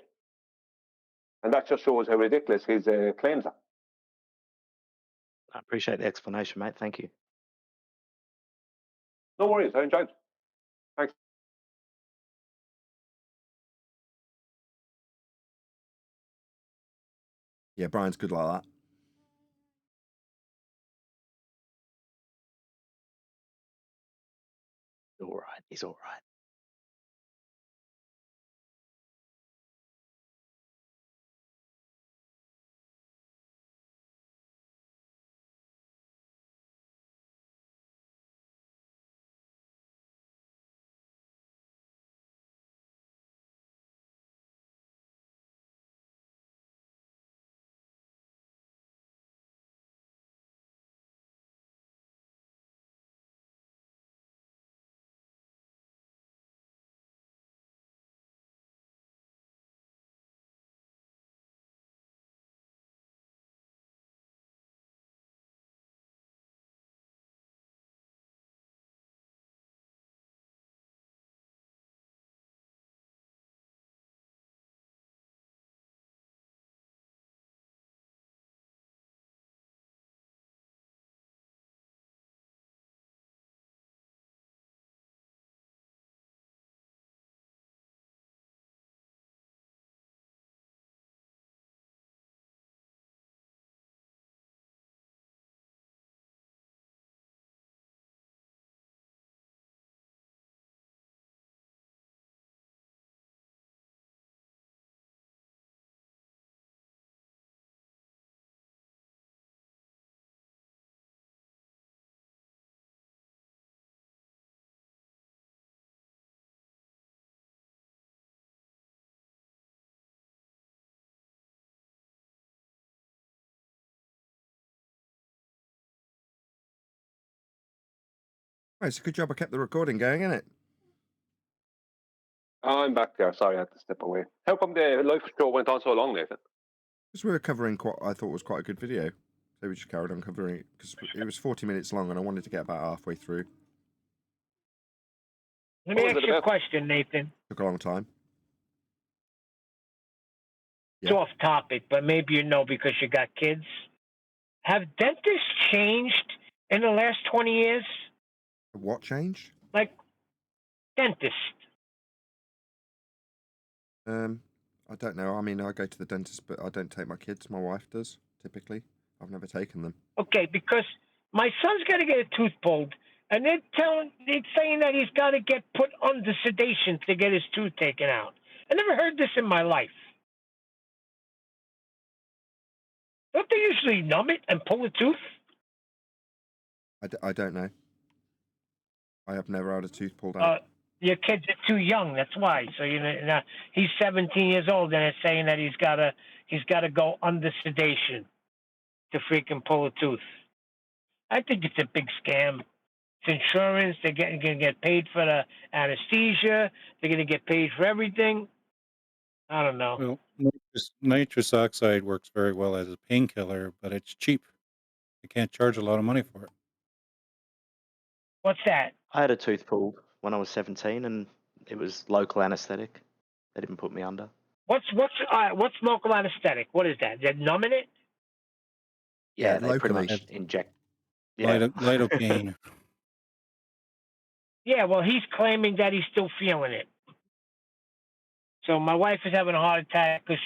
And that just shows how ridiculous his claims are. I appreciate the explanation, mate. Thank you. No worries. I enjoyed it. Thanks. Yeah, Brian's good like that. All right. He's all right. Oh, it's a good job I kept the recording going, isn't it? Oh, I'm back there. Sorry, I had to step away. How come the live show went on so long, Nathan? Because we were covering what I thought was quite a good video. So we just carried on covering it because it was 40 minutes long and I wanted to get about halfway through. Let me ask you a question, Nathan. Took a long time. It's off topic, but maybe you know because you got kids. Have dentists changed in the last 20 years? What changed? Like, dentist. I don't know. I mean, I go to the dentist, but I don't take my kids. My wife does, typically. I've never taken them. Okay, because my son's got to get a tooth pulled, and they're saying that he's got to get put under sedation to get his tooth taken out. I never heard this in my life. Don't they usually numb it and pull the tooth? I don't know. I have never had a tooth pulled out. Your kids are too young. That's why. So he's 17 years old, and they're saying that he's got to go under sedation to freaking pull a tooth. I think it's a big scam. It's insurance. They're going to get paid for the anesthesia. They're going to get paid for everything. I don't know. Well, nitrous oxide works very well as a painkiller, but it's cheap. You can't charge a lot of money for it. What's that? I had a tooth pulled when I was 17, and it was local anaesthetic. They didn't put me under. What's local anesthetic? What is that? They're numbing it? Yeah, they pretty locally. much inject. Yeah. Lidocaine. Yeah, well, he's claiming that he's still feeling it. So my wife is having a heart attack because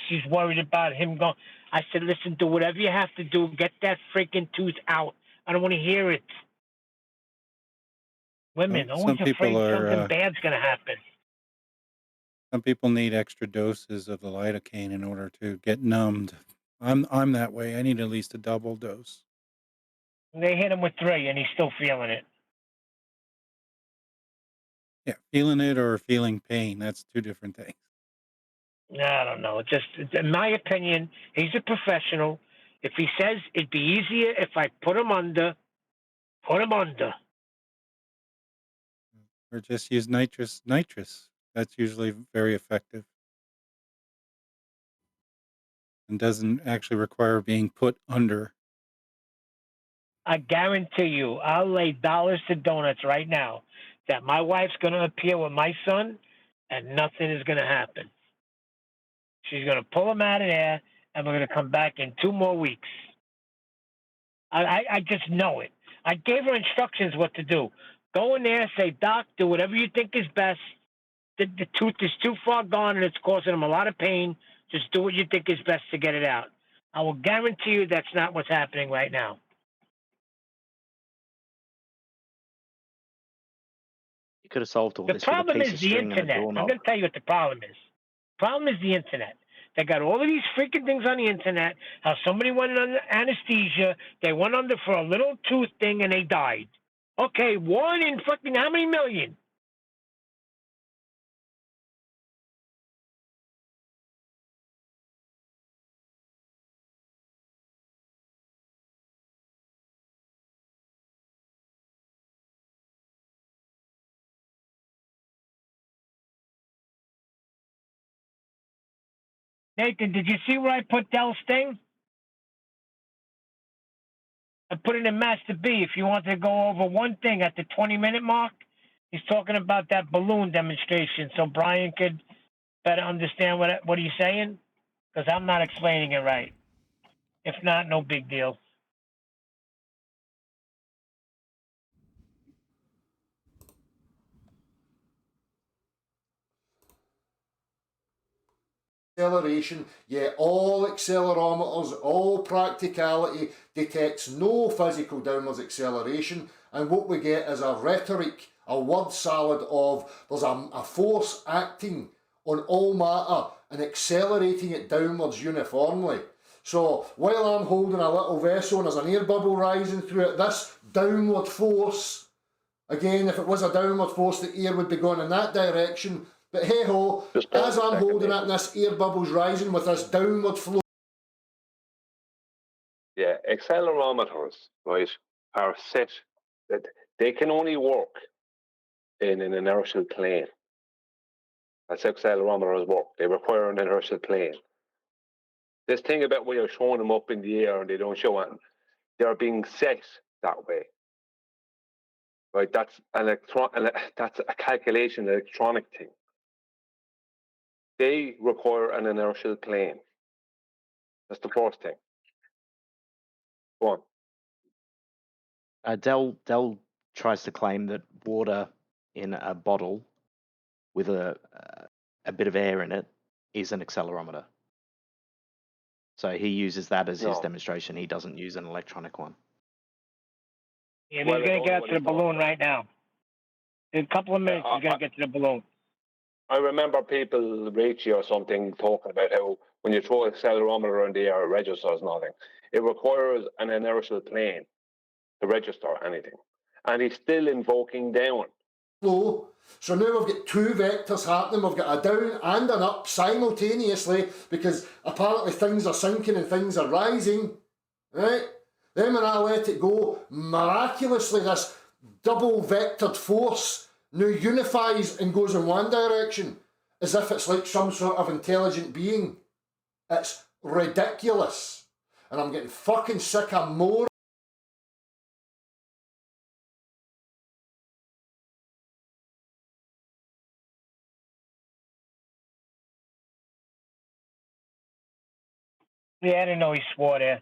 she's worried about him going. I said, listen, do whatever you have to do. Get that freaking tooth out. I don't want to hear it. Women Some always afraid people are, something bad's going to happen. Some people need extra doses of the lidocaine in order to get numbed. I'm that way. I need at least a double dose. They hit him with 3, and he's still feeling it. Yeah, feeling it or feeling pain, that's two different things. I don't know. Just in my opinion, he's a professional. If he says it'd be easier if I put him under, put him under. Or just use nitrous. That's usually very effective and doesn't actually require being put under. I guarantee you, I'll lay dollars to donuts right now that my wife's going to appear with my son and nothing is going to happen. She's going to pull him out of there and we're going to come back in 2 more weeks. I just know it. I gave her instructions what to do. Go in there, say, Doc, do whatever you think is best. The tooth is too far gone and it's causing him a lot of pain. Just do what you think is best to get it out. I will guarantee you that's not what's happening right now. You could have solved all The this with a problem piece is of the string and a internet. I'm doorknob. going to tell you what the problem is. The problem is the internet. They got all of these freaking things on the internet. How somebody went under anesthesia, they went under for a little tooth thing and they died. Okay, 1 in fucking how many million? Nathan, did you see where I put Dell's thing? I put it in Master B. If you want to go over one thing at the 20-minute mark, he's talking about that balloon demonstration so Brian could better understand what he's saying, because I'm not explaining it right. If not, no big deal. Acceleration, yet all accelerometers, all practicality detects no physical downwards acceleration, and what we get is a rhetoric, a word salad of there's a force acting on all matter and accelerating it downwards uniformly. So while I'm holding a little vessel and there's an air bubble rising through it, this downward force, again, if it was a downward force, the air would be going in that direction. But hey ho, as I'm holding it and this air bubble's rising with this downward flow. Yeah, accelerometers, right, are set that They can only work in an inertial plane. That's how accelerometers work. They require an inertial plane. This thing about where you're showing them up in the air and they don't show anything, they're being set that way. Right? That's that's a calculation, electronic thing. They require an inertial plane. That's the first thing. Go on. Dell tries to claim that water in a bottle with a bit of air in it is an accelerometer. So he uses that as his demonstration. He doesn't use an electronic one. Yeah, he's going to get up to the balloon right now. In a couple of minutes, he's going to get to the balloon. I remember people, Rachie or something, talking about how when you throw an accelerometer in the air, it registers nothing. It requires an inertial plane to register anything. And he's still invoking down. Flow. So now we've got two vectors happening. We've got a down and an up simultaneously because apparently things are sinking and things are rising. Right? Then when I let it go, miraculously this double vectored force now unifies and goes in one direction as if it's like some sort of intelligent being. It's ridiculous. And I'm getting fucking sick of more. Yeah, I didn't know he swore there.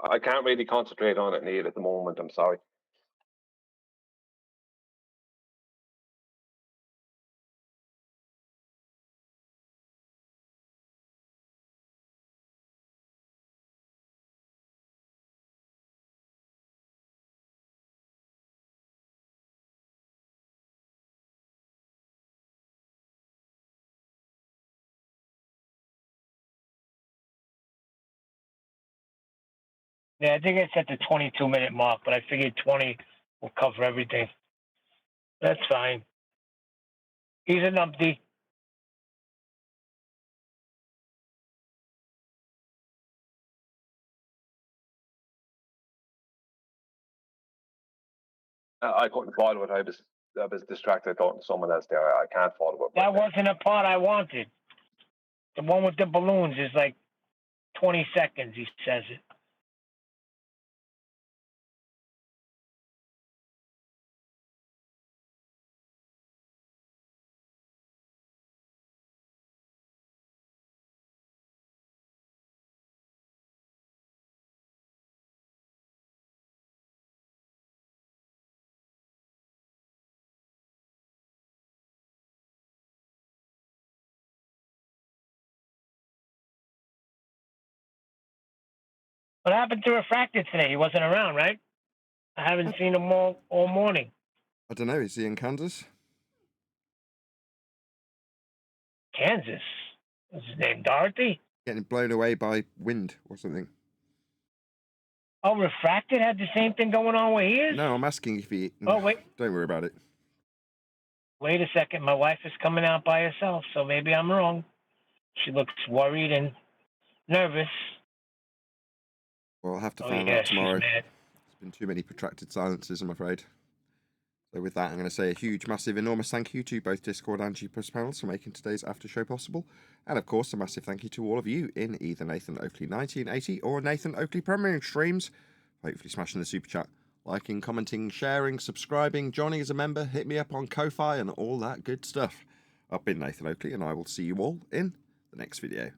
I can't really concentrate on it, Neil, at the moment. I'm sorry. Yeah, I think it's at the 22-minute mark, but I figured 20 will cover everything. That's fine. He's a numpty. I couldn't follow it. I was distracted talking to someone else there. I can't follow it. That wasn't a part I wanted. The one with the balloons is like 20 seconds, he says it. What happened to Refracted today? He wasn't around, right? I haven't seen him all morning. I don't know. Is he in Kansas? Kansas? What's his name, Dorothy? Getting blown away by wind or something. Oh, Refracted had the same thing going on where he is? No, I'm asking if he... Oh, wait. Don't worry about it. Wait a second. My wife is coming out by herself, so maybe I'm wrong. She looks worried and nervous. Well, I'll have to Oh, find yeah, out tomorrow. she's mad. There's been too many protracted silences, I'm afraid. So with that, I'm going to say a huge, massive, enormous thank you to both Discord and G+ panels for making today's after show possible. And of course, a massive thank you to all of you in either Nathan Oakley 1980 or Nathan Oakley Premiering streams. Hopefully smashing the super chat, liking, commenting, sharing, subscribing, joining as a member, hit me up on Ko-Fi and all that good stuff. I've been Nathan Oakley and I will see you all in the next video.